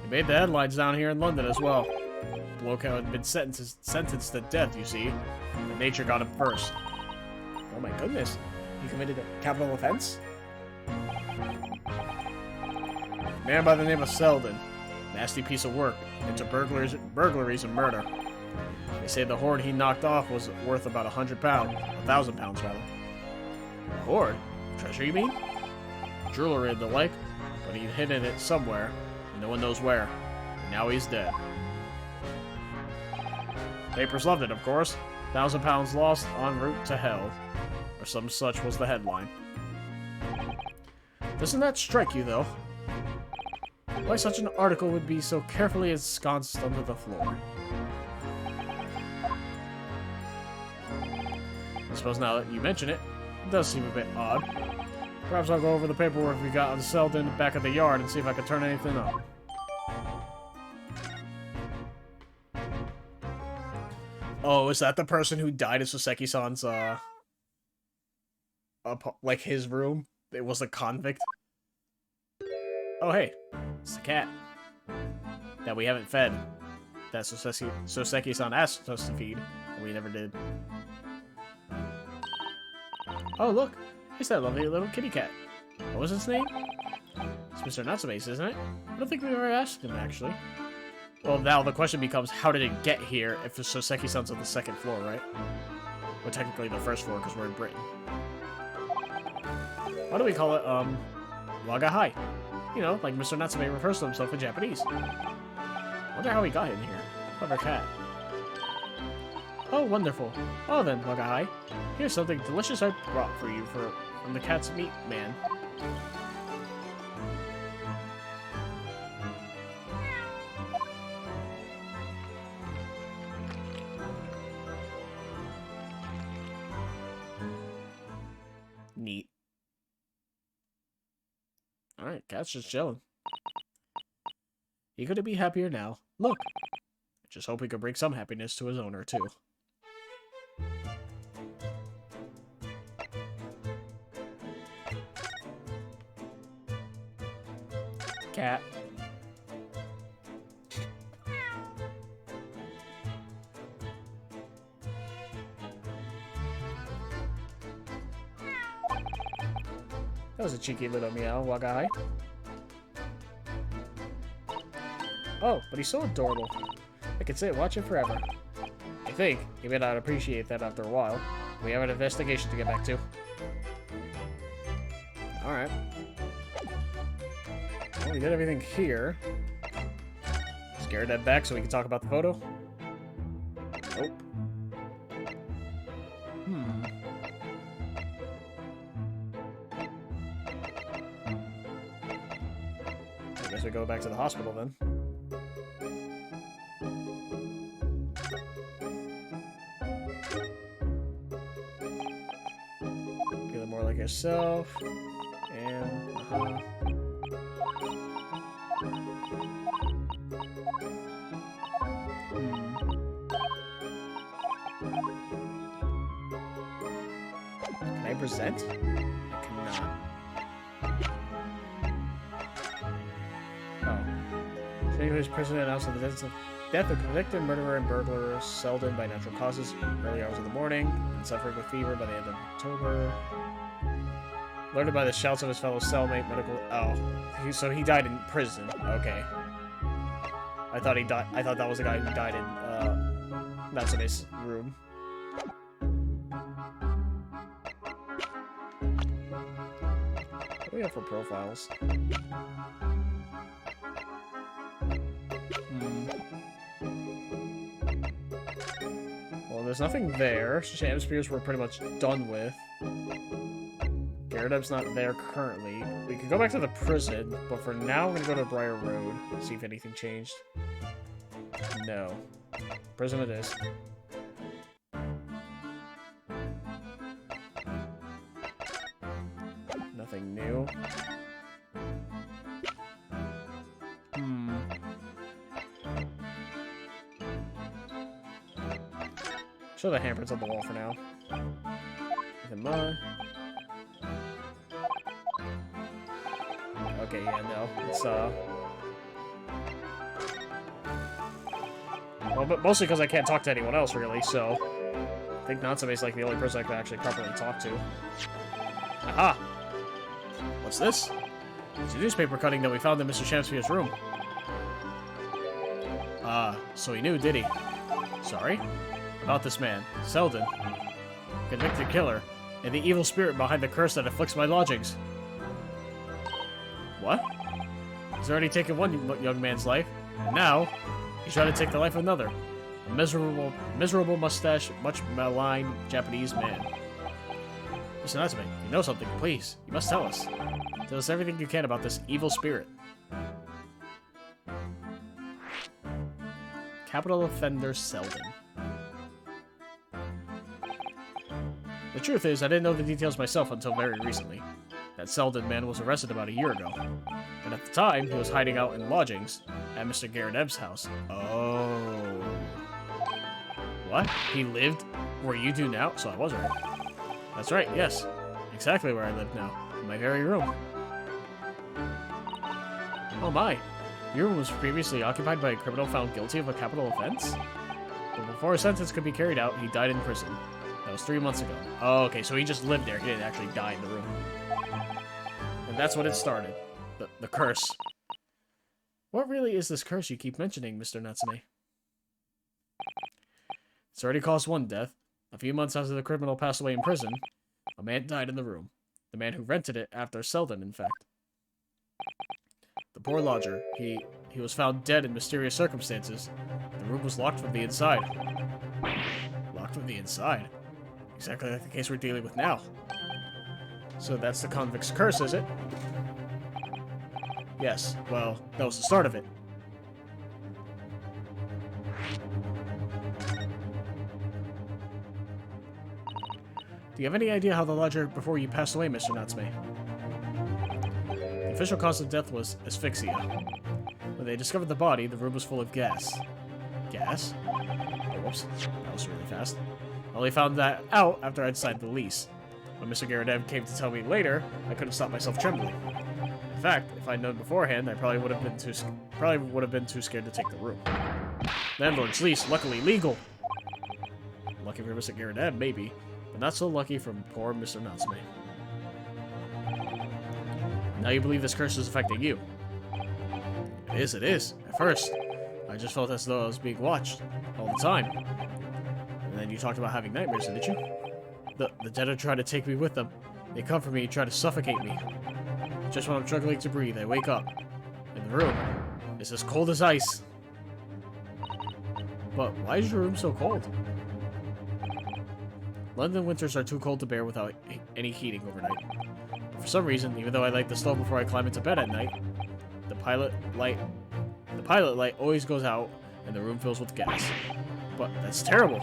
He made the headlines down here in London as well. The bloke had been sentenced to death, you see. But nature got him first. Oh my goodness. He committed a capital offense? Man by the name of Selden. Nasty piece of work. Into burglaries and murder. They say the hoard he knocked off was worth about £1,000 rather. A hoard? Treasure, you mean? Jewelry and the like, but he'd hidden it somewhere, and no one knows where. And now he's dead. Papers loved it, of course. £1,000 lost en route to hell. Or some such was the headline. Doesn't that strike you, though? Why such an article would be so carefully ensconced under the floor? I suppose now that you mention it, it does seem a bit odd. Perhaps I'll go over the paperwork we got on Selden back at the yard and see if I can turn anything up. Oh, is that the person who died as Soseki-san's, like his room. It was a convict. Oh hey, it's the cat that we haven't fed. That Soseki-san asked us to feed, and we never did. Oh look, it's that lovely little kitty cat. What was its name? It's Mr. Natsume's, isn't it? I don't think we ever asked him, actually. Well, now the question becomes, how did it get here if the Soseki-san's on the second floor, right? Well, technically the first floor, because we're in Britain. Why do we call it, Wagahai? You know, like Mr. Natsume refers to himself in Japanese. Wonder how he got in here. Clever cat. Oh, wonderful. Oh then, Wagahai. Here's something delicious I brought for you from the cat's meat man. Neat. Alright, cat's just chilling. He couldn't be happier now. Look! I just hope he could bring some happiness to his owner, too. Cat. That was a cheeky little meow, Wagahai. Oh, but he's so adorable. I could sit and watch him forever. I think he may not appreciate that after a while. We have an investigation to get back to. Alright. Well, we did everything here. Scared that back so we can talk about the photo? Nope. I guess we go back to the hospital then. Feeling more like yourself. And Can I present? I cannot. January's president announced the death of convicted murderer and burglar Selden by natural causes early hours of the morning, and suffering with fever by the end of October. Alerted by the shouts of his fellow cellmate, medical. Oh, so he died in prison. Okay. I thought he died. I thought that was the guy who died in Natsume's room. What do we have for profiles? Well, there's nothing there. Sham Spears we're pretty much done with. Gyarados not there currently. We could go back to the prison, but for now, I'm gonna go to Briar Road, see if anything changed. No. Prison it is. Nothing new. Show the handprints on the wall for now. Nothing more. Okay, yeah, no. It's, well, but mostly because I can't talk to anyone else, really, so... I think Natsume's like the only person I can actually properly talk to. Aha! What's this? It's a newspaper cutting that we found in Mr. Shamspier's room. Ah, so he knew, did he? Sorry? About this man, Selden. Convicted killer, and the evil spirit behind the curse that afflicts my lodgings. What? He's already taken one young man's life, and now he's trying to take the life of another. A miserable mustache, much maligned Japanese man. Listen, Natsume, you know something, please. You must tell us. Tell us everything you can about this evil spirit. Capital offender Selden. The truth is, I didn't know the details myself until very recently. That Selden man was arrested about a year ago. And at the time, he was hiding out in lodgings at Mr. Gyarados' house. Oh. What? He lived where you do now? So I was right. That's right, yes. Exactly where I live now. In my very room. Oh my. Your room was previously occupied by a criminal found guilty of a capital offense? But before a sentence could be carried out, he died in prison. That was 3 months ago. Oh, okay, so he just lived there. He didn't actually die in the room. And that's when it started. The curse. What really is this curse you keep mentioning, Mr. Natsume? It's already caused one death. A few months after the criminal passed away in prison, a man died in the room. The man who rented it after Selden, in fact. The poor lodger, he was found dead in mysterious circumstances. The room was locked from the inside. Locked from the inside? Exactly like the case we're dealing with now. So that's the convict's curse, is it? Yes, well, that was the start of it. Do you have any idea how the lodger before you passed away, Mr. Natsume? The official cause of death was asphyxia. When they discovered the body, the room was full of gas. Gas? Oh, whoops. That was really fast. I only found that out after I'd signed the lease. When Mr. Garadev came to tell me later, I couldn't stop myself trembling. In fact, if I'd known beforehand, I probably would have been too scared to take the room. Landlord's lease, luckily legal. Lucky for Mr. Garadev, maybe, but not so lucky for poor Mr. Natsume. Now you believe this curse is affecting you. It is. At first, I just felt as though I was being watched all the time. And then you talked about having nightmares, didn't you? The dead are trying to take me with them. They come for me and try to suffocate me. Just when I'm struggling to breathe, I wake up. And the room is as cold as ice. But why is your room so cold? London winters are too cold to bear without any heating overnight. But for some reason, even though I light the stove before I climb into bed at night, the pilot light always goes out and the room fills with gas. But that's terrible.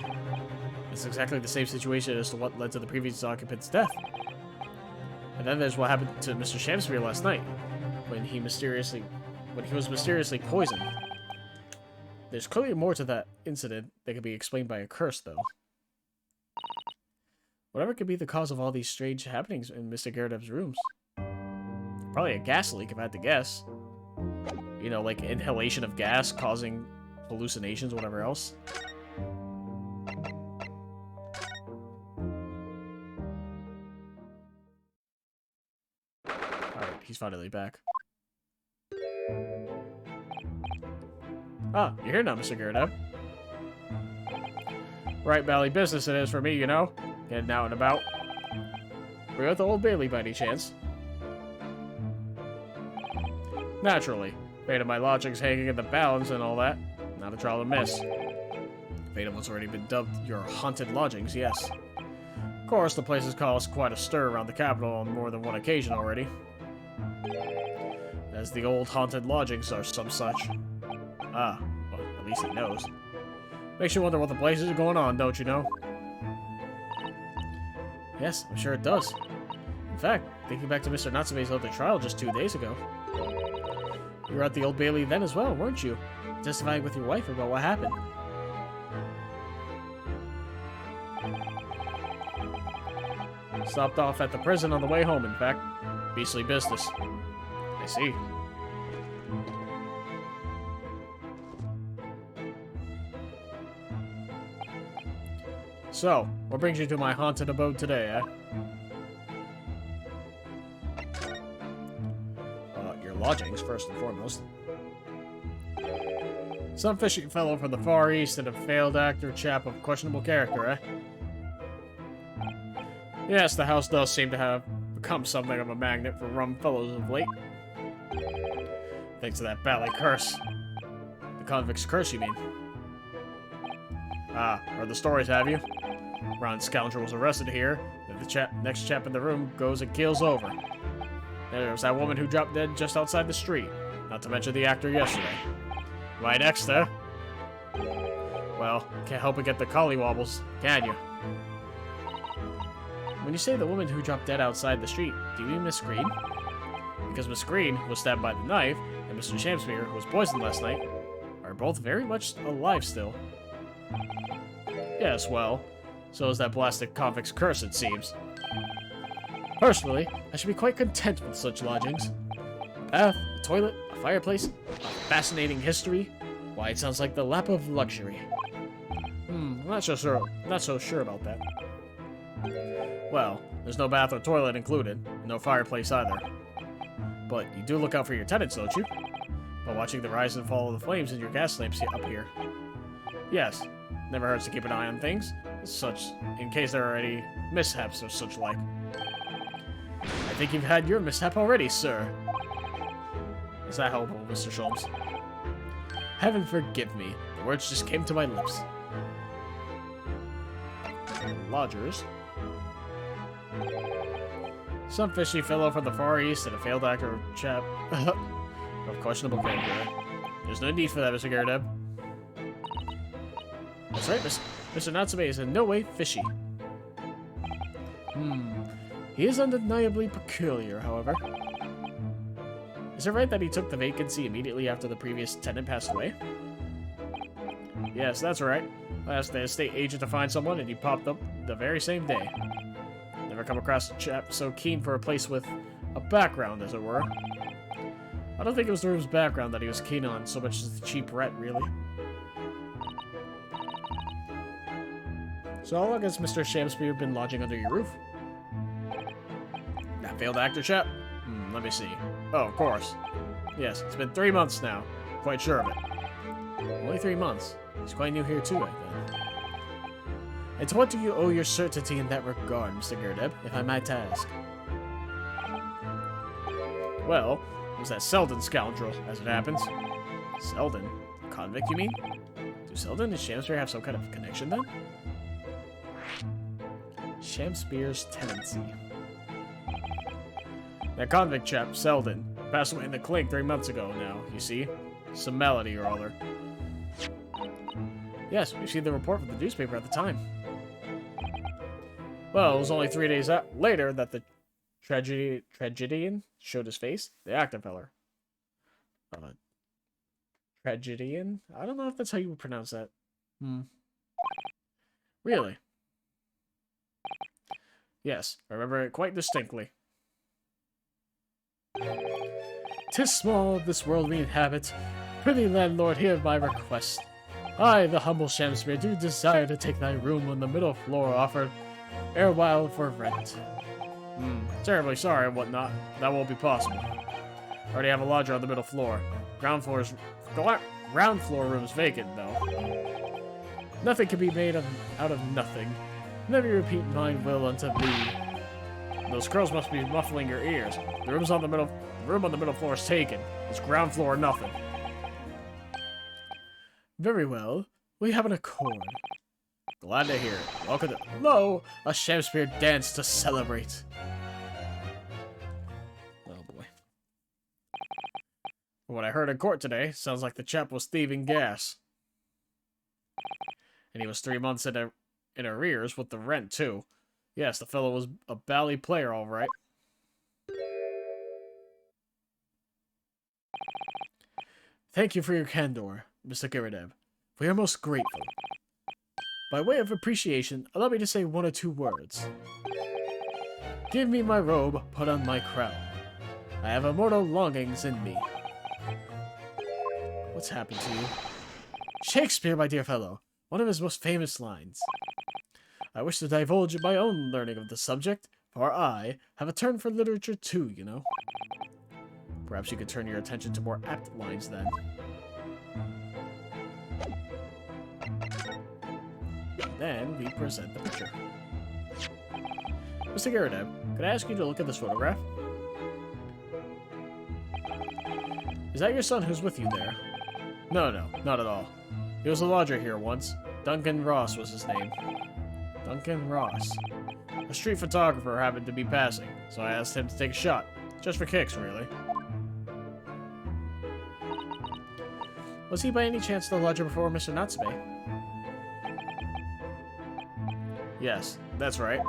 It's exactly the same situation as to what led to the previous occupant's death. And then there's what happened to Mr. Shamspeare last night, when he was mysteriously poisoned. There's clearly more to that incident that could be explained by a curse, though. Whatever could be the cause of all these strange happenings in Mr. Garadev's rooms? Probably a gas leak, if I had to guess. You know, like inhalation of gas causing hallucinations, whatever else. Alright, he's finally back. Ah, you're here now, Mr. Garadev. Right bally business it is for me, you know? Getting out and about. We're at the Old Bailey by any chance? Naturally. Fate of my lodgings hanging in the balance and all that. Not a trial to miss. Fate of what's already been dubbed your haunted lodgings, yes. Of course, the place has caused quite a stir around the capital on more than one occasion already. As the old haunted lodgings are some such. Ah, well, at least he knows. Makes you wonder what the place is going on, don't you know? Yes, I'm sure it does. In fact, thinking back to Mr. Natsume's other trial just 2 days ago. You were at the Old Bailey then as well, weren't you? Testifying with your wife about what happened. Stopped off at the prison on the way home, in fact. Beastly business. I see. So, what brings you to my haunted abode today, eh? Your lodgings, first and foremost. Some fishing fellow from the Far East and a failed actor chap of questionable character, eh? Yes, the house does seem to have become something of a magnet for rum fellows of late. Thanks to that bally curse. The convict's curse, you mean? Ah, heard the stories, have you? Ron Scoundrel was arrested here, and the next chap in the room goes and keels over. There was that woman who dropped dead just outside the street, not to mention the actor yesterday. Right next, eh? Well, can't help but get the collywobbles, can you? When you say the woman who dropped dead outside the street, do you mean Miss Green? Because Miss Green was stabbed by the knife, and Mr. Shamspeare, who was poisoned last night, are both very much alive still. Yes, well, so is that blasted convict's curse, it seems. Personally, I should be quite content with such lodgings. A bath, a toilet, a fireplace, a fascinating history. Why, it sounds like the lap of luxury. I'm not so sure about that. Well, there's no bath or toilet included, and no fireplace either. But you do look out for your tenants, don't you? By watching the rise and fall of the flames in your gas lamps up here. Yes, never hurts to keep an eye on things, in case there are any mishaps or such like. I think you've had your mishap already, sir. Is that helpful, Mr. Sholmes? Heaven forgive me, the words just came to my lips. Lodgers. Some fishy fellow from the Far East and a failed actor chap of questionable character. There's no need for that, Mr. Garrideb. That's right, Mr. Natsume is in no way fishy. He is undeniably peculiar, however. Is it right that he took the vacancy immediately after the previous tenant passed away? Yes, that's right. I asked the estate agent to find someone, and he popped up the very same day. Never come across a chap so keen for a place with a background, as it were. I don't think it was the room's background that he was keen on, so much as the cheap rent, really. So how long has Mr. Shamspear been lodging under your roof? That failed actor chap? Let me see. Oh, of course. Yes, it's been 3 months now. Quite sure of it. Only 3 months. He's quite new here too, I think. And to what do you owe your certainty in that regard, Mr. Garrideb, if I might ask? Well, it was that Selden scoundrel, as it happens. Selden? A convict, you mean? Do Selden and Shamspear have some kind of connection, then? Shamspear's tenancy. That convict chap, Selden, passed away in the clink 3 months ago now, you see? Some malady or other. Yes, we see the report from the newspaper at the time. Well, it was only 3 days later that the tragedian showed his face. The actor feller. Tragedian? I don't know if that's how you would pronounce that. Really? Yes, I remember it quite distinctly. 'Tis small, this world we inhabit. Prithee, landlord, hear my request. I, the humble Shamspear, do desire to take thy room on the middle floor offered erewhile for rent. Terribly sorry and whatnot. That won't be possible. I already have a lodger on the middle floor. Ground floor room's vacant, though. Nothing can be made out of nothing. Never repeat mine will unto thee. Those crows must be muffling your ears. The room on the middle floor is taken. It's ground floor or nothing. Very well. We have an accord. Glad to hear it. Welcome to... Lo! A Shamspear dance to celebrate. Oh boy. From what I heard in court today, sounds like the chap was thieving gas. And he was 3 months in arrears with the rent, too. Yes, the fellow was a bally player, all right. Thank you for your candor, Mr. Garrideb. We are most grateful. By way of appreciation, allow me to say 1 or 2 words. Give me my robe, put on my crown. I have immortal longings in me. What's happened to you? Shakespeare, my dear fellow. One of his most famous lines. I wish to divulge my own learning of the subject, for I have a turn for literature too, you know. Perhaps you could turn your attention to more apt lines then. Then we present the picture. Mr. Garrideb, could I ask you to look at this photograph? Is that your son who's with you there? No, not at all. He was a lodger here once. Duncan Ross was his name. Duncan Ross. A street photographer happened to be passing, so I asked him to take a shot. Just for kicks, really. Was he by any chance the lodger before Mr. Natsume? Yes, that's right.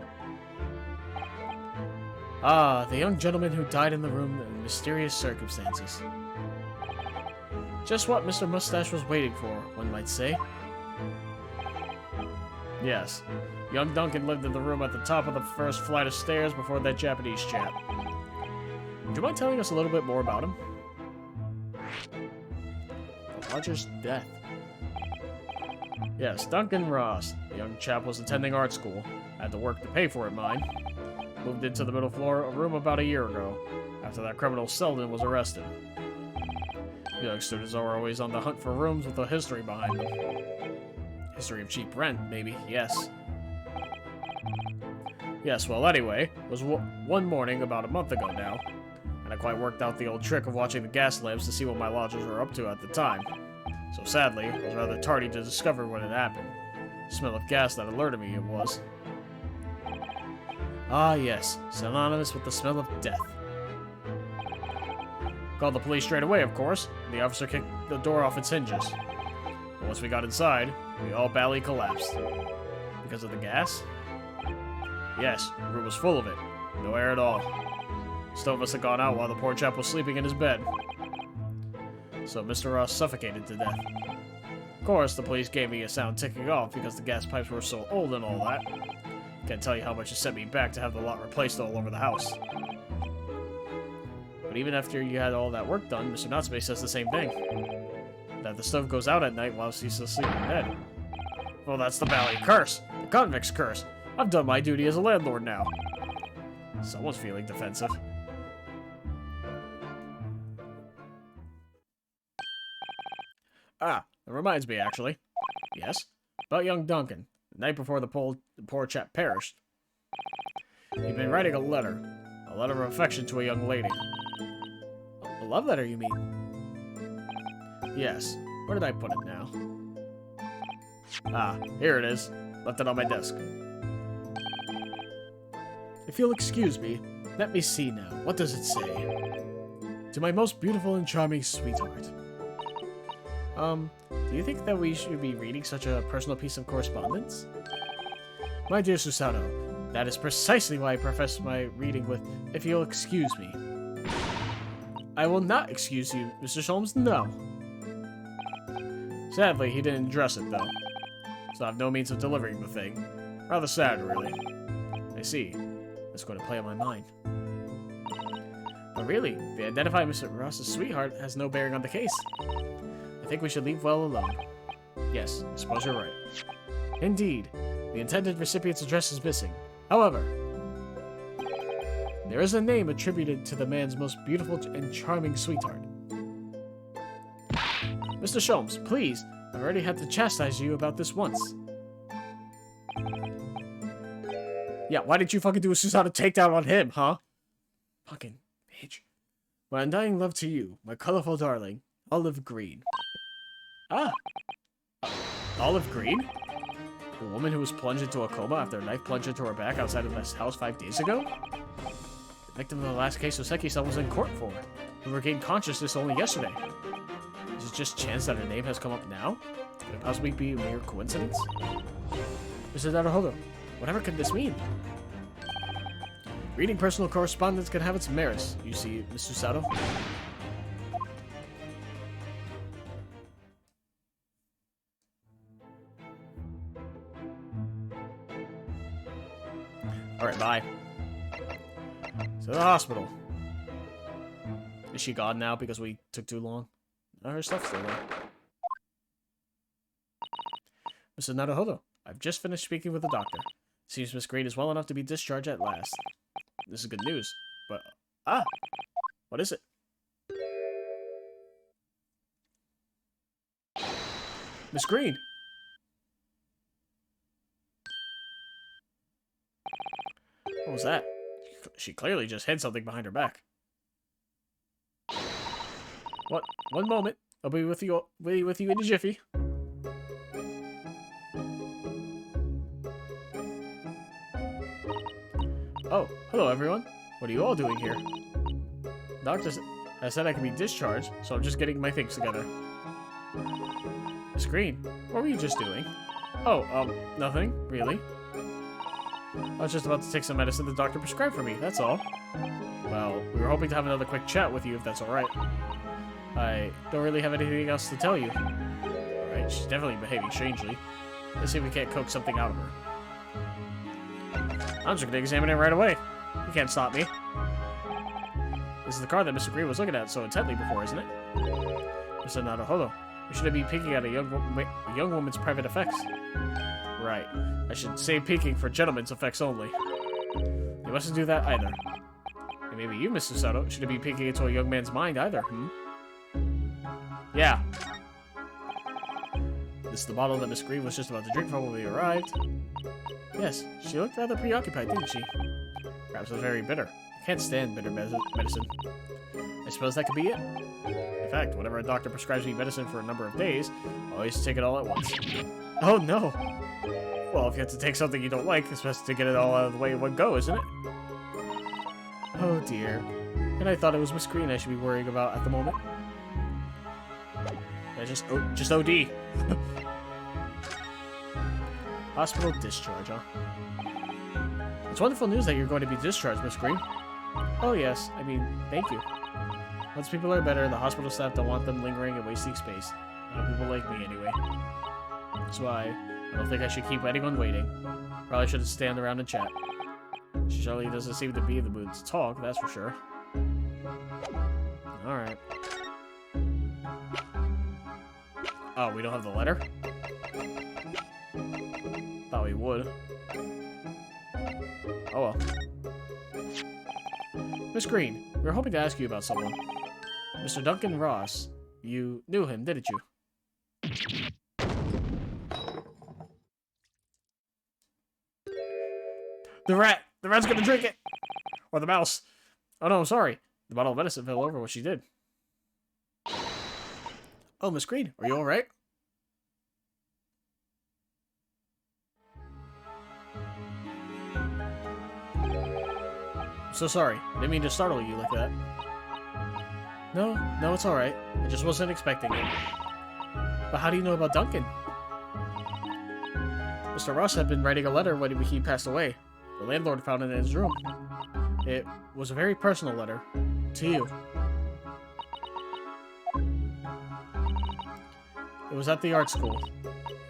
Ah, the young gentleman who died in the room in mysterious circumstances. Just what Mr. Mustache was waiting for, one might say. Yes, Young Duncan lived in the room at the top of the first flight of stairs before that Japanese chap. Would you mind telling us a little bit more about him? Roger's death. Yes, Duncan Ross. The young chap was attending art school. Had to work to pay for it, mind. Moved into the middle floor, a room about a year ago, after that criminal Selden was arrested. Young students are always on the hunt for rooms with a history behind them. History of cheap rent, maybe, yes. Yes, well, anyway, it was one morning about a month ago now, and I quite worked out the old trick of watching the gas lamps to see what my lodgers were up to at the time. So sadly, I was rather tardy to discover what had happened. The smell of gas that alerted me it was. Ah yes, synonymous with the smell of death. Called the police straight away, of course, and the officer kicked the door off its hinges. But once we got inside, we all badly collapsed. Because of the gas? Yes, the room was full of it. No air at all. Stove must have gone out while the poor chap was sleeping in his bed. So Mr. Ross suffocated to death. Of course, the police gave me a sound ticking off because the gas pipes were so old and all that. Can't tell you how much it sent me back to have the lot replaced all over the house. But even after you had all that work done, Mr. Natsume says the same thing. That the stove goes out at night while he's asleep in bed. Well, that's the Valley curse. The convict's curse. I've done my duty as a landlord now. Someone's feeling defensive. Ah, it reminds me, actually. Yes? About young Duncan, the night before the poor chap perished. He'd been writing a letter of affection to a young lady. A love letter, you mean? Yes. Where did I put it now? Ah, here it is. Left it on my desk. If you'll excuse me, let me see now. What does it say? To my most beautiful and charming sweetheart. Do you think that we should be reading such a personal piece of correspondence? My dear Susanoo, that is precisely why I preface my reading with, if you'll excuse me. I will not excuse you, Mr. Sholmes, no. Sadly, he didn't address it, though. So I have no means of delivering the thing. Rather sad, really. I see. That's going to play on my mind. But really, the identifying Mr. Ross's sweetheart has no bearing on the case. I think we should leave well alone. Yes, I suppose you're right. Indeed, the intended recipient's address is missing. However, there is a name attributed to the man's most beautiful and charming sweetheart. Mr. Sholmes, please, I've already had to chastise you about this once. Yeah, why didn't you fucking do a suicidal takedown on him, huh? Fucking bitch. My undying love to you, my colorful darling, Olive Green. Ah! Olive Green? The woman who was plunged into a coma after a knife plunged into her back outside of this house 5 days ago? The victim of the last case Oseki-san was in court for, who regained consciousness only yesterday. Is it just chance that her name has come up now? Could it possibly be a mere coincidence? Mr. Naruhodo, whatever could this mean? Reading personal correspondence can have its merits, you see, Mr. Sato. Alright, bye. To the hospital. Is she gone now because we took too long? No, her stuff's still there. Mr. Naruhodo, I've just finished speaking with the doctor. Seems Miss Green is well enough to be discharged at last. This is good news, but... Ah! What is it? Miss Green! What was that? She clearly just hid something behind her back. What? One moment. I'll be with you in a jiffy. Oh, hello everyone. What are you all doing here? Doctor has said I can be discharged, so I'm just getting my things together. Miss Green, what were you just doing? Oh, nothing, really. I was just about to take some medicine the doctor prescribed for me, that's all. Well, we were hoping to have another quick chat with you if that's alright. I don't really have anything else to tell you. Alright, she's definitely behaving strangely. Let's see if we can't coax something out of her. I'm just gonna examine it right away. You can't stop me. This is the car that Mr. Green was looking at so intently before, isn't it? Mr. Naruhodo, you shouldn't be peeking at a young woman's private effects. Right. I should say peeking for gentlemen's effects only. You mustn't do that either. And maybe you, Mr. Sato, shouldn't be peeking into a young man's mind either, Yeah. This is the bottle that Miss Green was just about to drink from when we arrived. Yes, she looked rather preoccupied, didn't she? Perhaps it was very bitter. I can't stand bitter medicine. I suppose that could be it. In fact, whenever a doctor prescribes me medicine for a number of days, I always take it all at once. Oh no! Well, if you have to take something you don't like, it's best to get it all out of the way in one go, isn't it? Oh dear. And I thought it was Miss Green I should be worrying about at the moment. I just OD. Hospital discharge, huh? It's wonderful news that you're going to be discharged, Miss Green. Oh yes, I mean, thank you. Once people are better, the hospital staff don't want them lingering and wasting space. Not people like me, anyway. That's why I don't think I should keep anyone waiting. Probably should stand around and chat. She surely doesn't seem to be in the mood to talk, that's for sure. Alright. Oh, we don't have the letter? Thought we would. Oh well. Miss Green, we were hoping to ask you about someone. Mr. Duncan Ross. You knew him, didn't you? The rat! The rat's gonna drink it! Or the mouse. Oh no, I'm sorry. The bottle of medicine fell over what she did. Oh, Miss Green, are you alright? So sorry. I didn't mean to startle you like that. No, it's alright. I just wasn't expecting it. But how do you know about Duncan? Mr. Ross had been writing a letter when he passed away. The landlord found it in his room. It was a very personal letter. To you. It was at the art school.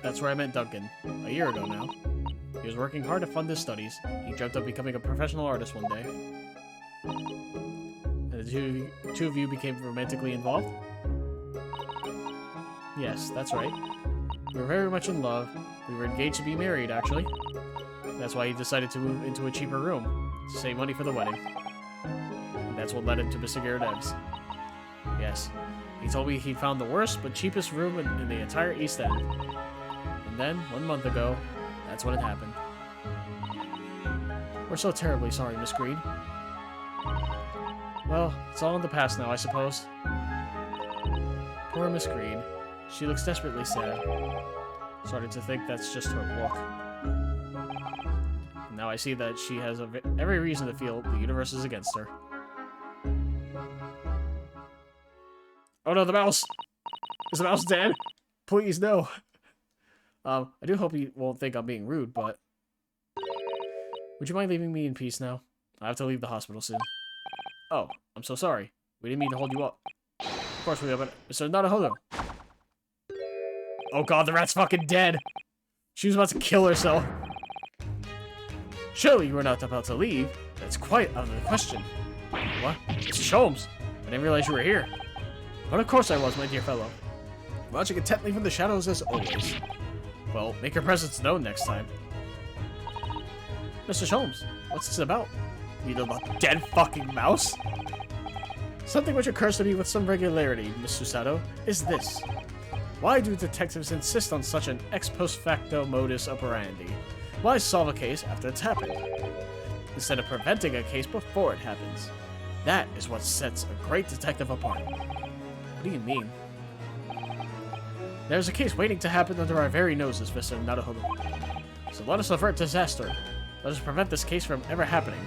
That's where I met Duncan. A year ago now. He was working hard to fund his studies. He dreamt of becoming a professional artist one day. And the two of you became romantically involved? Yes, that's right. We were very much in love. We were engaged to be married, actually. That's why he decided to move into a cheaper room, to save money for the wedding. And that's what led him to Mr. Garrett's. Yes, he told me he found the worst but cheapest room in the entire East End. And then, 1 month ago, that's when it happened. We're so terribly sorry, Miss Green. Well, it's all in the past now, I suppose. Poor Miss Green. She looks desperately sad. Started to think that's just her luck. Now I see that she has every reason to feel the universe is against her. Oh no, the mouse! Is the mouse dead? Please, no. I do hope you won't think I'm being rude, but... Would you mind leaving me in peace now? I have to leave the hospital soon. Oh, I'm so sorry. We didn't mean to hold you up. Of course we have Mr. Naruhodo. Oh god, the rat's fucking dead! She was about to kill herself. Surely you were not about to leave. That's quite out of the question. What? Mrs. Holmes! I didn't realize you were here. But of course I was, my dear fellow. Watching intently from the shadows as always. Well, make your presence known next time. Mr. Holmes, what's this about? You know about dead fucking mouse? Something which occurs to me with some regularity, Mr. Sato, is this. Why do detectives insist on such an ex post facto modus operandi? Why solve a case after it's happened? Instead of preventing a case before it happens. That is what sets a great detective apart. What do you mean? There's a case waiting to happen under our very noses, Mr. Naruhodo. So let us avert disaster. Let us prevent this case from ever happening,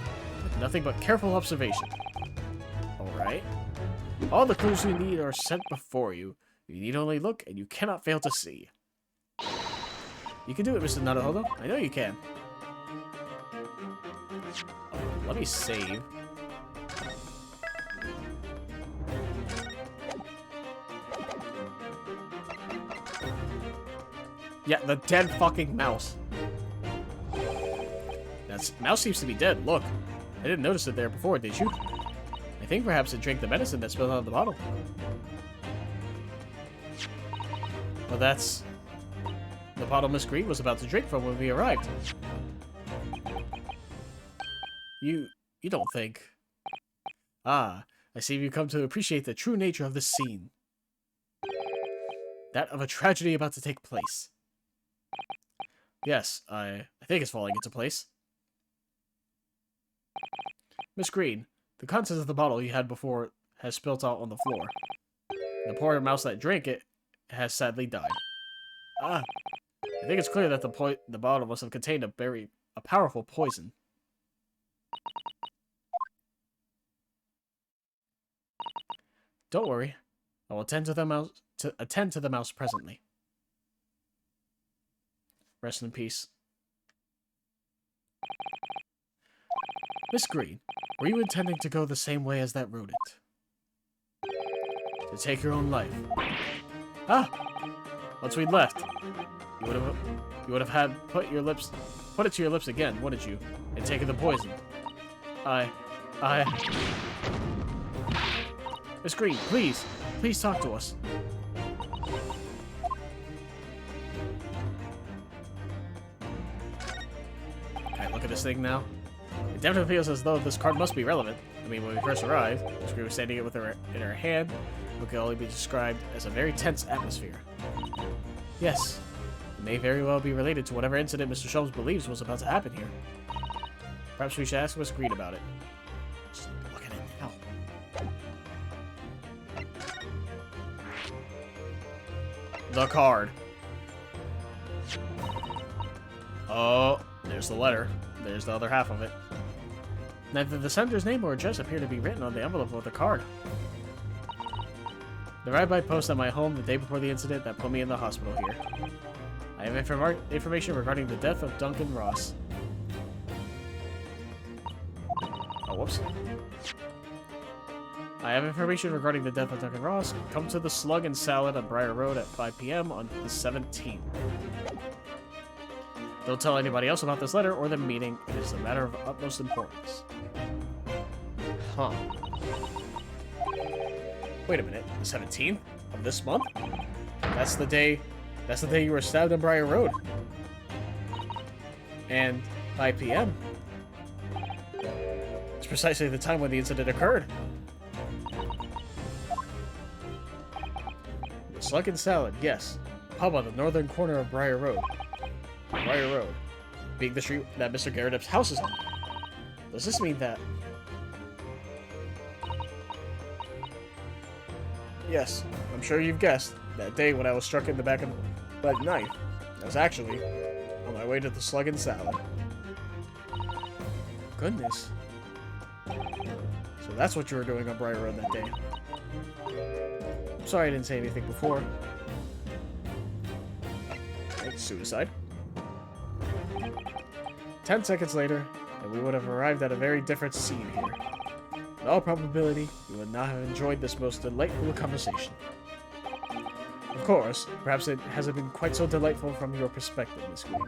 with nothing but careful observation. Alright. All the clues you need are set before you. You need only look, and you cannot fail to see. You can do it, Mr. Naruhodo. I know you can. Oh, let me save. Yeah, the dead fucking mouse. Now That mouse seems to be dead. Look. I didn't notice it there before, did you? I think perhaps it drank the medicine that spilled out of the bottle. Well, that's the bottle Miss Green was about to drink from when we arrived. You don't think... Ah, I see you've come to appreciate the true nature of this scene. That of a tragedy about to take place. Yes, I think it's falling into place. Miss Green, the contents of the bottle you had before has spilt out on the floor. The poor mouse that drank it has sadly died. Ah, I think it's clear that the bottle must have contained a powerful poison. Don't worry, I will attend to the mouse presently. Rest in peace. Miss Green, were you intending to go the same way as that rodent? To take your own life? Ah! Once we'd left, you would have had put it to your lips again, wouldn't you? And taken the poison. Miss Green, please talk to us. Okay, look at this thing now. It definitely feels as though this card must be relevant. I mean, when we first arrived, Miss Green was standing it with her in her hand, what can only be described as a very tense atmosphere. Yes, it may very well be related to whatever incident Mr. Sholmes believes was about to happen here. Perhaps we should ask Miss Green about it. Just look at it now. The card. Oh, there's the letter. There's the other half of it. Neither the sender's name or address appear to be written on the envelope of the card. They arrived by post at my home the day before the incident that put me in the hospital here. I have information regarding the death of Duncan Ross. Oh, whoops. I have information regarding the death of Duncan Ross. Come to the Slug and Salad on Briar Road at 5 p.m. on the 17th. Don't tell anybody else about this letter or the meeting. It is a matter of utmost importance. Huh. Wait a minute. The 17th of this month? That's the day you were stabbed on Briar Road. And 5 p.m. It's precisely the time when the incident occurred. The Slug and Salad, yes. Pub on the northern corner of Briar Road. Briar Road, being the street that Mr. Garrett's house is on. Does this mean that... Yes, I'm sure you've guessed. That day when I was struck in the back by a knife, I was actually on my way to the Slug and Salad. Goodness. So that's what you were doing on Briar Road that day. I'm sorry I didn't say anything before. Like suicide. 10 seconds later, and we would have arrived at a very different scene here. In all probability, you would not have enjoyed this most delightful conversation. Of course, perhaps it hasn't been quite so delightful from your perspective, Miss Green.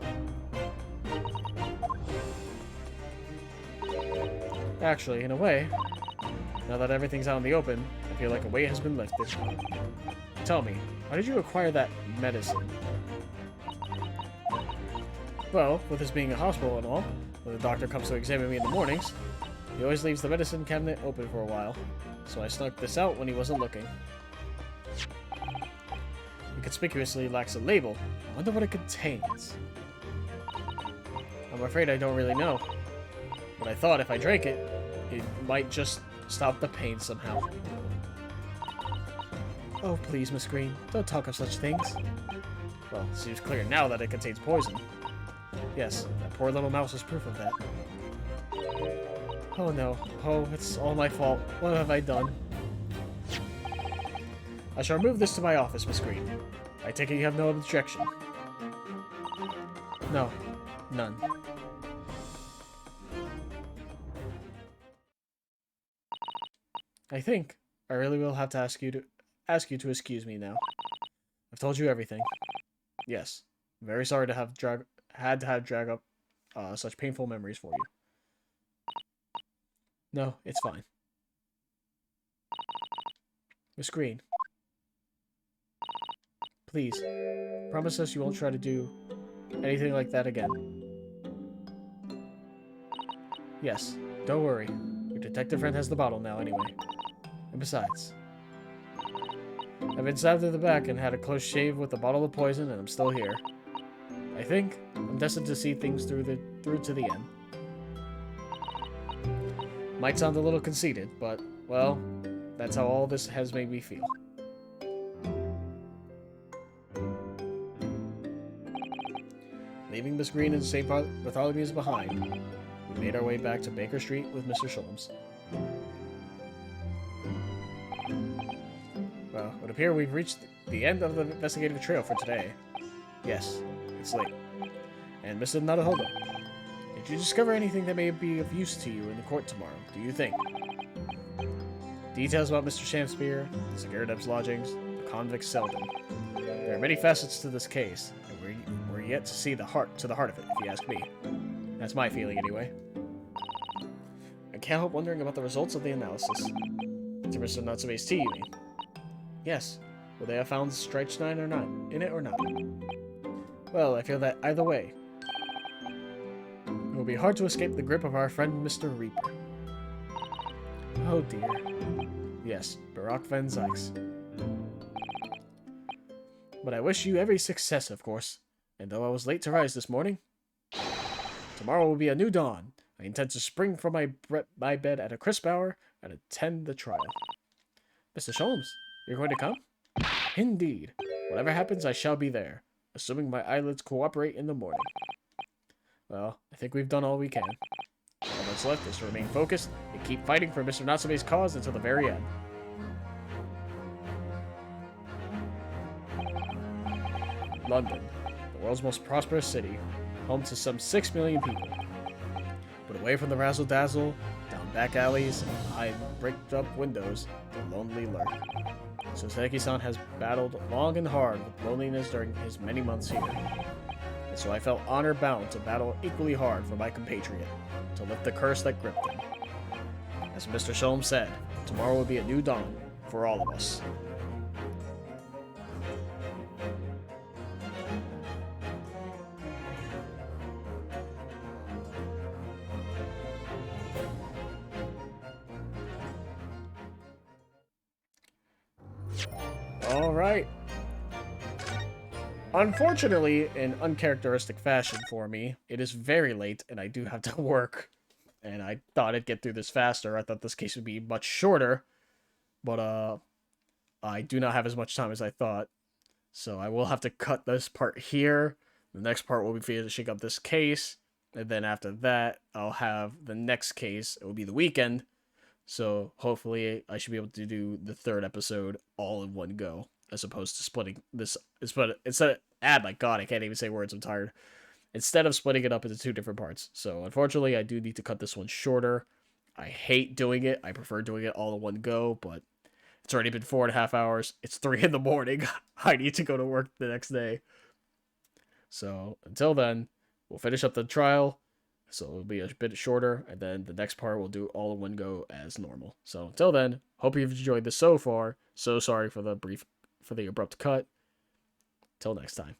Actually, in a way, now that everything's out in the open, I feel like a weight has been lifted. Tell me, why did you acquire that medicine? Well, with this being a hospital and all, when the doctor comes to examine me in the mornings, he always leaves the medicine cabinet open for a while, so I snuck this out when he wasn't looking. It conspicuously lacks a label. I wonder what it contains. I'm afraid I don't really know, but I thought if I drank it, it might just stop the pain somehow. Oh, please, Miss Green, don't talk of such things. Well, it seems clear now that it contains poison. Yes, that poor little mouse is proof of that. Oh no. Oh, it's all my fault. What have I done? I shall remove this to my office, Miss Green. I take it you have no objection. No. None. I think I really will have to ask you to excuse me now. I've told you everything. Yes. I'm very sorry to have drag such painful memories for you. No, it's fine. Miss Green. Please, promise us you won't try to do anything like that again. Yes, don't worry. Your detective friend has the bottle now anyway. And besides, I've been stabbed in the back and had a close shave with a bottle of poison, and I'm still here. I think I'm destined to see things through to the end. Might sound a little conceited, but, well, that's how all this has made me feel. Leaving Miss Green and St. Bartholomew's behind, we made our way back to Baker Street with Mr. Sholmes. Well, it would appear we've reached the end of the investigative trail for today. Yes, it's late. And Mr. Naruhodo, did you discover anything that may be of use to you in the court tomorrow, do you think? Details about Mr. Shamspeare, Zagardeb's lodgings, the convict Selden. There are many facets to this case, and we're yet to see the heart of it, if you ask me. That's my feeling, anyway. I can't help wondering about the results of the analysis. To Mr. Natsume's tea, you mean? Yes. Will they have found strychnine or not? In it or not? Well, I feel that either way, it will be hard to escape the grip of our friend Mr. Reaper. Oh dear. Yes, Barack Van Zykes. But I wish you every success, of course. And though I was late to rise this morning, tomorrow will be a new dawn. I intend to spring from my bed at a crisp hour and attend the trial. Mr. Sholmes, you're going to come? Indeed. Whatever happens, I shall be there, assuming my eyelids cooperate in the morning. Well, I think we've done all we can. All that's left is to remain focused and keep fighting for Mr. Natsume's cause until the very end. London, the world's most prosperous city, home to some 6 million people. But away from the razzle-dazzle, down back alleys, and behind bricked-up windows, the lonely lurk. Soseki-san has battled long and hard with loneliness during his many months here. And so I felt honor-bound to battle equally hard for my compatriot, to lift the curse that gripped him. As Mr. Sholmes said, tomorrow will be a new dawn for all of us. Alright. Unfortunately, in uncharacteristic fashion for me, it is very late and I do have to work. And I thought I'd get through this faster. I thought this case would be much shorter. But, I do not have as much time as I thought. So I will have to cut this part here. The next part will be finishing up this case. And then after that, I'll have the next case. It will be the weekend. So hopefully I should be able to do the third episode all in one go, as opposed to splitting this. My God, I can't even say words. I'm tired. Instead of splitting it up into 2 different parts. So unfortunately, I do need to cut this one shorter. I hate doing it. I prefer doing it all in one go, but it's already been 4.5 hours. It's 3 in the morning. I need to go to work the next day. So until then, we'll finish up the trial. So it'll be a bit shorter, and then the next part we'll do all in one go as normal. So until then, hope you've enjoyed this so far. So sorry for the abrupt cut. Till next time.